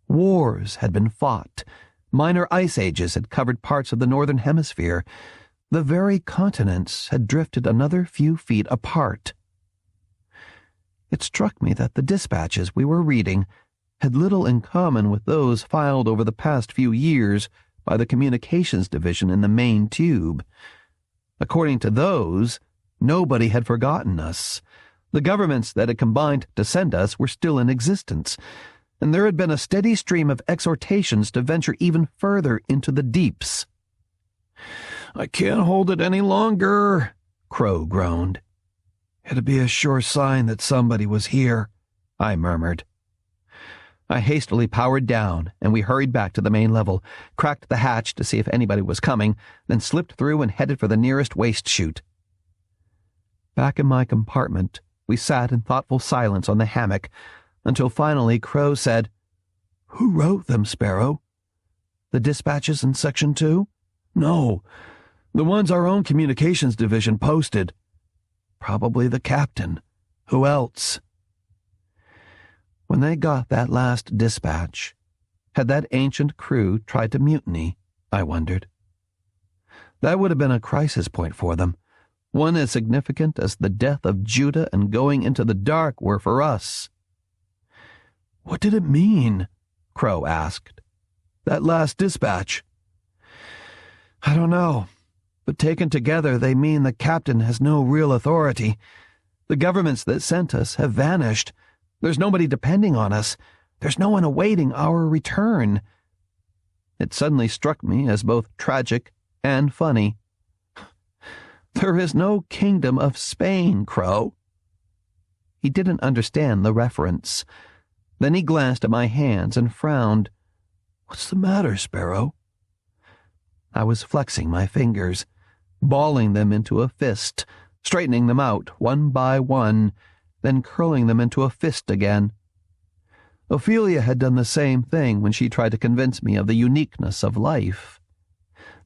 Wars had been fought. Minor ice ages had covered parts of the northern hemisphere. The very continents had drifted another few feet apart. It struck me that the dispatches we were reading had little in common with those filed over the past few years by the communications division in the main tube. According to those, nobody had forgotten us. The governments that had combined to send us were still in existence, and there had been a steady stream of exhortations to venture even further into the deeps. "I can't hold it any longer," Crow groaned. "It'd be a sure sign that somebody was here," I murmured. I hastily powered down, and we hurried back to the main level, cracked the hatch to see if anybody was coming, then slipped through and headed for the nearest waste chute. Back in my compartment, we sat in thoughtful silence on the hammock, until finally Crow said, "Who wrote them, Sparrow?" "The dispatches in Section 2? "No, the ones our own communications division posted." "Probably the captain. Who else?" When they got that last dispatch, had that ancient crew tried to mutiny, I wondered. That would have been a crisis point for them, one as significant as the death of Judah and going into the dark were for us. "What did it mean?" Crow asked. "That last dispatch?" "I don't know, but taken together they mean the captain has no real authority. The governments that sent us have vanished. There's nobody depending on us. There's no one awaiting our return." It suddenly struck me as both tragic and funny. "There is no kingdom of Spain, Crow." He didn't understand the reference. Then he glanced at my hands and frowned. "What's the matter, Sparrow?" I was flexing my fingers, balling them into a fist, straightening them out one by one, then curling them into a fist again. Ophelia had done the same thing when she tried to convince me of the uniqueness of life.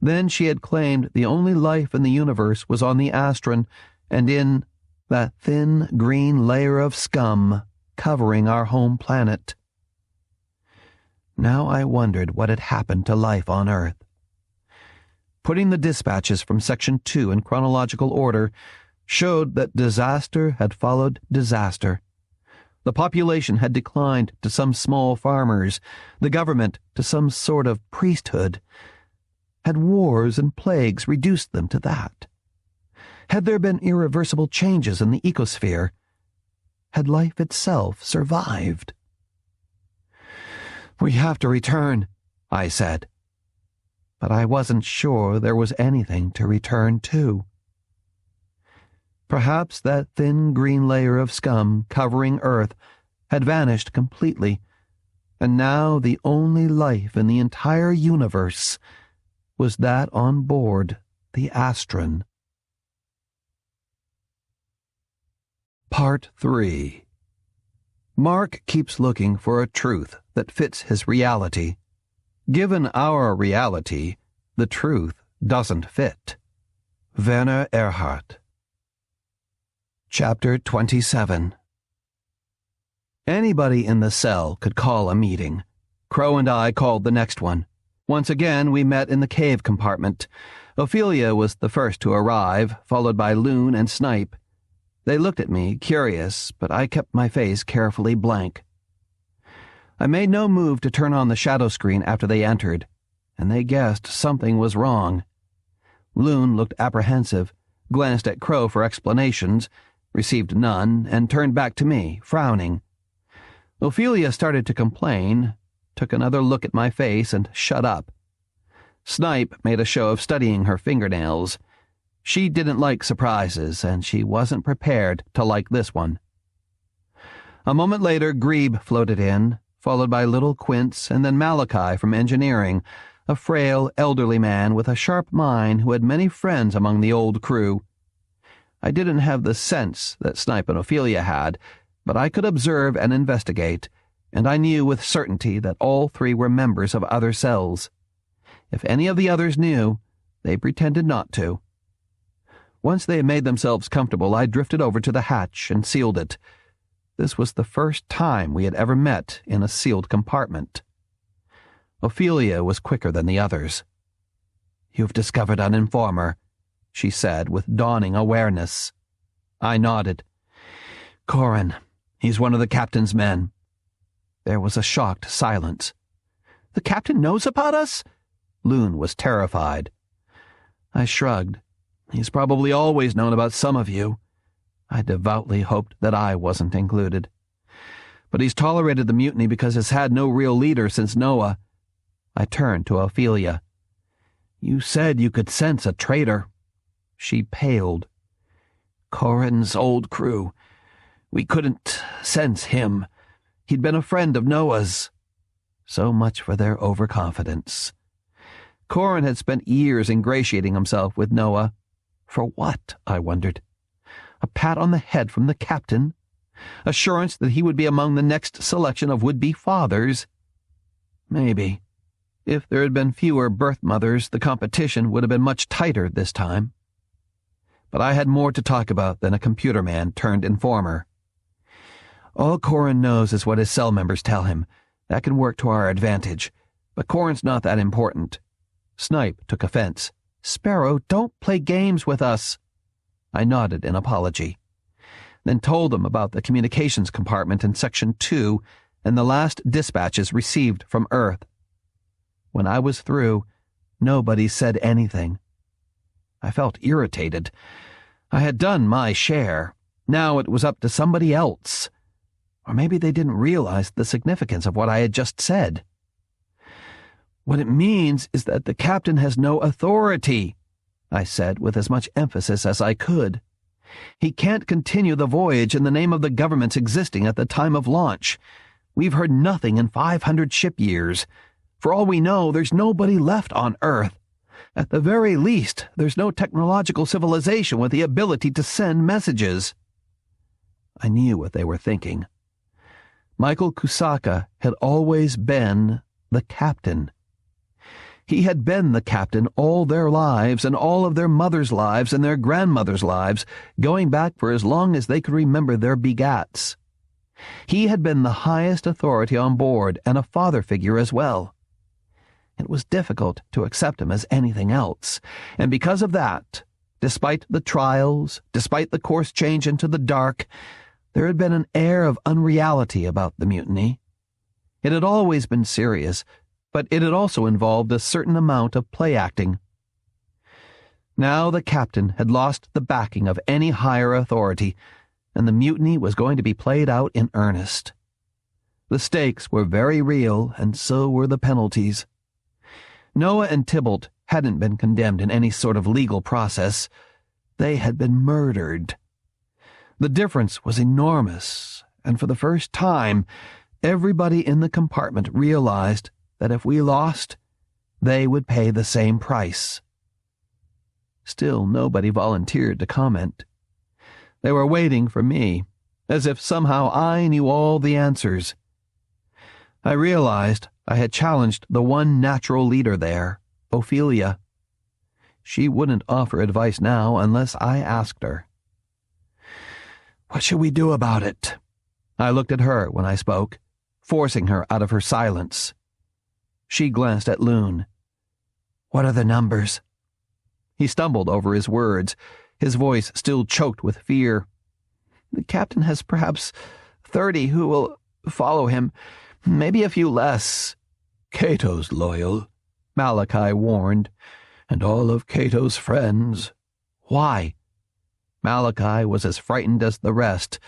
Then she had claimed the only life in the universe was on the Astron and in that thin green layer of scum covering our home planet. Now I wondered what had happened to life on Earth. Putting the dispatches from Section 2 in chronological order showed that disaster had followed disaster. The population had declined to some small farmers, the government to some sort of priesthood. Had wars and plagues reduced them to that? Had there been irreversible changes in the ecosphere? Had life itself survived? "We have to return," I said. But I wasn't sure there was anything to return to. Perhaps that thin green layer of scum covering Earth had vanished completely, and now the only life in the entire universe was that on board the Astron. Part 3. Mark keeps looking for a truth that fits his reality. Given our reality, the truth doesn't fit. Werner Erhard. Chapter 27. Anybody in the cell could call a meeting. Crow and I called the next one. Once again, we met in the cave compartment. Ophelia was the first to arrive, followed by Loon and Snipe. They looked at me, curious, but I kept my face carefully blank. I made no move to turn on the shadow screen after they entered, and they guessed something was wrong. Loon looked apprehensive, glanced at Crow for explanations, received none, and turned back to me, frowning. Ophelia started to complain, took another look at my face, and shut up. Snipe made a show of studying her fingernails. She didn't like surprises, and she wasn't prepared to like this one. A moment later, Grebe floated in, followed by little Quince and then Malachi from engineering, a frail, elderly man with a sharp mind who had many friends among the old crew. I didn't have the sense that Snipe and Ophelia had, but I could observe and investigate, and I knew with certainty that all three were members of other cells. If any of the others knew, they pretended not to. Once they had made themselves comfortable, I drifted over to the hatch and sealed it. This was the first time we had ever met in a sealed compartment. Ophelia was quicker than the others. "You've discovered an informer," she said with dawning awareness. I nodded. "Corin. He's one of the captain's men." There was a shocked silence. "The captain knows about us?" Loon was terrified. I shrugged. "He's probably always known about some of you." I devoutly hoped that I wasn't included. "But he's tolerated the mutiny because it's had no real leader since Noah." I turned to Ophelia. "You said you could sense a traitor." She paled. "Corin's old crew. We couldn't sense him. He'd been a friend of Noah's." So much for their overconfidence. Corin had spent years ingratiating himself with Noah. For what, I wondered? A pat on the head from the captain? Assurance that he would be among the next selection of would-be fathers? Maybe. If there had been fewer birth mothers, the competition would have been much tighter this time. But I had more to talk about than a computer man turned informer. All Corin knows is what his cell members tell him. That can work to our advantage. But Corin's not that important. Snipe took offense. "Sparrow, don't play games with us." I nodded in apology, then told them about the communications compartment in Section 2 and the last dispatches received from Earth. When I was through, nobody said anything. I felt irritated. I had done my share. Now it was up to somebody else. Or maybe they didn't realize the significance of what I had just said. "What it means is that the captain has no authority," I said with as much emphasis as I could. "He can't continue the voyage in the name of the governments existing at the time of launch. We've heard nothing in 500 ship years. For all we know, there's nobody left on Earth. At the very least, there's no technological civilization with the ability to send messages." I knew what they were thinking. Michael Kusaka had always been the captain. He had been the captain all their lives and all of their mothers' lives and their grandmothers' lives, going back for as long as they could remember their begats. He had been the highest authority on board and a father figure as well. It was difficult to accept him as anything else, and because of that, despite the trials, despite the course change into the dark, there had been an air of unreality about the mutiny. It had always been serious, but it had also involved a certain amount of play acting. Now the captain had lost the backing of any higher authority, and the mutiny was going to be played out in earnest. The stakes were very real, and so were the penalties. Noah and Tybalt hadn't been condemned in any sort of legal process. They had been murdered. The difference was enormous, and for the first time, everybody in the compartment realized that if we lost, they would pay the same price. Still, nobody volunteered to comment. They were waiting for me, as if somehow I knew all the answers. I realized I had challenged the one natural leader there, Ophelia. She wouldn't offer advice now unless I asked her. "What should we do about it?" I looked at her when I spoke, forcing her out of her silence. She glanced at Loon. "What are the numbers?" He stumbled over his words, his voice still choked with fear. "The captain has perhaps 30 who will follow him, maybe a few less." "Cato's loyal," Malachi warned, "and all of Cato's friends." "Why?" Malachi was as frightened as the rest,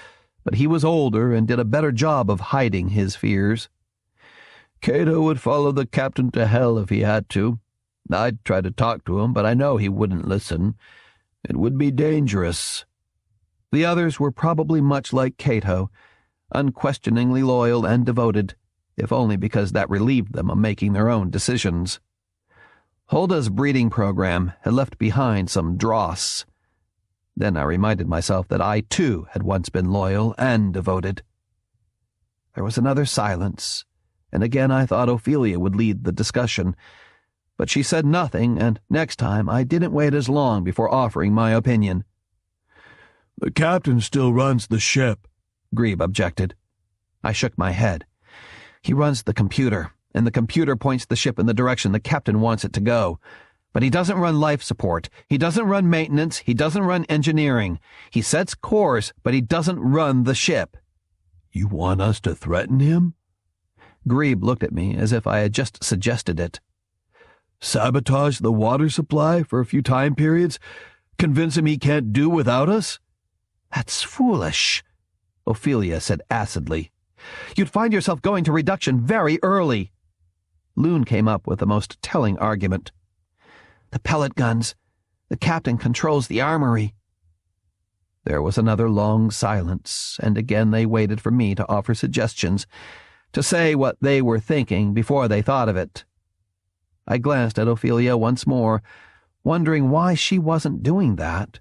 but he was older and did a better job of hiding his fears. "Cato would follow the captain to hell if he had to. I'd try to talk to him, but I know he wouldn't listen. It would be dangerous." The others were probably much like Cato, unquestioningly loyal and devoted, if only because that relieved them of making their own decisions. Hulda's breeding program had left behind some dross. Then I reminded myself that I, too, had once been loyal and devoted. There was another silence, and again I thought Ophelia would lead the discussion, but she said nothing, and next time I didn't wait as long before offering my opinion. "The captain still runs the ship," Grebe objected. I shook my head. "He runs the computer, and the computer points the ship in the direction the captain wants it to go. But he doesn't run life support, he doesn't run maintenance, he doesn't run engineering. He sets course, but he doesn't run the ship." "You want us to threaten him?" Grebe looked at me as if I had just suggested it. "Sabotage the water supply for a few time periods? Convince him he can't do without us?" "That's foolish," Ophelia said acidly. "You'd find yourself going to reduction very early." Loon came up with the most telling argument. "The pellet guns. The captain controls the armory." There was another long silence, and again they waited for me to offer suggestions, to say what they were thinking before they thought of it. I glanced at Ophelia once more, wondering why she wasn't doing that.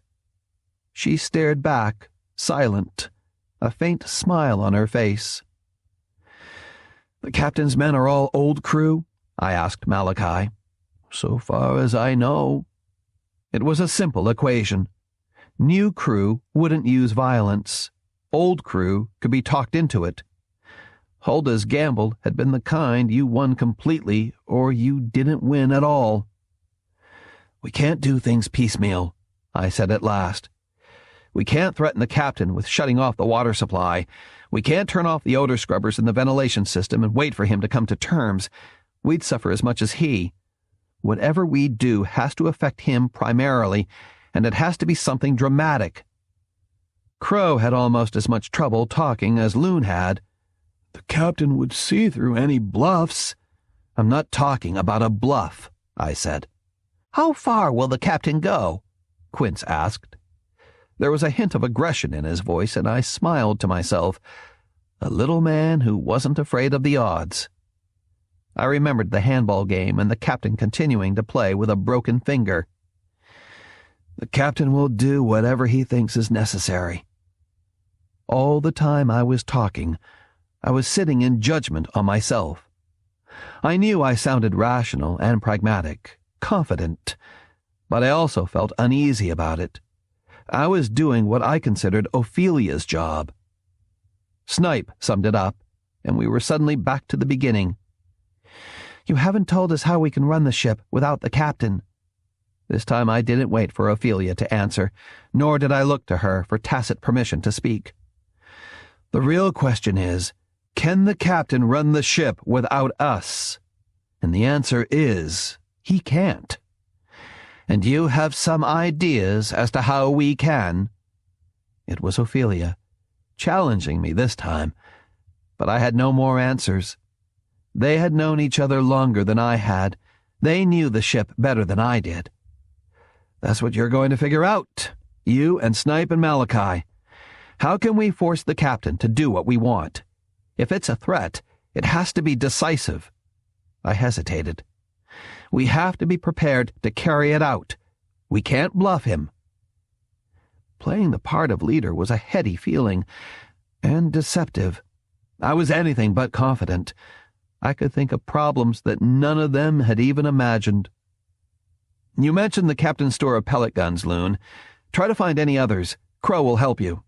She stared back, silent, a faint smile on her face. "The captain's men are all old crew?" I asked Malachi. "So far as I know." It was a simple equation. New crew wouldn't use violence. Old crew could be talked into it. Hulda's gamble had been the kind you won completely or you didn't win at all. "We can't do things piecemeal," I said at last. "We can't threaten the captain with shutting off the water supply. We can't turn off the odor scrubbers in the ventilation system and wait for him to come to terms. We'd suffer as much as he. Whatever we do has to affect him primarily, and it has to be something dramatic." Crow had almost as much trouble talking as Loon had. "The captain would see through any bluffs." "I'm not talking about a bluff," I said. "How far will the captain go?" Quince asked. There was a hint of aggression in his voice, and I smiled to myself. A little man who wasn't afraid of the odds. I remembered the handball game and the captain continuing to play with a broken finger. "The captain will do whatever he thinks is necessary." All the time I was talking, I was sitting in judgment on myself. I knew I sounded rational and pragmatic, confident, but I also felt uneasy about it. I was doing what I considered Ophelia's job. Snipe summed it up, and we were suddenly back to the beginning. You haven't told us how we can run the ship without the captain. This time I didn't wait for Ophelia to answer, nor did I look to her for tacit permission to speak. The real question is, can the captain run the ship without us? And the answer is, he can't. And you have some ideas as to how we can? It was Ophelia, challenging me this time, but I had no more answers. They had known each other longer than I had. They knew the ship better than I did. That's what you're going to figure out, you and Snipe and Malachi. How can we force the captain to do what we want? If it's a threat, it has to be decisive. I hesitated. We have to be prepared to carry it out. We can't bluff him. Playing the part of leader was a heady feeling, and deceptive. I was anything but confident. I could think of problems that none of them had even imagined. You mentioned the captain's store of pellet guns, Loon. Try to find any others. Crow will help you.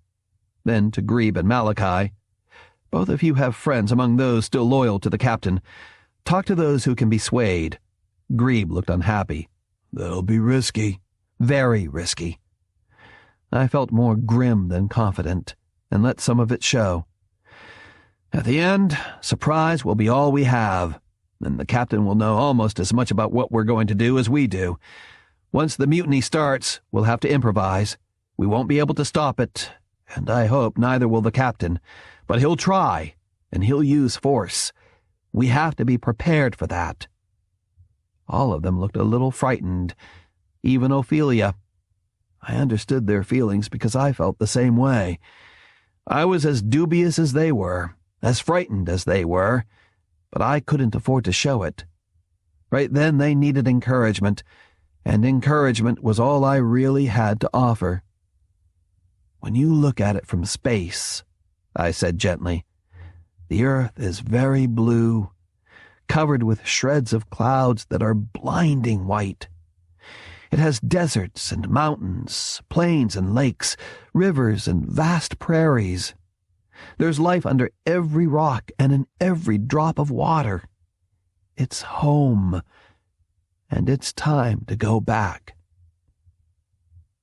Then to Grebe and Malachi. Both of you have friends among those still loyal to the captain. Talk to those who can be swayed. Grebe looked unhappy. That'll be risky. Very risky. I felt more grim than confident, and let some of it show. At the end, surprise will be all we have, and the captain will know almost as much about what we're going to do as we do. Once the mutiny starts, we'll have to improvise. We won't be able to stop it, and I hope neither will the captain. But he'll try, and he'll use force. We have to be prepared for that. All of them looked a little frightened, even Ophelia. I understood their feelings because I felt the same way. I was as dubious as they were, as frightened as they were, but I couldn't afford to show it. Right then they needed encouragement, and encouragement was all I really had to offer. When you look at it from space, I said gently, the earth is very blue, covered with shreds of clouds that are blinding white. It has deserts and mountains, plains and lakes, rivers and vast prairies. There's life under every rock and in every drop of water. It's home, and it's time to go back.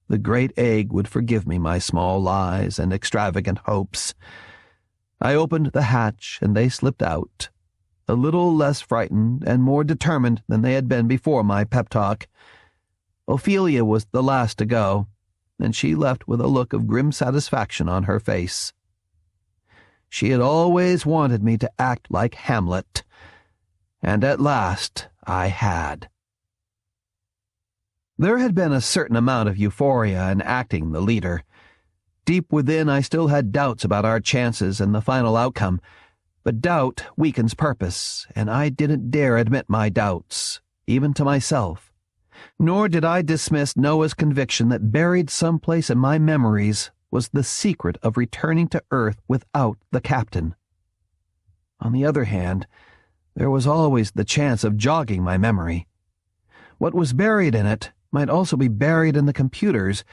The great egg would forgive me my small lies and extravagant hopes. I opened the hatch, and they slipped out, a little less frightened and more determined than they had been before my pep talk. Ophelia was the last to go, and she left with a look of grim satisfaction on her face. She had always wanted me to act like Hamlet, and at last I had. There had been a certain amount of euphoria in acting the leader. Deep within, I still had doubts about our chances and the final outcome, but doubt weakens purpose, and I didn't dare admit my doubts, even to myself. Nor did I dismiss Noah's conviction that buried someplace in my memories was the secret of returning to Earth without the captain. On the other hand, there was always the chance of jogging my memory. What was buried in it might also be buried in the computers,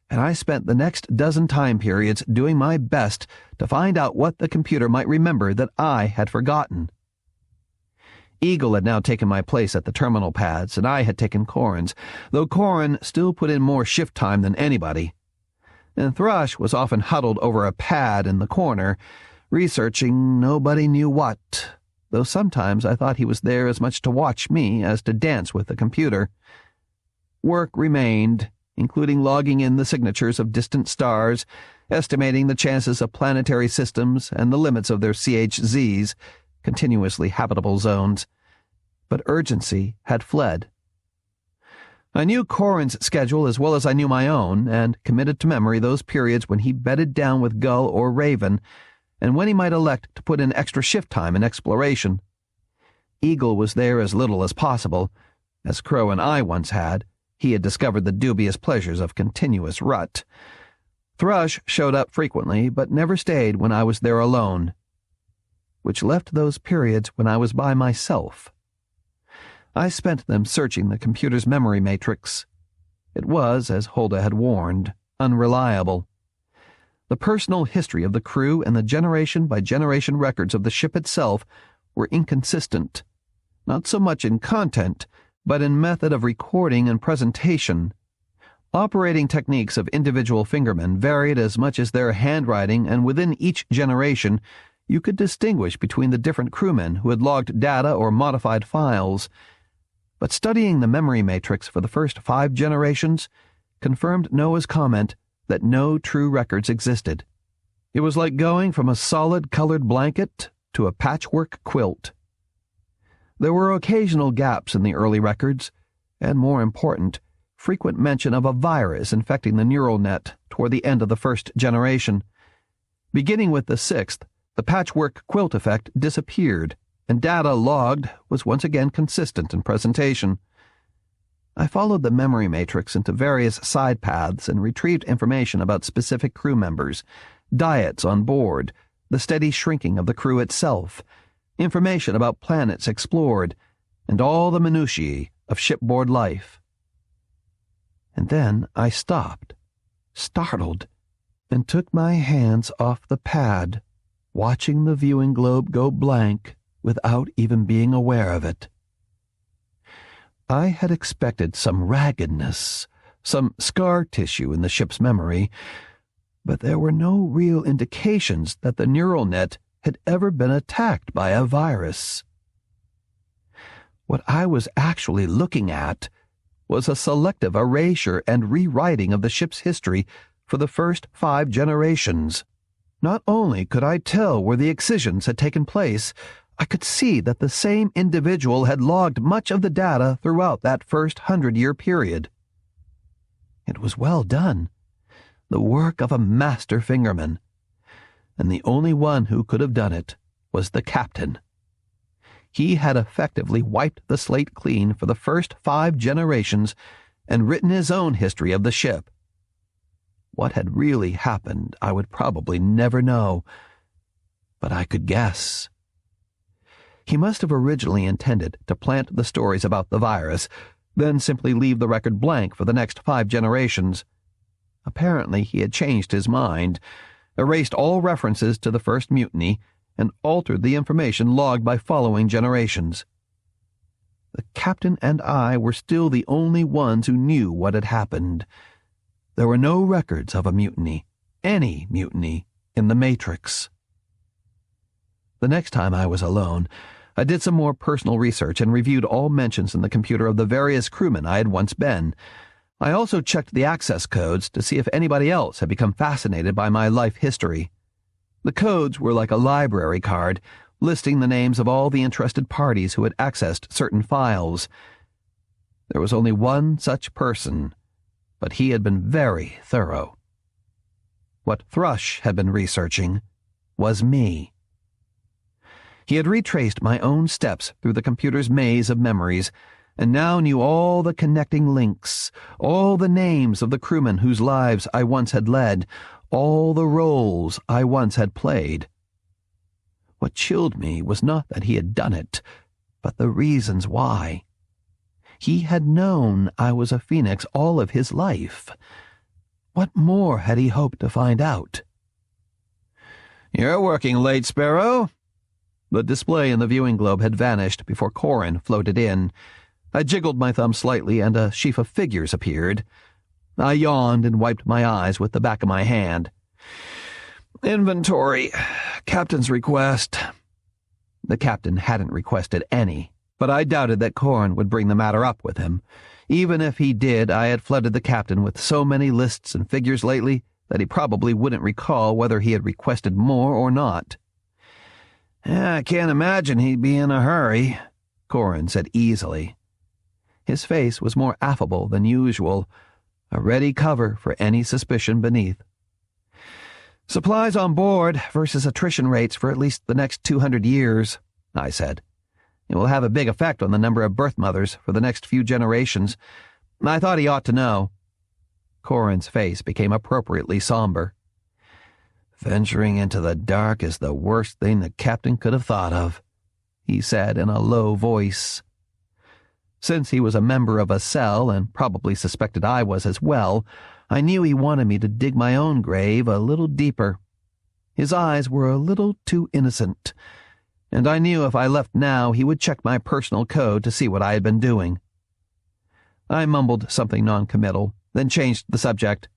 and I spent the next dozen time periods doing my best to find out what the computer might remember that I had forgotten. Eagle had now taken my place at the terminal pads, and I had taken Corin's, though Corin still put in more shift time than anybody. And Thrush was often huddled over a pad in the corner, researching nobody knew what, though sometimes I thought he was there as much to watch me as to dance with the computer. Work remained, including logging in the signatures of distant stars, estimating the chances of planetary systems and the limits of their CHZs, continuously habitable zones. But urgency had fled. I knew Corin's schedule as well as I knew my own, and committed to memory those periods when he bedded down with Gull or Raven, and when he might elect to put in extra shift time in exploration. Eagle was there as little as possible. As Crow and I once had, he had discovered the dubious pleasures of continuous rut. Thrush showed up frequently, but never stayed when I was there alone, which left those periods when I was by myself. I spent them searching the computer's memory matrix. It was, as Hulda had warned, unreliable. The personal history of the crew and the generation-by-generation records of the ship itself were inconsistent, not so much in content, but in method of recording and presentation. Operating techniques of individual fingermen varied as much as their handwriting, and within each generation you could distinguish between the different crewmen who had logged data or modified files. But studying the memory matrix for the first 5 generations confirmed Noah's comment that no true records existed. It was like going from a solid colored blanket to a patchwork quilt. There were occasional gaps in the early records, and more important, frequent mention of a virus infecting the neural net toward the end of the first generation. Beginning with the 6th, the patchwork quilt effect disappeared, and data logged was once again consistent in presentation. I followed the memory matrix into various side paths and retrieved information about specific crew members, diets on board, the steady shrinking of the crew itself, information about planets explored, and all the minutiae of shipboard life. And then I stopped, startled, and took my hands off the pad, watching the viewing globe go blank without even being aware of it. I had expected some raggedness, some scar tissue in the ship's memory, but there were no real indications that the neural net had ever been attacked by a virus. What I was actually looking at was a selective erasure and rewriting of the ship's history for the first 5 generations. Not only could I tell where the excisions had taken place, I could see that the same individual had logged much of the data throughout that first 100-year period. It was well done, the work of a master fingerman, and the only one who could have done it was the captain. He had effectively wiped the slate clean for the first 5 generations and written his own history of the ship. What had really happened I would probably never know, but I could guess. He must have originally intended to plant the stories about the virus, then simply leave the record blank for the next 5 generations. Apparently he had changed his mind, erased all references to the first mutiny, and altered the information logged by following generations. The captain and I were still the only ones who knew what had happened. There were no records of a mutiny, any mutiny, in the Matrix. The next time I was alone, I did some more personal research and reviewed all mentions in the computer of the various crewmen I had once been. I also checked the access codes to see if anybody else had become fascinated by my life history. The codes were like a library card, listing the names of all the interested parties who had accessed certain files. There was only one such person, but he had been very thorough. What Thrush had been researching was me. He had retraced my own steps through the computer's maze of memories, and now knew all the connecting links, all the names of the crewmen whose lives I once had led, all the roles I once had played. What chilled me was not that he had done it, but the reasons why. He had known I was a Phoenix all of his life. What more had he hoped to find out? "You're working late, Sparrow." The display in the viewing globe had vanished before Corin floated in. I jiggled my thumb slightly, and a sheaf of figures appeared. I yawned and wiped my eyes with the back of my hand. "Inventory. Captain's request." The captain hadn't requested any, but I doubted that Corin would bring the matter up with him. Even if he did, I had flooded the captain with so many lists and figures lately that he probably wouldn't recall whether he had requested more or not. "I can't imagine he'd be in a hurry," Corin said easily. His face was more affable than usual, a ready cover for any suspicion beneath. "Supplies on board versus attrition rates for at least the next 200 years, I said. "It will have a big effect on the number of birth mothers for the next few generations. I thought he ought to know." Corin's face became appropriately somber. "Venturing into the dark is the worst thing the captain could have thought of," he said in a low voice. Since he was a member of a cell and probably suspected I was as well, I knew he wanted me to dig my own grave a little deeper. His eyes were a little too innocent, and I knew if I left now he would check my personal code to see what I had been doing. I mumbled something noncommittal, then changed the subject.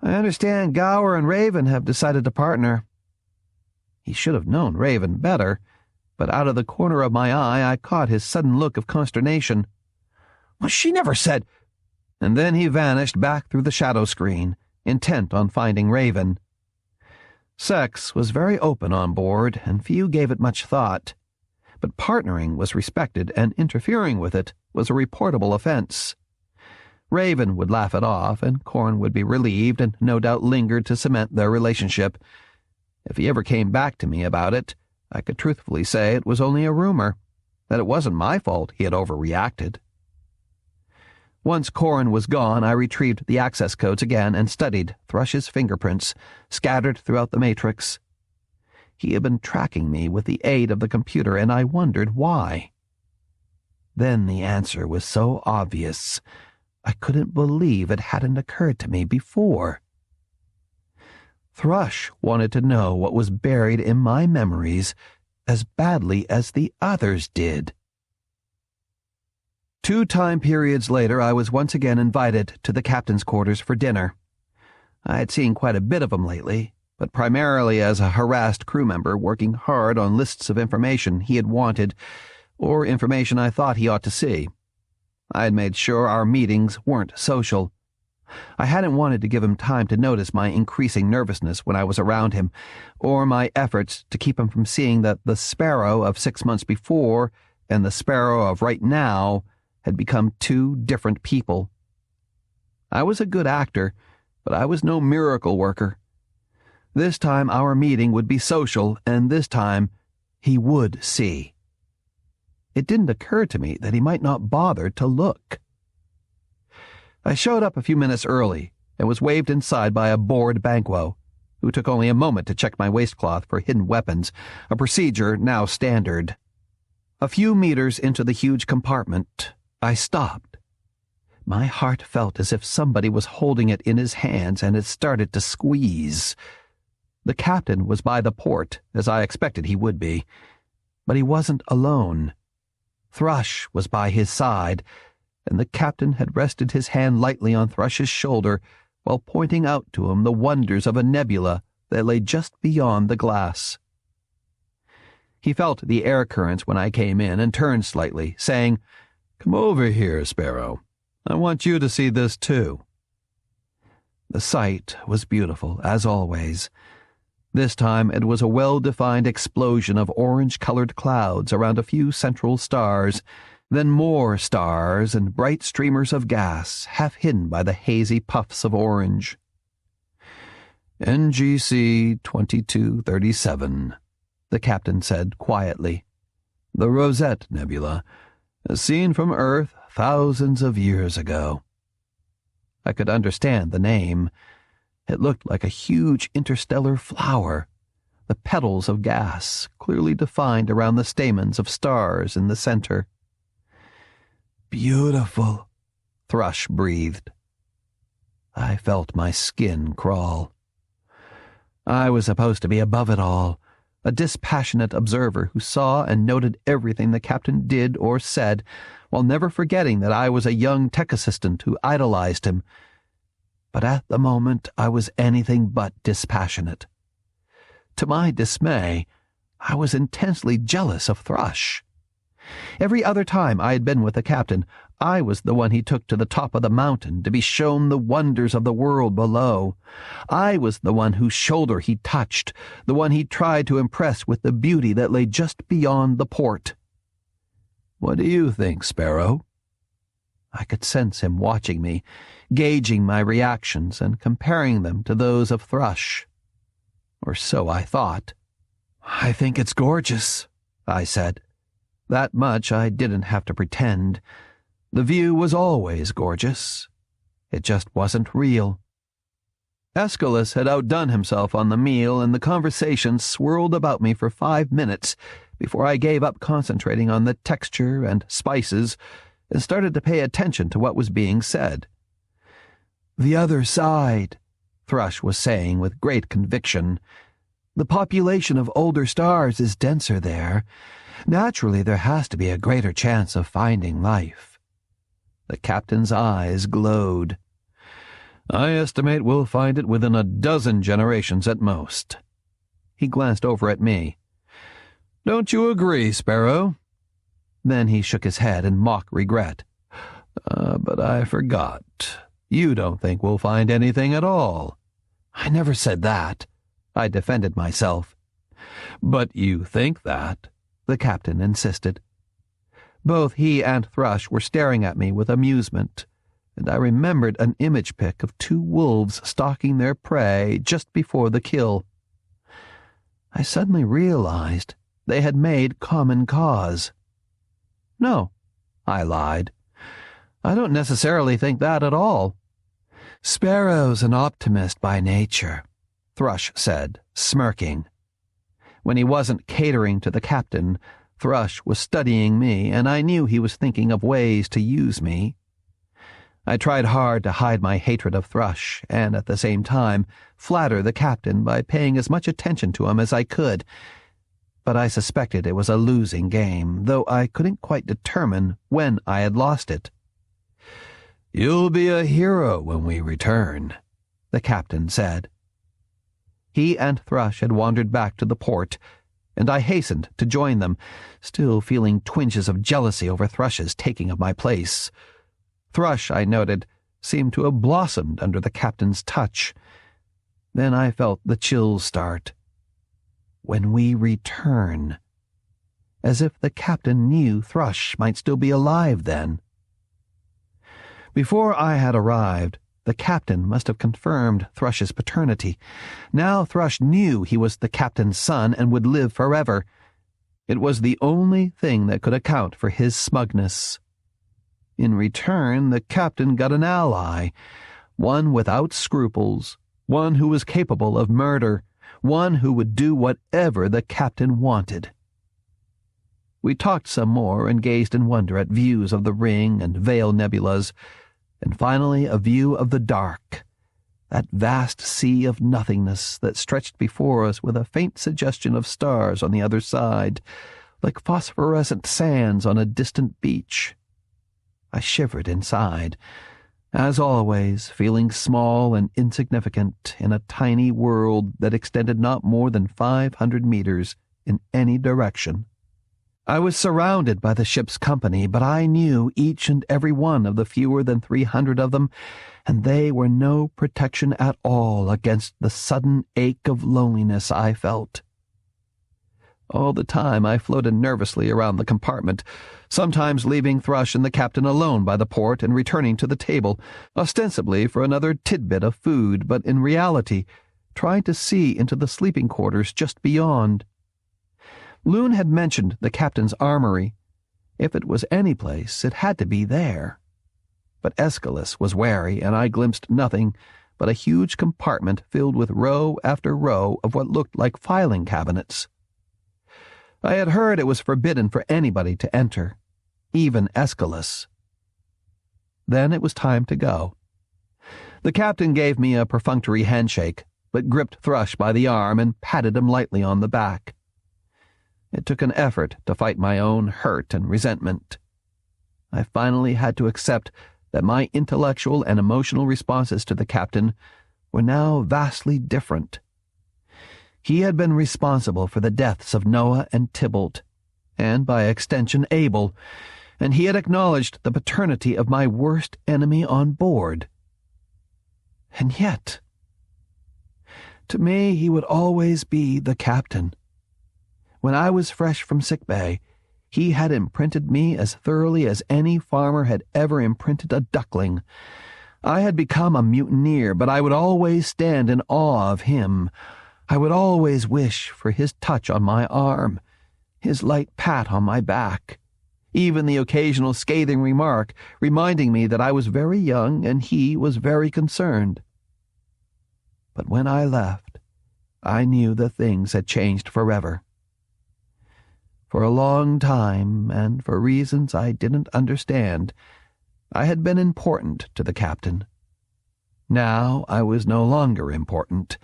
I understand Gower and Raven have decided to partner. He should have known Raven better, but out of the corner of my eye I caught his sudden look of consternation. Well, she never said... And then he vanished back through the shadow screen, intent on finding Raven. Sex was very open on board, and few gave it much thought. But partnering was respected, and interfering with it was a reportable offense. Raven would laugh it off, and Corn would be relieved and no doubt lingered to cement their relationship. If he ever came back to me about it, I could truthfully say it was only a rumor, that it wasn't my fault he had overreacted. Once Corn was gone, I retrieved the access codes again and studied Thrush's fingerprints, scattered throughout the matrix. He had been tracking me with the aid of the computer, and I wondered why. Then the answer was so obvious, I couldn't believe it hadn't occurred to me before. Thrush wanted to know what was buried in my memories as badly as the others did. 2 time periods later, I was once again invited to the captain's quarters for dinner. I had seen quite a bit of him lately, but primarily as a harassed crew member working hard on lists of information he had wanted, or information I thought he ought to see. I had made sure our meetings weren't social. I hadn't wanted to give him time to notice my increasing nervousness when I was around him, or my efforts to keep him from seeing that the Sparrow of 6 months before and the Sparrow of right now had become 2 different people. I was a good actor, but I was no miracle worker. This time our meeting would be social, and this time he would see. It didn't occur to me that he might not bother to look. I showed up a few minutes early and was waved inside by a bored Banquo, who took only a moment to check my waistcloth for hidden weapons, a procedure now standard. A few meters into the huge compartment, I stopped. My heart felt as if somebody was holding it in his hands and it started to squeeze. The captain was by the port, as I expected he would be, but he wasn't alone. Thrush was by his side, and the captain had rested his hand lightly on Thrush's shoulder while pointing out to him the wonders of a nebula that lay just beyond the glass. He felt the air currents when I came in and turned slightly, saying, "Come over here, Sparrow. I want you to see this too." The sight was beautiful, as always. This time it was a well-defined explosion of orange-colored clouds around a few central stars, then more stars and bright streamers of gas, half hidden by the hazy puffs of orange. "NGC 2237, the captain said quietly. "The Rosette Nebula, seen from Earth thousands of years ago." I could understand the name. It looked like a huge interstellar flower, the petals of gas clearly defined around the stamens of stars in the center. "Beautiful," Thrush breathed. I felt my skin crawl. I was supposed to be above it all, a dispassionate observer who saw and noted everything the captain did or said, while never forgetting that I was a young tech assistant who idolized him. But at the moment I was anything but dispassionate. To my dismay, I was intensely jealous of Thrush. Every other time I had been with the captain, I was the one he took to the top of the mountain to be shown the wonders of the world below. I was the one whose shoulder he touched, the one he tried to impress with the beauty that lay just beyond the port. "What do you think, Sparrow?" I could sense him watching me, gauging my reactions and comparing them to those of Thrush. Or so I thought. "I think it's gorgeous," I said. That much I didn't have to pretend. The view was always gorgeous. It just wasn't real. Aeschylus had outdone himself on the meal, and the conversation swirled about me for 5 minutes before I gave up concentrating on the texture and spices and started to pay attention to what was being said. "The other side," Thrush was saying with great conviction. "The population of older stars is denser there. Naturally, there has to be a greater chance of finding life." The captain's eyes glowed. "I estimate we'll find it within a dozen generations at most." He glanced over at me. "Don't you agree, Sparrow?" Then he shook his head in mock regret. But I forgot. You don't think we'll find anything at all." "I never said that," I defended myself. "But you think that," the captain insisted. Both he and Thrush were staring at me with amusement, and I remembered an image pic of 2 wolves stalking their prey just before the kill. I suddenly realized they had made common cause. "No," I lied. "I don't necessarily think that at all." "Sparrow's an optimist by nature," Thrush said, smirking. When he wasn't catering to the captain, Thrush was studying me, and I knew he was thinking of ways to use me. I tried hard to hide my hatred of Thrush, and at the same time flatter the captain by paying as much attention to him as I could, but I suspected it was a losing game, though I couldn't quite determine when I had lost it. "You'll be a hero when we return," the captain said. He and Thrush had wandered back to the port, and I hastened to join them, still feeling twinges of jealousy over Thrush's taking of my place. Thrush, I noted, seemed to have blossomed under the captain's touch. Then I felt the chills start. When we return. As if the captain knew Thrush might still be alive then. Before I had arrived, the captain must have confirmed Thrush's paternity. Now Thrush knew he was the captain's son and would live forever. It was the only thing that could account for his smugness. In return, the captain got an ally, one without scruples, one who was capable of murder, one who would do whatever the captain wanted. We talked some more and gazed in wonder at views of the Ring and Veil nebulas, and finally a view of the dark, that vast sea of nothingness that stretched before us with a faint suggestion of stars on the other side, like phosphorescent sands on a distant beach. I shivered inside, as always, feeling small and insignificant in a tiny world that extended not more than 500 meters in any direction. I was surrounded by the ship's company, but I knew each and every one of the fewer than 300 of them, and they were no protection at all against the sudden ache of loneliness I felt. All the time I floated nervously around the compartment, sometimes leaving Thrush and the captain alone by the port and returning to the table, ostensibly for another tidbit of food, but in reality trying to see into the sleeping quarters just beyond. Loon had mentioned the captain's armory. If it was any place, it had to be there. But Aeschylus was wary, and I glimpsed nothing but a huge compartment filled with row after row of what looked like filing cabinets. I had heard it was forbidden for anybody to enter, even Aeschylus. Then it was time to go. The captain gave me a perfunctory handshake, but gripped Thrush by the arm and patted him lightly on the back. It took an effort to fight my own hurt and resentment. I finally had to accept that my intellectual and emotional responses to the captain were now vastly different. He had been responsible for the deaths of Noah and Tybalt, and by extension Abel, and he had acknowledged the paternity of my worst enemy on board. And yet, to me he would always be the captain. When I was fresh from sickbay, he had imprinted me as thoroughly as any farmer had ever imprinted a duckling. I had become a mutineer, but I would always stand in awe of him. I would always wish for his touch on my arm, his light pat on my back, even the occasional scathing remark reminding me that I was very young and he was very concerned. But when I left, I knew that things had changed forever. For a long time, and for reasons I didn't understand, I had been important to the captain. Now I was no longer important,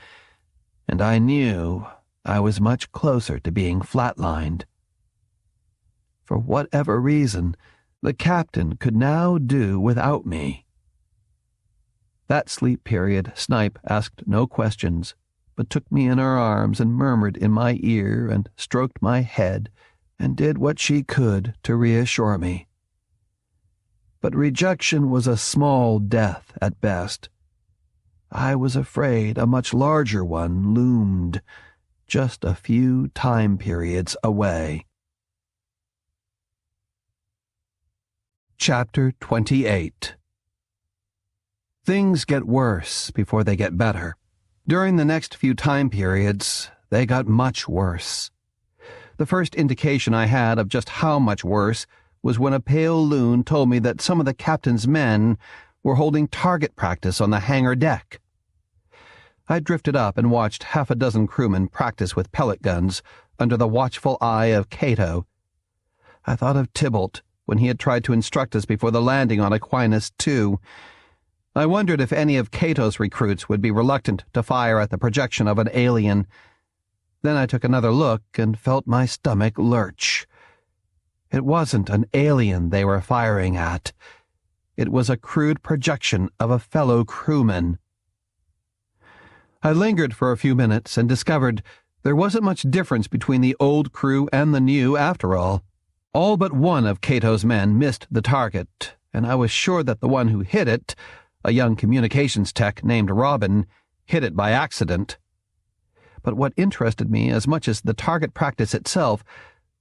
and I knew I was much closer to being flatlined. For whatever reason, the captain could now do without me. That sleep period, Snipe asked no questions, but took me in her arms and murmured in my ear and stroked my head and did what she could to reassure me. But rejection was a small death at best. I was afraid a much larger one loomed, just a few time periods away. Chapter 28. Things get worse before they get better. During the next few time periods, they got much worse. The first indication I had of just how much worse was when a pale loon told me that some of the captain's men were holding target practice on the hangar deck. I drifted up and watched half a dozen crewmen practice with pellet guns under the watchful eye of Cato. I thought of Tybalt when he had tried to instruct us before the landing on Aquinas II. I wondered if any of Cato's recruits would be reluctant to fire at the projection of an alien. Then I took another look and felt my stomach lurch. It wasn't an alien they were firing at. It was a crude projection of a fellow crewman. I lingered for a few minutes and discovered there wasn't much difference between the old crew and the new after all. All but one of Cato's men missed the target, and I was sure that the one who hit it, a young communications tech named Robin, hit it by accident. But what interested me as much as the target practice itself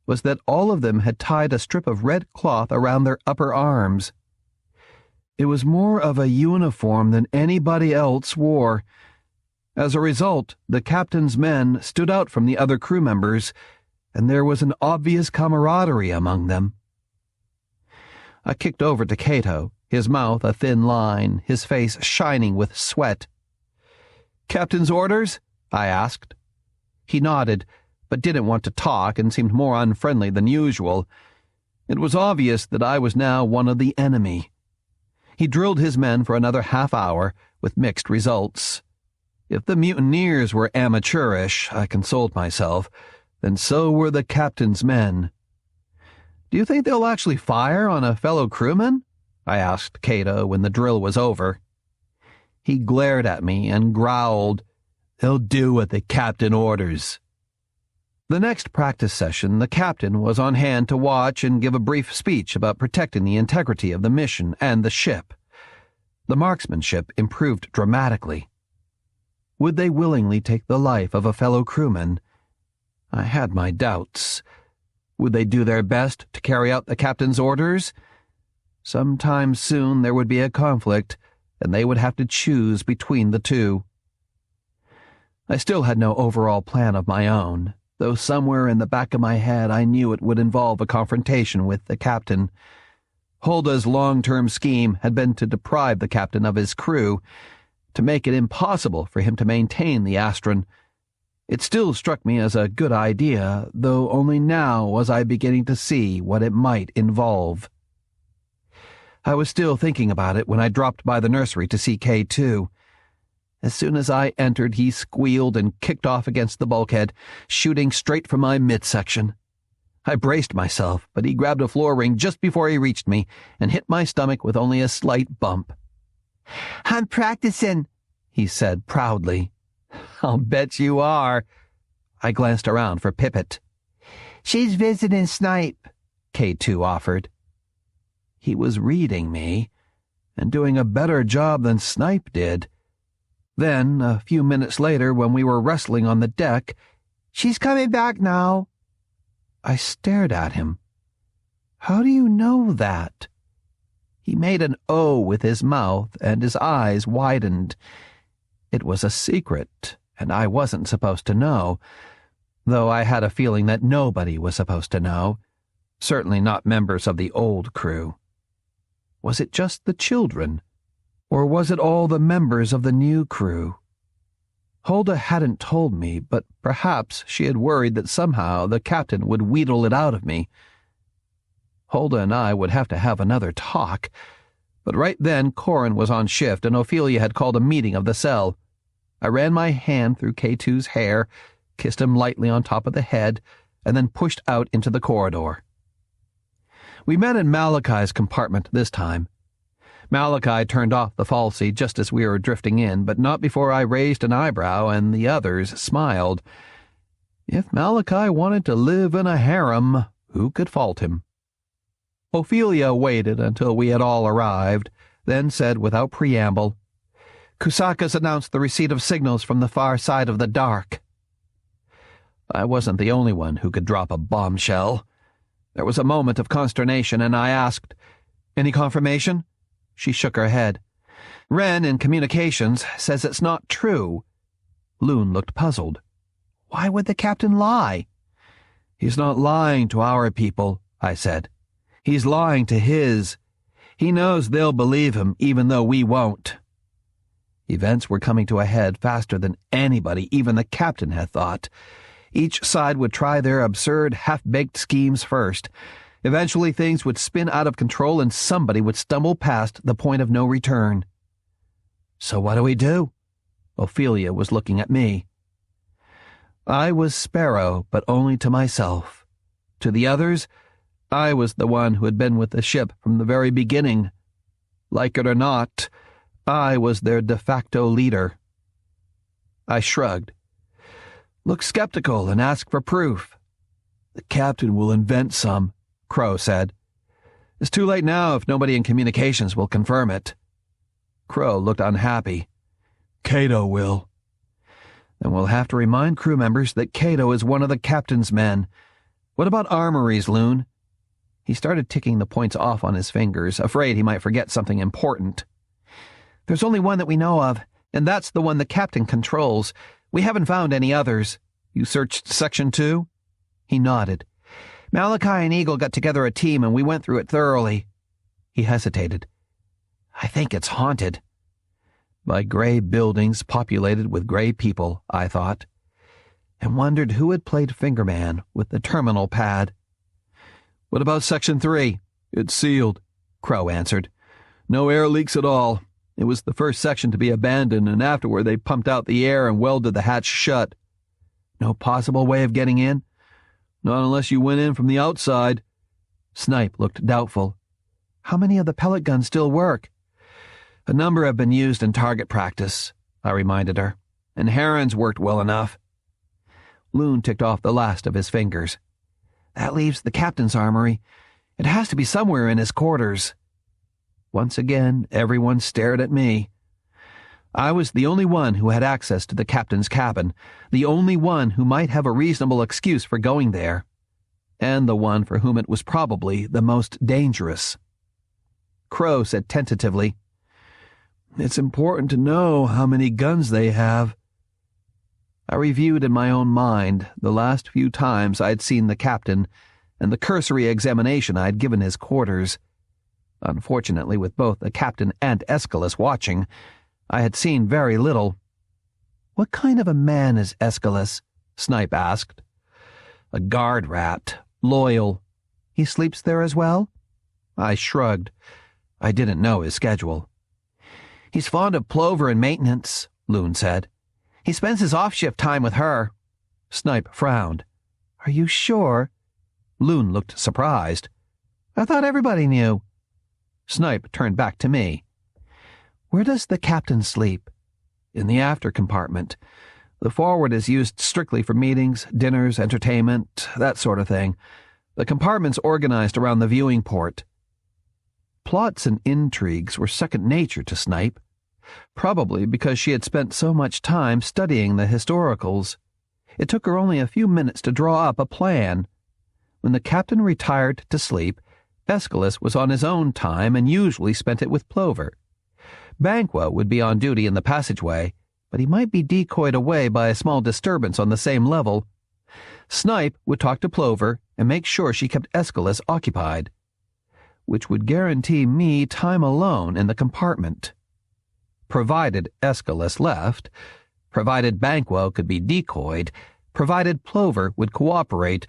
was that all of them had tied a strip of red cloth around their upper arms. It was more of a uniform than anybody else wore. As a result, the captain's men stood out from the other crew members, and there was an obvious camaraderie among them. I kicked over to Cato, his mouth a thin line, his face shining with sweat. "Captain's orders?" I asked. He nodded, but didn't want to talk and seemed more unfriendly than usual. It was obvious that I was now one of the enemy. He drilled his men for another half hour, with mixed results. If the mutineers were amateurish, I consoled myself, then so were the captain's men. "Do you think they'll actually fire on a fellow crewman?" I asked Cato when the drill was over. He glared at me and growled, "They'll do what the captain orders." The next practice session, the captain was on hand to watch and give a brief speech about protecting the integrity of the mission and the ship. The marksmanship improved dramatically. Would they willingly take the life of a fellow crewman? I had my doubts. Would they do their best to carry out the captain's orders? Sometime soon there would be a conflict, and they would have to choose between the two. I still had no overall plan of my own, though somewhere in the back of my head I knew it would involve a confrontation with the captain. Hulda's long-term scheme had been to deprive the captain of his crew, to make it impossible for him to maintain the Astron. It still struck me as a good idea, though only now was I beginning to see what it might involve. I was still thinking about it when I dropped by the nursery to see K2. As soon as I entered, he squealed and kicked off against the bulkhead, shooting straight for my midsection. I braced myself, but he grabbed a floor ring just before he reached me and hit my stomach with only a slight bump. "I'm practicing," he said proudly. "I'll bet you are." I glanced around for Pippet. "She's visiting Snipe," K2 offered. He was reading me, and doing a better job than Snipe did. Then, a few minutes later, when we were wrestling on the deck, "She's coming back now." I stared at him. "How do you know that?" He made an O with his mouth, and his eyes widened. It was a secret, and I wasn't supposed to know, though I had a feeling that nobody was supposed to know, certainly not members of the old crew. Was it just the children, or was it all the members of the new crew? Hulda hadn't told me, but perhaps she had worried that somehow the captain would wheedle it out of me. Hulda and I would have to have another talk, But right then Corin was on shift and Ophelia had called a meeting of the cell. I ran my hand through K2's hair, kissed him lightly on top of the head, and then pushed out into the corridor. We met in Malachi's compartment this time. Malachi turned off the falsie just as we were drifting in, but not before I raised an eyebrow and the others smiled. If Malachi wanted to live in a harem, who could fault him? Ophelia waited until we had all arrived, then said without preamble, "Kusaka's announced the receipt of signals from the far side of the dark." I wasn't the only one who could drop a bombshell. There was a moment of consternation, and I asked, "Any confirmation?" She shook her head. "Wren in communications says it's not true." Loon looked puzzled. "Why would the captain lie?" "He's not lying to our people," I said. "He's lying to his. He knows they'll believe him even though we won't." Events were coming to a head faster than anybody, even the captain, had thought. Each side would try their absurd, half-baked schemes first. Eventually things would spin out of control and somebody would stumble past the point of no return. "So what do we do?" Ophelia was looking at me. I was Sparrow, but only to myself. To the others, I was the one who had been with the ship from the very beginning. Like it or not, I was their de facto leader. I shrugged. "Look skeptical and ask for proof." "The captain will invent some," Crow said. "It's too late now if nobody in communications will confirm it." Crow looked unhappy. "Cato will." "Then we'll have to remind crew members that Cato is one of the captain's men. What about armories, Loon?" He started ticking the points off on his fingers, afraid he might forget something important. "There's only one that we know of, and that's the one the captain controls. We haven't found any others." "You searched Section 2? He nodded. "Malachi and Eagle got together a team and we went through it thoroughly." He hesitated. "I think it's haunted." By gray buildings populated with gray people, I thought, and wondered who had played fingerman with the terminal pad. "What about Section 3? "It's sealed," Crow answered. "No air leaks at all. It was the first section to be abandoned, and afterward they pumped out the air and welded the hatch shut." "No possible way of getting in?" "Not unless you went in from the outside." Snipe looked doubtful. "How many of the pellet guns still work?" "A number have been used in target practice," I reminded her, "and Heron's worked well enough." Loon ticked off the last of his fingers. "That leaves the captain's armory. It has to be somewhere in his quarters." Once again, everyone stared at me. I was the only one who had access to the captain's cabin, the only one who might have a reasonable excuse for going there, and the one for whom it was probably the most dangerous. Crow said tentatively, "It's important to know how many guns they have." I reviewed in my own mind the last few times I'd seen the captain and the cursory examination I'd given his quarters. Unfortunately, with both the captain and Aeschylus watching, I had seen very little. "What kind of a man is Aeschylus?" Snipe asked. "A guard rat, loyal. He sleeps there as well?" I shrugged. I didn't know his schedule. "He's fond of Plover and maintenance," Loon said. "He spends his off-shift time with her." Snipe frowned. "Are you sure?" Loon looked surprised. "I thought everybody knew." Snipe turned back to me. "Where does the captain sleep?" "In the after compartment. The forward is used strictly for meetings, dinners, entertainment, that sort of thing. The compartment's organized around the viewing port." Plots and intrigues were second nature to Snipe, probably because she had spent so much time studying the historicals. It took her only a few minutes to draw up a plan. When the captain retired to sleep, Aeschylus was on his own time and usually spent it with Plover. Banquo would be on duty in the passageway, but he might be decoyed away by a small disturbance on the same level. Snipe would talk to Plover and make sure she kept Aeschylus occupied, which would guarantee me time alone in the compartment. Provided Aeschylus left, provided Banquo could be decoyed, provided Plover would cooperate,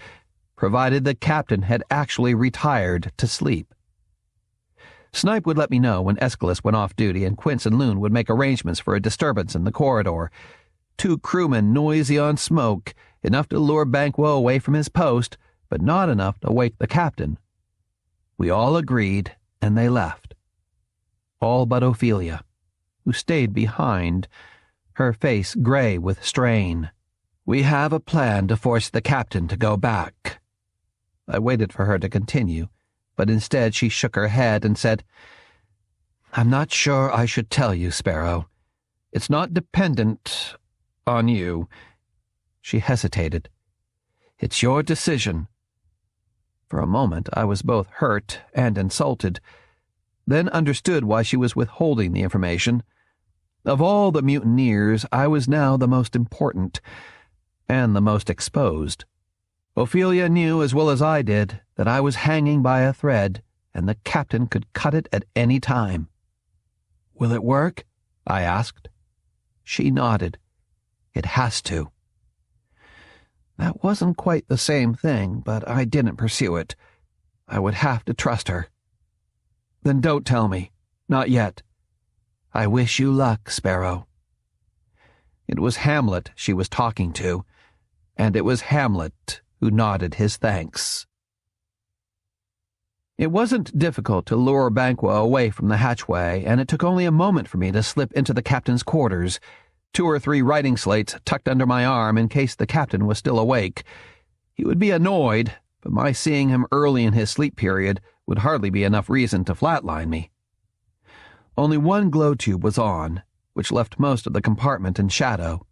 provided the captain had actually retired to sleep. Snipe would let me know when Aeschylus went off duty, and Quince and Loon would make arrangements for a disturbance in the corridor. 2 crewmen noisy on smoke, enough to lure Banquo away from his post, but not enough to wake the captain. We all agreed, and they left. All but Ophelia, who stayed behind, her face gray with strain. "We have a plan to force the captain to go back." I waited for her to continue, but instead she shook her head and said, "I'm not sure I should tell you, Sparrow. It's not dependent on you." She hesitated. "It's your decision." For a moment I was both hurt and insulted, then understood why she was withholding the information. Of all the mutineers, I was now the most important, and the most exposed. Ophelia knew as well as I did that I was hanging by a thread, and the captain could cut it at any time. "Will it work?" I asked. She nodded. "It has to." That wasn't quite the same thing, but I didn't pursue it. I would have to trust her. "Then don't tell me. Not yet." "I wish you luck, Sparrow." It was Hamlet she was talking to, and it was Hamlet who nodded his thanks. It wasn't difficult to lure Banquo away from the hatchway, and it took only a moment for me to slip into the captain's quarters, 2 or 3 writing slates tucked under my arm in case the captain was still awake. He would be annoyed, but my seeing him early in his sleep period would hardly be enough reason to flatline me. Only one glow tube was on, which left most of the compartment in shadow.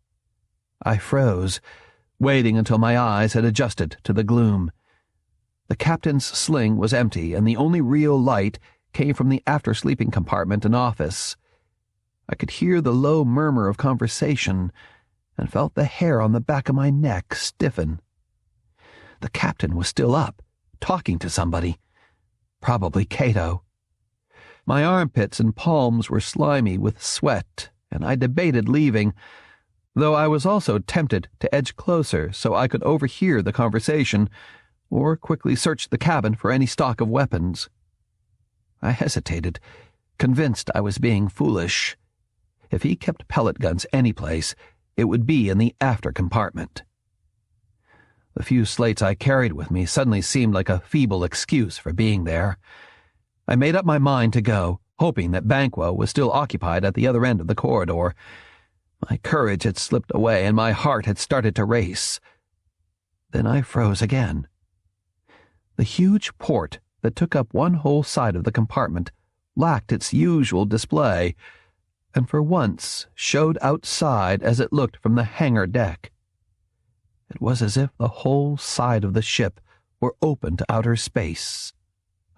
I froze, waiting until my eyes had adjusted to the gloom. The captain's sling was empty, and the only real light came from the after-sleeping compartment and office. I could hear the low murmur of conversation and felt the hair on the back of my neck stiffen. The captain was still up, talking to somebody. Probably Cato. My armpits and palms were slimy with sweat, and I debated leaving, though I was also tempted to edge closer so I could overhear the conversation, or quickly search the cabin for any stock of weapons. I hesitated, convinced I was being foolish. If he kept pellet guns any place, it would be in the after compartment. The few slates I carried with me suddenly seemed like a feeble excuse for being there. I made up my mind to go, hoping that Banquo was still occupied at the other end of the corridor. My courage had slipped away and my heart had started to race. Then I froze again. The huge port that took up one whole side of the compartment lacked its usual display, and for once showed outside as it looked from the hangar deck. It was as if the whole side of the ship were open to outer space.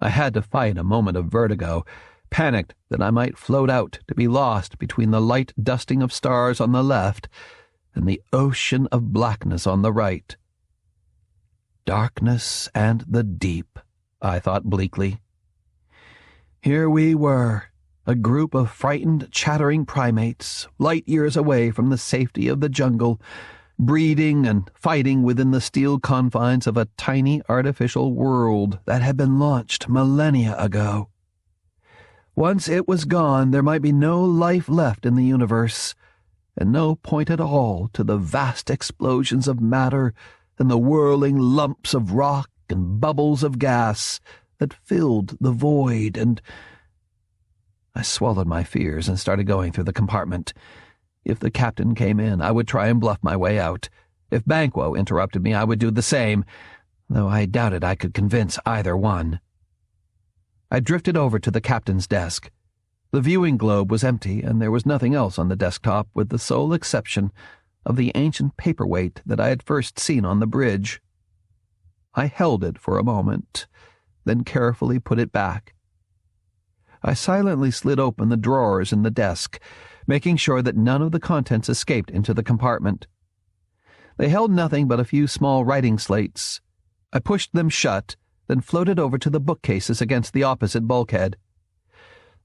I had to fight a moment of vertigo, panicked that I might float out to be lost between the light dusting of stars on the left and the ocean of blackness on the right. Darkness and the deep, I thought bleakly. Here we were, a group of frightened, chattering primates, light years away from the safety of the jungle, breeding and fighting within the steel confines of a tiny artificial world that had been launched millennia ago. Once it was gone, there might be no life left in the universe, and no point at all to the vast explosions of matter and the whirling lumps of rock and bubbles of gas that filled the void, and I swallowed my fears and started going through the compartment. If the captain came in, I would try and bluff my way out. If Banquo interrupted me, I would do the same, though I doubted I could convince either one. I drifted over to the captain's desk. The viewing globe was empty, and there was nothing else on the desktop with the sole exception of the ancient paperweight that I had first seen on the bridge. I held it for a moment, then carefully put it back. I silently slid open the drawers in the desk, making sure that none of the contents escaped into the compartment. They held nothing but a few small writing slates. I pushed them shut, then floated over to the bookcases against the opposite bulkhead.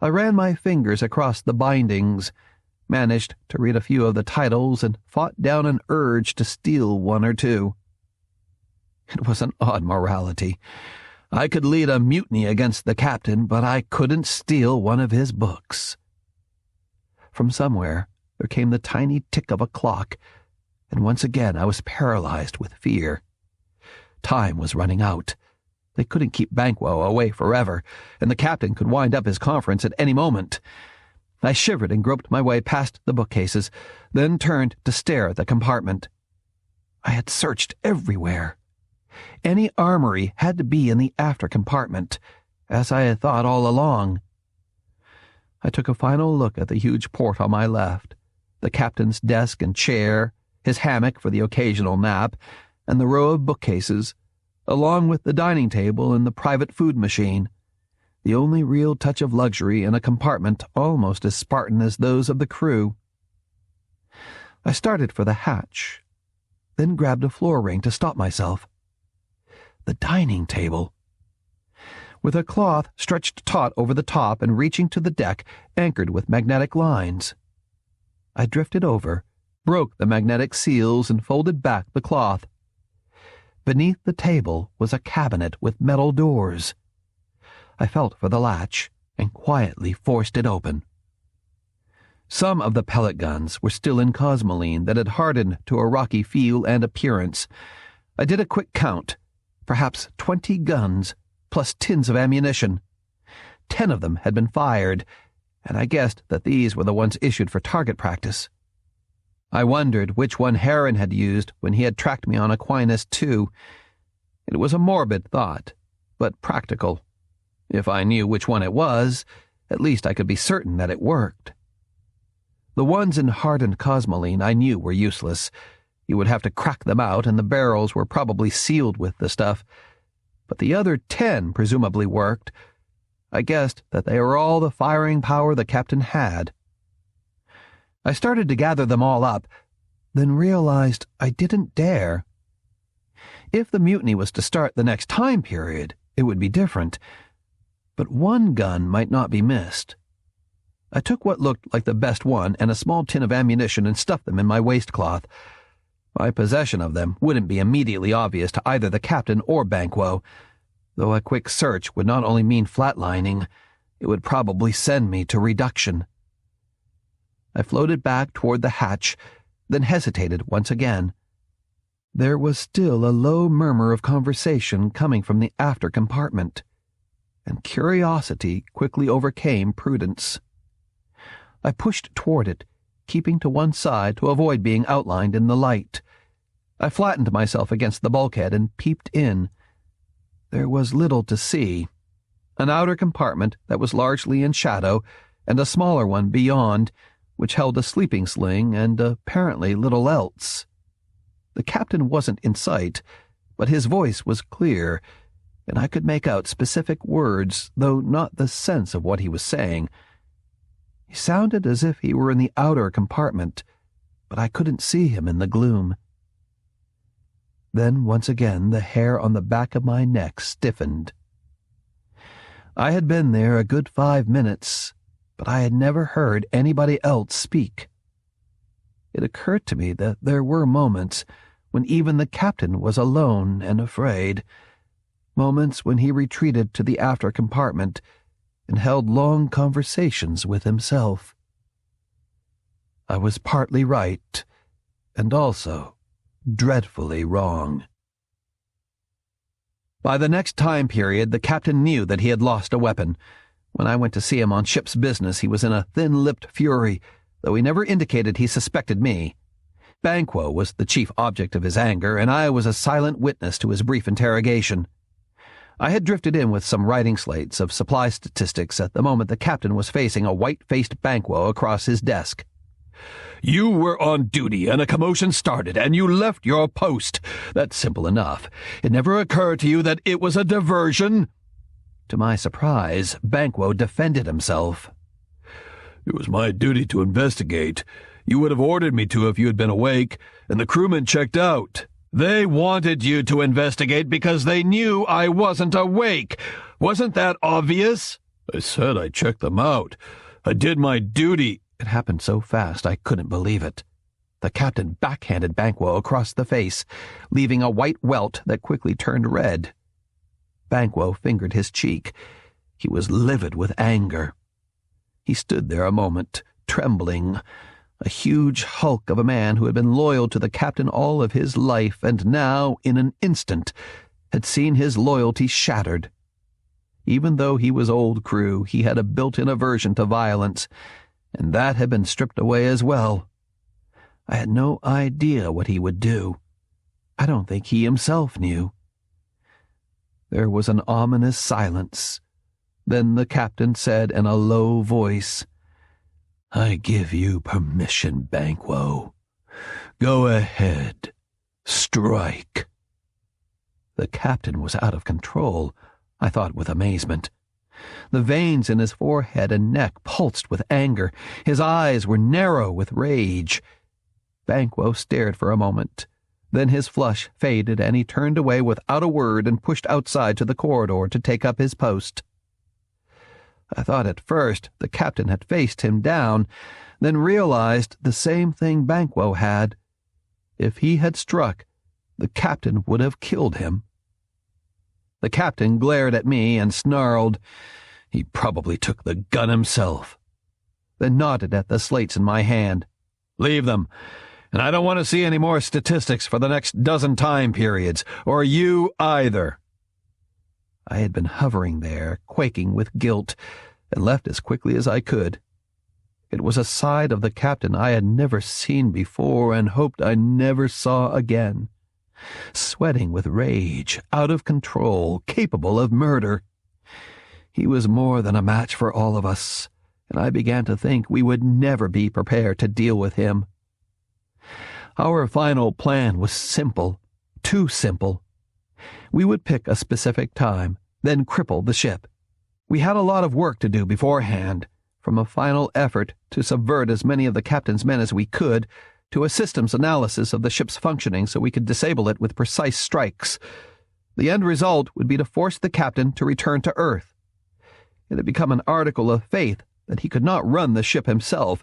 I ran my fingers across the bindings, managed to read a few of the titles, and fought down an urge to steal one or two. It was an odd morality. I could lead a mutiny against the captain, but I couldn't steal one of his books. From somewhere, there came the tiny tick of a clock, and once again I was paralyzed with fear. Time was running out. They couldn't keep Banquo away forever, and the captain could wind up his conference at any moment. I shivered and groped my way past the bookcases, then turned to stare at the compartment. I had searched everywhere. Any armory had to be in the after compartment, as I had thought all along. I took a final look at the huge port on my left, the captain's desk and chair, his hammock for the occasional nap, and the row of bookcases, along with the dining table and the private food machine, the only real touch of luxury in a compartment almost as Spartan as those of the crew. I started for the hatch, then grabbed a floor ring to stop myself. The dining table. With a cloth stretched taut over the top and reaching to the deck, anchored with magnetic lines. I drifted over, broke the magnetic seals, and folded back the cloth. Beneath the table was a cabinet with metal doors. I felt for the latch and quietly forced it open. Some of the pellet guns were still in cosmoline that had hardened to a rocky feel and appearance. I did a quick count. Perhaps 20 guns, plus tins of ammunition. 10 of them had been fired, and I guessed that these were the ones issued for target practice. I wondered which one Heron had used when he had tracked me on Aquinas II. It was a morbid thought, but practical. If I knew which one it was, at least I could be certain that it worked. The ones in hardened cosmoline I knew were useless. You would have to crack them out, and the barrels were probably sealed with the stuff. But the other 10 presumably worked. I guessed that they were all the firing power the captain had. I started to gather them all up, then realized I didn't dare. If the mutiny was to start the next time period, it would be different. But one gun might not be missed. I took what looked like the best one and a small tin of ammunition and stuffed them in my waistcloth. My possession of them wouldn't be immediately obvious to either the captain or Banquo, though a quick search would not only mean flatlining, it would probably send me to reduction. I floated back toward the hatch, then hesitated once again. There was still a low murmur of conversation coming from the after compartment, and curiosity quickly overcame prudence. I pushed toward it, keeping to one side to avoid being outlined in the light. I flattened myself against the bulkhead and peeped in. There was little to see. An outer compartment that was largely in shadow, and a smaller one beyond, which held a sleeping sling and apparently little else. The captain wasn't in sight, but his voice was clear, and I could make out specific words, though not the sense of what he was saying. He sounded as if he were in the outer compartment, but I couldn't see him in the gloom. Then once again the hair on the back of my neck stiffened. I had been there a good 5 minutes, but I had never heard anybody else speak. It occurred to me that there were moments when even the captain was alone and afraid, moments when he retreated to the after compartment and held long conversations with himself. I was partly right, and also dreadfully wrong. By the next time period, the captain knew that he had lost a weapon. When I went to see him on ship's business, he was in a thin-lipped fury, though he never indicated he suspected me. Banquo was the chief object of his anger, and I was a silent witness to his brief interrogation. I had drifted in with some writing slates of supply statistics at the moment the captain was facing a white-faced Banquo across his desk. "You were on duty and a commotion started and you left your post. That's simple enough. It never occurred to you that it was a diversion?" To my surprise, Banquo defended himself. "It was my duty to investigate. You would have ordered me to if you had been awake, and the crewman checked out. They wanted you to investigate because they knew I wasn't awake. Wasn't that obvious? I said I checked them out. I did my duty." It happened so fast I couldn't believe it. The captain backhanded Banquo across the face, leaving a white welt that quickly turned red. Banquo fingered his cheek. He was livid with anger. He stood there a moment, trembling, a huge hulk of a man who had been loyal to the captain all of his life and now, in an instant, had seen his loyalty shattered. Even though he was old crew, he had a built-in aversion to violence, and that had been stripped away as well. I had no idea what he would do. I don't think he himself knew. There was an ominous silence. Then the captain said in a low voice, "I give you permission, Banquo. Go ahead. Strike." The captain was out of control, I thought with amazement. The veins in his forehead and neck pulsed with anger. His eyes were narrow with rage. Banquo stared for a moment. Then his flush faded and he turned away without a word and pushed outside to the corridor to take up his post. I thought at first the captain had faced him down, then realized the same thing Banquo had. If he had struck, the captain would have killed him. The captain glared at me and snarled, "He probably took the gun himself," then nodded at the slates in my hand. "Leave them, and I don't want to see any more statistics for the next dozen time periods, or you either." I had been hovering there, quaking with guilt, and left as quickly as I could. It was a side of the captain I had never seen before and hoped I never saw again. Sweating with rage, out of control, capable of murder. He was more than a match for all of us, and I began to think we would never be prepared to deal with him. Our final plan was simple, too simple. We would pick a specific time, then cripple the ship. We had a lot of work to do beforehand, from a final effort to subvert as many of the captain's men as we could, to a systems analysis of the ship's functioning so we could disable it with precise strikes. The end result would be to force the captain to return to Earth. It had become an article of faith that he could not run the ship himself,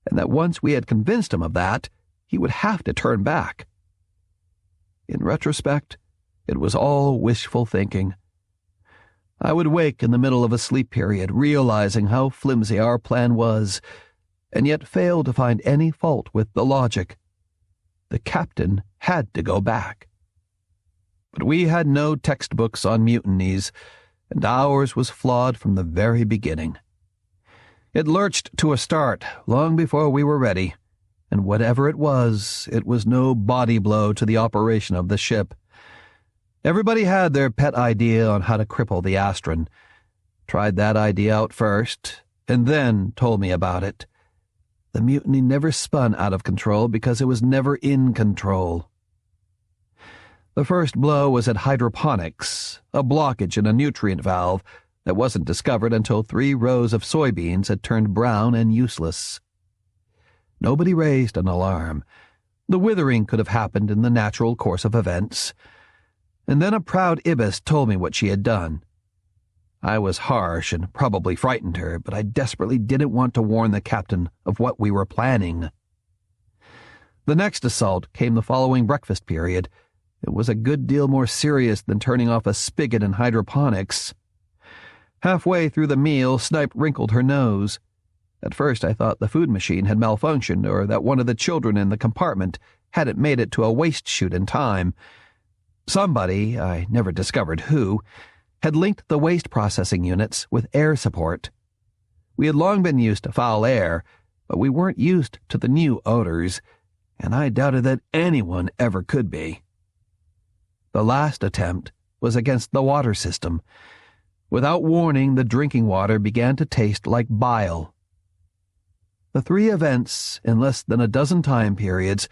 and that once we had convinced him of that, he would have to turn back. In retrospect, it was all wishful thinking. I would wake in the middle of a sleep period, realizing how flimsy our plan was, and yet fail to find any fault with the logic. The captain had to go back. But we had no textbooks on mutinies, and ours was flawed from the very beginning. It lurched to a start long before we were ready, and whatever it was no body blow to the operation of the ship. Everybody had their pet idea on how to cripple the Astron. Tried that idea out first, and then told me about it. The mutiny never spun out of control because it was never in control. The first blow was at hydroponics, a blockage in a nutrient valve that wasn't discovered until 3 rows of soybeans had turned brown and useless. Nobody raised an alarm. The withering could have happened in the natural course of events. And then a proud ibis told me what she had done. I was harsh and probably frightened her, but I desperately didn't want to warn the captain of what we were planning. The next assault came the following breakfast period. It was a good deal more serious than turning off a spigot in hydroponics. Halfway through the meal, Snipe wrinkled her nose. At first I thought the food machine had malfunctioned or that one of the children in the compartment hadn't made it to a waste chute in time. Somebody, I never discovered who, had linked the waste processing units with air support. We had long been used to foul air, but we weren't used to the new odors, and I doubted that anyone ever could be. The last attempt was against the water system. Without warning, the drinking water began to taste like bile. The 3 events, in less than a dozen time periods,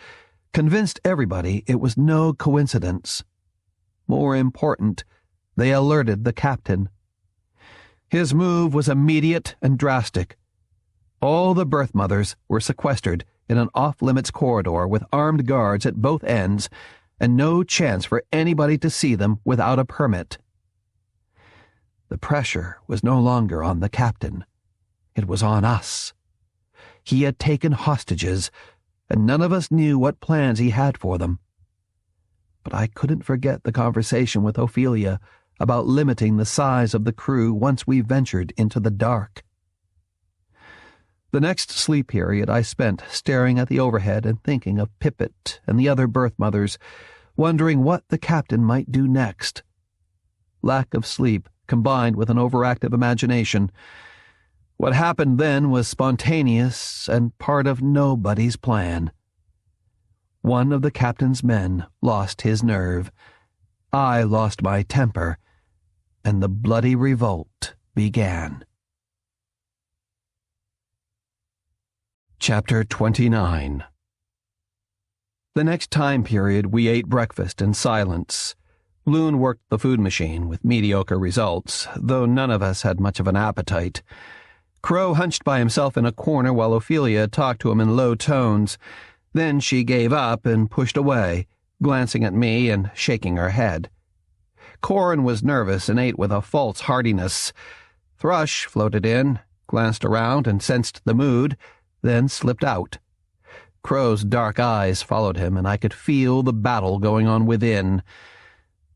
convinced everybody it was no coincidence. More important, they alerted the captain. His move was immediate and drastic. All the birth mothers were sequestered in an off-limits corridor with armed guards at both ends, and no chance for anybody to see them without a permit. The pressure was no longer on the captain. It was on us. He had taken hostages, and none of us knew what plans he had for them. But I couldn't forget the conversation with Ophelia about limiting the size of the crew once we ventured into the dark. The next sleep period I spent staring at the overhead and thinking of Pippet and the other birth mothers, wondering what the captain might do next. Lack of sleep combined with an overactive imagination. What happened then was spontaneous and part of nobody's plan. One of the captain's men lost his nerve. I lost my temper, and the bloody revolt began. Chapter 29. The next time period we ate breakfast in silence. Loon worked the food machine with mediocre results, though none of us had much of an appetite. Crow hunched by himself in a corner while Ophelia talked to him in low tones. Then she gave up and pushed away, glancing at me and shaking her head. Corin was nervous and ate with a false heartiness. Thrush floated in, glanced around and sensed the mood, then slipped out. Crow's dark eyes followed him, and I could feel the battle going on within.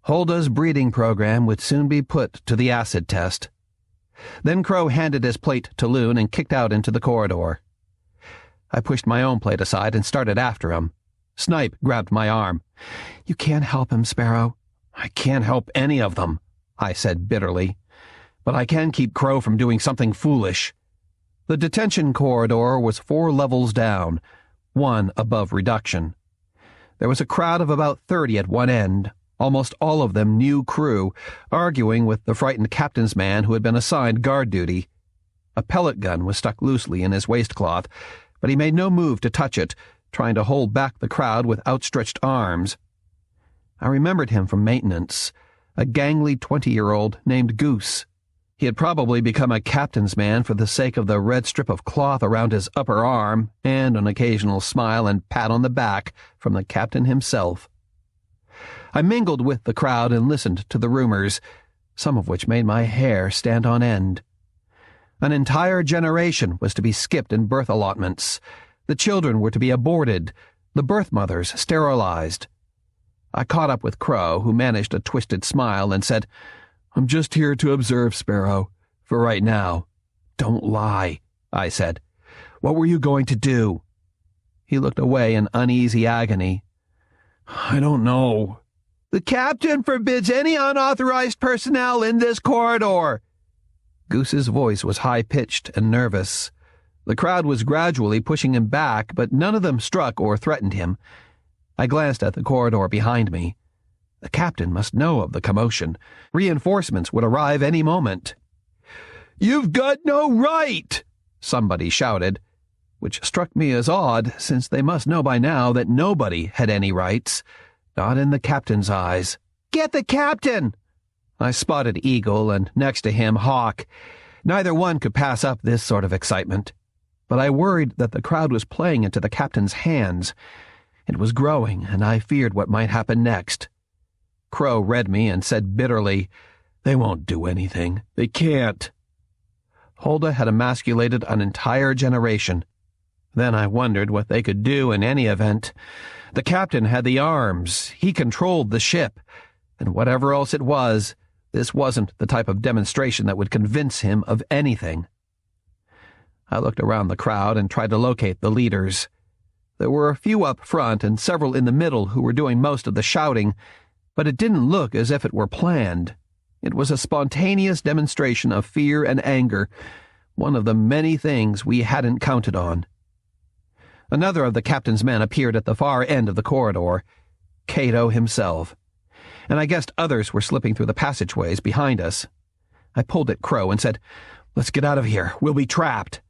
Hulda's breeding program would soon be put to the acid test. Then Crow handed his plate to Loon and kicked out into the corridor. I pushed my own plate aside and started after him. Snipe grabbed my arm. "You can't help him, Sparrow." "I can't help any of them," I said bitterly. "But I can keep Crow from doing something foolish." The detention corridor was 4 levels down, 1 above reduction. There was a crowd of about 30 at one end, almost all of them new crew, arguing with the frightened captain's man who had been assigned guard duty. A pellet gun was stuck loosely in his waistcloth, but he made no move to touch it, trying to hold back the crowd with outstretched arms. I remembered him from maintenance, a gangly 20-year-old named Goose. He had probably become a captain's man for the sake of the red strip of cloth around his upper arm and an occasional smile and pat on the back from the captain himself. I mingled with the crowd and listened to the rumors, some of which made my hair stand on end. An entire generation was to be skipped in birth allotments. The children were to be aborted, the birth mothers sterilized. I caught up with Crow, who managed a twisted smile, and said, "I'm just here to observe, Sparrow, for right now." "Don't lie," I said. "What were you going to do?" He looked away in uneasy agony. "I don't know." "The captain forbids any unauthorized personnel in this corridor." Goose's voice was high-pitched and nervous. The crowd was gradually pushing him back, but none of them struck or threatened him. I glanced at the corridor behind me. The captain must know of the commotion. Reinforcements would arrive any moment. "You've got no right!" somebody shouted, which struck me as odd, since they must know by now that nobody had any rights, not in the captain's eyes. "Get the captain!" I spotted Eagle and next to him Hawk. Neither one could pass up this sort of excitement, but I worried that the crowd was playing into the captain's hands. It was growing, and I feared what might happen next. Crow read me and said bitterly, "They won't do anything. They can't." Hulda had emasculated an entire generation. Then I wondered what they could do in any event. The captain had the arms. He controlled the ship. And whatever else it was, this wasn't the type of demonstration that would convince him of anything. I looked around the crowd and tried to locate the leaders. There were a few up front and several in the middle who were doing most of the shouting, but it didn't look as if it were planned. It was a spontaneous demonstration of fear and anger, one of the many things we hadn't counted on. Another of the captain's men appeared at the far end of the corridor, Cato himself, and I guessed others were slipping through the passageways behind us. I pulled at Crow and said, "Let's get out of here. We'll be trapped."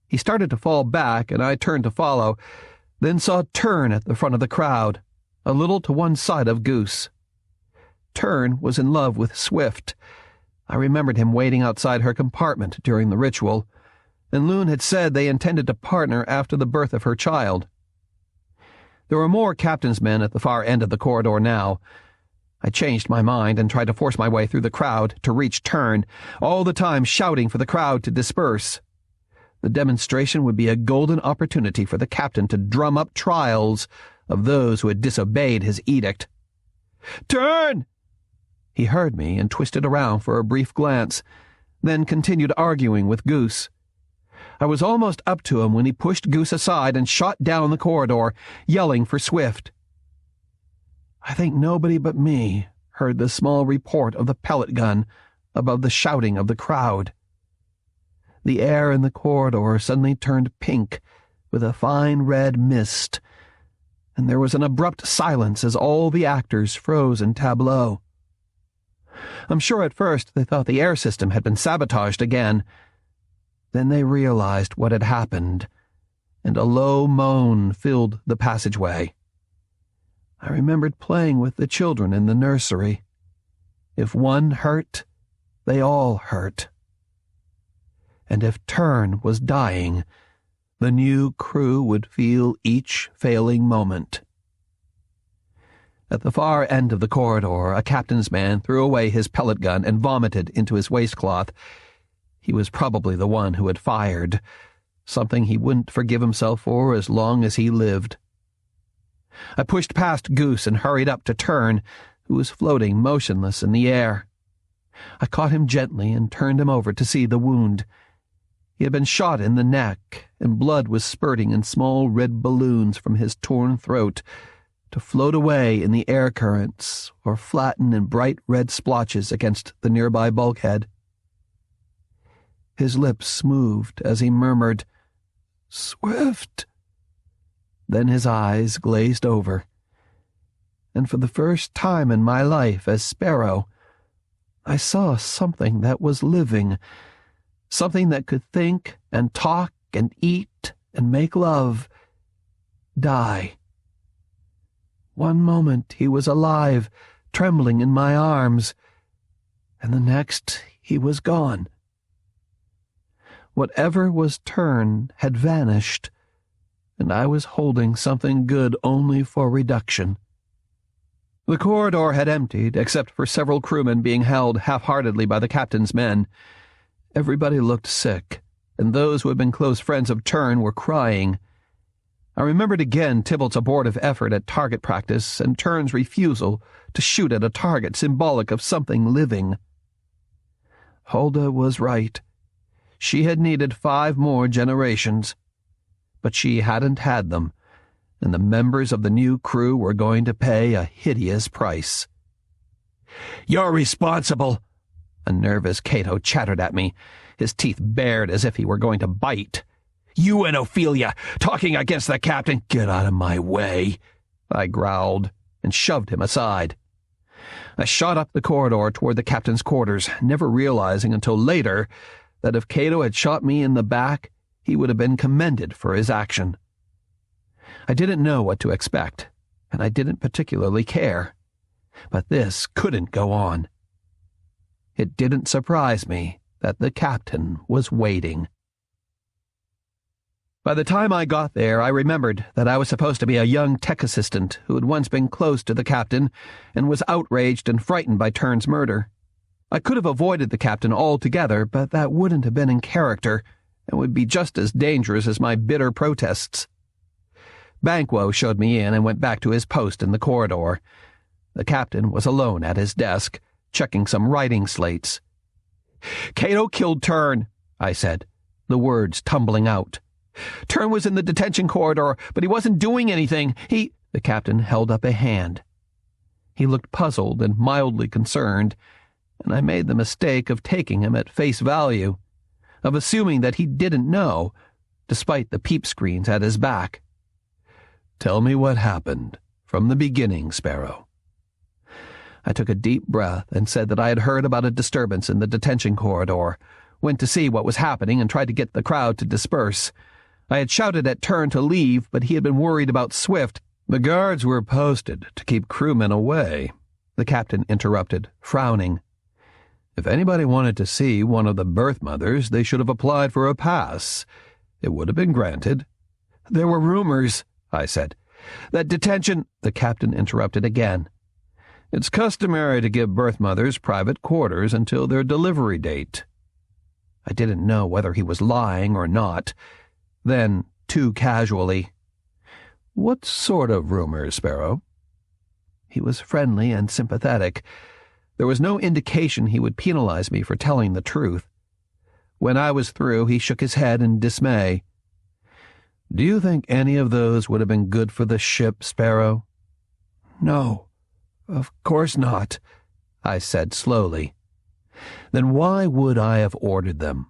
He started to fall back, and I turned to follow, then saw Turn at the front of the crowd, a little to one side of Goose. Turn was in love with Swift. I remembered him waiting outside her compartment during the ritual, and Loon had said they intended to partner after the birth of her child. There were more captain's men at the far end of the corridor now. I changed my mind and tried to force my way through the crowd to reach Turn, all the time shouting for the crowd to disperse. The demonstration would be a golden opportunity for the captain to drum up trials of those who had disobeyed his edict. "Turn!" He heard me and twisted around for a brief glance, then continued arguing with Goose. I was almost up to him when he pushed Goose aside and shot down the corridor, yelling for Swift. I think nobody but me heard the small report of the pellet gun above the shouting of the crowd. The air in the corridor suddenly turned pink with a fine red mist, and there was an abrupt silence as all the actors froze in tableau. I'm sure at first they thought the air system had been sabotaged again. Then they realized what had happened, and a low moan filled the passageway. I remembered playing with the children in the nursery. If one hurt, they all hurt. And if Tern was dying, the new crew would feel each failing moment. At the far end of the corridor, a captain's man threw away his pellet gun and vomited into his waistcloth. He was probably the one who had fired, something he wouldn't forgive himself for as long as he lived. I pushed past Goose and hurried up to Tern, who was floating motionless in the air. I caught him gently and turned him over to see the wound. He had been shot in the neck, and blood was spurting in small red balloons from his torn throat, to float away in the air currents or flatten in bright red splotches against the nearby bulkhead. His lips moved as he murmured, "Swift." Then his eyes glazed over, and for the first time in my life as Sparrow, I saw something that was living, something that could think and talk and eat and make love, die. One moment he was alive, trembling in my arms, and the next he was gone. Whatever was Tern had vanished, and I was holding something good only for reduction. The corridor had emptied, except for several crewmen being held half-heartedly by the captain's men. Everybody looked sick, and those who had been close friends of Tern were crying. I remembered again Tybalt's abortive effort at target practice and Tern's refusal to shoot at a target symbolic of something living. Hulda was right. She had needed 5 more generations, but she hadn't had them, and the members of the new crew were going to pay a hideous price. "You're responsible," a nervous Cato chattered at me, his teeth bared as if he were going to bite. "You and Ophelia, talking against the captain." "Get out of my way," I growled, and shoved him aside. I shot up the corridor toward the captain's quarters, never realizing until later that if Cato had shot me in the back, he would have been commended for his action. I didn't know what to expect, and I didn't particularly care. But this couldn't go on. It didn't surprise me that the captain was waiting. By the time I got there, I remembered that I was supposed to be a young tech assistant who had once been close to the captain and was outraged and frightened by Tern's murder. I could have avoided the captain altogether, but that wouldn't have been in character and would be just as dangerous as my bitter protests. Banquo showed me in and went back to his post in the corridor. The captain was alone at his desk, checking some writing slates. "Cato killed Tern," I said, the words tumbling out. "Tern was in the detention corridor, but he wasn't doing anything. The captain held up a hand. He looked puzzled and mildly concerned, and I made the mistake of taking him at face value, of assuming that he didn't know, despite the peep screens at his back. "Tell me what happened, from the beginning, Sparrow." I took a deep breath and said that I had heard about a disturbance in the detention corridor, went to see what was happening and tried to get the crowd to disperse. I had shouted at Tern to leave, but he had been worried about Swift. "The guards were posted to keep crewmen away," the captain interrupted, frowning. "If anybody wanted to see one of the birth mothers, they should have applied for a pass. It would have been granted." "There were rumors," I said. "That detention—" The captain interrupted again. "It's customary to give birth mothers private quarters until their delivery date." I didn't know whether he was lying or not. Then, too casually, "What sort of rumors, Sparrow?" He was friendly and sympathetic, There was no indication he would penalize me for telling the truth. When I was through, he shook his head in dismay. "Do you think any of those would have been good for the ship, Sparrow?" "No, of course not," I said slowly. "Then why would I have ordered them?"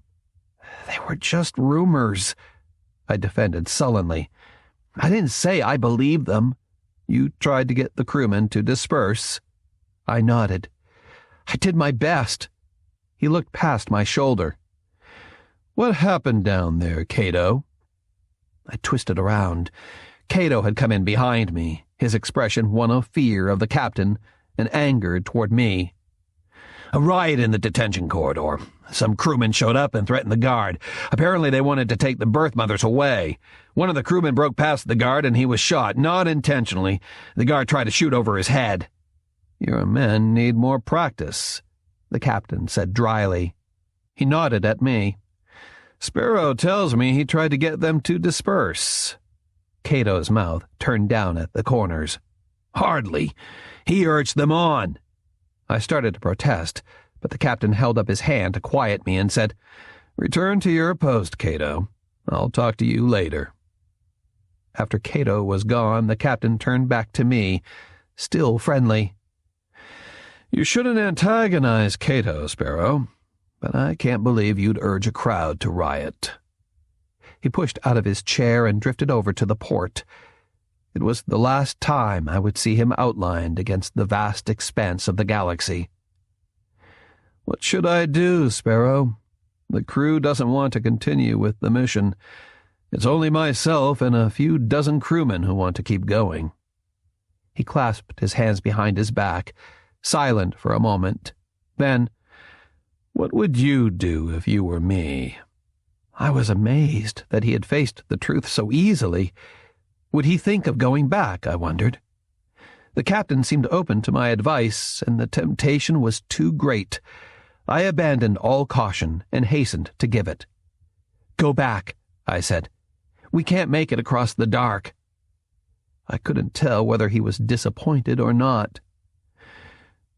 "They were just rumors," I defended sullenly. "I didn't say I believed them." "You tried to get the crewmen to disperse?" I nodded. "I did my best." He looked past my shoulder. "What happened down there, Cato?" I twisted around. Cato had come in behind me, his expression one of fear of the captain and anger toward me. "A riot in the detention corridor. Some crewmen showed up and threatened the guard. Apparently they wanted to take the birth mothers away. One of the crewmen broke past the guard and he was shot, not intentionally. The guard tried to shoot over his head." "Your men need more practice," the captain said dryly. He nodded at me. "Sparrow tells me he tried to get them to disperse." Cato's mouth turned down at the corners. "Hardly. He urged them on." I started to protest, but the captain held up his hand to quiet me and said, "Return to your post, Cato. I'll talk to you later." After Cato was gone, the captain turned back to me, still friendly. "You shouldn't antagonize Cato, Sparrow, but I can't believe you'd urge a crowd to riot." He pushed out of his chair and drifted over to the port. It was the last time I would see him outlined against the vast expanse of the galaxy. "What should I do, Sparrow? The crew doesn't want to continue with the mission. It's only myself and a few dozen crewmen who want to keep going." He clasped his hands behind his back, silent for a moment. Then, "What would you do if you were me?" I was amazed that he had faced the truth so easily. Would he think of going back, I wondered. The captain seemed open to my advice, and the temptation was too great. I abandoned all caution and hastened to give it. "Go back," I said. "We can't make it across the dark." I couldn't tell whether he was disappointed or not.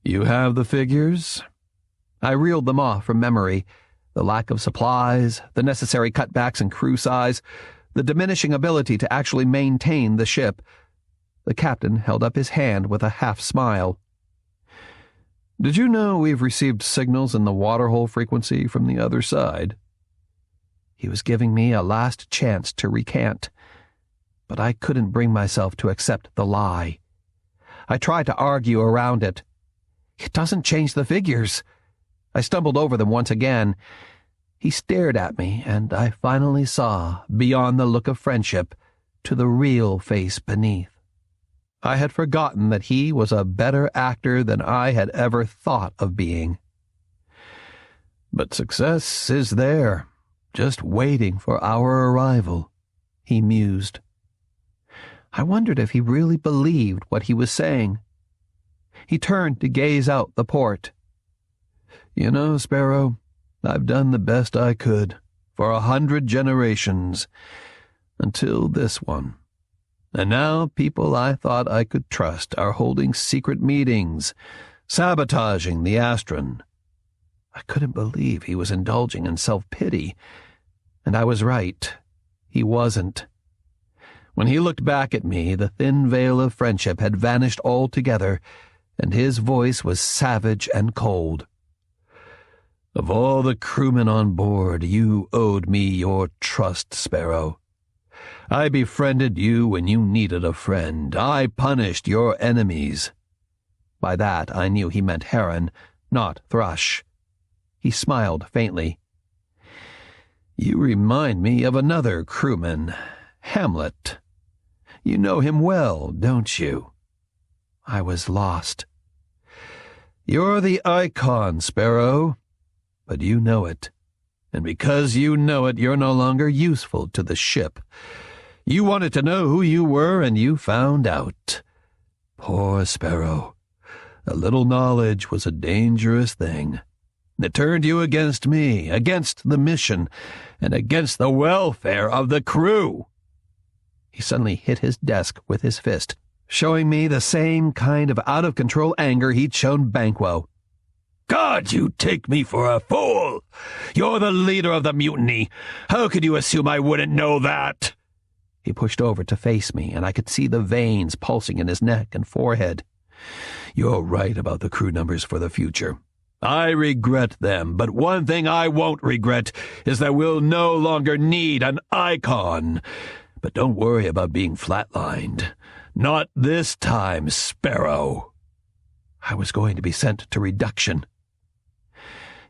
"You have the figures?" I reeled them off from memory. The lack of supplies, the necessary cutbacks in crew size, the diminishing ability to actually maintain the ship. The captain held up his hand with a half-smile. "Did you know we've received signals in the waterhole frequency from the other side?" He was giving me a last chance to recant, but I couldn't bring myself to accept the lie. I tried to argue around it. "It doesn't change the figures." I stumbled over them once again. He stared at me, and I finally saw, beyond the look of friendship, to the real face beneath. I had forgotten that he was a better actor than I had ever thought of being. "But success is there, just waiting for our arrival," he mused. I wondered if he really believed what he was saying. He turned to gaze out the port. "You know, Sparrow, I've done the best I could for 100 generations, until this one. And now people I thought I could trust are holding secret meetings, sabotaging the Astron." I couldn't believe he was indulging in self-pity, and I was right. He wasn't. When he looked back at me, the thin veil of friendship had vanished altogether, and his voice was savage and cold. "Of all the crewmen on board, you owed me your trust, Sparrow. I befriended you when you needed a friend. I punished your enemies." By that I knew he meant Heron, not Thrush. He smiled faintly. "You remind me of another crewman, Hamlet. You know him well, don't you?" I was lost. "You're the icon, Sparrow. But you know it, and because you know it, you're no longer useful to the ship. You wanted to know who you were, and you found out. Poor Sparrow. A little knowledge was a dangerous thing. It turned you against me, against the mission, and against the welfare of the crew." He suddenly hit his desk with his fist, showing me the same kind of out-of-control anger he'd shown Banquo. God, you take me for a fool! You're the leader of the mutiny. How could you assume I wouldn't know that?" He pushed over to face me, and I could see the veins pulsing in his neck and forehead. "You're right about the crew numbers for the future. I regret them, but one thing I won't regret is that we'll no longer need an icon. But don't worry about being flatlined. Not this time, Sparrow." I was going to be sent to reduction.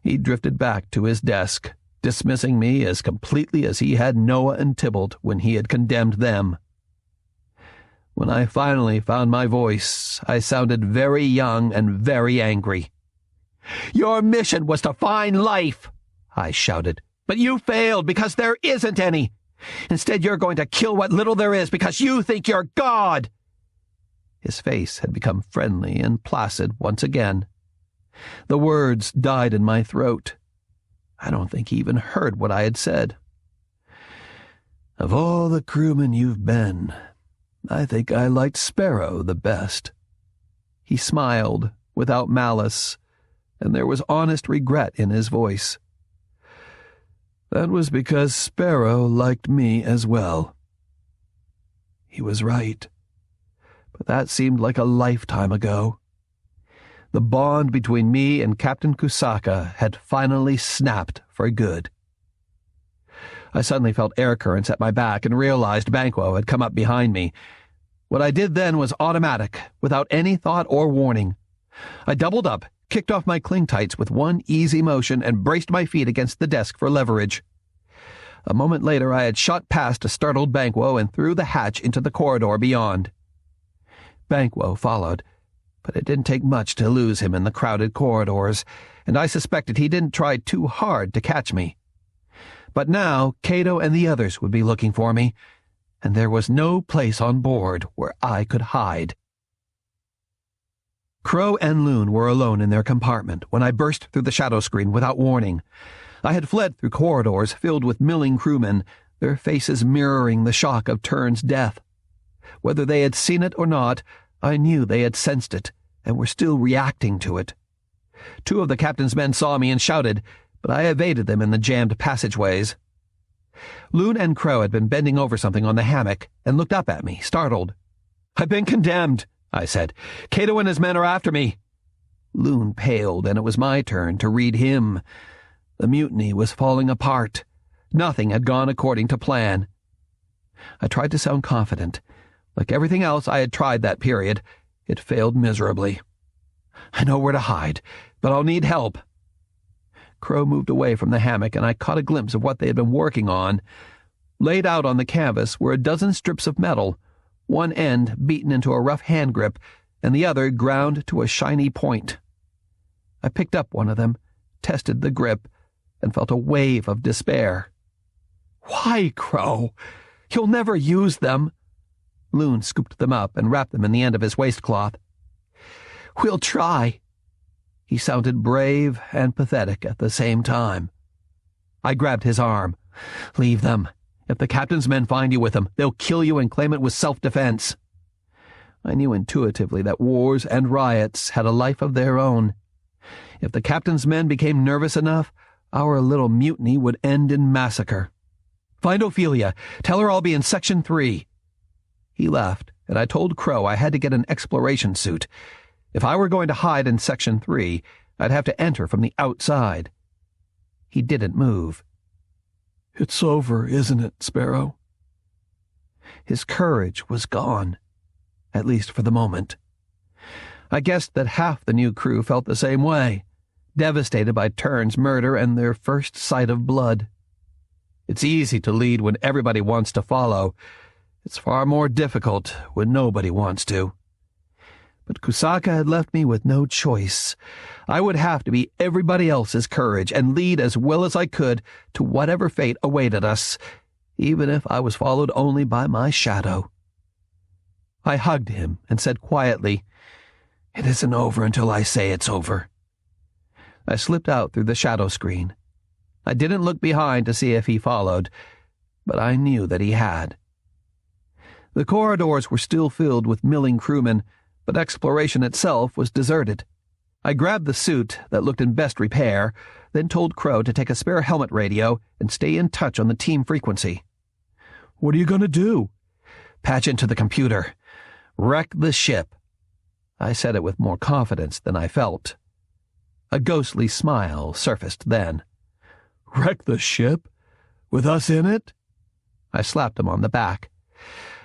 He drifted back to his desk, dismissing me as completely as he had Noah and Tybalt when he had condemned them. When I finally found my voice, I sounded very young and very angry. "Your mission was to find life," I shouted, "but you failed because there isn't any. Instead, you're going to kill what little there is because you think you're God." His face had become friendly and placid once again. The words died in my throat. I don't think he even heard what I had said. "Of all the crewmen you've been, I think I liked Sparrow the best." He smiled, without malice, and there was honest regret in his voice. "That was because Sparrow liked me as well." He was right, but that seemed like a lifetime ago. The bond between me and Captain Kusaka had finally snapped for good. I suddenly felt air currents at my back and realized Banquo had come up behind me. What I did then was automatic, without any thought or warning. I doubled up, kicked off my cling tights with one easy motion, and braced my feet against the desk for leverage. A moment later I had shot past a startled Banquo and through the hatch into the corridor beyond. Banquo followed, but it didn't take much to lose him in the crowded corridors, and I suspected he didn't try too hard to catch me. But now Cato and the others would be looking for me, and there was no place on board where I could hide. Crow and Loon were alone in their compartment when I burst through the shadow screen without warning. I had fled through corridors filled with milling crewmen, their faces mirroring the shock of Turn's death. Whether they had seen it or not, I knew they had sensed it and were still reacting to it. 2 of the captain's men saw me and shouted, but I evaded them in the jammed passageways. Loon and Crow had been bending over something on the hammock and looked up at me, startled. "I've been condemned," I said. "Cato and his men are after me." Loon paled, and it was my turn to read him. The mutiny was falling apart. Nothing had gone according to plan. I tried to sound confident. Like everything else I had tried that period, it failed miserably. "I know where to hide, but I'll need help." Crow moved away from the hammock, and I caught a glimpse of what they had been working on. Laid out on the canvas were a dozen strips of metal, one end beaten into a rough hand grip, and the other ground to a shiny point. I picked up one of them, tested the grip, and felt a wave of despair. "Why, Crow? You'll never use them." Loon scooped them up and wrapped them in the end of his waistcloth. "We'll try." He sounded brave and pathetic at the same time. I grabbed his arm. "Leave them. If the captain's men find you with them, they'll kill you and claim it was self-defense." I knew intuitively that wars and riots had a life of their own. If the captain's men became nervous enough, our little mutiny would end in massacre. "Find Ophelia. Tell her I'll be in Section 3. He left, and I told Crow I had to get an exploration suit. If I were going to hide in Section 3, I'd have to enter from the outside. He didn't move. "It's over, isn't it, Sparrow?" His courage was gone, at least for the moment. I guessed that half the new crew felt the same way, devastated by Turn's murder and their first sight of blood. It's easy to lead when everybody wants to follow. It's far more difficult when nobody wants to. But Kusaka had left me with no choice. I would have to be everybody else's courage and lead as well as I could to whatever fate awaited us, even if I was followed only by my shadow. I hugged him and said quietly, "It isn't over until I say it's over." I slipped out through the shadow screen. I didn't look behind to see if he followed, but I knew that he had. The corridors were still filled with milling crewmen, but exploration itself was deserted. I grabbed the suit that looked in best repair, then told Crow to take a spare helmet radio and stay in touch on the team frequency. What are you going to do? Patch into the computer. Wreck the ship. I said it with more confidence than I felt. A ghostly smile surfaced then. Wreck the ship? With us in it? I slapped him on the back.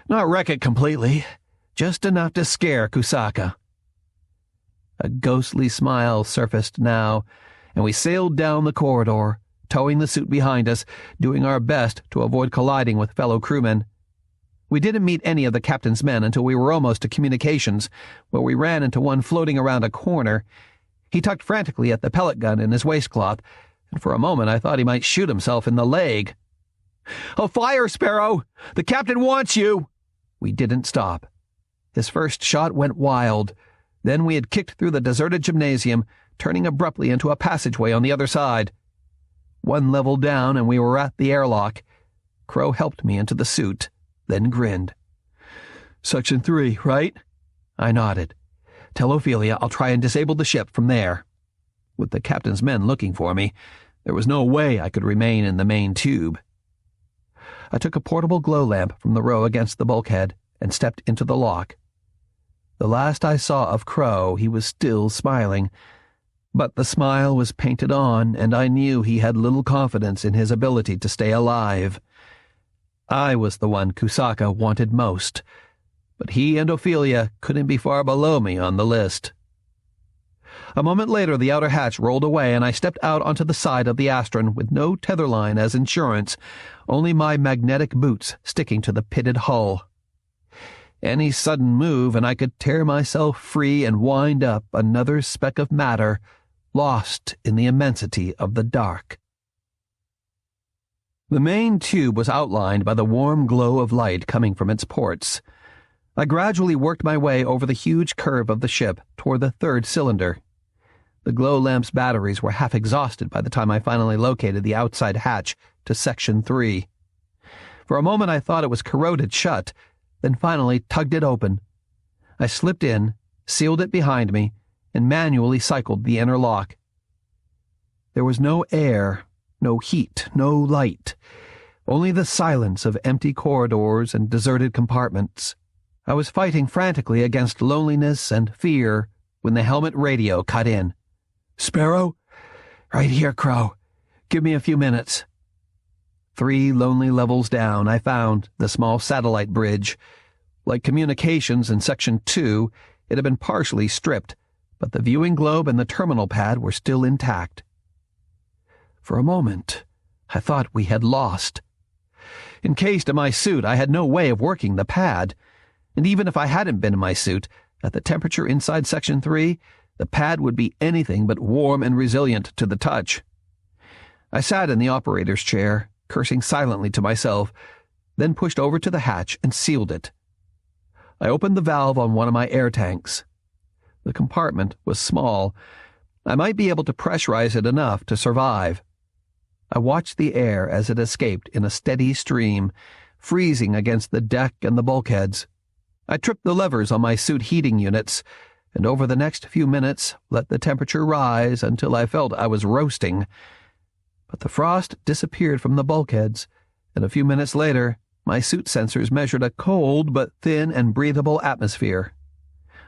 Not wreck it completely, just enough to scare Kusaka. A ghostly smile surfaced now, and we sailed down the corridor, towing the suit behind us, doing our best to avoid colliding with fellow crewmen. We didn't meet any of the captain's men until we were almost to communications, where we ran into one floating around a corner. He tugged frantically at the pellet gun in his waistcloth, and for a moment I thought he might shoot himself in the leg. "A fire, Sparrow! The captain wants you!" We didn't stop. His first shot went wild. Then we had kicked through the deserted gymnasium, turning abruptly into a passageway on the other side. One level down and we were at the airlock. Crow helped me into the suit, then grinned. Section 3, right? I nodded. Tell Ophelia I'll try and disable the ship from there. With the captain's men looking for me, there was no way I could remain in the main tube. I took a portable glow lamp from the row against the bulkhead and stepped into the lock. The last I saw of Crow, he was still smiling, but the smile was painted on, and I knew he had little confidence in his ability to stay alive. I was the one Kusaka wanted most, but he and Ophelia couldn't be far below me on the list. A moment later, the outer hatch rolled away, and I stepped out onto the side of the Astron with no tether line as insurance, only my magnetic boots sticking to the pitted hull. Any sudden move, and I could tear myself free and wind up another speck of matter, lost in the immensity of the dark. The main tube was outlined by the warm glow of light coming from its ports. I gradually worked my way over the huge curve of the ship toward the third cylinder. The glow lamp's batteries were half exhausted by the time I finally located the outside hatch to Section 3. For a moment I thought it was corroded shut, then finally tugged it open. I slipped in, sealed it behind me, and manually cycled the inner lock. There was no air, no heat, no light, only the silence of empty corridors and deserted compartments. I was fighting frantically against loneliness and fear when the helmet radio cut in. "Sparrow?" "Right here, Crow. Give me a few minutes." 3 lonely levels down, I found the small satellite bridge. Like communications in Section 2, it had been partially stripped, but the viewing globe and the terminal pad were still intact. For a moment, I thought we had lost. Encased in my suit, I had no way of working the pad, and even if I hadn't been in my suit, at the temperature inside Section 3, the pad would be anything but warm and resilient to the touch. I sat in the operator's chair, cursing silently to myself, then pushed over to the hatch and sealed it. I opened the valve on one of my air tanks. The compartment was small. I might be able to pressurize it enough to survive. I watched the air as it escaped in a steady stream, freezing against the deck and the bulkheads. I tripped the levers on my suit heating units, and over the next few minutes let the temperature rise until I felt I was roasting. But the frost disappeared from the bulkheads, and a few minutes later, my suit sensors measured a cold but thin and breathable atmosphere.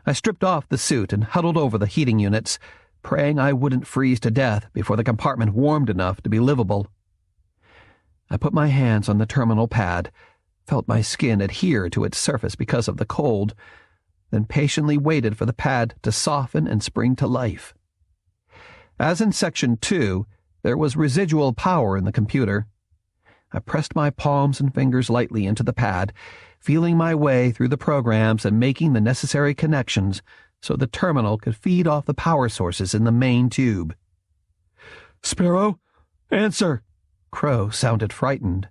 I stripped off the suit and huddled over the heating units, praying I wouldn't freeze to death before the compartment warmed enough to be livable. I put my hands on the terminal pad, felt my skin adhere to its surface because of the cold, then patiently waited for the pad to soften and spring to life. As in Section 2, there was residual power in the computer. I pressed my palms and fingers lightly into the pad, feeling my way through the programs and making the necessary connections so the terminal could feed off the power sources in the main tube. "Sparrow? Answer!" Crow sounded frightened.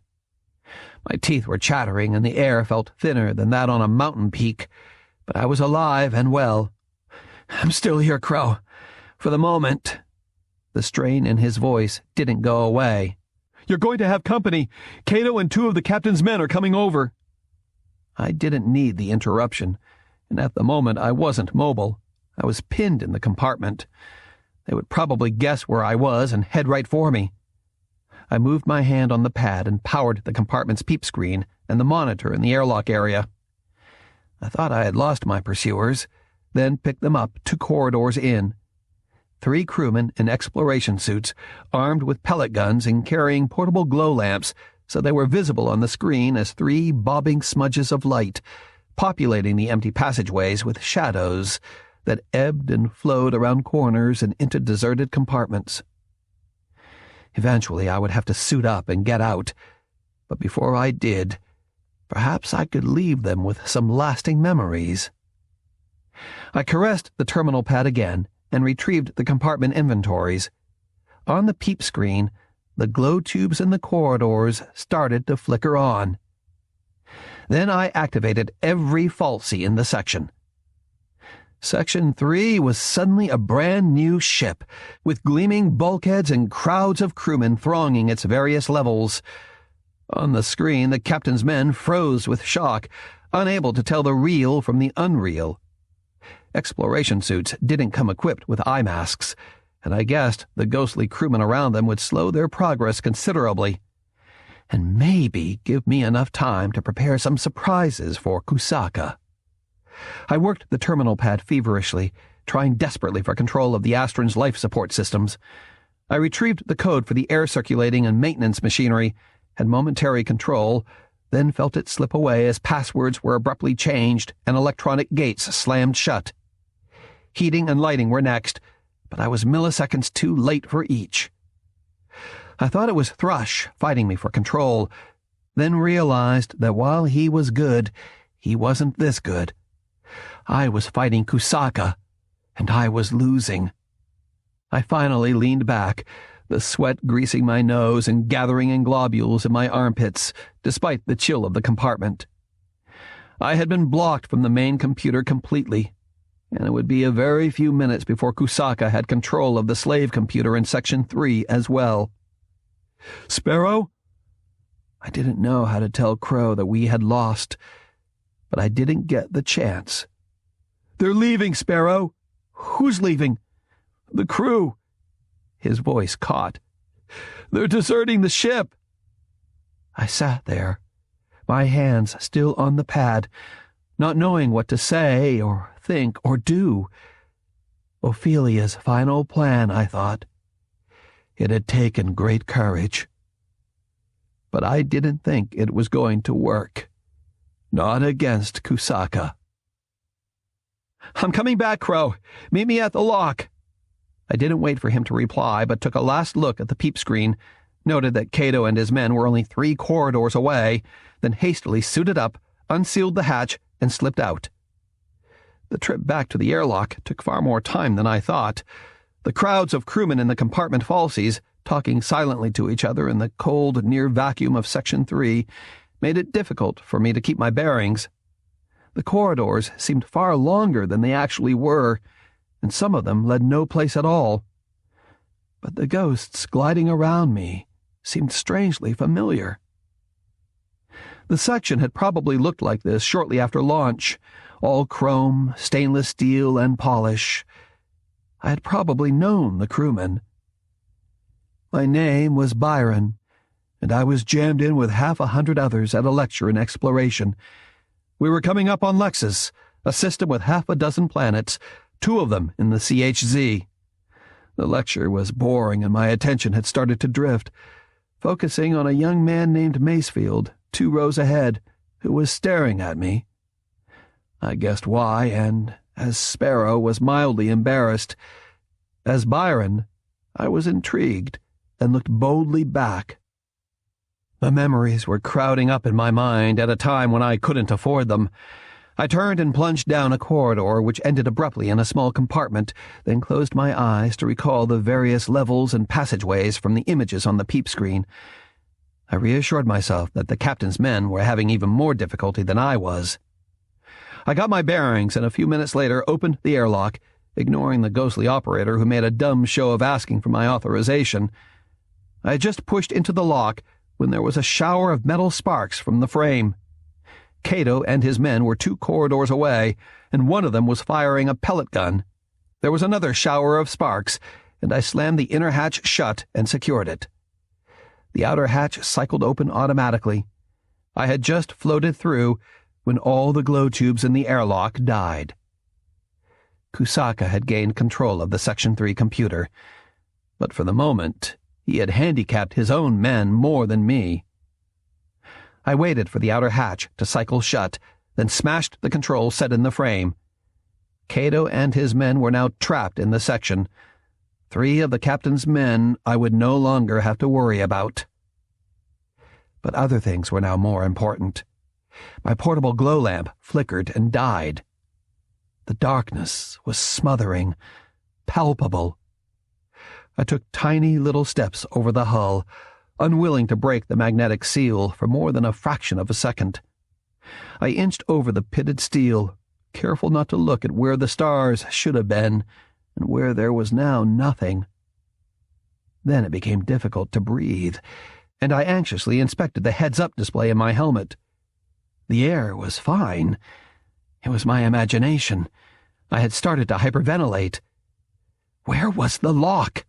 My teeth were chattering and the air felt thinner than that on a mountain peak, but I was alive and well. "I'm still here, Crow. For the moment." The strain in his voice didn't go away. "You're going to have company. Kato and 2 of the captain's men are coming over." I didn't need the interruption, and at the moment I wasn't mobile. I was pinned in the compartment. They would probably guess where I was and head right for me. I moved my hand on the pad and powered the compartment's peep screen and the monitor in the airlock area. I thought I had lost my pursuers, then picked them up 2 corridors in. 3 crewmen in exploration suits, armed with pellet guns and carrying portable glow lamps, so they were visible on the screen as 3 bobbing smudges of light, populating the empty passageways with shadows that ebbed and flowed around corners and into deserted compartments. Eventually, I would have to suit up and get out, but before I did, perhaps I could leave them with some lasting memories. I caressed the terminal pad again and retrieved the compartment inventories. On the peep screen, the glow tubes in the corridors started to flicker on. Then I activated every falsie in the section. Section 3 was suddenly a brand new ship, with gleaming bulkheads and crowds of crewmen thronging its various levels. On the screen, the captain's men froze with shock, unable to tell the real from the unreal. Exploration suits didn't come equipped with eye masks, and I guessed the ghostly crewmen around them would slow their progress considerably, and maybe give me enough time to prepare some surprises for Kusaka. I worked the terminal pad feverishly, trying desperately for control of the Astron's life support systems. I retrieved the code for the air circulating and maintenance machinery, had momentary control, then felt it slip away as passwords were abruptly changed and electronic gates slammed shut. Heating and lighting were next, but I was milliseconds too late for each. I thought it was Thrush fighting me for control, then realized that while he was good, he wasn't this good. I was fighting Kusaka, and I was losing. I finally leaned back, the sweat greasing my nose and gathering in globules in my armpits, despite the chill of the compartment. I had been blocked from the main computer completely, and it would be a very few minutes before Kusaka had control of the slave computer in Section 3 as well. "Sparrow?" I didn't know how to tell Crow that we had lost, but I didn't get the chance. "They're leaving, Sparrow." "Who's leaving?" "The crew." His voice caught. "They're deserting the ship." I sat there, my hands still on the pad, not knowing what to say or think or do. Ophelia's final plan, I thought. It had taken great courage. But I didn't think it was going to work. Not against Kusaka. "I'm coming back, Crow. Meet me at the lock." I didn't wait for him to reply, but took a last look at the peep screen, noted that Cato and his men were only 3 corridors away, then hastily suited up, unsealed the hatch, and slipped out. The trip back to the airlock took far more time than I thought. The crowds of crewmen in the compartment falsies, talking silently to each other in the cold, near vacuum of Section 3, made it difficult for me to keep my bearings. The corridors seemed far longer than they actually were, and some of them led no place at all. But the ghosts gliding around me seemed strangely familiar. The section had probably looked like this shortly after launch, all chrome, stainless steel, and polish. I had probably known the crewmen. My name was Byron, and I was jammed in with 100 others at a lecture in exploration. We were coming up on Lexus, a system with 6 planets, 2 of them in the CHZ. The lecture was boring and my attention had started to drift, focusing on a young man named Macefield, 2 rows ahead, who was staring at me. I guessed why, and, as Sparrow, was mildly embarrassed. As Byron, I was intrigued and looked boldly back. The memories were crowding up in my mind at a time when I couldn't afford them. I turned and plunged down a corridor which ended abruptly in a small compartment, then closed my eyes to recall the various levels and passageways from the images on the peep screen. I reassured myself that the captain's men were having even more difficulty than I was. I got my bearings and a few minutes later opened the airlock, ignoring the ghostly operator who made a dumb show of asking for my authorization. I had just pushed into the lock when there was a shower of metal sparks from the frame. Cato and his men were 2 corridors away, and one of them was firing a pellet gun. There was another shower of sparks, and I slammed the inner hatch shut and secured it. The outer hatch cycled open automatically. I had just floated through when all the glow tubes in the airlock died. Kusaka had gained control of the Section 3 computer, but for the moment he had handicapped his own men more than me. I waited for the outer hatch to cycle shut, then smashed the control set in the frame. Cato and his men were now trapped in the section. 3 of the captain's men I would no longer have to worry about. But other things were now more important. My portable glow lamp flickered and died. The darkness was smothering, palpable. I took tiny little steps over the hull, unwilling to break the magnetic seal for more than a fraction of a second. I inched over the pitted steel, careful not to look at where the stars should have been and where there was now nothing. Then it became difficult to breathe, and I anxiously inspected the heads-up display in my helmet. The air was fine. It was my imagination. I had started to hyperventilate. Where was the lock?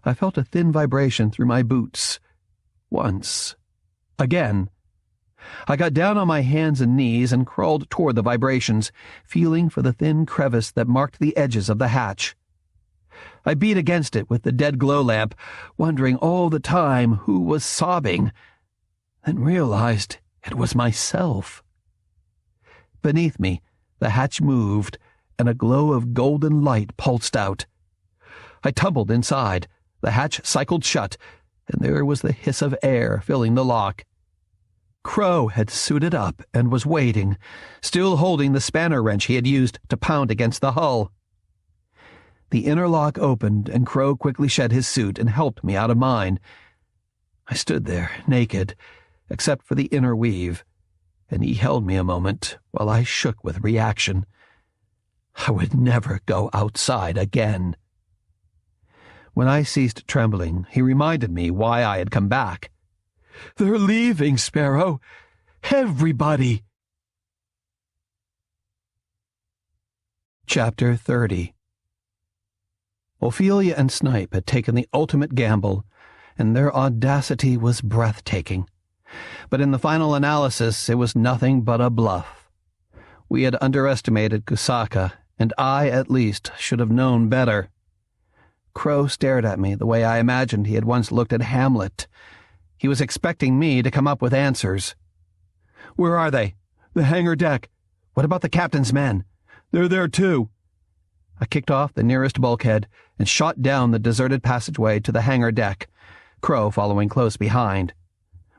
I felt a thin vibration through my boots. Once. Again. I got down on my hands and knees and crawled toward the vibrations, feeling for the thin crevice that marked the edges of the hatch. I beat against it with the dead glow lamp, wondering all the time who was sobbing, then realized it was myself. Beneath me, the hatch moved, and a glow of golden light pulsed out. I tumbled inside, the hatch cycled shut, and there was the hiss of air filling the lock. Crow had suited up and was waiting, still holding the spanner wrench he had used to pound against the hull. The inner lock opened, and Crow quickly shed his suit and helped me out of mine. I stood there, naked, except for the inner weave, and he held me a moment while I shook with reaction. I would never go outside again. When I ceased trembling, he reminded me why I had come back. "They're leaving, Sparrow. Everybody." Chapter 30. Ophelia and Snipe had taken the ultimate gamble, and their audacity was breathtaking. But in the final analysis, it was nothing but a bluff. We had underestimated Kusaka, and I, at least, should have known better. Crow stared at me the way I imagined he had once looked at Hamlet. He was expecting me to come up with answers. "Where are they?" "The hangar deck." "What about the captain's men?" "They're there too." I kicked off the nearest bulkhead and shot down the deserted passageway to the hangar deck, Crow following close behind.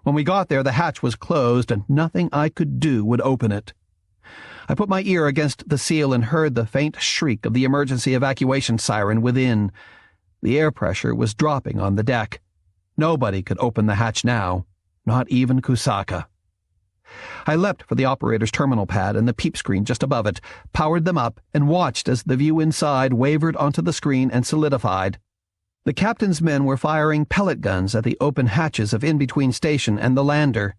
When we got there, the hatch was closed and nothing I could do would open it. I put my ear against the seal and heard the faint shriek of the emergency evacuation siren within. The air pressure was dropping on the deck. Nobody could open the hatch now, not even Kusaka. I leapt for the operator's terminal pad and the peep screen just above it, powered them up, and watched as the view inside wavered onto the screen and solidified. The captain's men were firing pellet guns at the open hatches of In-Between Station and the lander.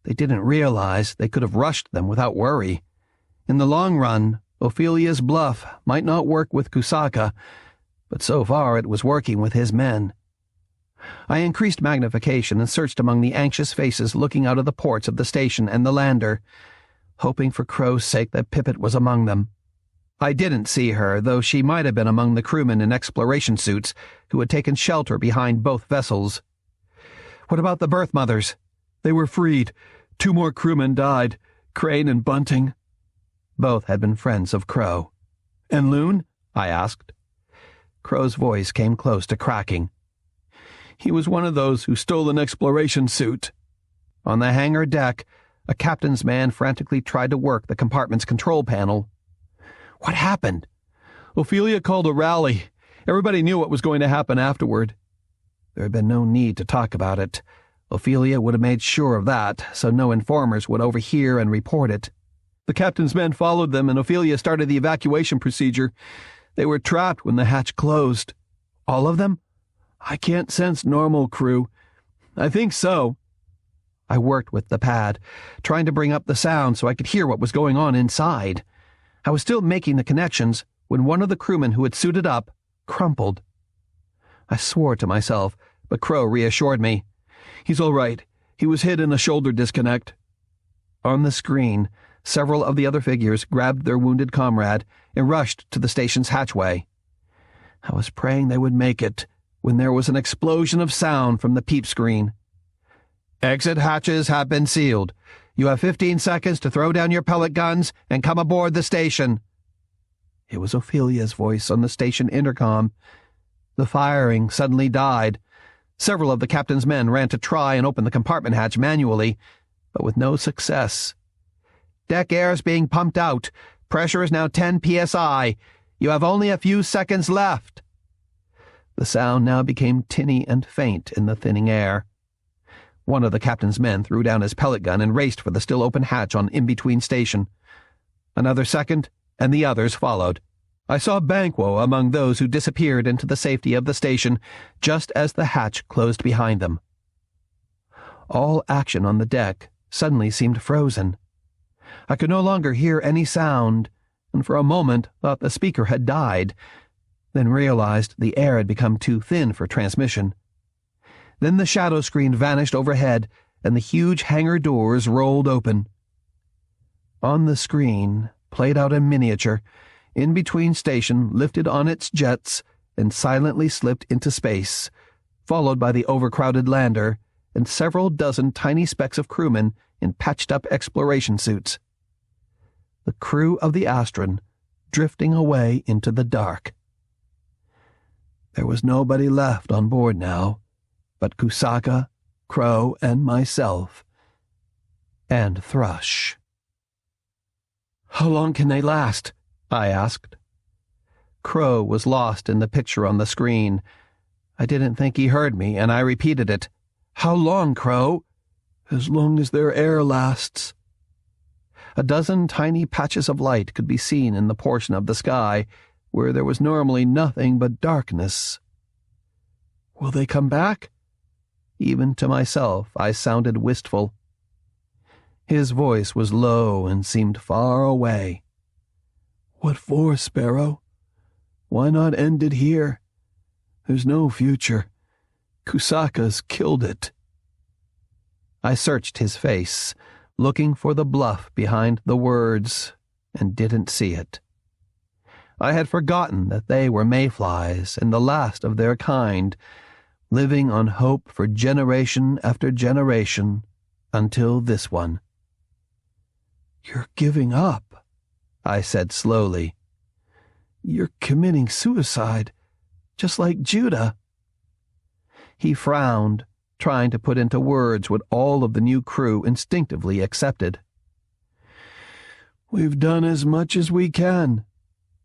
They didn't realize they could have rushed them without worry. In the long run, Ophelia's bluff might not work with Kusaka, but so far it was working with his men. I increased magnification and searched among the anxious faces looking out of the ports of the station and the lander, hoping for Crow's sake that Pippet was among them. I didn't see her, though she might have been among the crewmen in exploration suits who had taken shelter behind both vessels. "What about the berth mothers?" "They were freed. 2 more crewmen died, Crane and Bunting." Both had been friends of Crow. "And Loon?" I asked. Crow's voice came close to cracking. "He was one of those who stole an exploration suit." On the hangar deck, a captain's man frantically tried to work the compartment's control panel. "What happened?" "Ophelia called a rally. Everybody knew what was going to happen afterward." There had been no need to talk about it. Ophelia would have made sure of that, so no informers would overhear and report it. "The captain's men followed them, and Ophelia started the evacuation procedure. They were trapped when the hatch closed." "All of them?" "I can't sense normal crew. I think so." I worked with the pad, trying to bring up the sound so I could hear what was going on inside. I was still making the connections when one of the crewmen who had suited up crumpled. I swore to myself, but Crow reassured me. "He's all right. He was hit in a shoulder disconnect." On the screen, several of the other figures grabbed their wounded comrade and rushed to the station's hatchway. I was praying they would make it when there was an explosion of sound from the peep screen. "Exit hatches have been sealed. You have 15 seconds to throw down your pellet guns and come aboard the station." It was Ophelia's voice on the station intercom. The firing suddenly died. Several of the captain's men ran to try and open the compartment hatch manually, but with no success. "Deck air is being pumped out. Pressure is now 10 psi. You have only a few seconds left." The sound now became tinny and faint in the thinning air. One of the captain's men threw down his pellet gun and raced for the still open hatch on In-Between Station. Another second, and the others followed. I saw Banquo among those who disappeared into the safety of the station just as the hatch closed behind them. All action on the deck suddenly seemed frozen. I could no longer hear any sound, and for a moment thought the speaker had died, then realized the air had become too thin for transmission. Then the shadow screen vanished overhead, and the huge hangar doors rolled open. On the screen, played out in miniature, In-Between Station lifted on its jets and silently slipped into space, followed by the overcrowded lander and several dozen tiny specks of crewmen in patched-up exploration suits. The crew of the Astron drifting away into the dark. There was nobody left on board now but Kusaka, Crow, and myself, and Thrush. "How long can they last?" I asked. Crow was lost in the picture on the screen. I didn't think he heard me, and I repeated it. "How long, Crow?" "As long as their air lasts." A dozen tiny patches of light could be seen in the portion of the sky where there was normally nothing but darkness. "Will they come back?" Even to myself, I sounded wistful. His voice was low and seemed far away. "What for, Sparrow? Why not end it here? There's no future. Kusaka's killed it." I searched his face, looking for the bluff behind the words, and didn't see it. I had forgotten that they were mayflies and the last of their kind, living on hope for generation after generation until this one. "You're giving up," I said slowly. "You're committing suicide, just like Judah." He frowned, trying to put into words what all of the new crew instinctively accepted. "We've done as much as we can.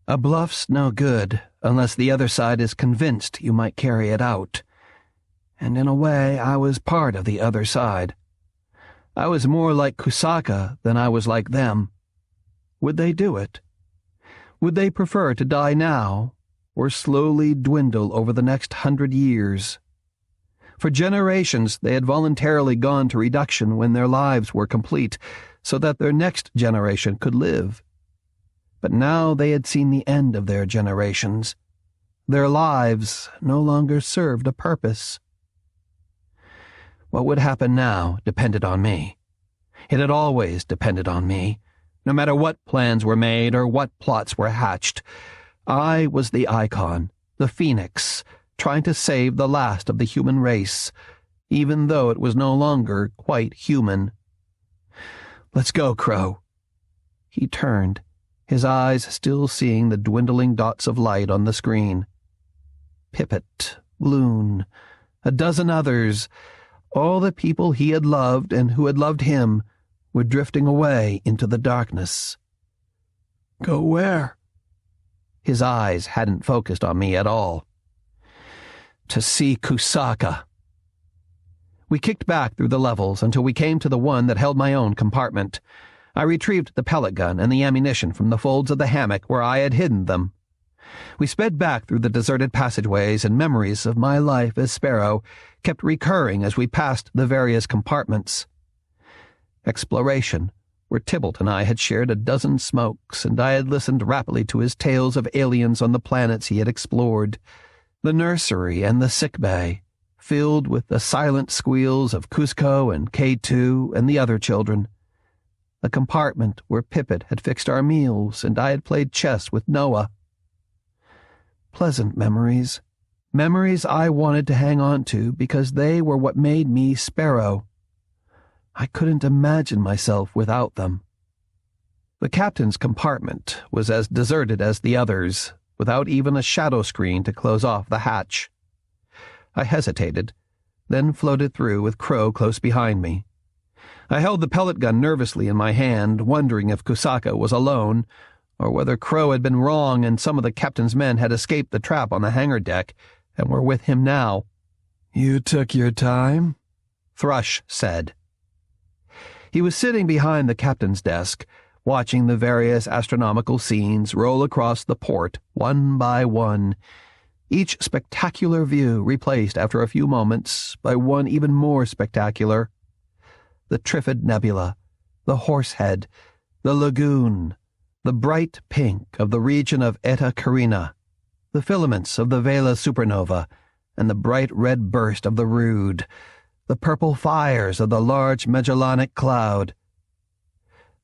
A bluff's no good unless the other side is convinced you might carry it out. And in a way, I was part of the other side. I was more like Kusaka than I was like them. Would they do it? Would they prefer to die now, or slowly dwindle over the next 100 years? For generations, they had voluntarily gone to reduction when their lives were complete, so that their next generation could live. But now they had seen the end of their generations. Their lives no longer served a purpose. What would happen now depended on me. It had always depended on me. No matter what plans were made or what plots were hatched, I was the icon, the phoenix, trying to save the last of the human race, even though it was no longer quite human. "Let's go, Crow." He turned, his eyes still seeing the dwindling dots of light on the screen. Pippet, Loon, a dozen others, all the people he had loved and who had loved him, were drifting away into the darkness. "Go where?" His eyes hadn't focused on me at all. "To see Kusaka." We kicked back through the levels until we came to the one that held my own compartment. I retrieved the pellet gun and the ammunition from the folds of the hammock where I had hidden them. We sped back through the deserted passageways, and memories of my life as Sparrow kept recurring as we passed the various compartments. Exploration where Tybalt and I had shared a dozen smokes, and I had listened rapidly to his tales of aliens on the planets he had explored. The nursery and the sick bay, filled with the silent squeals of Cusco and K2 and the other children. The compartment where Pippet had fixed our meals and I had played chess with Noah. Pleasant memories. Memories I wanted to hang on to because they were what made me Sparrow. I couldn't imagine myself without them. The captain's compartment was as deserted as the others, without even a shadow screen to close off the hatch. I hesitated, then floated through with Crow close behind me. I held the pellet gun nervously in my hand, wondering if Kusaka was alone, or whether Crow had been wrong and some of the captain's men had escaped the trap on the hangar deck and were with him now. "You took your time?" Thrush said. He was sitting behind the captain's desk, watching the various astronomical scenes roll across the port one by one, each spectacular view replaced after a few moments by one even more spectacular. The Trifid Nebula, the Horsehead, the Lagoon, the bright pink of the region of Eta Carina, the filaments of the Vela supernova, and the bright red burst of the Rude, the purple fires of the large Magellanic Cloud.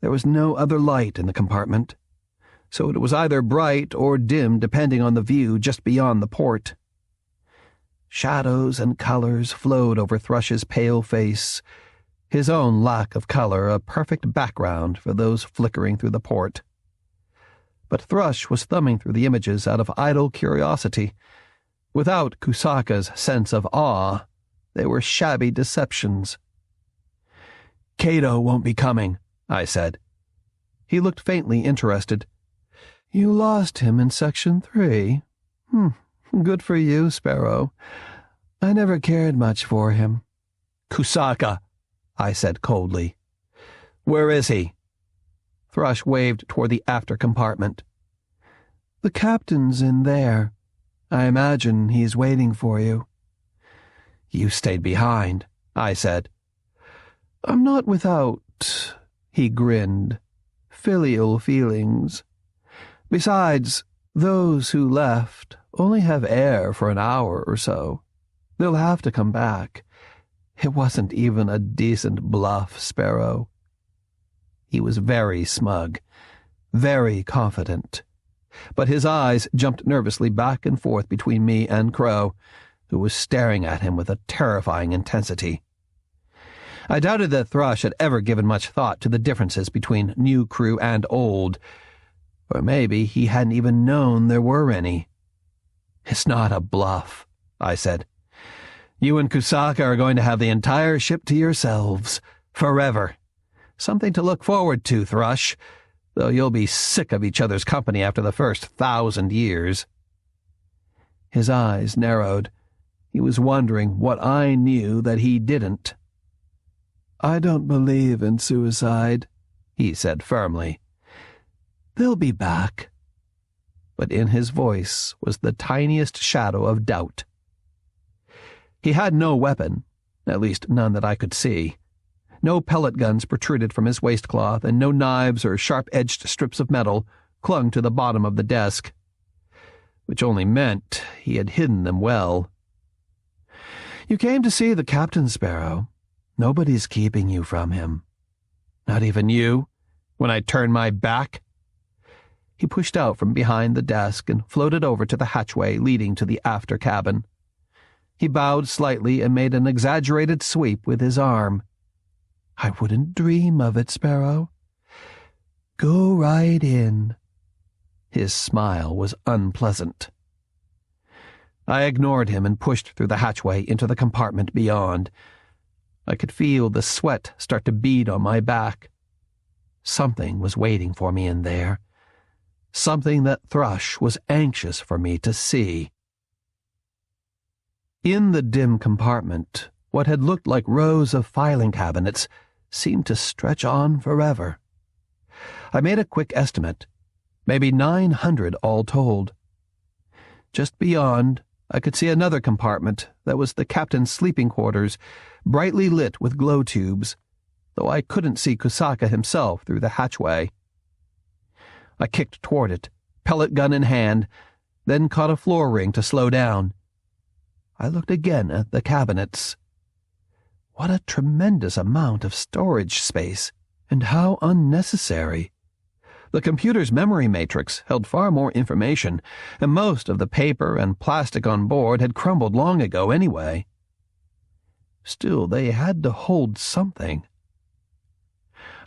There was no other light in the compartment, so it was either bright or dim depending on the view just beyond the port. Shadows and colors flowed over Thrush's pale face, his own lack of color a perfect background for those flickering through the port. But Thrush was thumbing through the images out of idle curiosity. Without Kusaka's sense of awe, they were shabby deceptions. "Cato won't be coming," I said. He looked faintly interested. "You lost him in Section 3? Good for you, Sparrow. I never cared much for him." "Kusaka," I said coldly. "Where is he?" Thrush waved toward the after compartment. "The captain's in there. I imagine he's waiting for you." "You stayed behind," I said. "I'm not without," he grinned, "filial feelings. Besides, those who left only have air for an hour or so. They'll have to come back. It wasn't even a decent bluff, Sparrow." He was very smug, very confident, but his eyes jumped nervously back and forth between me and Crow, who was staring at him with a terrifying intensity. I doubted that Thrush had ever given much thought to the differences between new crew and old, or maybe he hadn't even known there were any. "It's not a bluff," I said. "You and Kusaka are going to have the entire ship to yourselves, forever. Something to look forward to, Thrush, though you'll be sick of each other's company after the first 1,000 years. His eyes narrowed. He was wondering what I knew that he didn't. "I don't believe in suicide," he said firmly. "They'll be back." But in his voice was the tiniest shadow of doubt. He had no weapon, at least none that I could see. No pellet guns protruded from his waistcloth, and no knives or sharp-edged strips of metal clung to the bottom of the desk, which only meant he had hidden them well. "You came to see the captain, Sparrow. Nobody's keeping you from him. Not even you, when I turn my back." He pushed out from behind the desk and floated over to the hatchway leading to the after cabin. He bowed slightly and made an exaggerated sweep with his arm. "I wouldn't dream of it, Sparrow. Go right in." His smile was unpleasant. I ignored him and pushed through the hatchway into the compartment beyond. I could feel the sweat start to bead on my back. Something was waiting for me in there. Something that Thrush was anxious for me to see. In the dim compartment, what had looked like rows of filing cabinets seemed to stretch on forever. I made a quick estimate, maybe 900 all told. Just beyond, I could see another compartment that was the captain's sleeping quarters, brightly lit with glow tubes. though I couldn't see Kusaka himself through the hatchway. I kicked toward it, pellet gun in hand, then caught a floor ring to slow down. I looked again at the cabinets. What a tremendous amount of storage space, and how unnecessary. The computer's memory matrix held far more information, and most of the paper and plastic on board had crumbled long ago anyway. Still, they had to hold something.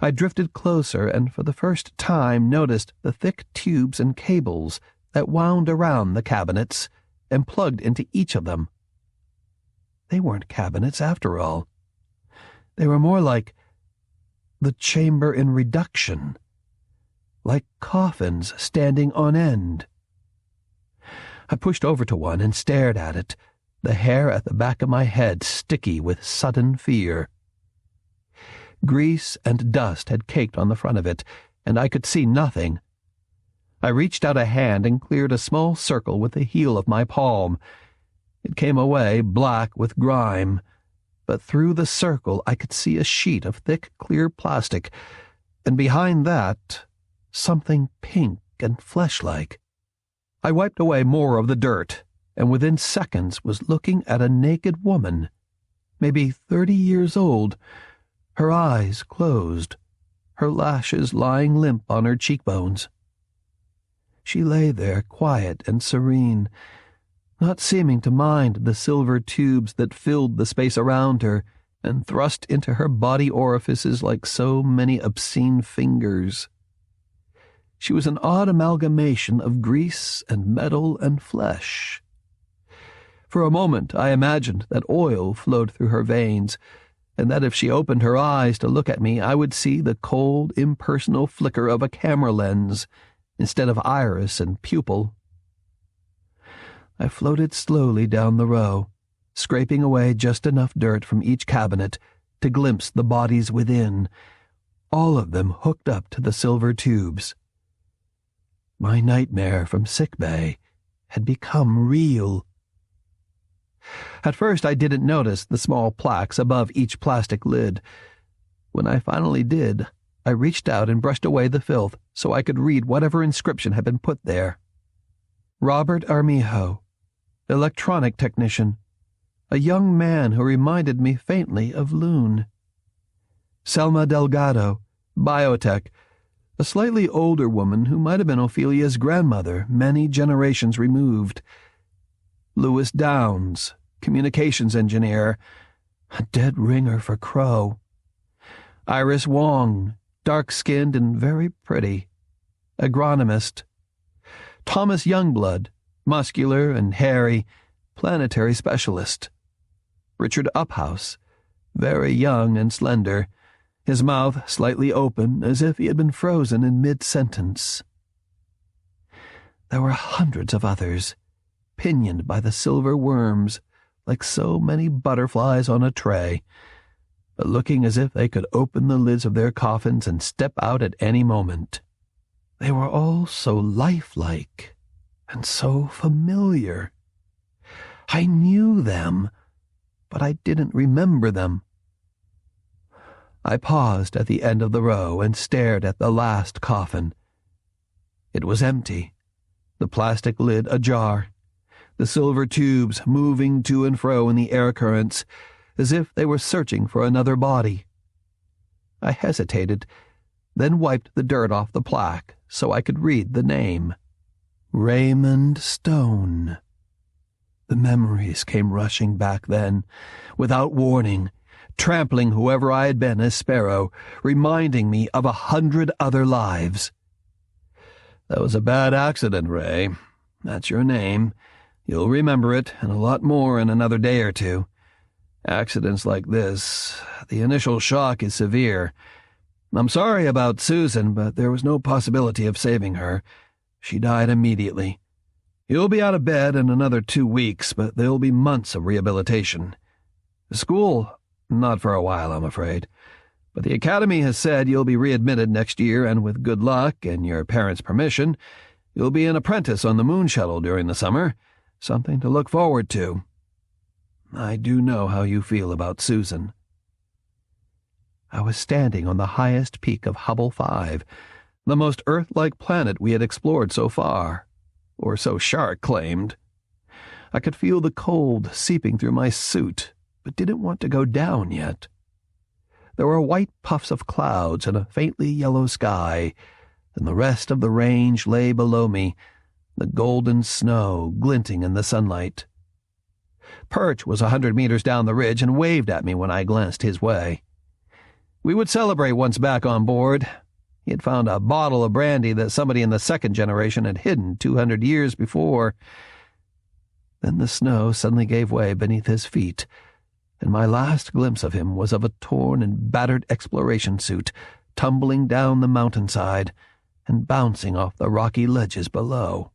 I drifted closer and for the first time noticed the thick tubes and cables that wound around the cabinets and plugged into each of them. They weren't cabinets after all. They were more like the chamber in reduction, like coffins standing on end. I pushed over to one and stared at it, the hair at the back of my head sticky with sudden fear. Grease and dust had caked on the front of it, and I could see nothing. I reached out a hand and cleared a small circle with the heel of my palm. It came away black with grime, but through the circle I could see a sheet of thick, clear plastic, and behind that, something pink and flesh-like. I wiped away more of the dirt, and within seconds was looking at a naked woman, maybe 30 years old, her eyes closed, her lashes lying limp on her cheekbones. She lay there quiet and serene, not seeming to mind the silver tubes that filled the space around her and thrust into her body orifices like so many obscene fingers. She was an odd amalgamation of grease and metal and flesh. For a moment I imagined that oil flowed through her veins, and that if she opened her eyes to look at me I would see the cold, impersonal flicker of a camera lens instead of iris and pupil. I floated slowly down the row, scraping away just enough dirt from each cabinet to glimpse the bodies within, all of them hooked up to the silver tubes. My nightmare from sickbay had become real. At first I didn't notice the small plaques above each plastic lid. When I finally did, I reached out and brushed away the filth so I could read whatever inscription had been put there. Robert Armijo, electronic technician, a young man who reminded me faintly of Loon. Selma Delgado, biotech, a slightly older woman who might have been Ophelia's grandmother many generations removed. Lewis Downs, communications engineer, a dead ringer for Crow. Iris Wong, dark-skinned and very pretty, agronomist. Thomas Youngblood, muscular and hairy, planetary specialist. Richard Uphouse, very young and slender, his mouth slightly open as if he had been frozen in mid-sentence. There were hundreds of others, pinioned by the silver worms, like so many butterflies on a tray, but looking as if they could open the lids of their coffins and step out at any moment. They were all so lifelike and so familiar. I knew them, but I didn't remember them. I paused at the end of the row and stared at the last coffin. It was empty, the plastic lid ajar, the silver tubes moving to and fro in the air currents, as if they were searching for another body. I hesitated, then wiped the dirt off the plaque so I could read the name. Raymond Stone. The memories came rushing back then, without warning, trampling whoever I had been as Sparrow, reminding me of 100 other lives. That was a bad accident, Ray. That's your name. You'll remember it, and a lot more in another day or two. Accidents like this, the initial shock is severe. I'm sorry about Susan, but there was no possibility of saving her. She died immediately. You'll be out of bed in another 2 weeks, but there'll be months of rehabilitation. School, not for a while, I'm afraid. But the Academy has said you'll be readmitted next year, and with good luck and your parents' permission, you'll be an apprentice on the Moon Shuttle during the summer. Something to look forward to. I do know how you feel about Susan. I was standing on the highest peak of Hubble 5, the most Earth-like planet we had explored so far, or so Shark claimed. I could feel the cold seeping through my suit, but didn't want to go down yet. There were white puffs of clouds and a faintly yellow sky, and the rest of the range lay below me, the golden snow glinting in the sunlight. Perch was 100 meters down the ridge and waved at me when I glanced his way. We would celebrate once back on board. He had found a bottle of brandy that somebody in the second generation had hidden 200 years before. Then the snow suddenly gave way beneath his feet, and my last glimpse of him was of a torn and battered exploration suit tumbling down the mountainside and bouncing off the rocky ledges below.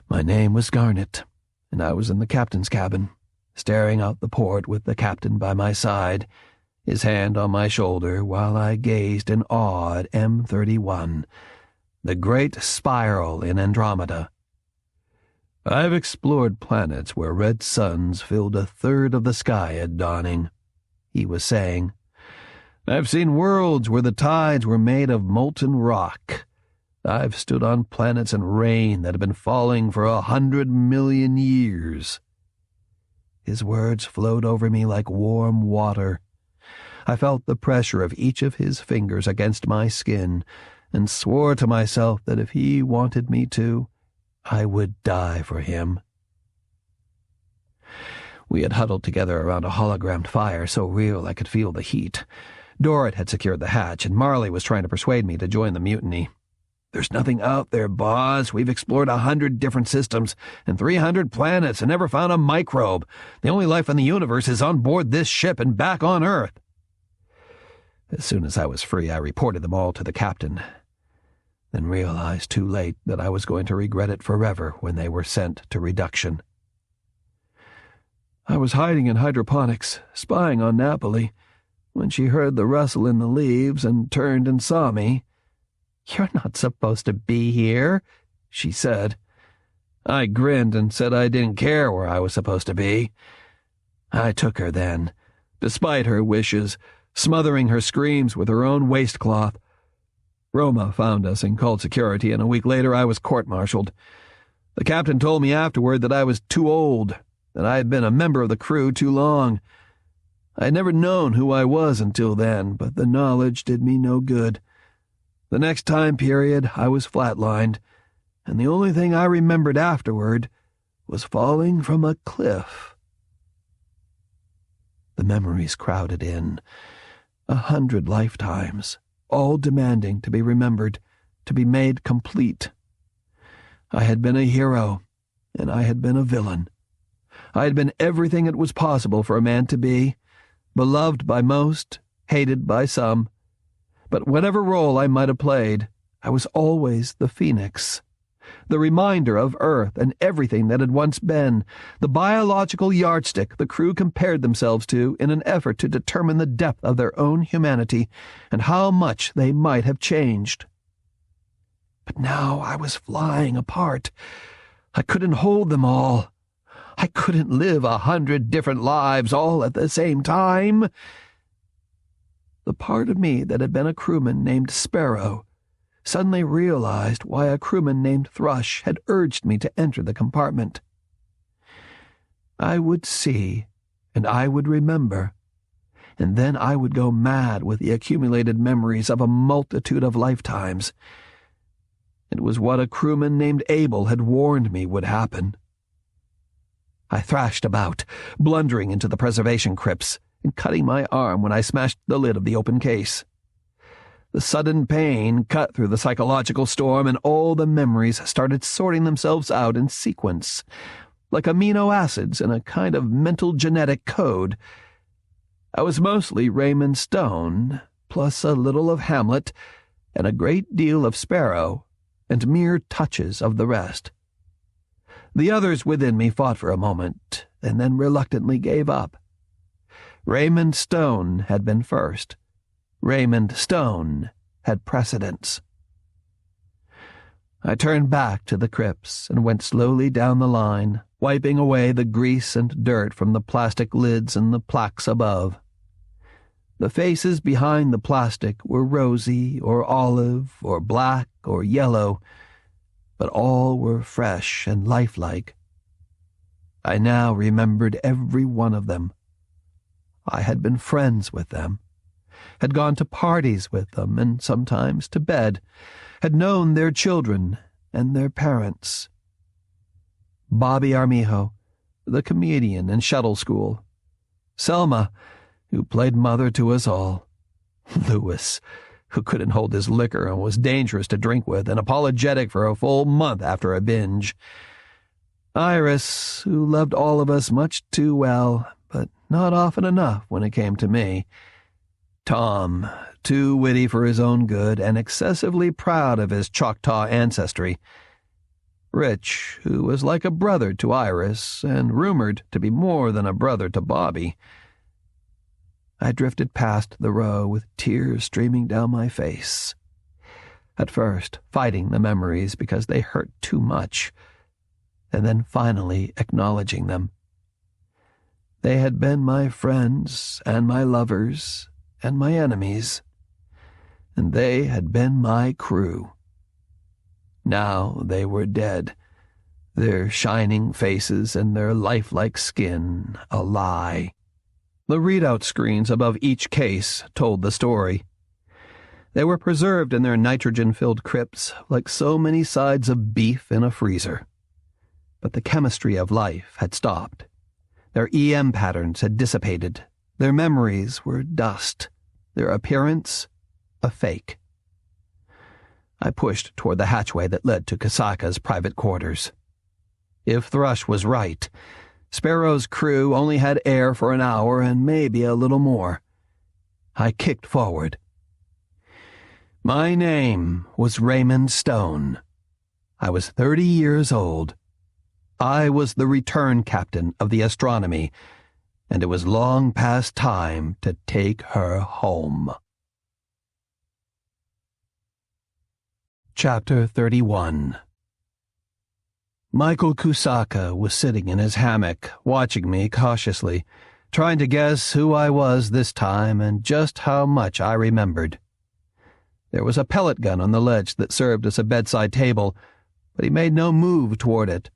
My name was Garnet, and I was in the captain's cabin, staring out the port with the captain by my side, his hand on my shoulder while I gazed in awe at M31, the great spiral in Andromeda. I've explored planets where red suns filled a third of the sky at dawning, he was saying. I've seen worlds where the tides were made of molten rock. I've stood on planets in rain that have been falling for 100 million years. His words flowed over me like warm water. I felt the pressure of each of his fingers against my skin and swore to myself that if he wanted me to, I would die for him. We had huddled together around a hologrammed fire so real I could feel the heat. Dorrit had secured the hatch, and Marley was trying to persuade me to join the mutiny. There's nothing out there, boss. We've explored 100 different systems and 300 planets and never found a microbe. The only life in the universe is on board this ship and back on Earth. As soon as I was free, I reported them all to the captain, then realized too late that I was going to regret it forever when they were sent to reduction. I was hiding in hydroponics, spying on Napoli, when she heard the rustle in the leaves and turned and saw me. "You're not supposed to be here," she said. I grinned and said I didn't care where I was supposed to be. I took her then, despite her wishes, smothering her screams with her own waistcloth. Roma found us and called security, and a week later I was court-martialed. The captain told me afterward that I was too old, that I had been a member of the crew too long. I had never known who I was until then, but the knowledge did me no good. The next time period, I was flatlined, and the only thing I remembered afterward was falling from a cliff. The memories crowded in, 100 lifetimes, all demanding to be remembered, to be made complete. I had been a hero, and I had been a villain. I had been everything it was possible for a man to be, beloved by most, hated by some. But whatever role I might have played, I was always the Phoenix, the reminder of Earth and everything that had once been, the biological yardstick the crew compared themselves to in an effort to determine the depth of their own humanity and how much they might have changed. But now I was flying apart. I couldn't hold them all. I couldn't live 100 different lives all at the same time. The part of me that had been a crewman named Sparrow suddenly realized why a crewman named Thrush had urged me to enter the compartment. I would see, and I would remember, and then I would go mad with the accumulated memories of a multitude of lifetimes. It was what a crewman named Abel had warned me would happen. I thrashed about, blundering into the preservation crypts, and cutting my arm when I smashed the lid of the open case. The sudden pain cut through the psychological storm, and all the memories started sorting themselves out in sequence, like amino acids in a kind of mental genetic code. I was mostly Raymond Stone, plus a little of Hamlet, and a great deal of Sparrow, and mere touches of the rest. The others within me fought for a moment, and then reluctantly gave up. Raymond Stone had been first. Raymond Stone had precedence. I turned back to the crypts and went slowly down the line, wiping away the grease and dirt from the plastic lids and the plaques above. The faces behind the plastic were rosy or olive or black or yellow, but all were fresh and lifelike. I now remembered every one of them. I had been friends with them, had gone to parties with them and sometimes to bed, had known their children and their parents. Bobby Armijo, the comedian in shuttle school. Selma, who played mother to us all. Louis, who couldn't hold his liquor and was dangerous to drink with and apologetic for a full month after a binge. Iris, who loved all of us much too well, but not often enough when it came to me. Tom, too witty for his own good and excessively proud of his Choctaw ancestry. Rich, who was like a brother to Iris and rumored to be more than a brother to Bobby. I drifted past the row with tears streaming down my face. At first, fighting the memories because they hurt too much, and then finally acknowledging them. They had been my friends and my lovers and my enemies, and they had been my crew. Now they were dead, their shining faces and their lifelike skin a lie. The readout screens above each case told the story. They were preserved in their nitrogen-filled crypts like so many sides of beef in a freezer. But the chemistry of life had stopped. Their EM patterns had dissipated. Their memories were dust. Their appearance, a fake. I pushed toward the hatchway that led to Kasaka's private quarters. If Thrush was right, Sparrow's crew only had air for an hour and maybe a little more. I kicked forward. My name was Raymond Stone. I was 30 years old. I was the return captain of the astronomy, and it was long past time to take her home. Chapter 31. Michael Kusaka was sitting in his hammock, watching me cautiously, trying to guess who I was this time and just how much I remembered. There was a pellet gun on the ledge that served as a bedside table, but he made no move toward it.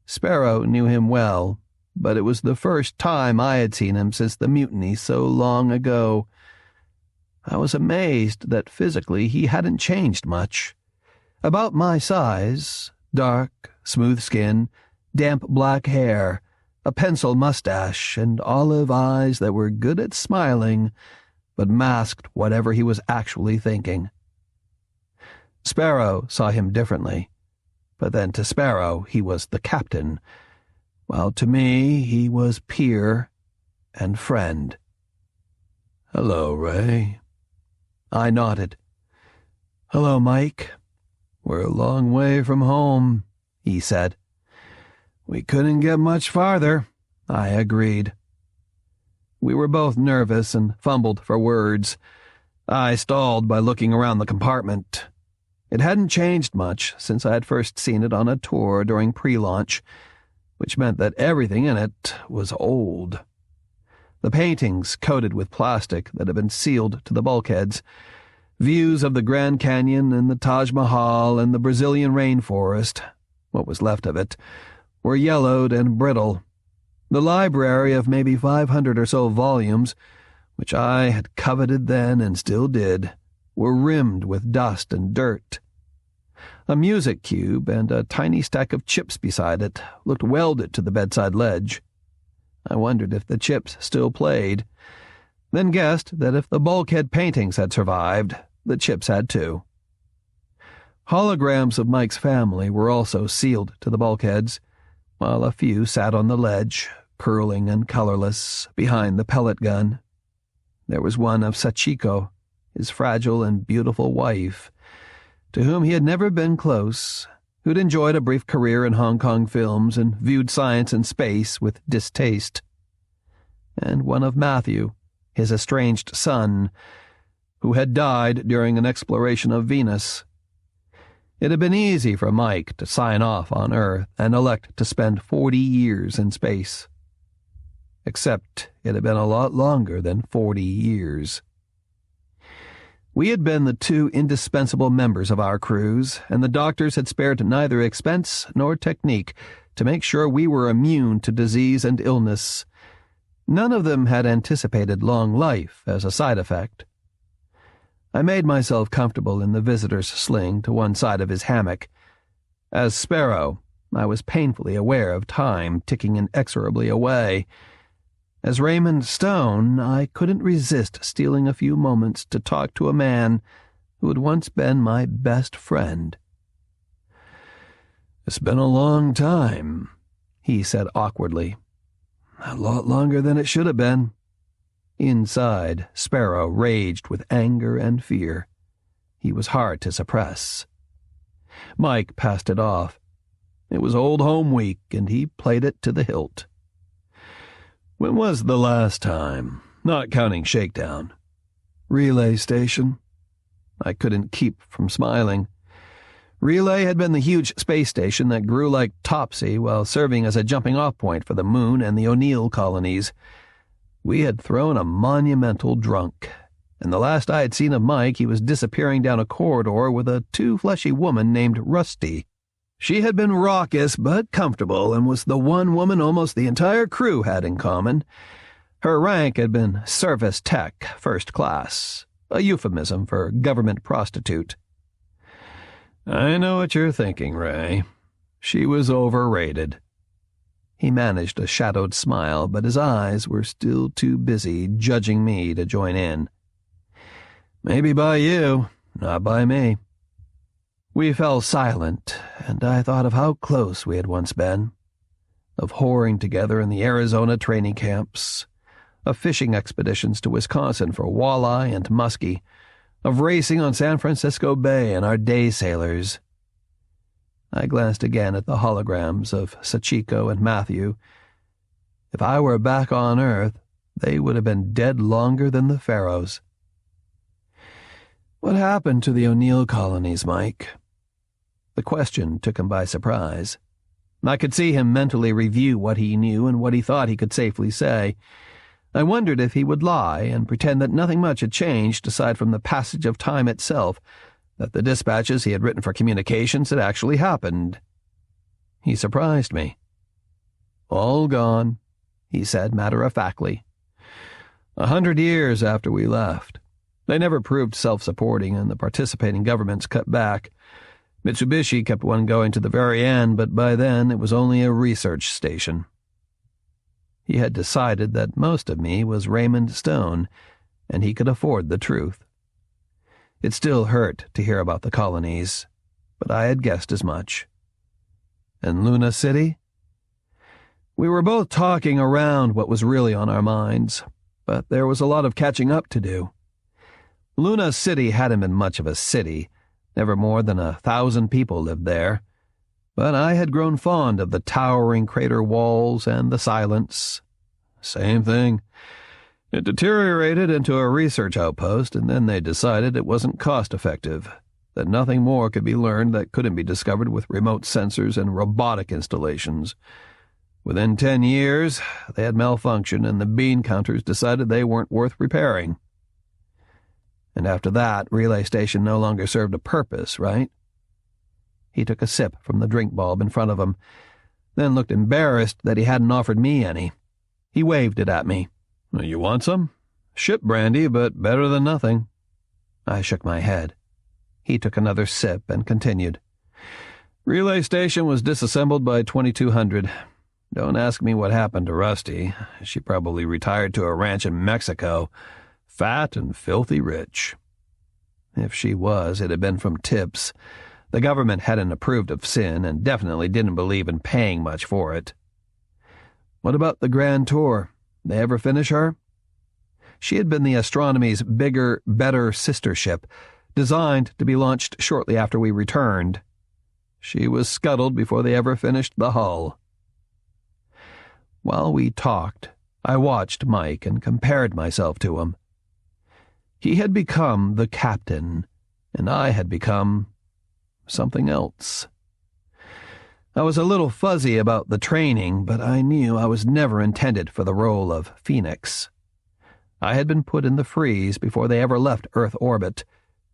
Sparrow knew him well, but it was the first time I had seen him since the mutiny so long ago. I was amazed that physically he hadn't changed much. About my size, dark, smooth skin, damp black hair, a pencil mustache, and olive eyes that were good at smiling, but masked whatever he was actually thinking. Sparrow saw him differently, but then to Sparrow he was the captain, while to me he was peer and friend. "Hello, Ray." I nodded. "Hello, Mike. We're a long way from home," he said. "We couldn't get much farther," I agreed. We were both nervous and fumbled for words. I stalled by looking around the compartment. It hadn't changed much since I had first seen it on a tour during pre-launch, which meant that everything in it was old. The paintings coated with plastic that had been sealed to the bulkheads, views of the Grand Canyon and the Taj Mahal and the Brazilian rainforest, what was left of it, were yellowed and brittle. The library of maybe 500 or so volumes, which I had coveted then and still did, were rimmed with dust and dirt. A music cube and a tiny stack of chips beside it looked welded to the bedside ledge. I wondered if the chips still played, then guessed that if the bulkhead paintings had survived, the chips had too. Holograms of Mike's family were also sealed to the bulkheads, while a few sat on the ledge, curling and colorless, behind the pellet gun. There was one of Sachiko, his fragile and beautiful wife, to whom he had never been close, who'd enjoyed a brief career in Hong Kong films and viewed science and space with distaste. And one of Matthew, his estranged son, who had died during an exploration of Venus. It had been easy for Mike to sign off on Earth and elect to spend 40 years in space. except it had been a lot longer than 40 years. We had been the two indispensable members of our crews, and the doctors had spared neither expense nor technique to make sure we were immune to disease and illness. None of them had anticipated long life as a side effect. I made myself comfortable in the visitor's sling to one side of his hammock. As Sparrow, I was painfully aware of time ticking inexorably away. As Raymond Stone, I couldn't resist stealing a few moments to talk to a man who had once been my best friend. "It's been a long time," he said awkwardly. "A lot longer than it should have been." Inside, Sparrow raged with anger and fear. He was hard to suppress. Mike passed it off. It was Old Home Week, and he played it to the hilt. "When was the last time, not counting Shakedown?" "Relay Station." I couldn't keep from smiling. Relay had been the huge space station that grew like Topsy while serving as a jumping-off point for the Moon and the O'Neill colonies. We had thrown a monumental drunk, and the last I had seen of Mike, he was disappearing down a corridor with a too-fleshy woman named Rusty. She had been raucous but comfortable and was the one woman almost the entire crew had in common. Her rank had been Service Tech, First Class, a euphemism for government prostitute. "I know what you're thinking, Ray. She was overrated." He managed a shadowed smile, but his eyes were still too busy judging me to join in. "Maybe by you, not by me." We fell silent, and I thought of how close we had once been, of whoring together in the Arizona training camps, of fishing expeditions to Wisconsin for walleye and muskie, of racing on San Francisco Bay in our day sailors. I glanced again at the holograms of Sachiko and Matthew. If I were back on Earth, they would have been dead longer than the pharaohs. "What happened to the O'Neill colonies, Mike?" The question took him by surprise. I could see him mentally review what he knew and what he thought he could safely say. I wondered if he would lie and pretend that nothing much had changed aside from the passage of time itself, that the dispatches he had written for communications had actually happened. He surprised me. "All gone," he said matter-of-factly. 100 years after we left. They never proved self-supporting, and the participating governments cut back. Mitsubishi kept one going to the very end, but by then it was only a research station. He had decided that most of me was Raymond Stone, and he could afford the truth. It still hurt to hear about the colonies, but I had guessed as much. And Luna City? We were both talking around what was really on our minds, but there was a lot of catching up to do. Luna City hadn't been much of a city. Never more than 1,000 people lived there. But I had grown fond of the towering crater walls and the silence. Same thing. It deteriorated into a research outpost, and then they decided it wasn't cost-effective, that nothing more could be learned that couldn't be discovered with remote sensors and robotic installations. Within 10 years, they had malfunctioned, and the bean counters decided they weren't worth repairing. And after that, Relay Station no longer served a purpose, right? He took a sip from the drink bulb in front of him, then looked embarrassed that he hadn't offered me any. He waved it at me. "You want some? Ship brandy, but better than nothing." I shook my head. He took another sip and continued. "Relay Station was disassembled by 2200. Don't ask me what happened to Rusty. She probably retired to a ranch in Mexico, fat and filthy rich." If she was, it had been from tips. The government hadn't approved of sin and definitely didn't believe in paying much for it. "What about the Grand Tour? They ever finish her?" She had been the Astronomy's bigger, better sister ship, designed to be launched shortly after we returned. She was scuttled before they ever finished the hull. While we talked, I watched Mike and compared myself to him. He had become the captain, and I had become something else. I was a little fuzzy about the training, but I knew I was never intended for the role of Phoenix. I had been put in the freeze before they ever left Earth orbit,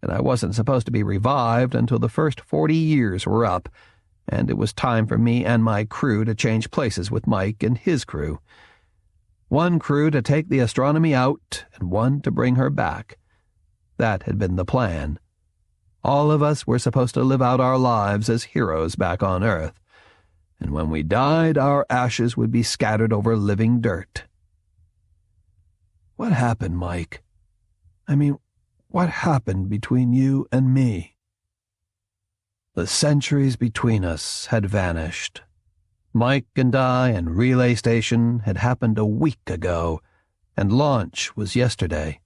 and I wasn't supposed to be revived until the first 40 years were up, and it was time for me and my crew to change places with Mike and his crew. One crew to take the astronomy out, and one to bring her back. That had been the plan. All of us were supposed to live out our lives as heroes back on Earth, and when we died, our ashes would be scattered over living dirt. What happened, Mike? I mean, what happened between you and me? The centuries between us had vanished. Mike and I and Relay Station had happened a week ago, and launch was yesterday.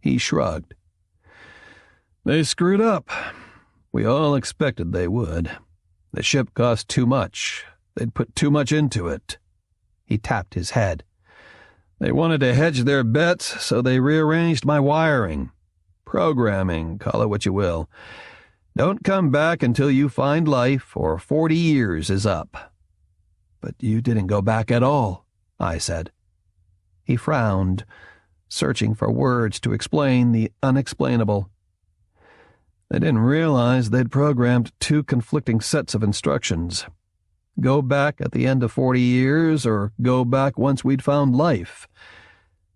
He shrugged. They screwed up. We all expected they would. The ship cost too much. They'd put too much into it. He tapped his head. They wanted to hedge their bets, so they rearranged my wiring. Programming, call it what you will. Don't come back until you find life, or 40 years is up. But you didn't go back at all, I said. He frowned, searching for words to explain the unexplainable. They didn't realize they'd programmed two conflicting sets of instructions. Go back at the end of 40 years, or go back once we'd found life.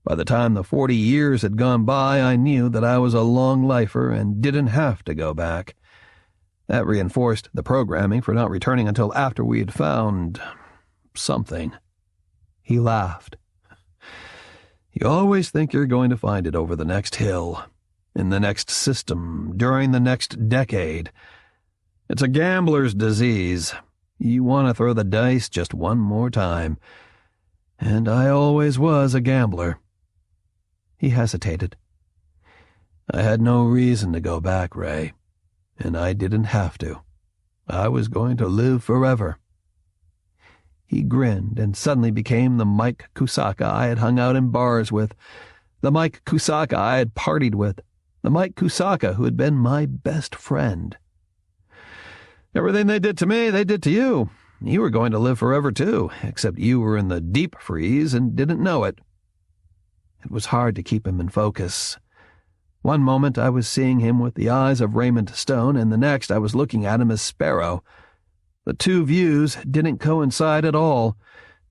By the time the 40 years had gone by, I knew that I was a long lifer and didn't have to go back. That reinforced the programming for not returning until after we had found something. He laughed. You always think you're going to find it over the next hill, in the next system, during the next decade. It's a gambler's disease. You want to throw the dice just one more time. And I always was a gambler. He hesitated. I had no reason to go back, Ray, and I didn't have to. I was going to live forever. He grinned and suddenly became the Mike Kusaka I had hung out in bars with, the Mike Kusaka I had partied with, the Mike Kusaka who had been my best friend. Everything they did to me, they did to you. You were going to live forever, too, except you were in the deep freeze and didn't know it. It was hard to keep him in focus. One moment I was seeing him with the eyes of Raymond Stone, and the next I was looking at him as Sparrow. The two views didn't coincide at all.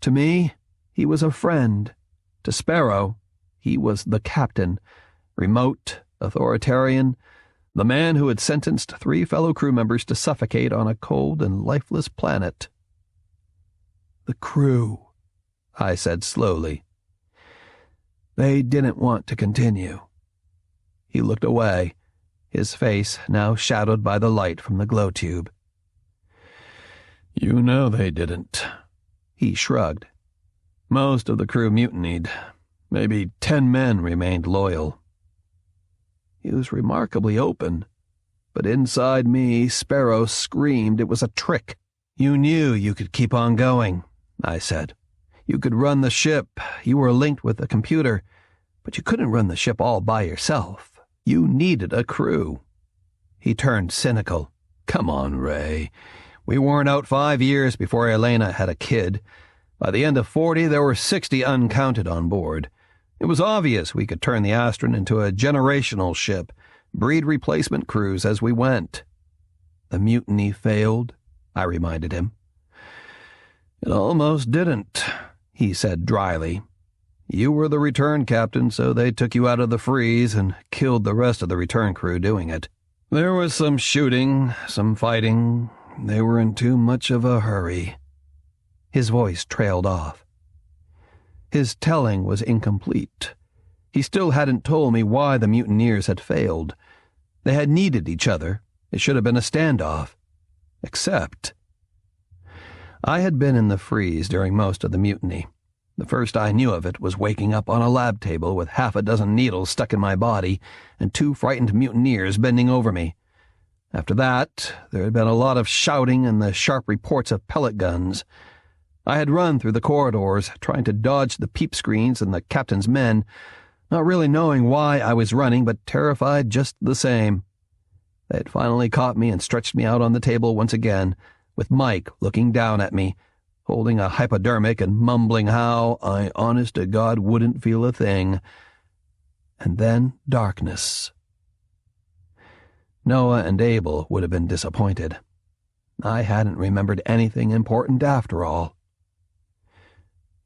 To me, he was a friend. To Sparrow, he was the captain, remote, authoritarian, the man who had sentenced 3 fellow crew members to suffocate on a cold and lifeless planet. The crew, I said slowly. They didn't want to continue. He looked away, his face now shadowed by the light from the glow tube. You know they didn't. He shrugged. Most of the crew mutinied. Maybe 10 men remained loyal. He was remarkably open, but inside me, Sparrow screamed it was a trick. You knew you could keep on going, I said. You could run the ship, you were linked with the computer, but you couldn't run the ship all by yourself. You needed a crew. He turned cynical. Come on, Ray. We weren't out 5 years before Elena had a kid. By the end of 40, there were 60 uncounted on board. It was obvious we could turn the Astron into a generational ship, breed replacement crews as we went. The mutiny failed, I reminded him. It almost didn't, he said dryly. You were the return captain, so they took you out of the freeze and killed the rest of the return crew doing it. There was some shooting, some fighting. They were in too much of a hurry. His voice trailed off. His telling was incomplete. He still hadn't told me why the mutineers had failed. They had needed each other. It should have been a standoff. Except I had been in the freeze during most of the mutiny. The first I knew of it was waking up on a lab table with 6 needles stuck in my body and 2 frightened mutineers bending over me. After that, there had been a lot of shouting and the sharp reports of pellet guns. I had run through the corridors, trying to dodge the peep screens and the captain's men, not really knowing why I was running, but terrified just the same. They had finally caught me and stretched me out on the table once again, with Mike looking down at me, holding a hypodermic and mumbling how I honest to God wouldn't feel a thing. And then darkness. Noah and Abel would have been disappointed. I hadn't remembered anything important after all.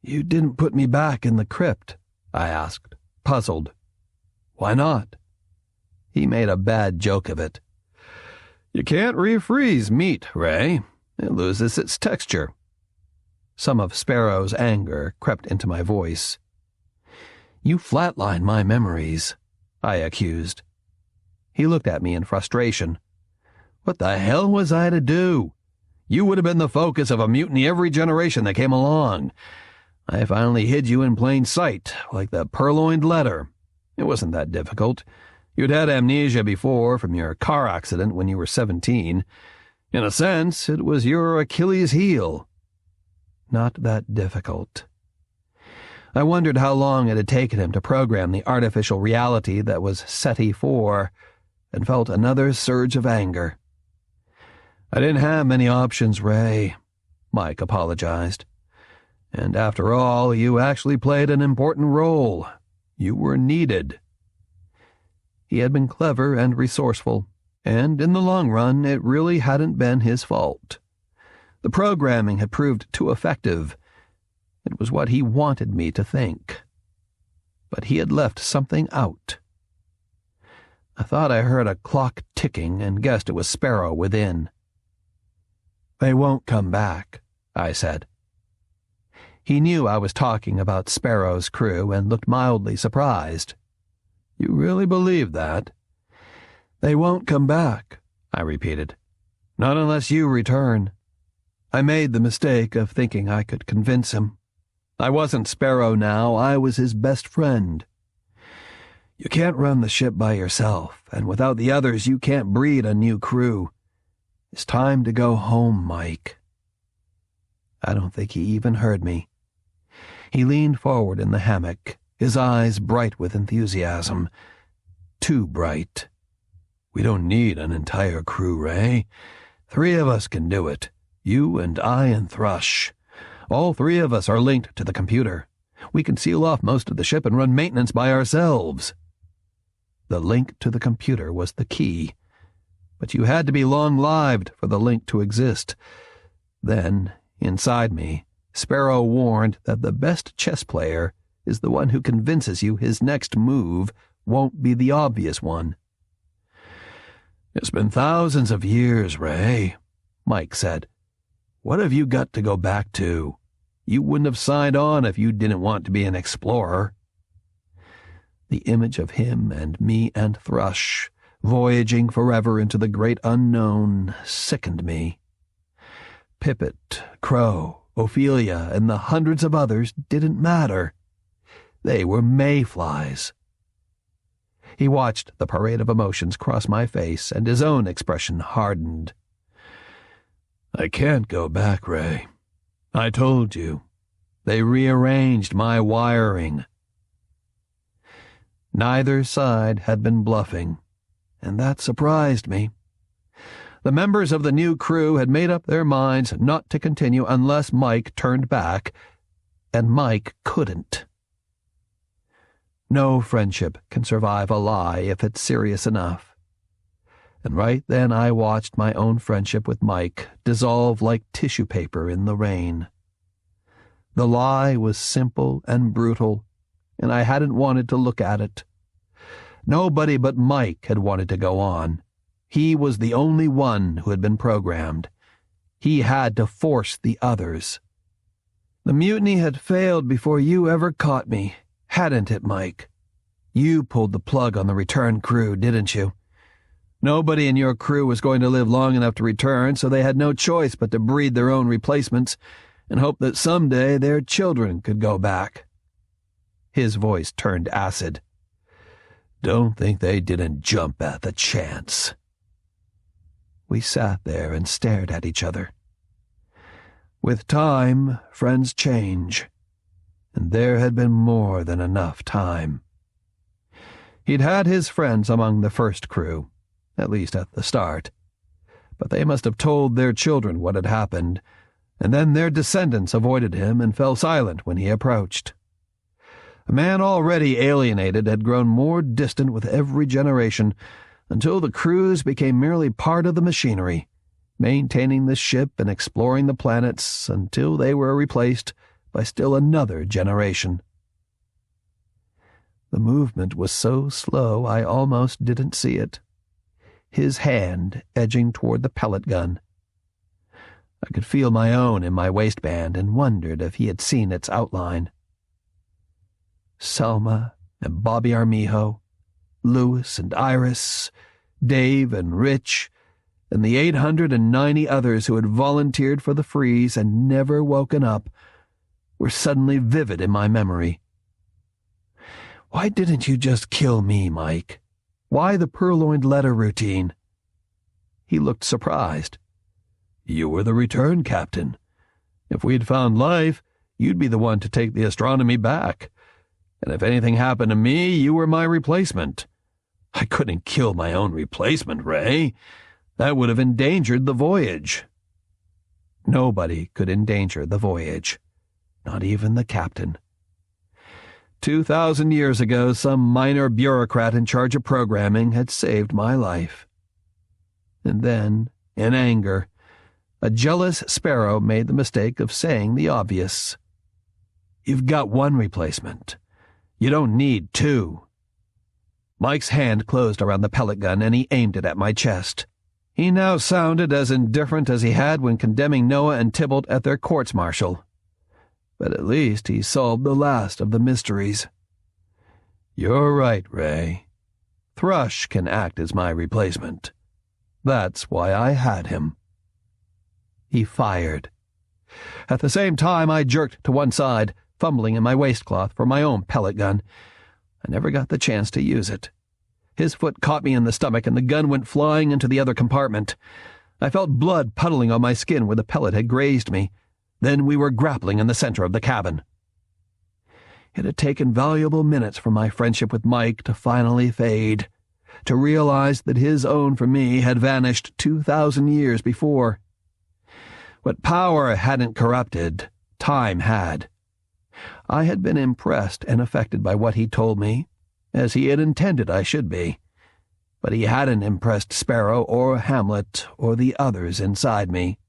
"You didn't put me back in the crypt?" I asked, puzzled. "Why not?" He made a bad joke of it. "You can't refreeze meat, Ray. It loses its texture." Some of Sparrow's anger crept into my voice. "You flatline my memories," I accused. He looked at me in frustration. "What the hell was I to do? You would have been the focus of a mutiny every generation that came along. I finally hid you in plain sight, like the purloined letter. It wasn't that difficult. You'd had amnesia before from your car accident when you were 17. In a sense, it was your Achilles heel." Not that difficult. I wondered how long it had taken him to program the artificial reality that was SETI 4, and felt another surge of anger. "I didn't have many options, Ray," Mike apologized. "And after all, you actually played an important role. You were needed." He had been clever and resourceful, and in the long run, it really hadn't been his fault. The programming had proved too effective. It was what he wanted me to think. But he had left something out. I thought I heard a clock ticking and guessed it was Sparrow within. "They won't come back," I said. He knew I was talking about Sparrow's crew and looked mildly surprised. "You really believe that?" "They won't come back," I repeated. "Not unless you return." I made the mistake of thinking I could convince him. I wasn't Sparrow now, I was his best friend. "You can't run the ship by yourself, and without the others you can't breed a new crew. It's time to go home, Mike." I don't think he even heard me. He leaned forward in the hammock, his eyes bright with enthusiasm. Too bright. "We don't need an entire crew, Ray. 3 of us can do it. You and I and Thrush. All 3 of us are linked to the computer. We can seal off most of the ship and run maintenance by ourselves." The link to the computer was the key. But you had to be long-lived for the link to exist. Then, inside me, Sparrow warned that the best chess player is the one who convinces you his next move won't be the obvious one. "It's been thousands of years, Ray," Mike said. "What have you got to go back to? You wouldn't have signed on if you didn't want to be an explorer." The image of him and me and Thrush, voyaging forever into the great unknown, sickened me. Pippet, Crow, Ophelia, and the hundreds of others didn't matter. They were mayflies. He watched the parade of emotions cross my face, and his own expression hardened. "I can't go back, Ray. I told you. They rearranged my wiring." Neither side had been bluffing, and that surprised me. The members of the new crew had made up their minds not to continue unless Mike turned back, and Mike couldn't. No friendship can survive a lie if it's serious enough. And right then I watched my own friendship with Mike dissolve like tissue paper in the rain. The lie was simple and brutal, and I hadn't wanted to look at it. Nobody but Mike had wanted to go on. He was the only one who had been programmed. He had to force the others. "The mutiny had failed before you ever caught me, hadn't it, Mike? You pulled the plug on the return crew, didn't you? Nobody in your crew was going to live long enough to return, so they had no choice but to breed their own replacements and hope that someday their children could go back." His voice turned acid. "Don't think they didn't jump at the chance." We sat there and stared at each other. With time, friends change, and there had been more than enough time. He'd had his friends among the first crew, at least at the start. but they must have told their children what had happened, and then their descendants avoided him and fell silent when he approached. A man already alienated had grown more distant with every generation, until the crews became merely part of the machinery, maintaining the ship and exploring the planets until they were replaced by still another generation. The movement was so slow I almost didn't see it. His hand edging toward the pellet gun. I could feel my own in my waistband and wondered if he had seen its outline. Selma and Bobby Armijo, Louis and Iris, Dave and Rich, and the 890 others who had volunteered for the freeze and never woken up were suddenly vivid in my memory. Why didn't you just kill me, Mike? Why the purloined letter routine? He looked surprised. You were the return captain. If we'd found life, you'd be the one to take the astronomy back. And if anything happened to me, you were my replacement. I couldn't kill my own replacement, Ray. That would have endangered the voyage. Nobody could endanger the voyage. Not even the captain. 2,000 years ago, some minor bureaucrat in charge of programming had saved my life. And then, in anger, a jealous Sparrow made the mistake of saying the obvious. You've got one replacement. You don't need two. Mike's hand closed around the pellet gun and he aimed it at my chest. He now sounded as indifferent as he had when condemning Noah and Tybalt at their courts-martial. But at least he solved the last of the mysteries. You're right, Ray. Thrush can act as my replacement. That's why I had him. He fired. At the same time, I jerked to one side, fumbling in my waistcloth for my own pellet gun. I never got the chance to use it. His foot caught me in the stomach and the gun went flying into the other compartment. I felt blood puddling on my skin where the pellet had grazed me. Then we were grappling in the center of the cabin. It had taken valuable minutes for my friendship with Mike to finally fade, to realize that his own for me had vanished 2,000 years before. What power hadn't corrupted, time had. I had been impressed and affected by what he told me, as he had intended I should be, but he hadn't impressed Sparrow or Hamlet or the others inside me.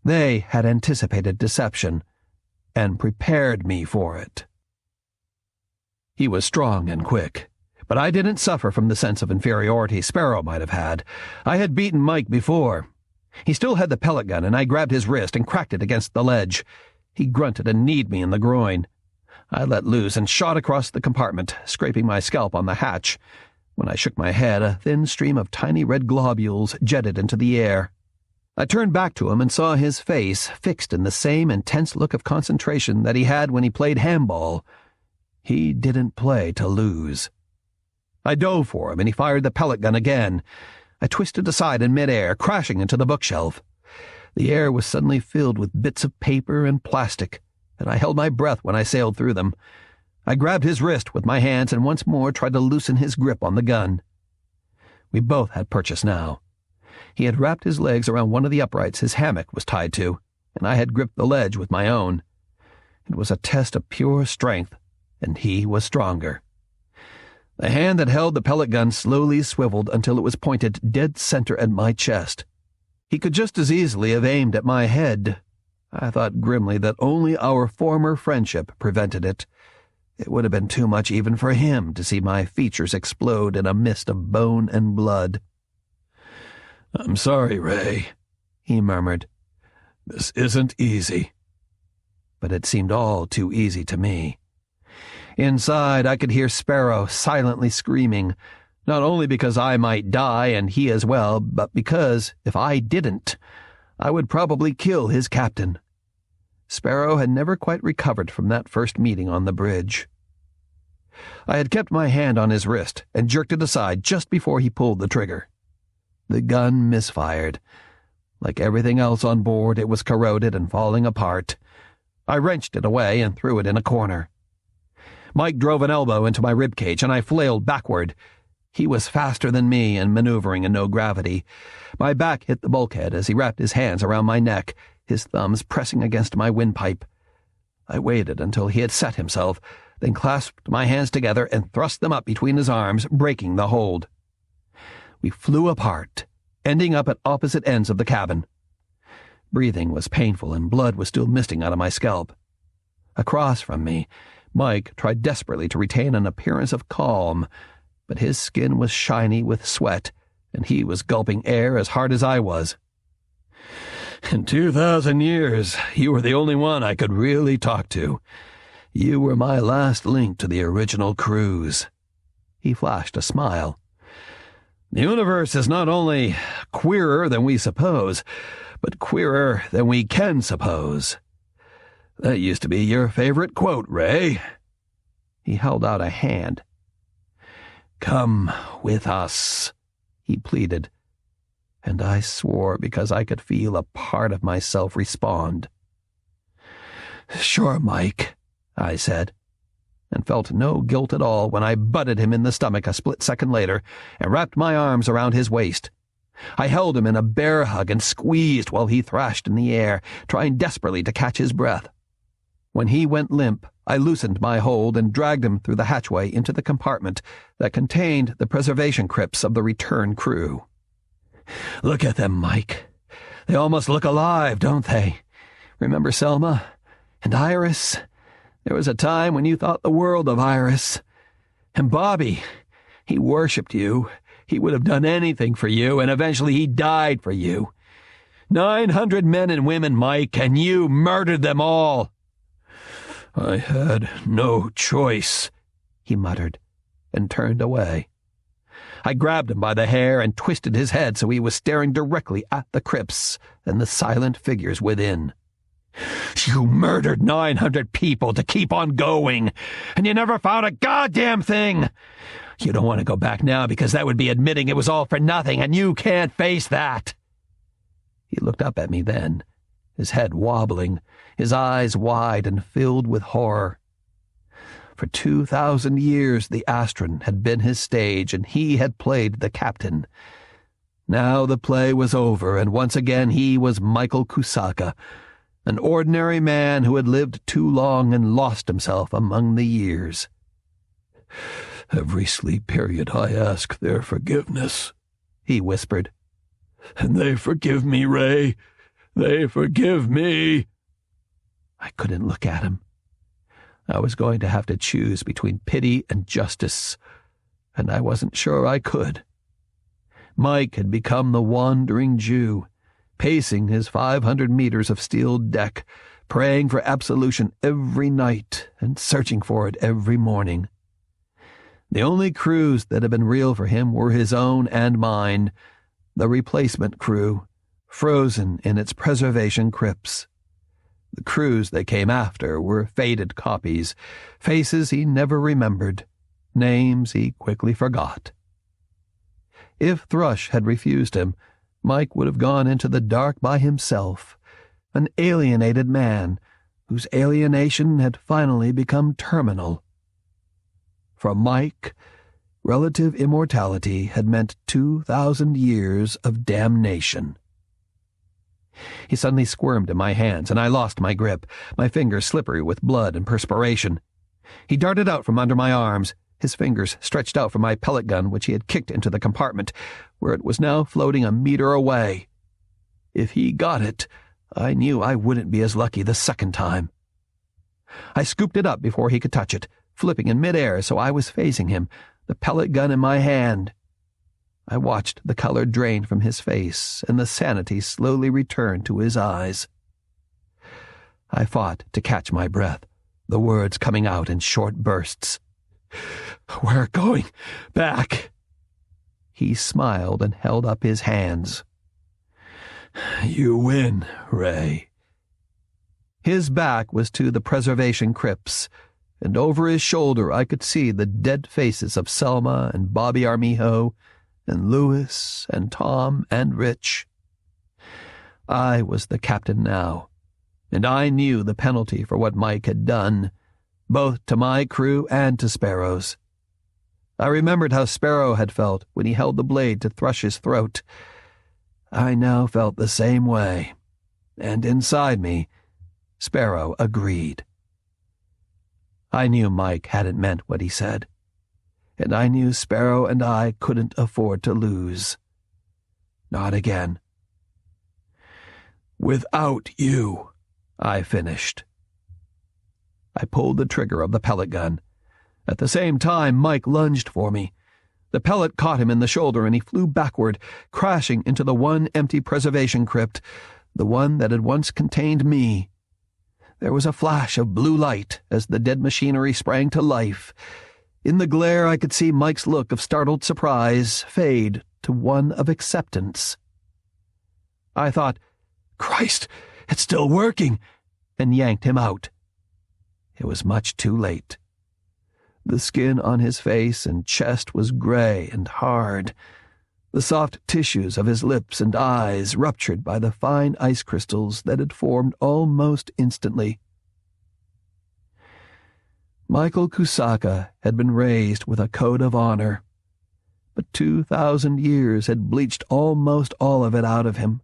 They had anticipated deception and prepared me for it. He was strong and quick, but I didn't suffer from the sense of inferiority Sparrow might have had. I had beaten Mike before. He still had the pellet gun, and I grabbed his wrist and cracked it against the ledge. He grunted and kneed me in the groin. I let loose and shot across the compartment, scraping my scalp on the hatch. When I shook my head, a thin stream of tiny red globules jetted into the air. I turned back to him and saw his face fixed in the same intense look of concentration that he had when he played handball. He didn't play to lose. I dove for him, and he fired the pellet gun again. I twisted aside in midair, crashing into the bookshelf. The air was suddenly filled with bits of paper and plastic, and I held my breath when I sailed through them. I grabbed his wrist with my hands and once more tried to loosen his grip on the gun. We both had purchase now. He had wrapped his legs around one of the uprights his hammock was tied to, and I had gripped the ledge with my own. It was a test of pure strength, and he was stronger. The hand that held the pellet gun slowly swiveled until it was pointed dead center at my chest. He could just as easily have aimed at my head. I thought grimly that only our former friendship prevented it. It would have been too much even for him to see my features explode in a mist of bone and blood. "I'm sorry, Ray," he murmured. "This isn't easy." But it seemed all too easy to me. Inside, I could hear Sparrow silently screaming, not only because I might die and he as well, but because, if I didn't, I would probably kill his captain. Sparrow had never quite recovered from that first meeting on the bridge. I had kept my hand on his wrist and jerked it aside just before he pulled the trigger. The gun misfired. Like everything else on board, it was corroded and falling apart. I wrenched it away and threw it in a corner. Mike drove an elbow into my ribcage, and I flailed backward. He was faster than me and maneuvering in no gravity. My back hit the bulkhead as he wrapped his hands around my neck, his thumbs pressing against my windpipe. I waited until he had set himself, then clasped my hands together and thrust them up between his arms, breaking the hold. We flew apart, ending up at opposite ends of the cabin. Breathing was painful and blood was still misting out of my scalp. Across from me, Mike tried desperately to retain an appearance of calm, but his skin was shiny with sweat, and he was gulping air as hard as I was. In 2,000 years, you were the only one I could really talk to. You were my last link to the original cruise. He flashed a smile. The universe is not only queerer than we suppose, but queerer than we can suppose. That used to be your favorite quote, Ray. He held out a hand. Come with us, he pleaded, and I swore because I could feel a part of myself respond. Sure, Mike, I said, and felt no guilt at all when I butted him in the stomach a split second later and wrapped my arms around his waist. I held him in a bear hug and squeezed while he thrashed in the air, trying desperately to catch his breath. When he went limp, I loosened my hold and dragged him through the hatchway into the compartment that contained the preservation crypts of the return crew. Look at them, Mike. They almost look alive, don't they? Remember Selma? And Iris? There was a time when you thought the world of Iris. And Bobby, he worshipped you. He would have done anything for you, and eventually he died for you. 900 men and women, Mike, and you murdered them all. I had no choice, he muttered, and turned away. I grabbed him by the hair and twisted his head so he was staring directly at the crypts and the silent figures within. You murdered 900 people to keep on going, and you never found a goddamn thing. You don't want to go back now because that would be admitting it was all for nothing, and you can't face that. He looked up at me then, his head wobbling, his eyes wide and filled with horror. For 2,000 years the Astron had been his stage, and he had played the captain. Now the play was over, and once again he was Michael Kusaka, an ordinary man who had lived too long and lost himself among the years. Every sleep period I ask their forgiveness, he whispered. And they forgive me, Ray. They forgive me. I couldn't look at him. I was going to have to choose between pity and justice, and I wasn't sure I could. Mike had become the wandering Jew, pacing his 500 meters of steel deck, praying for absolution every night and searching for it every morning. The only crews that had been real for him were his own and mine, the replacement crew, frozen in its preservation crypts. The crews that came after were faded copies, faces he never remembered, names he quickly forgot. If Thrush had refused him, Mike would have gone into the dark by himself, an alienated man whose alienation had finally become terminal. For Mike, relative immortality had meant 2,000 years of damnation. He suddenly squirmed in my hands, and I lost my grip, my fingers slippery with blood and perspiration. He darted out from under my arms, his fingers stretched out for my pellet gun, which he had kicked into the compartment, where it was now floating a meter away. If he got it, I knew I wouldn't be as lucky the second time. I scooped it up before he could touch it, flipping in midair so I was facing him, the pellet gun in my hand. I watched the color drain from his face and the sanity slowly return to his eyes. I fought to catch my breath, the words coming out in short bursts. We're going back. He smiled and held up his hands. You win, Ray. His back was to the preservation crypts, and over his shoulder I could see the dead faces of Selma and Bobby Armijo, and Louis and Tom and Rich. I was the captain now, and I knew the penalty for what Mike had done, both to my crew and to Sparrow's. I remembered how Sparrow had felt when he held the blade to Thrush's throat. I now felt the same way, and inside me, Sparrow agreed. I knew Mike hadn't meant what he said, and I knew Sparrow and I couldn't afford to lose. Not again. "Without you," I finished. I pulled the trigger of the pellet gun. At the same time, Mike lunged for me. The pellet caught him in the shoulder, and he flew backward, crashing into the one empty preservation crypt, the one that had once contained me. There was a flash of blue light as the dead machinery sprang to life. In the glare, I could see Mike's look of startled surprise fade to one of acceptance. I thought, "Christ, it's still working," and yanked him out. It was much too late. The skin on his face and chest was gray and hard. The soft tissues of his lips and eyes ruptured by the fine ice crystals that had formed almost instantly. Michael Kusaka had been raised with a code of honor, but 2,000 years had bleached almost all of it out of him.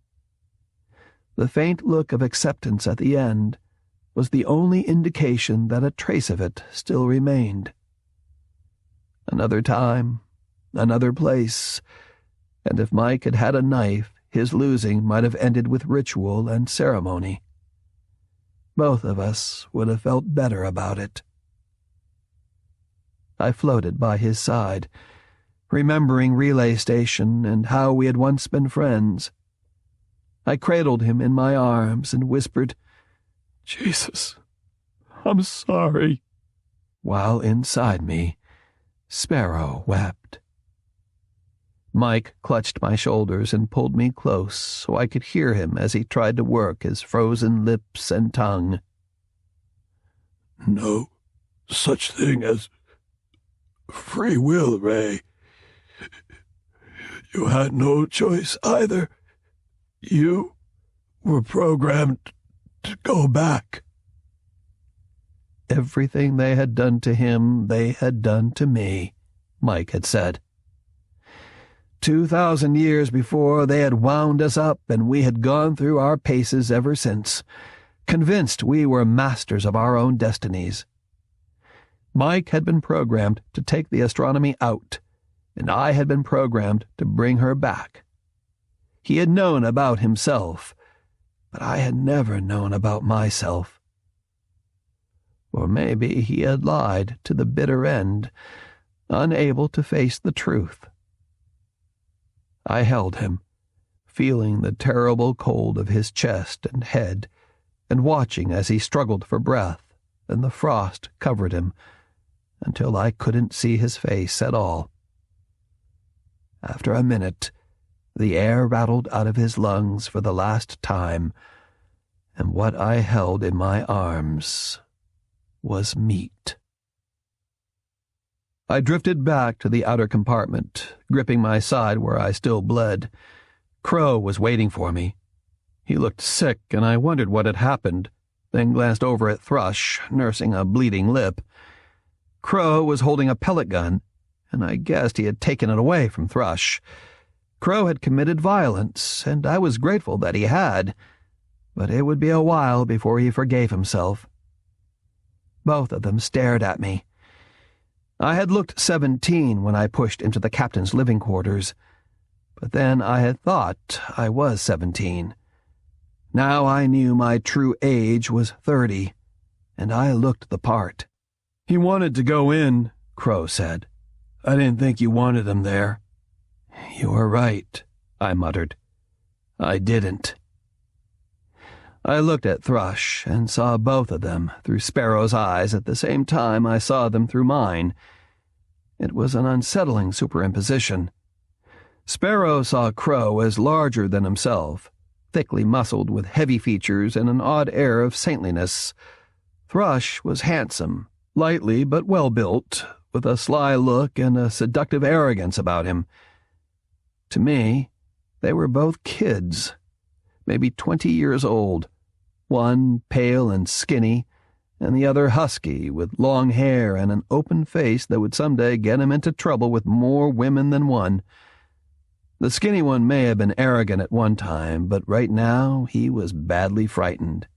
The faint look of acceptance at the end was the only indication that a trace of it still remained. Another time, another place, and if Mike had had a knife, his losing might have ended with ritual and ceremony. Both of us would have felt better about it. I floated by his side, remembering Relay Station and how we had once been friends. I cradled him in my arms and whispered, "Jesus, I'm sorry," while inside me, Sparrow wept. Mike clutched my shoulders and pulled me close so I could hear him as he tried to work his frozen lips and tongue. "No such thing as free will, Ray. You had no choice either. You were programmed to go back." Everything they had done to him, they had done to me, Mike had said. 2,000 years before, they had wound us up, and we had gone through our paces ever since, convinced we were masters of our own destinies. Mike had been programmed to take the astronomy out, and I had been programmed to bring her back. He had known about himself, but I had never known about myself. Or maybe he had lied to the bitter end, unable to face the truth. I held him, feeling the terrible cold of his chest and head, and watching as he struggled for breath, and the frost covered him, until I couldn't see his face at all. After a minute, the air rattled out of his lungs for the last time, and what I held in my arms was meat. I drifted back to the outer compartment, gripping my side where I still bled. Crow was waiting for me. He looked sick, and I wondered what had happened, then glanced over at Thrush, nursing a bleeding lip. Crow was holding a pellet gun, and I guessed he had taken it away from Thrush. Crow had committed violence, and I was grateful that he had, but it would be a while before he forgave himself. Both of them stared at me. I had looked 17 when I pushed into the captain's living quarters, but then I had thought I was 17. Now I knew my true age was 30, and I looked the part. "He wanted to go in," Crow said. "I didn't think you wanted him there." "You were right," I muttered. "I didn't." I looked at Thrush and saw both of them through Sparrow's eyes at the same time I saw them through mine. It was an unsettling superimposition. Sparrow saw Crow as larger than himself, thickly muscled with heavy features and an odd air of saintliness. Thrush was handsome, lightly but well-built, with a sly look and a seductive arrogance about him. To me, they were both kids, maybe 20 years old, one pale and skinny, and the other husky, with long hair and an open face that would someday get him into trouble with more women than one. The skinny one may have been arrogant at one time, but right now he was badly frightened.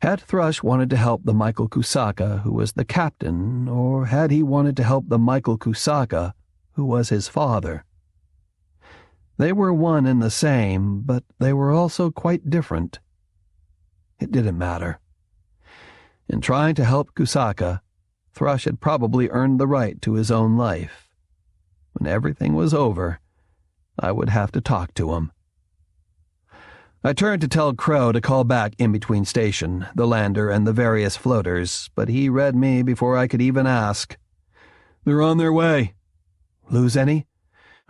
Had Thrush wanted to help the Michael Kusaka who was the captain, or had he wanted to help the Michael Kusaka who was his father? They were one and the same, but they were also quite different. It didn't matter. In trying to help Kusaka, Thrush had probably earned the right to his own life. When everything was over, I would have to talk to him. I turned to tell Crow to call back in between station, the lander, and the various floaters, but he read me before I could even ask. "They're on their way." "Lose any?"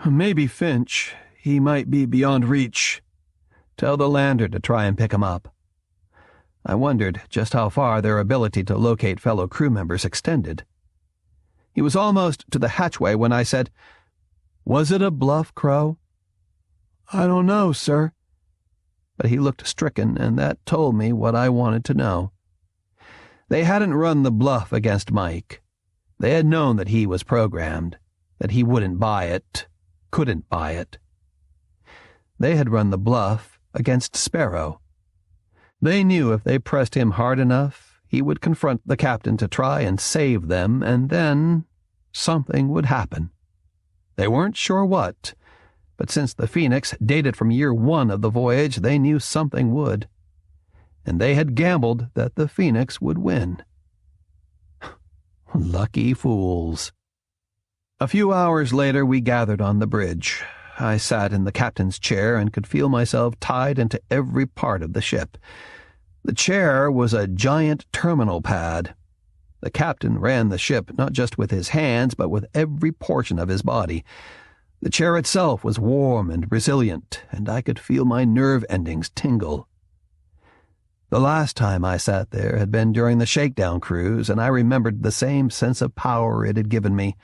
"Maybe Finch. He might be beyond reach. Tell the lander to try and pick him up." I wondered just how far their ability to locate fellow crew members extended. He was almost to the hatchway when I said, "Was it a bluff, Crow?" "I don't know, sir." But he looked stricken, and that told me what I wanted to know. They hadn't run the bluff against Mike. They had known that he was programmed, that he wouldn't buy it, couldn't buy it. They had run the bluff against Sparrow. They knew if they pressed him hard enough, he would confront the captain to try and save them, and then something would happen. They weren't sure what, but since the Phoenix dated from year 1 of the voyage, they knew something would. And they had gambled that the Phoenix would win. Lucky fools. A few hours later, we gathered on the bridge. I sat in the captain's chair and could feel myself tied into every part of the ship. The chair was a giant terminal pad. The captain ran the ship not just with his hands, but with every portion of his body. The chair itself was warm and resilient, and I could feel my nerve endings tingle. The last time I sat there had been during the shakedown cruise, and I remembered the same sense of power it had given me.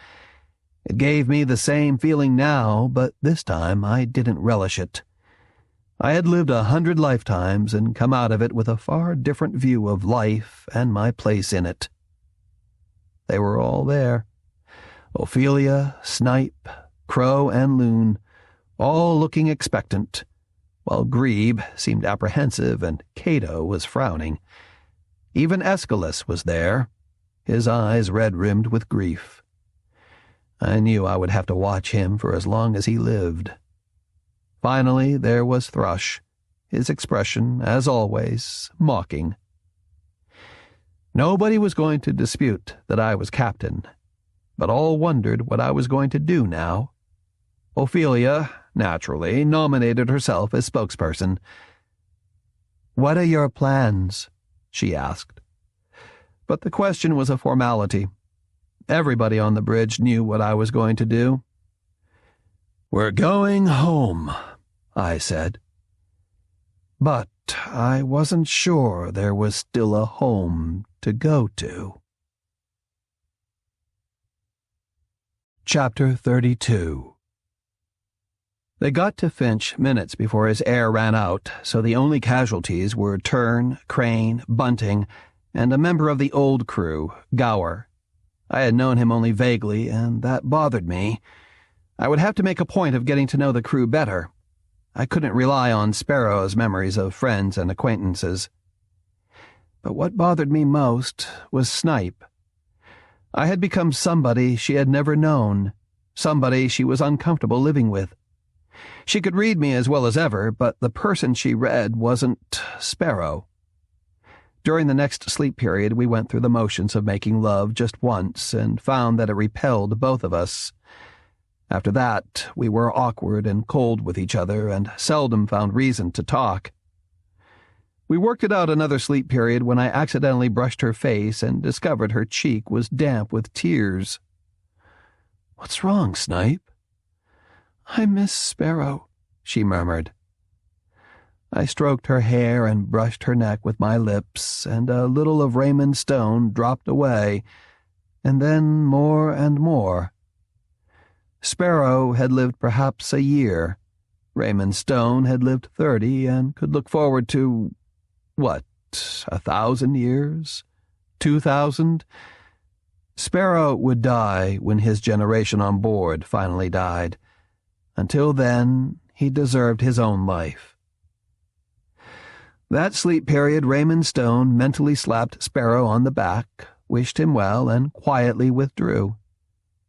It gave me the same feeling now, but this time I didn't relish it. I had lived 100 lifetimes and come out of it with a far different view of life and my place in it. They were all there. Ophelia, Snipe, Crow, and Loon, all looking expectant, while Grebe seemed apprehensive and Cato was frowning. Even Aeschylus was there, his eyes red-rimmed with grief. I knew I would have to watch him for as long as he lived. Finally, there was Thrush, his expression, as always, mocking. Nobody was going to dispute that I was captain, but all wondered what I was going to do now. Ophelia, naturally, nominated herself as spokesperson. "What are your plans?" she asked. But the question was a formality. Everybody on the bridge knew what I was going to do. "We're going home," I said. But I wasn't sure there was still a home to go to. Chapter 32. They got to Finch minutes before his air ran out, so the only casualties were Tern, Crane, Bunting, and a member of the old crew, Gower. I had known him only vaguely, and that bothered me. I would have to make a point of getting to know the crew better. I couldn't rely on Sparrow's memories of friends and acquaintances. But what bothered me most was Snipe. I had become somebody she had never known, somebody she was uncomfortable living with. She could read me as well as ever, but the person she read wasn't Sparrow. During the next sleep period, we went through the motions of making love just once and found that it repelled both of us. After that, we were awkward and cold with each other and seldom found reason to talk. We worked it out another sleep period when I accidentally brushed her face and discovered her cheek was damp with tears. "What's wrong, Snipe?" "I miss Sparrow," she murmured. I stroked her hair and brushed her neck with my lips, and a little of Raymond Stone dropped away, and then more and more. Sparrow had lived perhaps a year. Raymond Stone had lived 30 and could look forward to, what, 1,000 years? 2,000? Sparrow would die when his generation on board finally died. Until then, he deserved his own life. That sleep period, Raymond Stone mentally slapped Sparrow on the back, wished him well, and quietly withdrew.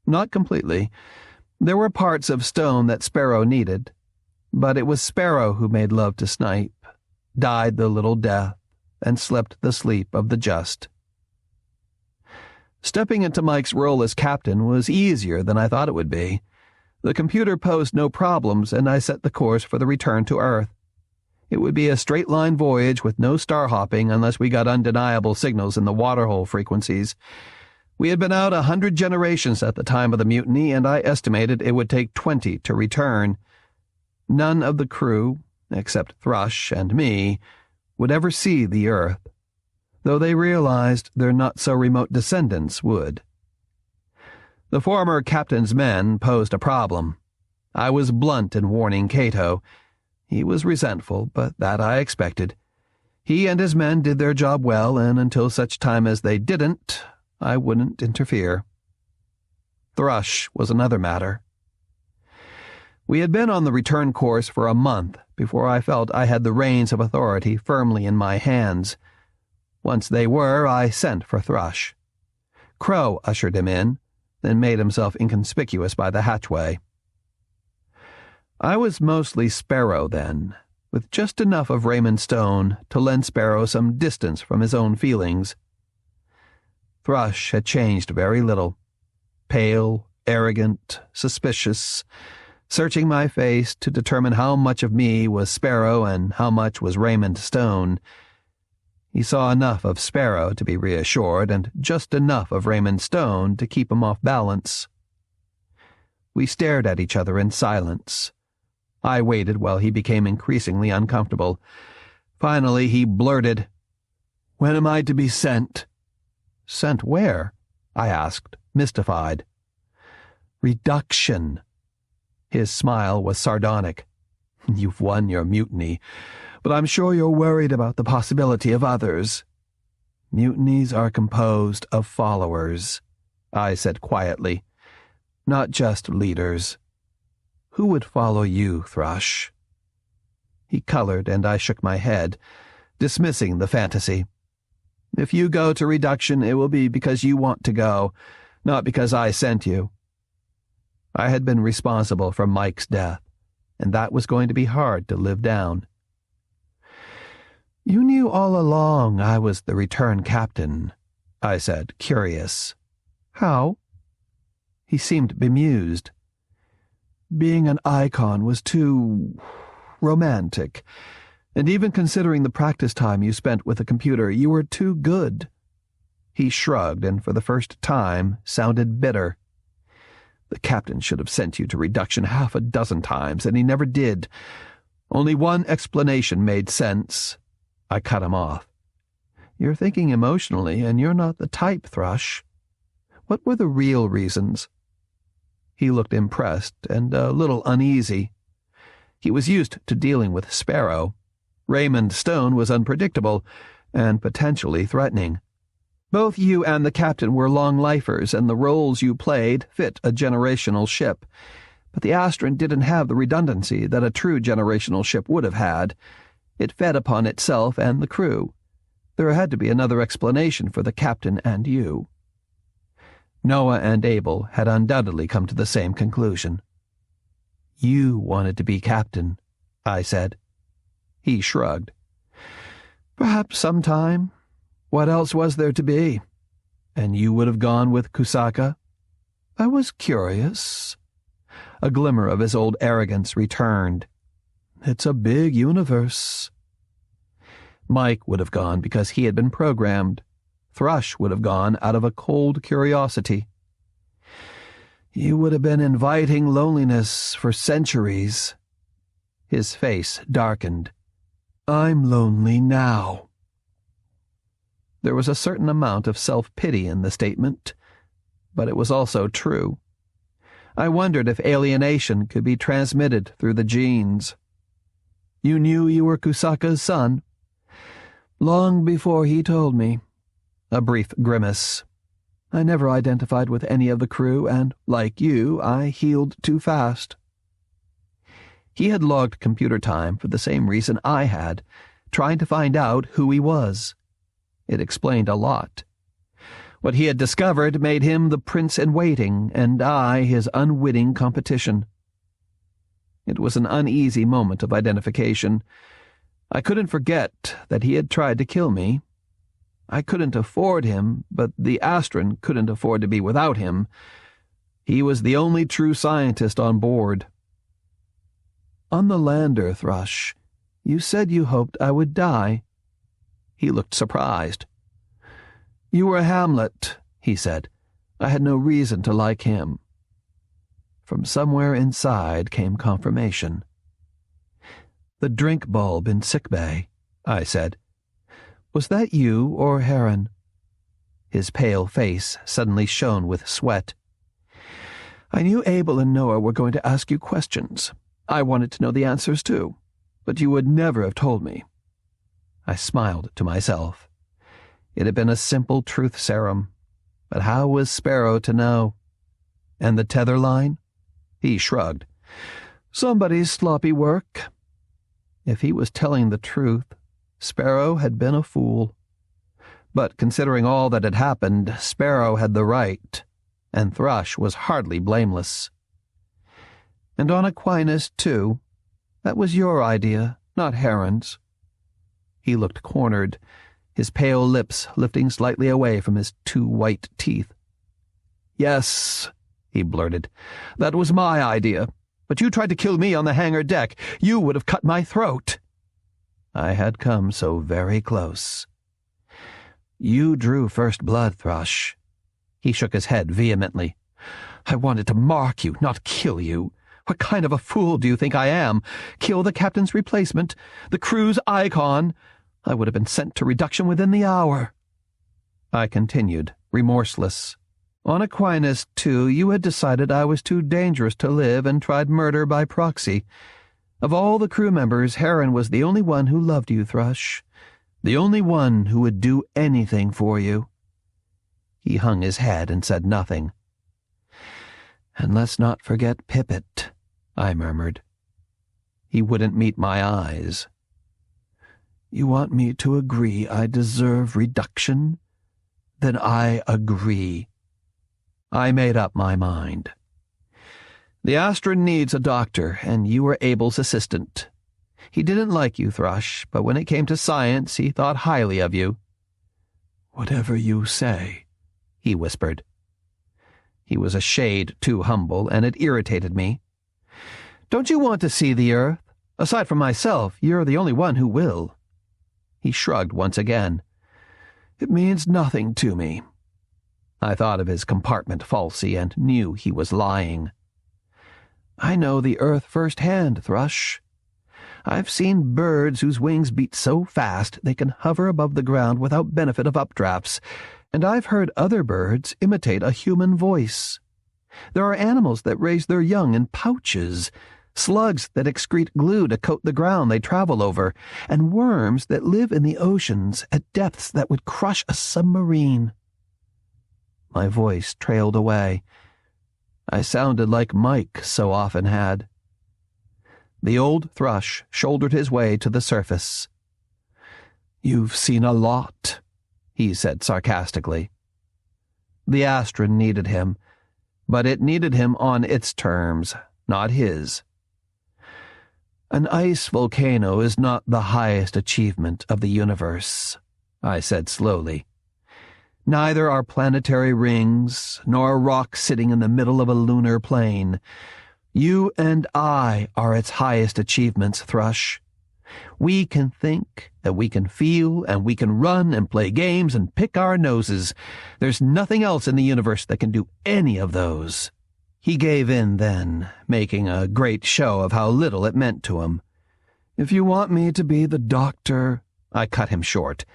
Not completely. There were parts of Stone that Sparrow needed, but it was Sparrow who made love to Snipe, died the little death, and slept the sleep of the just. Stepping into Mike's role as captain was easier than I thought it would be. The computer posed no problems, and I set the course for the return to Earth. It would be a straight-line voyage with no star-hopping unless we got undeniable signals in the waterhole frequencies. We had been out 100 generations at the time of the mutiny, and I estimated it would take 20 to return. None of the crew, except Thrush and me, would ever see the Earth, though they realized their not-so-remote descendants would. The former captain's men posed a problem. I was blunt in warning Cato. He was resentful, but that I expected. He and his men did their job well, and until such time as they didn't, I wouldn't interfere. Thrush was another matter. We had been on the return course for a month before I felt I had the reins of authority firmly in my hands. Once they were, I sent for Thrush. Crow ushered him in, then made himself inconspicuous by the hatchway. I was mostly Sparrow then, with just enough of Raymond Stone to lend Sparrow some distance from his own feelings. Thrush had changed very little. Pale, arrogant, suspicious, searching my face to determine how much of me was Sparrow and how much was Raymond Stone. He saw enough of Sparrow to be reassured, and just enough of Raymond Stone to keep him off balance. We stared at each other in silence. I waited while he became increasingly uncomfortable. Finally, he blurted, "When am I to be sent?" "Sent where?" I asked, mystified. "Reduction." His smile was sardonic. "You've won your mutiny, but I'm sure you're worried about the possibility of others." "Mutinies are composed of followers," I said quietly, "not just leaders. Who would follow you, Thrush?" He colored, and I shook my head, dismissing the fantasy. "If you go to reduction, it will be because you want to go, not because I sent you." I had been responsible for Mike's death, and that was going to be hard to live down. "You knew all along I was the return captain," I said, curious. "How?" He seemed bemused. "Being an icon was too romantic, and even considering the practice time you spent with the computer, you were too good." He shrugged and for the first time sounded bitter. "The captain should have sent you to reduction 6 times, and he never did. Only one explanation made sense." I cut him off. "You're thinking emotionally, and you're not the type, Thrush. What were the real reasons?" He looked impressed and a little uneasy. He was used to dealing with Sparrow. Raymond Stone was unpredictable and potentially threatening. "Both you and the captain were long-lifers, and the roles you played fit a generational ship. But the Astron didn't have the redundancy that a true generational ship would have had. It fed upon itself and the crew. There had to be another explanation for the captain and you." Noah and Abel had undoubtedly come to the same conclusion. "You wanted to be captain," I said. He shrugged. "Perhaps sometime. What else was there to be? And you would have gone with Kusaka?" "I was curious." A glimmer of his old arrogance returned. "It's a big universe." Mike would have gone because he had been programmed. Thrush would have gone out of a cold curiosity. "You would have been inviting loneliness for centuries." His face darkened. "I'm lonely now." There was a certain amount of self-pity in the statement, but it was also true. I wondered if alienation could be transmitted through the genes. "You knew you were Kusaka's son?" Long before he told me. A brief grimace. I never identified with any of the crew, and, like you, I healed too fast. He had logged computer time for the same reason I had, trying to find out who he was. It explained a lot. What he had discovered made him the prince-in-waiting, and I his unwitting competition. It was an uneasy moment of identification. I couldn't forget that he had tried to kill me. I couldn't afford him, but the Astron couldn't afford to be without him. He was the only true scientist on board. On the lander, Thrush, you said you hoped I would die. He looked surprised. You were Hamlet, he said. I had no reason to like him. From somewhere inside came confirmation. The drink bulb in sickbay, I said. Was that you or Heron? His pale face suddenly shone with sweat. I knew Abel and Noah were going to ask you questions. I wanted to know the answers too, but you would never have told me. I smiled to myself. It had been a simple truth serum, but how was Sparrow to know? And the tether line? He shrugged. Somebody's sloppy work. If he was telling the truth, Sparrow had been a fool. But considering all that had happened, Sparrow had the right, and Thrush was hardly blameless. And on Aquinas, too. That was your idea, not Heron's. He looked cornered, his pale lips lifting slightly away from his 2 white teeth. Yes, he blurted, that was my idea. But you tried to kill me on the hangar deck. You would have cut my throat. I had come so very close. You drew first blood, Thrush. He shook his head vehemently. I wanted to mark you, not kill you. What kind of a fool do you think I am? Kill the captain's replacement, the crew's icon. I would have been sent to reduction within the hour. I continued, remorseless. On Aquinas, too, you had decided I was too dangerous to live and tried murder by proxy. Of all the crew members, Heron was the only one who loved you, Thrush. The only one who would do anything for you. He hung his head and said nothing. And let's not forget Pippet, I murmured. He wouldn't meet my eyes. You want me to agree I deserve reduction? Then I agree. I made up my mind. The Astron needs a doctor, and you were Abel's assistant. He didn't like you, Thrush, but when it came to science, he thought highly of you. Whatever you say, he whispered. He was a shade too humble, and it irritated me. Don't you want to see the Earth? Aside from myself, you're the only one who will. He shrugged once again. It means nothing to me. I thought of his compartment falsy and knew he was lying. I know the Earth firsthand, Thrush. I've seen birds whose wings beat so fast they can hover above the ground without benefit of updrafts, and I've heard other birds imitate a human voice. There are animals that raise their young in pouches, slugs that excrete glue to coat the ground they travel over, and worms that live in the oceans at depths that would crush a submarine. My voice trailed away. I sounded like Mike so often had. The old thrush shouldered his way to the surface. You've seen a lot, he said sarcastically. The Astron needed him, but it needed him on its terms, not his. An ice volcano is not the highest achievement of the universe, I said slowly. Neither are planetary rings, nor a rock sitting in the middle of a lunar plain. You and I are its highest achievements, Thrush. We can think, and we can feel, and we can run and play games and pick our noses. There's nothing else in the universe that can do any of those. He gave in then, making a great show of how little it meant to him. If you want me to be the doctor, I cut him short,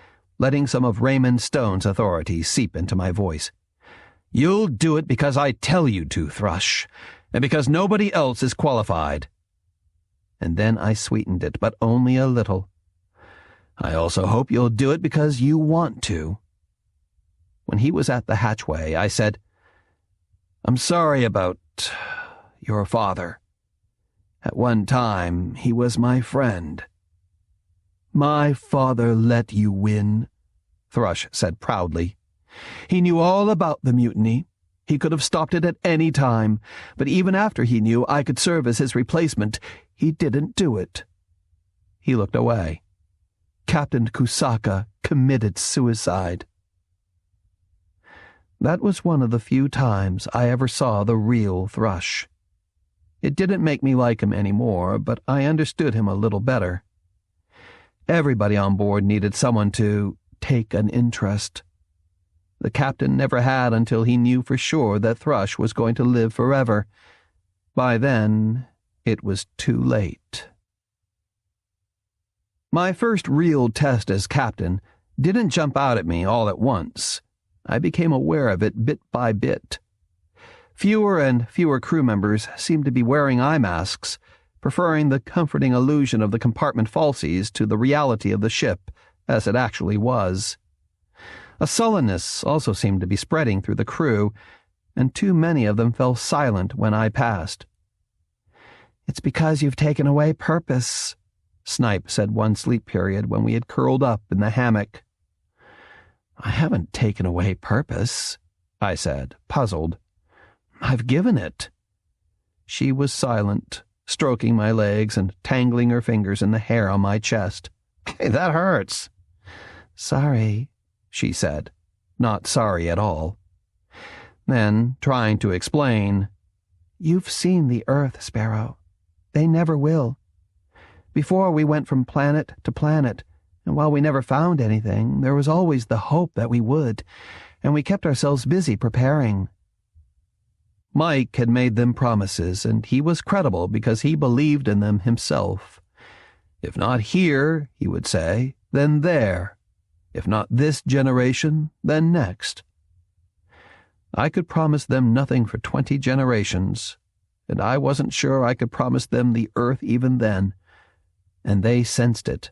letting some of Raymond Stone's authority seep into my voice. You'll do it because I tell you to, Thrush, and because nobody else is qualified. And then I sweetened it, but only a little. I also hope you'll do it because you want to." When he was at the hatchway, I said, "I'm sorry about your father. At one time, he was my friend." "My father let you win," Thrush said proudly. "He knew all about the mutiny. He could have stopped it at any time, but even after he knew I could serve as his replacement, he didn't do it." He looked away. "Captain Kusaka committed suicide." That was one of the few times I ever saw the real Thrush. It didn't make me like him anymore, but I understood him a little better. Everybody on board needed someone to take an interest. The captain never had until he knew for sure that Thrush was going to live forever. By then, it was too late. My first real test as captain didn't jump out at me all at once. I became aware of it bit by bit. Fewer and fewer crew members seemed to be wearing eye masks, preferring the comforting illusion of the compartment falsies to the reality of the ship as it actually was. A sullenness also seemed to be spreading through the crew, and too many of them fell silent when I passed. "It's because you've taken away purpose," Snipe said one sleep period when we had curled up in the hammock. "I haven't taken away purpose," I said, puzzled. "I've given it." She was silent, stroking my legs and tangling her fingers in the hair on my chest. "Hey, that hurts." "Sorry," she said, not sorry at all. Then, trying to explain, "You've seen the Earth, Sparrow. They never will. Before we went from planet to planet, and while we never found anything, there was always the hope that we would, and we kept ourselves busy preparing." Mike had made them promises, and he was credible because he believed in them himself. If not here, he would say, then there. If not this generation, then next. I could promise them nothing for 20 generations, and I wasn't sure I could promise them the Earth even then, and they sensed it.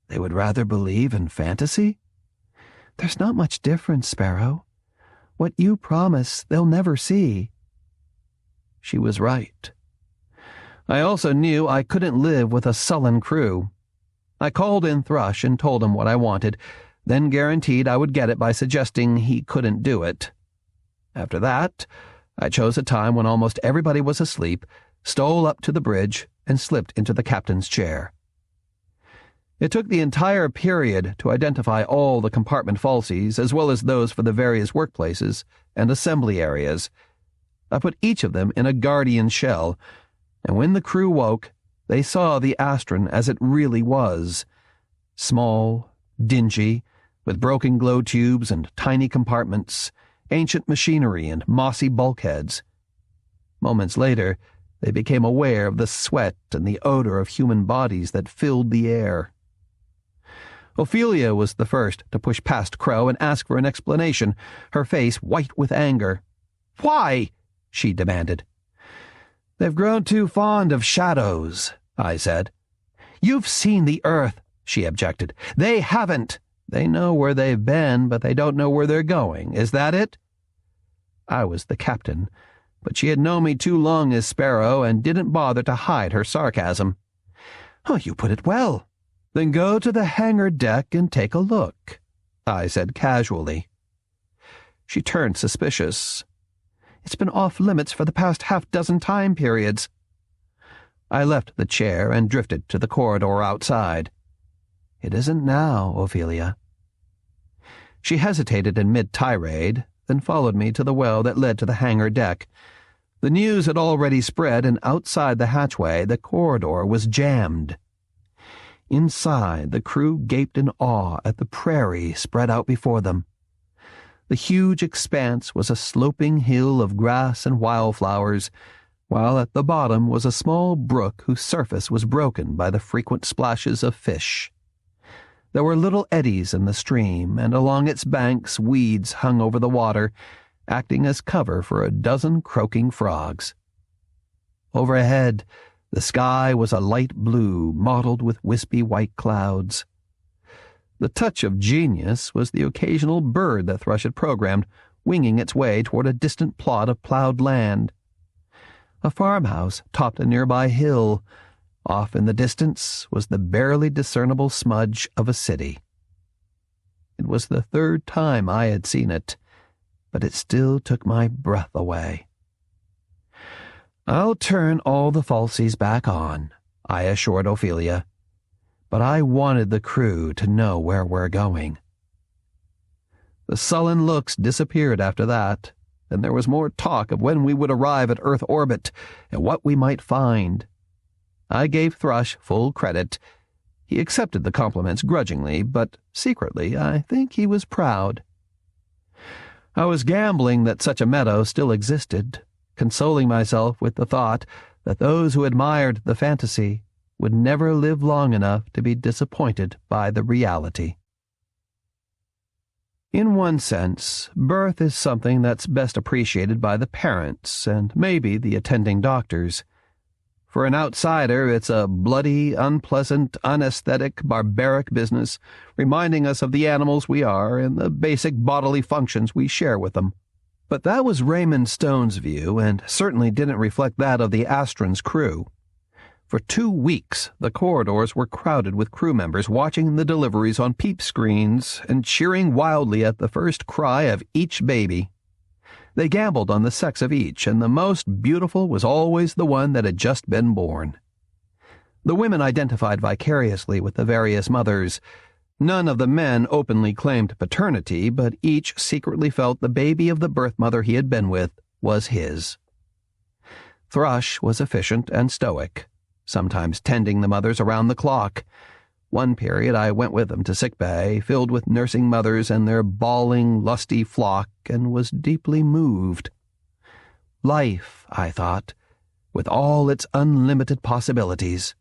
They would rather believe in fantasy? "There's not much difference, Sparrow. What you promise, they'll never see." She was right. I also knew I couldn't live with a sullen crew. I called in Thrush and told him what I wanted, then guaranteed I would get it by suggesting he couldn't do it. After that, I chose a time when almost everybody was asleep, stole up to the bridge, and slipped into the captain's chair. It took the entire period to identify all the compartment falsies, as well as those for the various workplaces and assembly areas. I put each of them in a guardian shell, and when the crew woke, they saw the Astron as it really was. Small, dingy, with broken glow tubes and tiny compartments, ancient machinery and mossy bulkheads. Moments later, they became aware of the sweat and the odor of human bodies that filled the air. Ophelia was the first to push past Crow and ask for an explanation, her face white with anger. "Why?" she demanded. "They've grown too fond of shadows," I said. "You've seen the Earth," she objected. "They haven't. They know where they've been, but they don't know where they're going. Is that it?" I was the captain, but she had known me too long as Sparrow and didn't bother to hide her sarcasm. "Oh, you put it well. Then go to the hangar deck and take a look," I said casually. She turned suspicious. "It's been off limits for the past half-dozen time periods." I left the chair and drifted to the corridor outside. "It isn't now, Ophelia." She hesitated in mid-tirade, then followed me to the well that led to the hangar deck. The news had already spread, and outside the hatchway the corridor was jammed. Inside, the crew gaped in awe at the prairie spread out before them. The huge expanse was a sloping hill of grass and wildflowers, while at the bottom was a small brook whose surface was broken by the frequent splashes of fish. There were little eddies in the stream, and along its banks weeds hung over the water, acting as cover for a dozen croaking frogs. Overhead, the sky was a light blue mottled with wispy white clouds. The touch of genius was the occasional bird that Thrush had programmed, winging its way toward a distant plot of plowed land. A farmhouse topped a nearby hill. Off in the distance was the barely discernible smudge of a city. It was the third time I had seen it, but it still took my breath away. "I'll turn all the falsies back on," I assured Ophelia, "but I wanted the crew to know where we're going." The sullen looks disappeared after that, and there was more talk of when we would arrive at Earth orbit and what we might find. I gave Thrush full credit. He accepted the compliments grudgingly, but secretly I think he was proud. I was gambling that such a meadow still existed, consoling myself with the thought that those who admired the fantasy would never live long enough to be disappointed by the reality. In one sense, birth is something that's best appreciated by the parents and maybe the attending doctors. For an outsider, it's a bloody, unpleasant, unaesthetic, barbaric business, reminding us of the animals we are and the basic bodily functions we share with them. But that was Raymond Stone's view, and certainly didn't reflect that of the Astron's crew. For 2 weeks, the corridors were crowded with crew members watching the deliveries on peep screens and cheering wildly at the first cry of each baby. They gambled on the sex of each, and the most beautiful was always the one that had just been born. The women identified vicariously with the various mothers. None of the men openly claimed paternity, but each secretly felt the baby of the birth mother he had been with was his. Thrush was efficient and stoic, sometimes tending the mothers around the clock. One period I went with them to sick bay, filled with nursing mothers and their bawling, lusty flock, and was deeply moved. Life, I thought, with all its unlimited possibilities.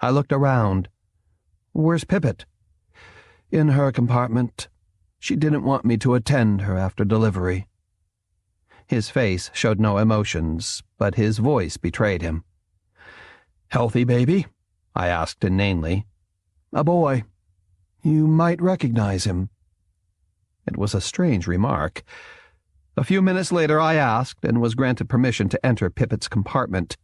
I looked around. "Where's Pippet?" "In her compartment. She didn't want me to attend her after delivery." His face showed no emotions, but his voice betrayed him. "Healthy baby?" I asked inanely. "A boy. You might recognize him." It was a strange remark. A few minutes later I asked and was granted permission to enter Pippet's compartment.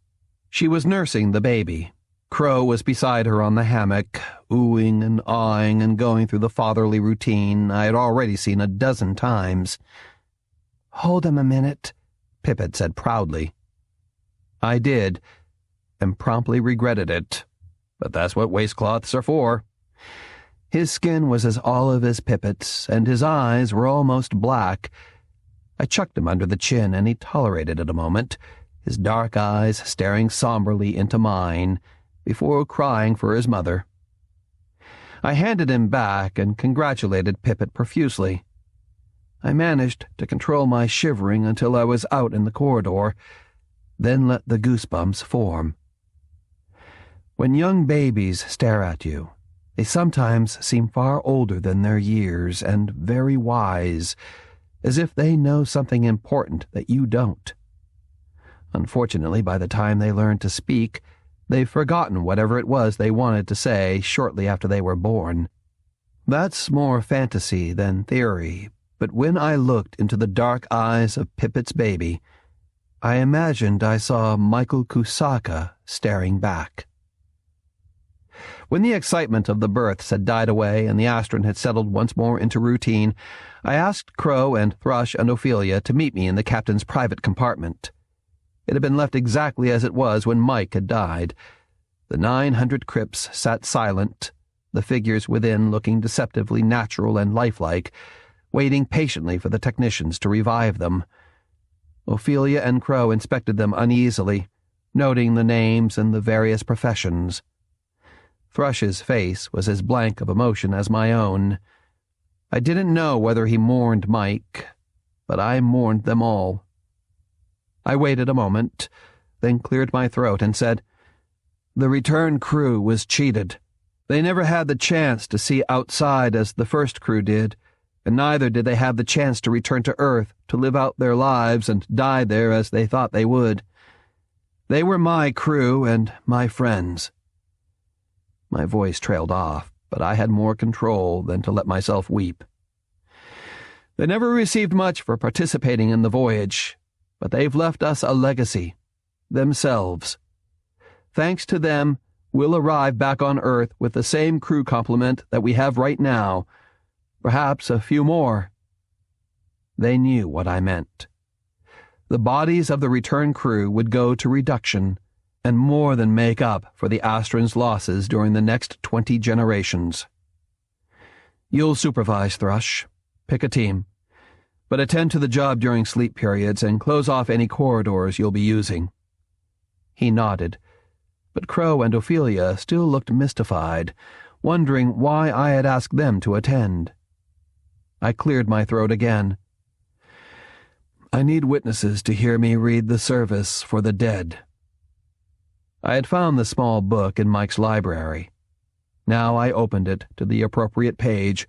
She was nursing the baby. Crow was beside her on the hammock, oohing and awing and going through the fatherly routine I had already seen a dozen times. "Hold him a minute," Pippet said proudly. I did, and promptly regretted it. But that's what waistcloths are for. His skin was as olive as Pippet's, and his eyes were almost black. I chucked him under the chin, and he tolerated it a moment, his dark eyes staring somberly into mine, before crying for his mother. I handed him back and congratulated Pippet profusely. I managed to control my shivering until I was out in the corridor, then let the goosebumps form. When young babies stare at you, they sometimes seem far older than their years and very wise, as if they know something important that you don't. Unfortunately, by the time they learn to speak, they've forgotten whatever it was they wanted to say shortly after they were born. That's more fantasy than theory, but when I looked into the dark eyes of Pippet's baby, I imagined I saw Michael Kusaka staring back. When the excitement of the births had died away and the Astron had settled once more into routine, I asked Crow and Thrush and Ophelia to meet me in the captain's private compartment. It had been left exactly as it was when Mike had died. The 900 crypts sat silent, the figures within looking deceptively natural and lifelike, waiting patiently for the technicians to revive them. Ophelia and Crow inspected them uneasily, noting the names and the various professions. Thrush's face was as blank of emotion as my own. I didn't know whether he mourned Mike, but I mourned them all. I waited a moment, then cleared my throat and said, "The return crew was cheated. They never had the chance to see outside as the first crew did, and neither did they have the chance to return to Earth to live out their lives and die there as they thought they would. They were my crew and my friends." My voice trailed off, but I had more control than to let myself weep. They never received much for participating in the voyage, but they've left us a legacy, themselves. Thanks to them, we'll arrive back on Earth with the same crew complement that we have right now, perhaps a few more. They knew what I meant. The bodies of the return crew would go to reduction and more than make up for the Astron's losses during the next 20 generations. You'll supervise, Thrush. Pick a team. But attend to the job during sleep periods and close off any corridors you'll be using. He nodded, but Crow and Ophelia still looked mystified, wondering why I had asked them to attend. I cleared my throat again. I need witnesses to hear me read the service for the dead. I had found the small book in Mike's library. Now I opened it to the appropriate page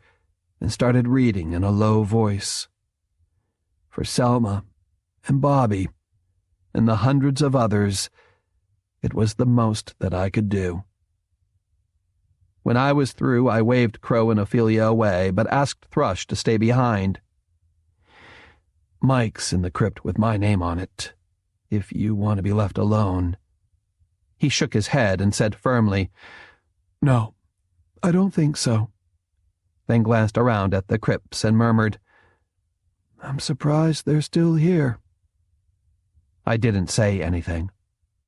and started reading in a low voice. For Selma and Bobby and the hundreds of others, it was the most that I could do. When I was through, I waved Crow and Ophelia away, but asked Thrush to stay behind. Mike's in the crypt with my name on it, if you want to be left alone. He shook his head and said firmly, No, I don't think so. Then glanced around at the crypts and murmured, I'm surprised they're still here. I didn't say anything.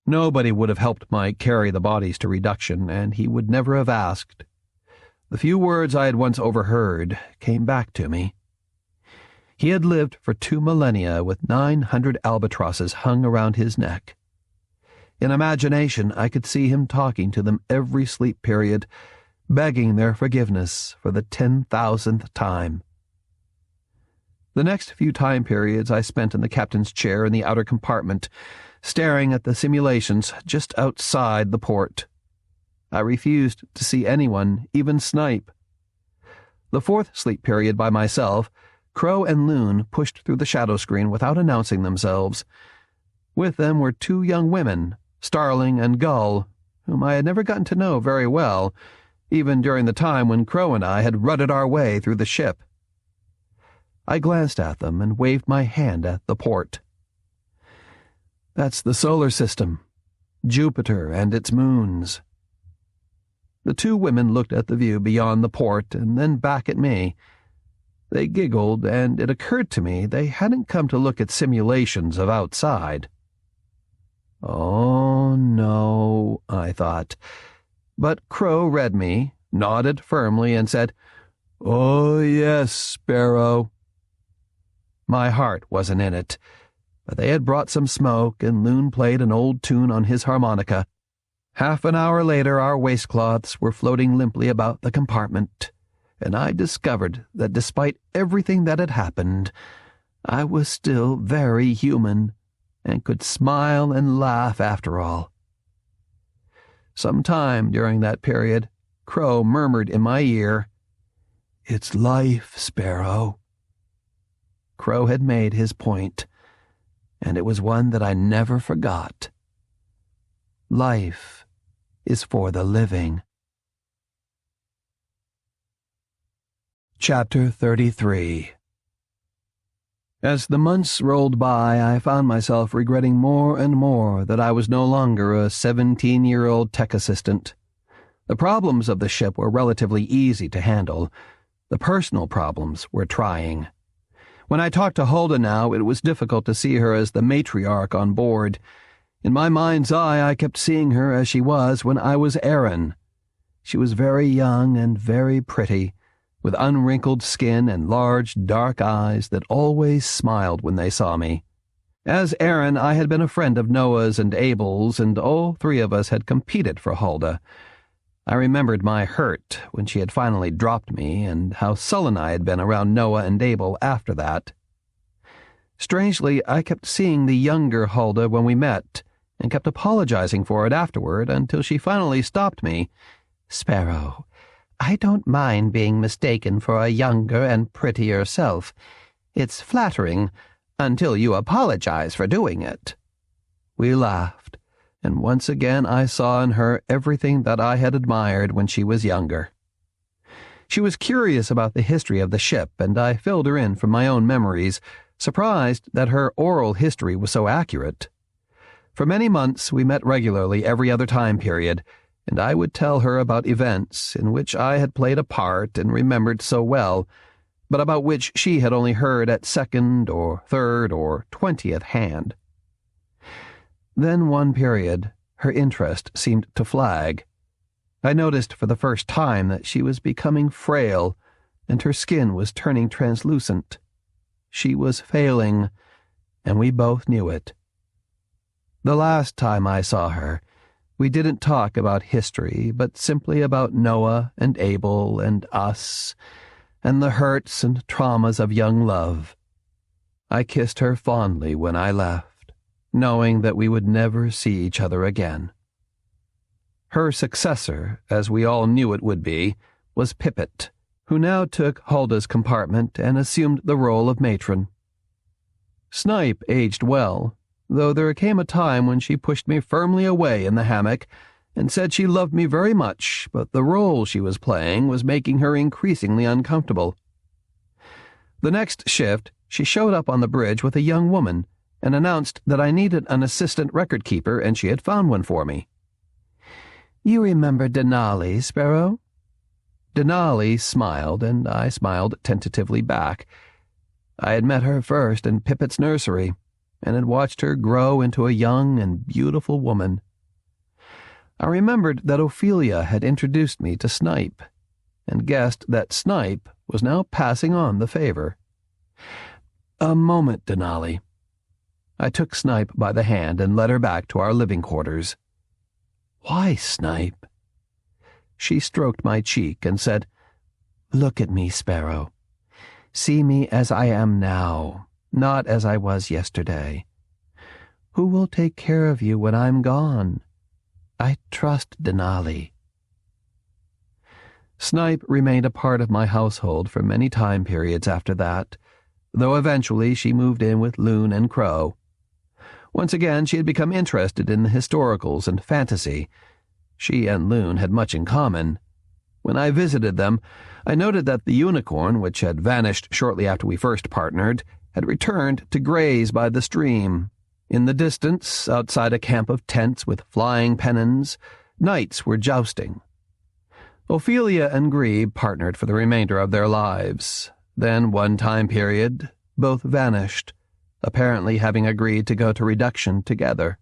Nobody would have helped Mike carry the bodies to reduction, and he would never have asked. The few words I had once overheard came back to me. He had lived for 2 millennia with 900 albatrosses hung around his neck. In imagination, I could see him talking to them every sleep period, begging their forgiveness for the 10,000th time. The next few time periods I spent in the captain's chair in the outer compartment, staring at the simulations just outside the port. I refused to see anyone, even Snipe. The 4th sleep period by myself, Crow and Loon pushed through the shadow screen without announcing themselves. With them were 2 young women, Starling and Gull, whom I had never gotten to know very well, even during the time when Crow and I had rutted our way through the ship. I glanced at them and waved my hand at the port. That's the solar system, Jupiter and its moons. The 2 women looked at the view beyond the port and then back at me. They giggled, and it occurred to me they hadn't come to look at simulations of outside. Oh, no, I thought. But Crow read me, nodded firmly, and said, Oh, yes, Sparrow. My heart wasn't in it, but they had brought some smoke, and Loon played an old tune on his harmonica. Half an hour later, our waistcloths were floating limply about the compartment, and I discovered that despite everything that had happened, I was still very human and could smile and laugh after all. Some time during that period, Crow murmured in my ear, It's life, Sparrow. Crow had made his point, and it was one that I never forgot. Life is for the living. Chapter 33. As the months rolled by, I found myself regretting more and more that I was no longer a 17-year-old tech assistant. The problems of the ship were relatively easy to handle. The personal problems were trying. When I talked to Hulda now, it was difficult to see her as the matriarch on board. In my mind's eye, I kept seeing her as she was when I was Erin. She was very young and very pretty, with unwrinkled skin and large, dark eyes that always smiled when they saw me. As Erin, I had been a friend of Noah's and Abel's, and all 3 of us had competed for Hulda. I remembered my hurt when she had finally dropped me, and how sullen I had been around Noah and Abel after that. Strangely, I kept seeing the younger Hulda when we met, and kept apologizing for it afterward until she finally stopped me. Sparrow, I don't mind being mistaken for a younger and prettier self. It's flattering, until you apologize for doing it. We laughed, and once again I saw in her everything that I had admired when she was younger. She was curious about the history of the ship, and I filled her in from my own memories, surprised that her oral history was so accurate. For many months we met regularly every other time period, and I would tell her about events in which I had played a part and remembered so well, but about which she had only heard at second or third or 20th hand. Then one period, her interest seemed to flag. I noticed for the first time that she was becoming frail, and her skin was turning translucent. She was failing, and we both knew it. The last time I saw her, we didn't talk about history, but simply about Noah and Abel and us, and the hurts and traumas of young love. I kissed her fondly when I left, knowing that we would never see each other again. Her successor, as we all knew it would be, was Pippet, who now took Huldah's compartment and assumed the role of matron. Snipe aged well, though there came a time when she pushed me firmly away in the hammock and said she loved me very much, but the role she was playing was making her increasingly uncomfortable. The next shift, she showed up on the bridge with a young woman and announced that I needed an assistant record keeper and she had found one for me. "You remember Denali, Sparrow?" Denali smiled, and I smiled tentatively back. I had met her first in Pippet's nursery, and had watched her grow into a young and beautiful woman. I remembered that Ophelia had introduced me to Snipe, and guessed that Snipe was now passing on the favor. "A moment, Denali." I took Snipe by the hand and led her back to our living quarters. "Why, Snipe?" She stroked my cheek and said, "Look at me, Sparrow. See me as I am now, not as I was yesterday. Who will take care of you when I'm gone? I trust Denali." Snipe remained a part of my household for many time periods after that, though eventually she moved in with Loon and Crow. Once again she had become interested in the historicals and fantasy. She and Loon had much in common. When I visited them, I noted that the unicorn, which had vanished shortly after we first partnered, had returned to graze by the stream. In the distance, outside a camp of tents with flying pennons, knights were jousting. Ophelia and Grebe partnered for the remainder of their lives. Then, one time period, both vanished, apparently having agreed to go to reduction together.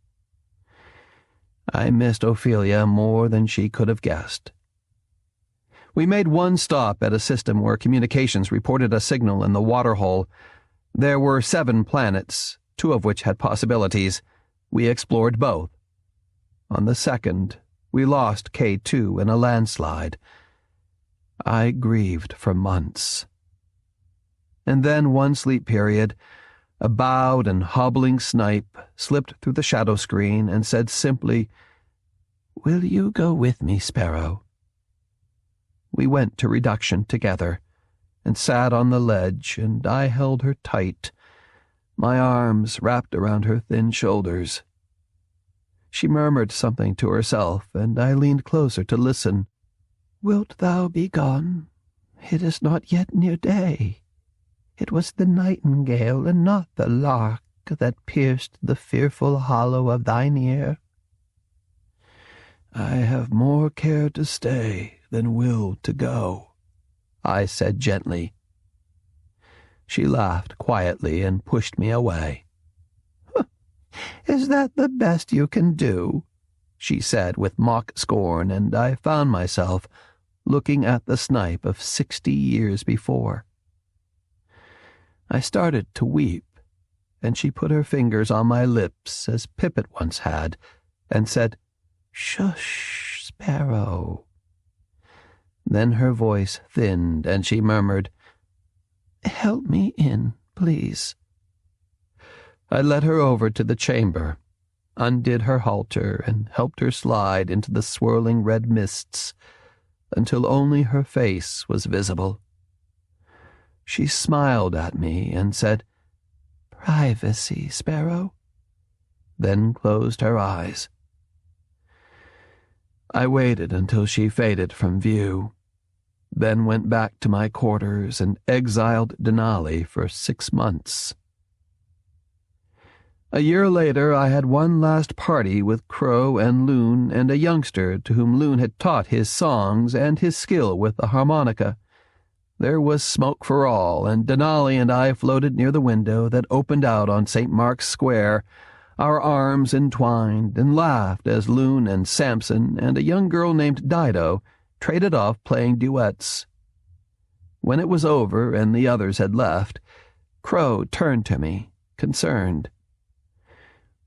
I missed Ophelia more than she could have guessed. We made one stop at a system where communications reported a signal in the waterhole. There were 7 planets, 2 of which had possibilities. We explored both. On the second, we lost K2 in a landslide. I grieved for months. And then one sleep period, a bowed and hobbling Snipe slipped through the shadow screen and said simply, "Will you go with me, Sparrow?" We went to reduction together, and sat on the ledge, and I held her tight, my arms wrapped around her thin shoulders. She murmured something to herself, and I leaned closer to listen. "Wilt thou be gone? It is not yet near day. It was the nightingale and not the lark that pierced the fearful hollow of thine ear." "I have more care to stay than will to go," I said gently. She laughed quietly and pushed me away. "Is that the best you can do?" she said with mock scorn, and I found myself looking at the Snipe of 60 years before. I started to weep, and she put her fingers on my lips as Pippet once had, and said, "Shush, Sparrow." Then her voice thinned, and she murmured, "Help me in, please." I led her over to the chamber, undid her halter, and helped her slide into the swirling red mists until only her face was visible. She smiled at me and said, "Privacy, Sparrow," then closed her eyes. I waited until she faded from view. then went back to my quarters and exiled Denali for 6 months. A year later, I had one last party with Crow and Loon and a youngster to whom Loon had taught his songs and his skill with the harmonica. There was smoke for all, and Denali and I floated near the window that opened out on St. Mark's Square, our arms entwined, and laughed as Loon and Samson and a young girl named Dido traded off playing duets. When it was over and the others had left, Crow turned to me, concerned.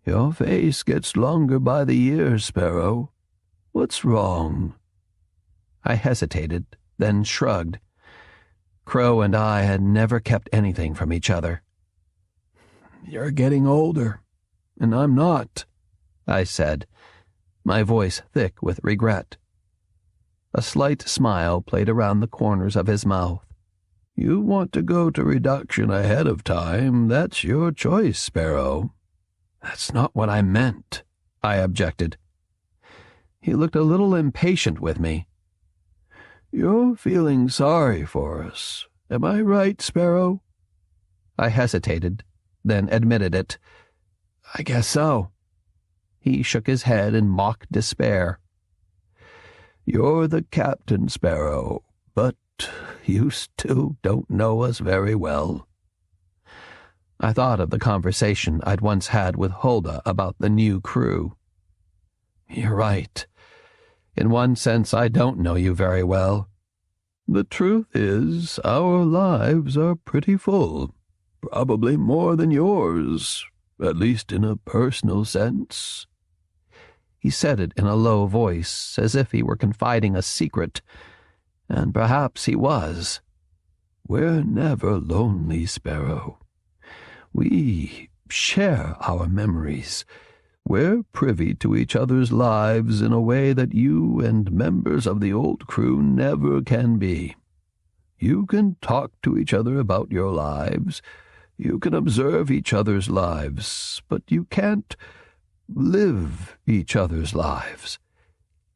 "Your face gets longer by the year, Sparrow. What's wrong?" I hesitated, then shrugged. Crow and I had never kept anything from each other. "You're getting older, and I'm not," I said, my voice thick with regret. A slight smile played around the corners of his mouth. "You want to go to reduction ahead of time, that's your choice, Sparrow." "That's not what I meant," I objected. He looked a little impatient with me. "You're feeling sorry for us. Am I right, Sparrow?" I hesitated, then admitted it. "I guess so." He shook his head in mock despair. "You're the captain, Sparrow, but you still don't know us very well." I thought of the conversation I'd once had with Hulda about the new crew. "You're right. In one sense, I don't know you very well. The truth is, our lives are pretty full. Probably more than yours, at least in a personal sense." He said it in a low voice, as if he were confiding a secret, and perhaps he was. "We're never lonely, Sparrow. We share our memories. We're privy to each other's lives in a way that you and members of the old crew never can be. You can talk to each other about your lives. You can observe each other's lives, but you can't live each other's lives.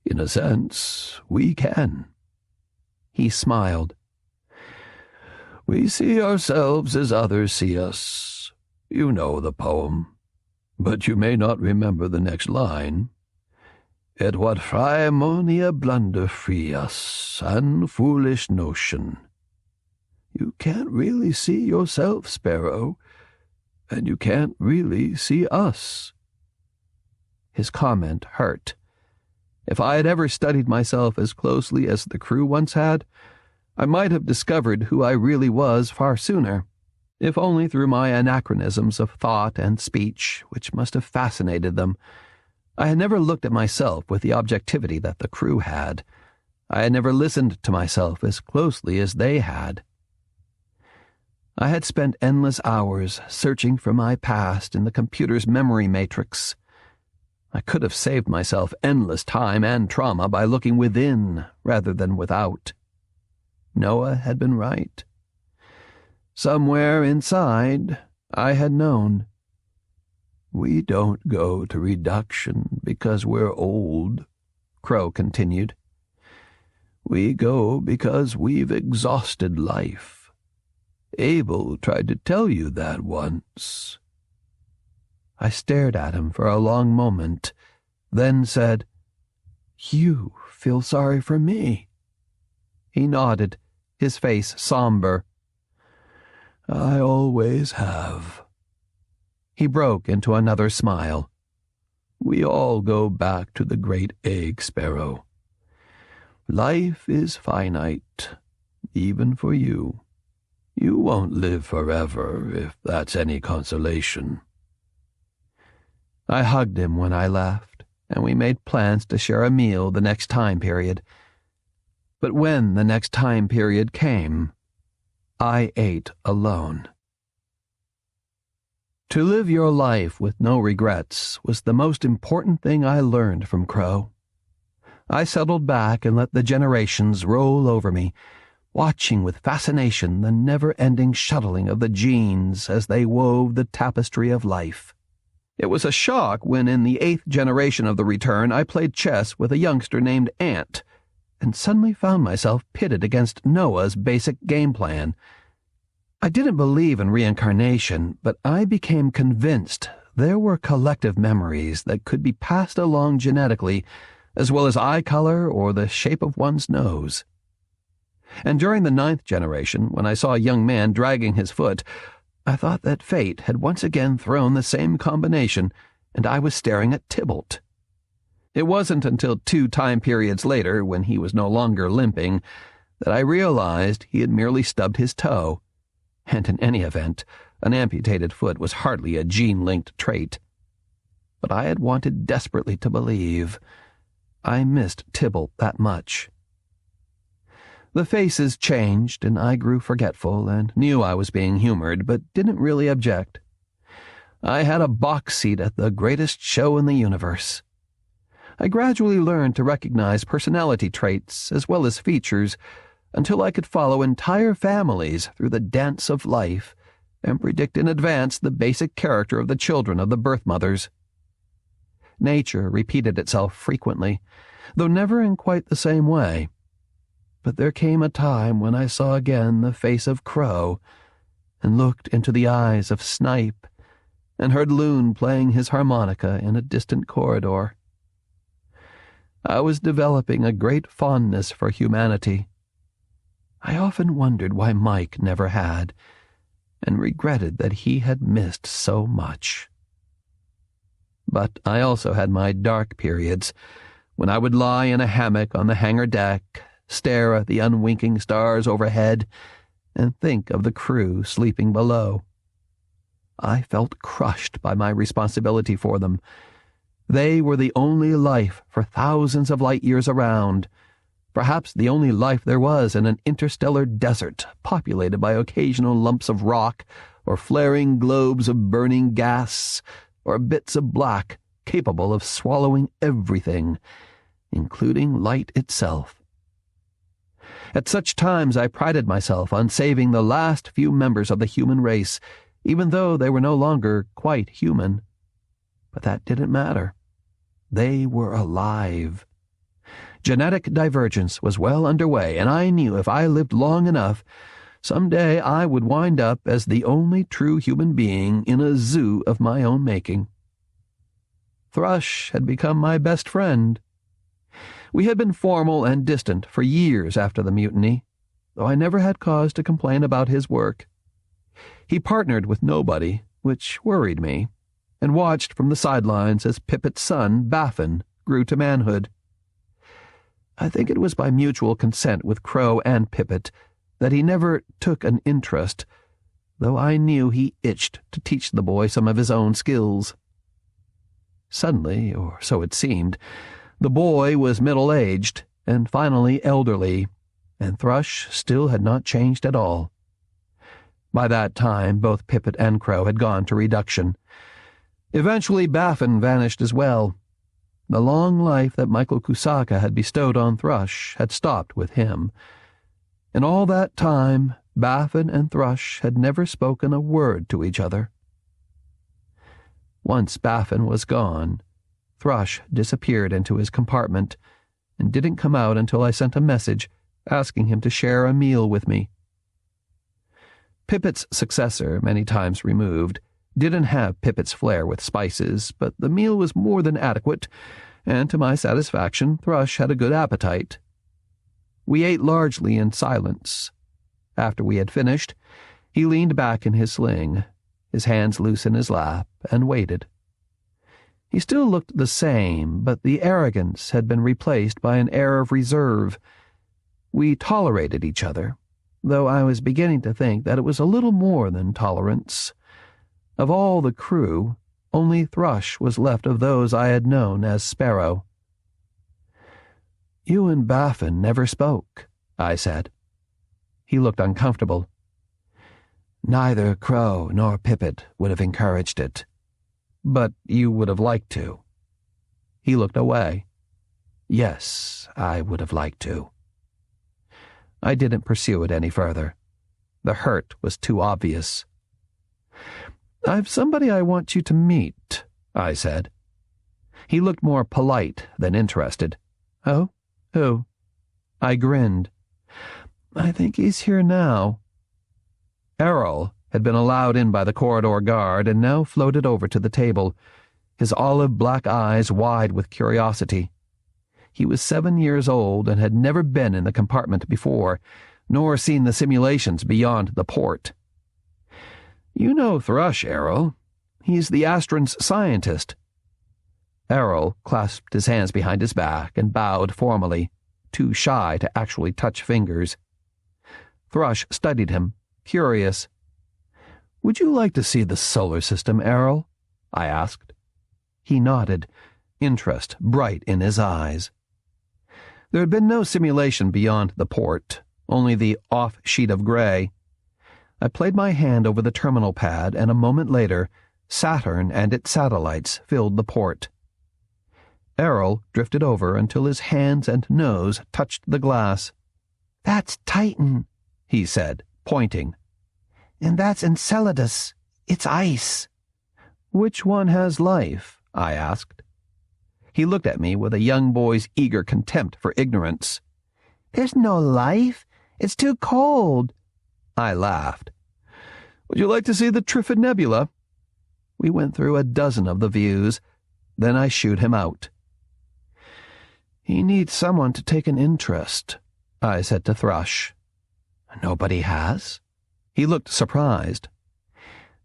In a sense, we can." He smiled. "We see ourselves as others see us. You know the poem, but you may not remember the next line. Et what fraimonia blunder free us, and foolish notion. You can't really see yourself, Sparrow, and you can't really see us." His comment hurt. If I had ever studied myself as closely as the crew once had, I might have discovered who I really was far sooner, if only through my anachronisms of thought and speech, which must have fascinated them. I had never looked at myself with the objectivity that the crew had. I had never listened to myself as closely as they had. I had spent endless hours searching for my past in the computer's memory matrix. I could have saved myself endless time and trauma by looking within rather than without. Noah had been right. Somewhere inside, I had known. "We don't go to reduction because we're old," Crow continued. "We go because we've exhausted life. Abel tried to tell you that once." I stared at him for a long moment, then said, "You feel sorry for me?" He nodded, his face somber. "I always have." He broke into another smile. "We all go back to the great egg, Sparrow. Life is finite, even for you. You won't live forever, if that's any consolation." I hugged him when I left, and we made plans to share a meal the next time period. But when the next time period came, I ate alone. To live your life with no regrets was the most important thing I learned from Crow. I settled back and let the generations roll over me, watching with fascination the never-ending shuttling of the genes as they wove the tapestry of life. It was a shock when in the 8th generation of the return I played chess with a youngster named Ant. and suddenly found myself pitted against Noah's basic game plan. I didn't believe in reincarnation, but I became convinced there were collective memories that could be passed along genetically, as well as eye color or the shape of one's nose. And during the 9th generation, when I saw a young man dragging his foot, I thought that fate had once again thrown the same combination, and I was staring at Tybalt. It wasn't until 2 time periods later, when he was no longer limping, that I realized he had merely stubbed his toe, and in any event, an amputated foot was hardly a gene-linked trait. But I had wanted desperately to believe. I missed Tybalt that much. The faces changed, and I grew forgetful and knew I was being humored, but didn't really object. I had a box seat at the greatest show in the universe. I gradually learned to recognize personality traits as well as features until I could follow entire families through the dance of life and predict in advance the basic character of the children of the birth mothers. Nature repeated itself frequently, though never in quite the same way. But there came a time when I saw again the face of Crow and looked into the eyes of Snipe and heard Loon playing his harmonica in a distant corridor. I was developing a great fondness for humanity. I often wondered why Mike never had, and regretted that he had missed so much. But I also had my dark periods, when I would lie in a hammock on the hangar deck, stare at the unwinking stars overhead, and think of the crew sleeping below. I felt crushed by my responsibility for them. They were the only life for thousands of light years around, perhaps the only life there was in an interstellar desert populated by occasional lumps of rock or flaring globes of burning gas or bits of black capable of swallowing everything, including light itself. At such times I prided myself on saving the last few members of the human race, even though they were no longer quite human. But that didn't matter. They were alive. Genetic divergence was well underway, and I knew if I lived long enough, someday I would wind up as the only true human being in a zoo of my own making. Thrush had become my best friend. We had been formal and distant for years after the mutiny, though I never had cause to complain about his work. He partnered with nobody, which worried me, and watched from the sidelines as Pippett's son, Baffin, grew to manhood. I think it was by mutual consent with Crow and Pippet that he never took an interest, though I knew he itched to teach the boy some of his own skills. Suddenly, or so it seemed, the boy was middle-aged and finally elderly, and Thrush still had not changed at all. By that time, both Pippet and Crow had gone to reduction. Eventually, Baffin vanished as well. The long life that Michael Kusaka had bestowed on Thrush had stopped with him. In all that time, Baffin and Thrush had never spoken a word to each other. Once Baffin was gone, Thrush disappeared into his compartment and didn't come out until I sent a message asking him to share a meal with me. Pippet's successor, many times removed, didn't have Pippet's flair with spices, but the meal was more than adequate, and to my satisfaction, Thrush had a good appetite. We ate largely in silence. After we had finished, he leaned back in his sling, his hands loose in his lap, and waited. He still looked the same, but the arrogance had been replaced by an air of reserve. We tolerated each other, though I was beginning to think that it was a little more than tolerance. Of all the crew, only Thrush was left of those I had known as Sparrow. "You and Baffin never spoke," I said. He looked uncomfortable. "Neither Crow nor Pippet would have encouraged it. But you would have liked to." He looked away. "Yes, I would have liked to." I didn't pursue it any further. The hurt was too obvious. "I've somebody I want you to meet," I said. He looked more polite than interested. "Oh? Who?" I grinned. I think he's here now. Errol had been allowed in by the corridor guard and now floated over to the table, his olive black eyes wide with curiosity. He was 7 years old and had never been in the compartment before, nor seen the simulations beyond the port. You know Thrush, Errol. He's the Astron's scientist. Errol clasped his hands behind his back and bowed formally, too shy to actually touch fingers. Thrush studied him, curious. Would you like to see the solar system, Errol? I asked. He nodded, interest bright in his eyes. There had been no simulation beyond the port, only the off sheet of gray. I played my hand over the terminal pad, and a moment later, Saturn and its satellites filled the port. Errol drifted over until his hands and nose touched the glass. "That's Titan," he said, pointing. "And that's Enceladus. It's ice." "Which one has life?" I asked. He looked at me with a young boy's eager contempt for ignorance. "There's no life. It's too cold." I laughed. "Would you like to see the Trifid Nebula?" We went through a dozen of the views. Then I shooed him out. "He needs someone to take an interest," I said to Thrush. "Nobody has?" He looked surprised.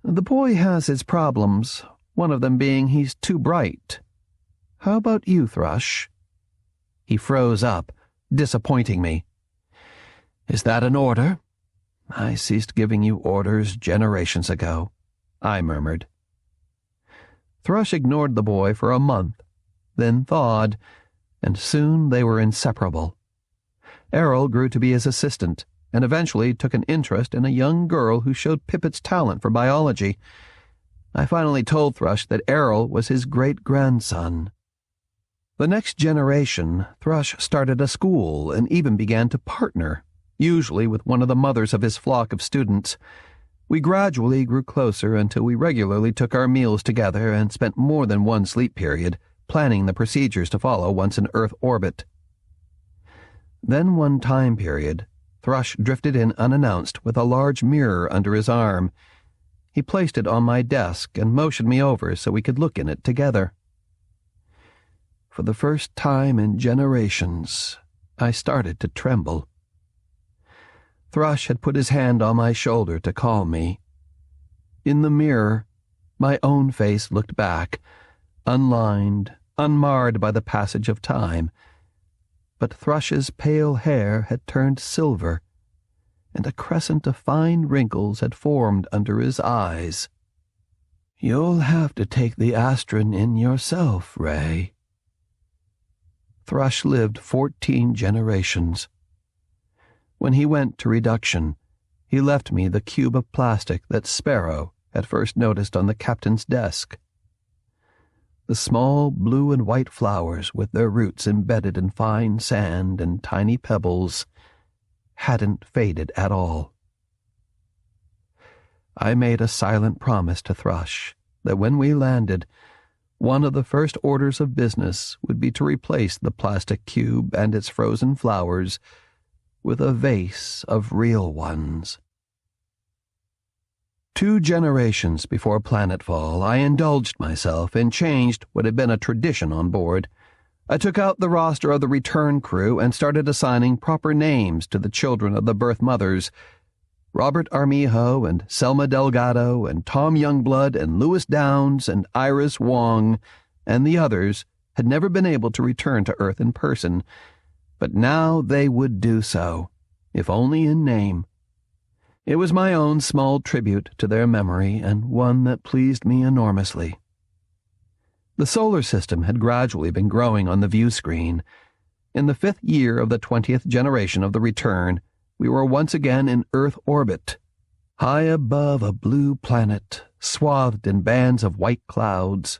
"The boy has his problems, one of them being he's too bright. How about you, Thrush?" He froze up, disappointing me. "Is that an order?" "I ceased giving you orders generations ago," I murmured. Thrush ignored the boy for a month, then thawed, and soon they were inseparable. Errol grew to be his assistant, and eventually took an interest in a young girl who showed Pippett's talent for biology. I finally told Thrush that Errol was his great-grandson. The next generation, Thrush started a school and even began to partner, usually with one of the mothers of his flock of students. We gradually grew closer until we regularly took our meals together and spent more than one sleep period planning the procedures to follow once in Earth orbit. Then one time period, Thrush drifted in unannounced with a large mirror under his arm. He placed it on my desk and motioned me over so we could look in it together. For the first time in generations, I started to tremble. Thrush had put his hand on my shoulder to calm me. In the mirror, my own face looked back, unlined, unmarred by the passage of time. But Thrush's pale hair had turned silver, and a crescent of fine wrinkles had formed under his eyes. "You'll have to take the Astron in yourself, Ray." Thrush lived 14 generations. When he went to reduction, he left me the cube of plastic that Sparrow had first noticed on the captain's desk. The small blue and white flowers with their roots embedded in fine sand and tiny pebbles hadn't faded at all. I made a silent promise to Thrush that when we landed, one of the first orders of business would be to replace the plastic cube and its frozen flowers with a vase of real ones. 2 generations before planetfall, I indulged myself and changed what had been a tradition on board. I took out the roster of the return crew and started assigning proper names to the children of the birth mothers. Robert Armijo and Selma Delgado and Tom Youngblood and Louis Downs and Iris Wong and the others had never been able to return to Earth in person, but now they would do so, if only in name. It was my own small tribute to their memory, and one that pleased me enormously. The solar system had gradually been growing on the view screen. In the 5th year of the 20th generation of the return, we were once again in Earth orbit, high above a blue planet, swathed in bands of white clouds.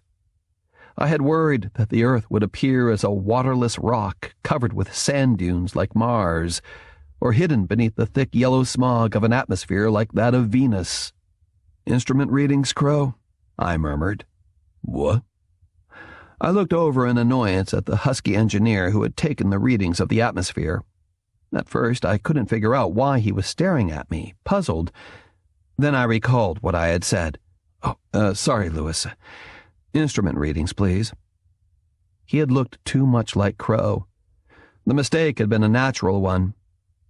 I had worried that the Earth would appear as a waterless rock covered with sand dunes like Mars, or hidden beneath the thick yellow smog of an atmosphere like that of Venus. "Instrument readings, Crow?" I murmured. "What?" I looked over in annoyance at the husky engineer who had taken the readings of the atmosphere. At first, I couldn't figure out why he was staring at me, puzzled. Then I recalled what I had said. Sorry, Lewis. Instrument readings, please. He had looked too much like Crow. The mistake had been a natural one,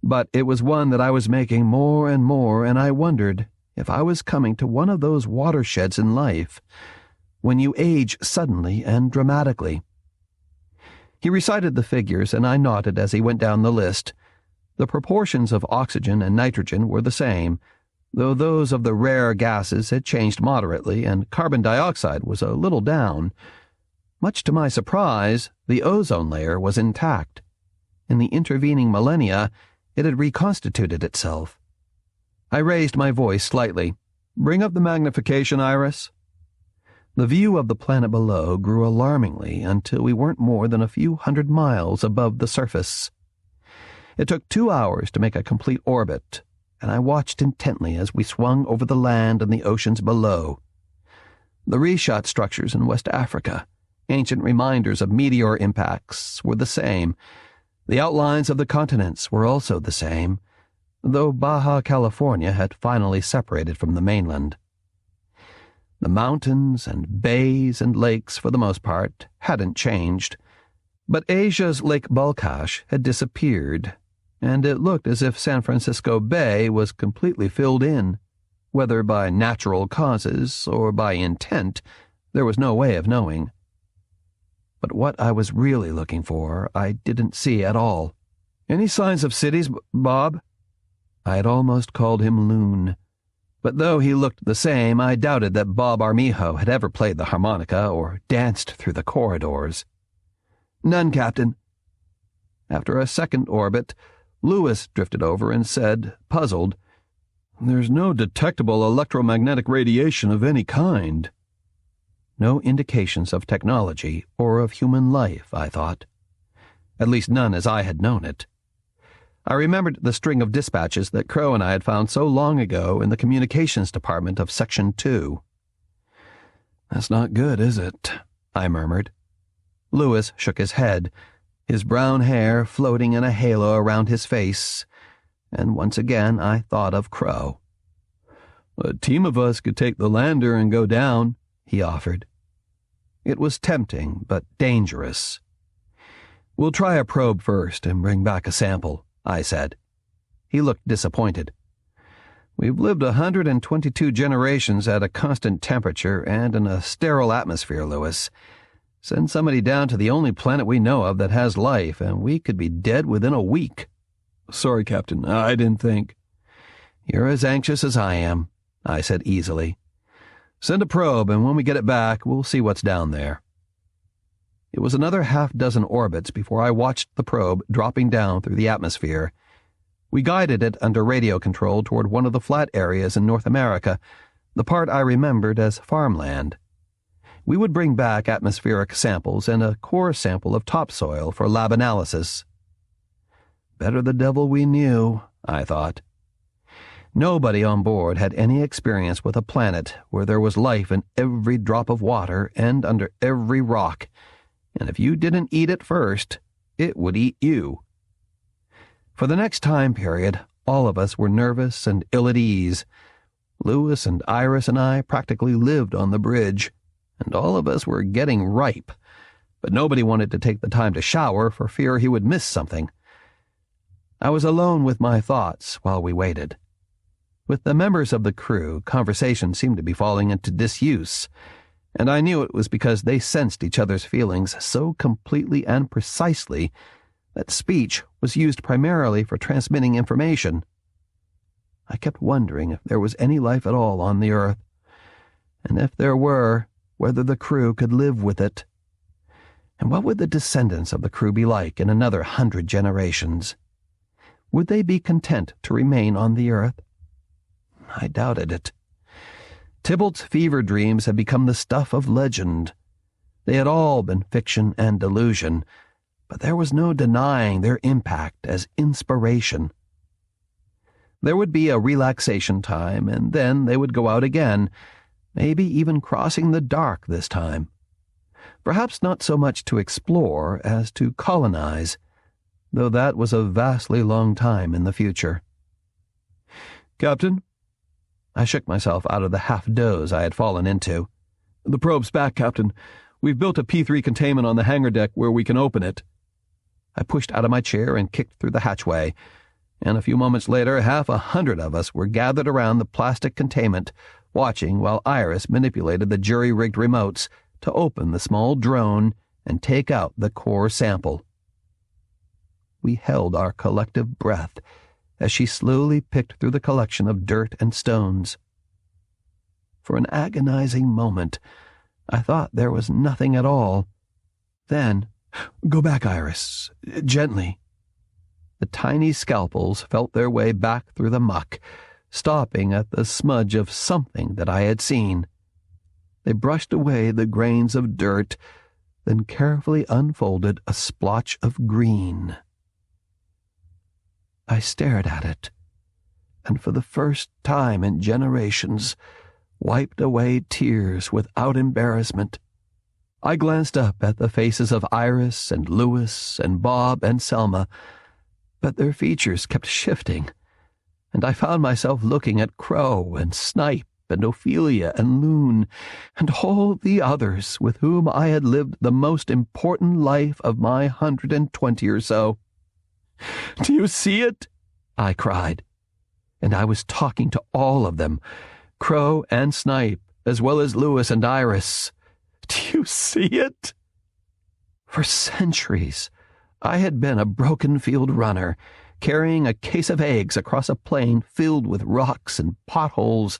but it was one that I was making more and more, and I wondered if I was coming to one of those watersheds in life, when you age suddenly and dramatically. He recited the figures, and I nodded as he went down the list. The proportions of oxygen and nitrogen were the same, though those of the rare gases had changed moderately, and carbon dioxide was a little down. Much to my surprise, the ozone layer was intact. In the intervening millennia, it had reconstituted itself. I raised my voice slightly. "Bring up the magnification, Iris." The view of the planet below grew alarmingly until we weren't more than a few hundred miles above the surface. It took 2 hours to make a complete orbit, and I watched intently as we swung over the land and the oceans below. The reshot structures in West Africa, ancient reminders of meteor impacts, were the same. The outlines of the continents were also the same, though Baja California had finally separated from the mainland. The mountains and bays and lakes, for the most part, hadn't changed, but Asia's Lake Balkhash had disappeared, and it looked as if San Francisco Bay was completely filled in. Whether by natural causes or by intent, there was no way of knowing. But what I was really looking for, I didn't see at all. "Any signs of cities, Bob?" I had almost called him Loon. But though he looked the same, I doubted that Bob Armijo had ever played the harmonica or danced through the corridors. "None, Captain." After a second orbit, Lewis drifted over and said, puzzled, "There's no detectable electromagnetic radiation of any kind." No indications of technology or of human life, I thought. At least none as I had known it. I remembered the string of dispatches that Crow and I had found so long ago in the communications department of Section 2. "That's not good, is it?" I murmured. Lewis shook his head, his brown hair floating in a halo around his face, and once again I thought of Crow. "A team of us could take the lander and go down," he offered. It was tempting, but dangerous. "We'll try a probe first and bring back a sample," I said. He looked disappointed. "We've lived 122 generations at a constant temperature and in a sterile atmosphere, Lewis. Send somebody down to the only planet we know of that has life, and we could be dead within a week." "Sorry, Captain, I didn't think." "You're as anxious as I am," I said easily. "Send a probe, and when we get it back, we'll see what's down there." It was another half-dozen orbits before I watched the probe dropping down through the atmosphere. We guided it under radio control toward one of the flat areas in North America, the part I remembered as farmland. We would bring back atmospheric samples and a core sample of topsoil for lab analysis. Better the devil we knew, I thought. Nobody on board had any experience with a planet where there was life in every drop of water and under every rock, and if you didn't eat it first, it would eat you. For the next time period, all of us were nervous and ill at ease. Lewis and Iris and I practically lived on the bridge, and all of us were getting ripe, but nobody wanted to take the time to shower for fear he would miss something. I was alone with my thoughts while we waited. With the members of the crew, conversation seemed to be falling into disuse, and I knew it was because they sensed each other's feelings so completely and precisely that speech was used primarily for transmitting information. I kept wondering if there was any life at all on the Earth, and if there were, whether the crew could live with it. And what would the descendants of the crew be like in another 100 generations? Would they be content to remain on the Earth? I doubted it. Tybalt's fever dreams had become the stuff of legend. They had all been fiction and delusion, but there was no denying their impact as inspiration. There would be a relaxation time, and then they would go out again, maybe even crossing the dark this time. Perhaps not so much to explore as to colonize. though that was a vastly long time in the future. "Captain?" I shook myself out of the half-doze I had fallen into. "The probe's back, Captain. We've built a P3 containment on the hangar deck where we can open it." I pushed out of my chair and kicked through the hatchway, and a few moments later 100 of us were gathered around the plastic containment, watching while Iris manipulated the jury-rigged remotes to open the small drone and take out the core sample. We held our collective breath as she slowly picked through the collection of dirt and stones. For an agonizing moment, I thought there was nothing at all. Then, "Go back, Iris. Gently." The tiny scalpels felt their way back through the muck, stopping at the smudge of something that I had seen. They brushed away the grains of dirt, then carefully unfolded a splotch of green. I stared at it, and for the first time in generations, wiped away tears without embarrassment. I glanced up at the faces of Iris and Louis and Bob and Selma, but their features kept shifting, and I found myself looking at Crow and Snipe and Ophelia and Loon and all the others with whom I had lived the most important life of my 120 or so. "Do you see it?" I cried. And I was talking to all of them, Crow and Snipe, as well as Louis and Iris. "Do you see it?" For centuries, I had been a broken field runner, carrying a case of eggs across a plain filled with rocks and potholes,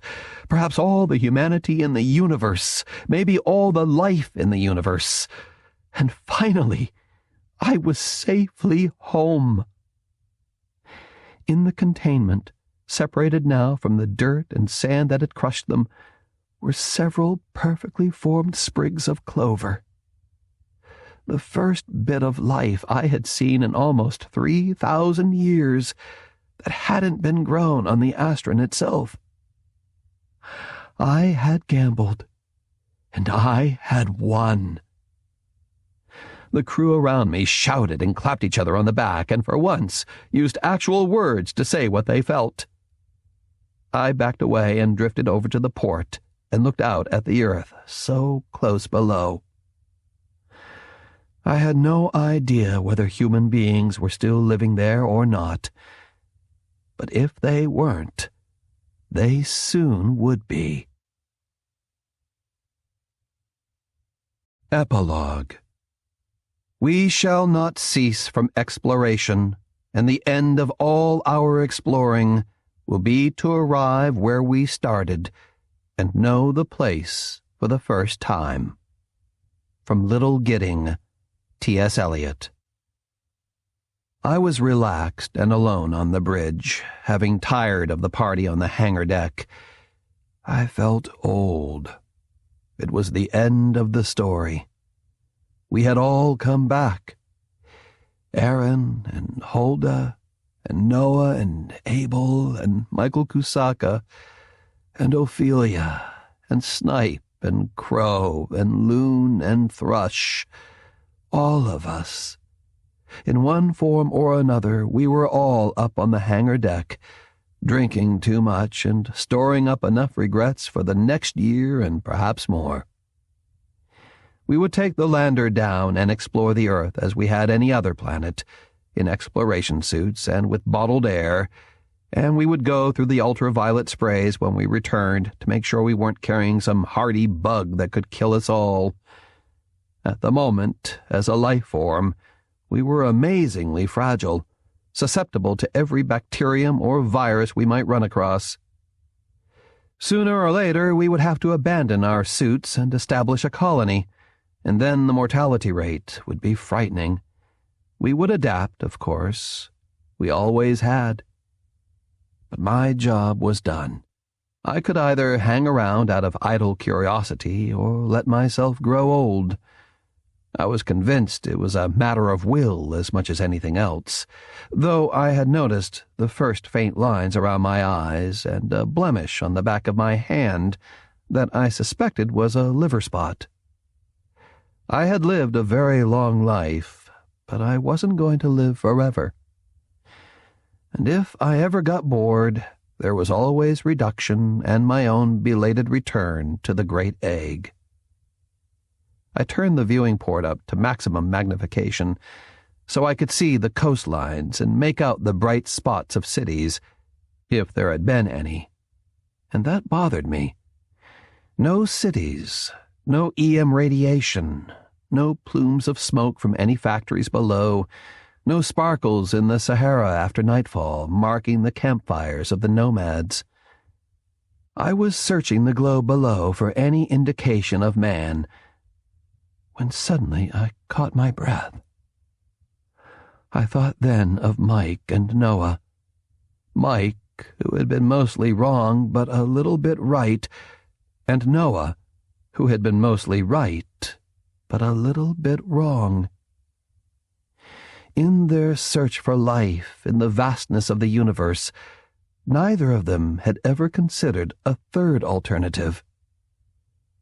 perhaps all the humanity in the universe, maybe all the life in the universe. And finally, I was safely home. In the containment, separated now from the dirt and sand that had crushed them, were several perfectly formed sprigs of clover. The first bit of life I had seen in almost 3,000 years that hadn't been grown on the Astron itself. I had gambled, and I had won. The crew around me shouted and clapped each other on the back, and for once used actual words to say what they felt. I backed away and drifted over to the port and looked out at the earth so close below. I had no idea whether human beings were still living there or not, but if they weren't, they soon would be. Epilogue. We shall not cease from exploration, and the end of all our exploring will be to arrive where we started and know the place for the first time. From Little Gidding, T.S. Eliot. I was relaxed and alone on the bridge, having tired of the party on the hangar deck. I felt old. It was the end of the story. We had all come back. Aaron and Hulda and Noah and Abel and Michael Kusaka and Ophelia and Snipe and Crow and Loon and Thrush. All of us. In one form or another, we were all up on the hangar deck, drinking too much and storing up enough regrets for the next year and perhaps more. We would take the lander down and explore the Earth as we had any other planet, in exploration suits and with bottled air, and we would go through the ultraviolet sprays when we returned to make sure we weren't carrying some hardy bug that could kill us all. At the moment, as a life form, we were amazingly fragile, susceptible to every bacterium or virus we might run across. Sooner or later, we would have to abandon our suits and establish a colony, and then the mortality rate would be frightening. We would adapt, of course. We always had. But my job was done. I could either hang around out of idle curiosity or let myself grow old. I was convinced it was a matter of will as much as anything else, though I had noticed the first faint lines around my eyes and a blemish on the back of my hand that I suspected was a liver spot. I had lived a very long life, but I wasn't going to live forever. And if I ever got bored, there was always reduction and my own belated return to the great egg. I turned the viewing port up to maximum magnification so I could see the coastlines and make out the bright spots of cities, if there had been any. And that bothered me. No cities, no EM radiation, no plumes of smoke from any factories below, no sparkles in the Sahara after nightfall marking the campfires of the nomads. I was searching the globe below for any indication of man, when suddenly I caught my breath. I thought then of Mike and Noah. Mike, who had been mostly wrong but a little bit right, and Noah, who had been mostly right but a little bit wrong. In their search for life in the vastness of the universe, neither of them had ever considered a third alternative,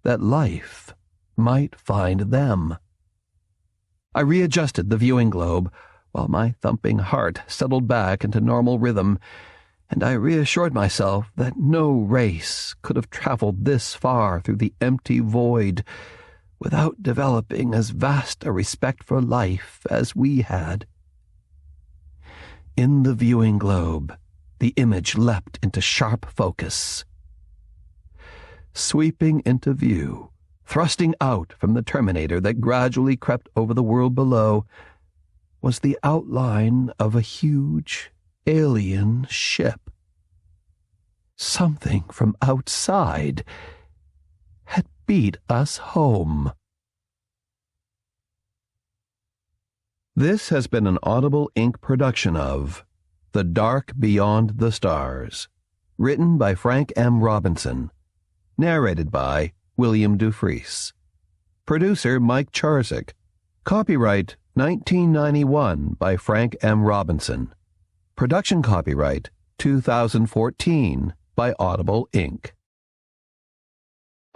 that life might find them. I readjusted the viewing globe while my thumping heart settled back into normal rhythm, and I reassured myself that no race could have traveled this far through the empty void without developing as vast a respect for life as we had. In the viewing globe, the image leapt into sharp focus. Sweeping into view, thrusting out from the terminator that gradually crept over the world below, was the outline of a huge alien ship. Something from outside had beat us home. This has been an Audible Inc. production of The Dark Beyond the Stars, written by Frank M. Robinson, narrated by William Dufresne. Producer Mike Charzik. Copyright 1991 by Frank M. Robinson. Production copyright 2014 by Audible Inc.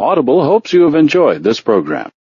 Audible hopes you have enjoyed this program.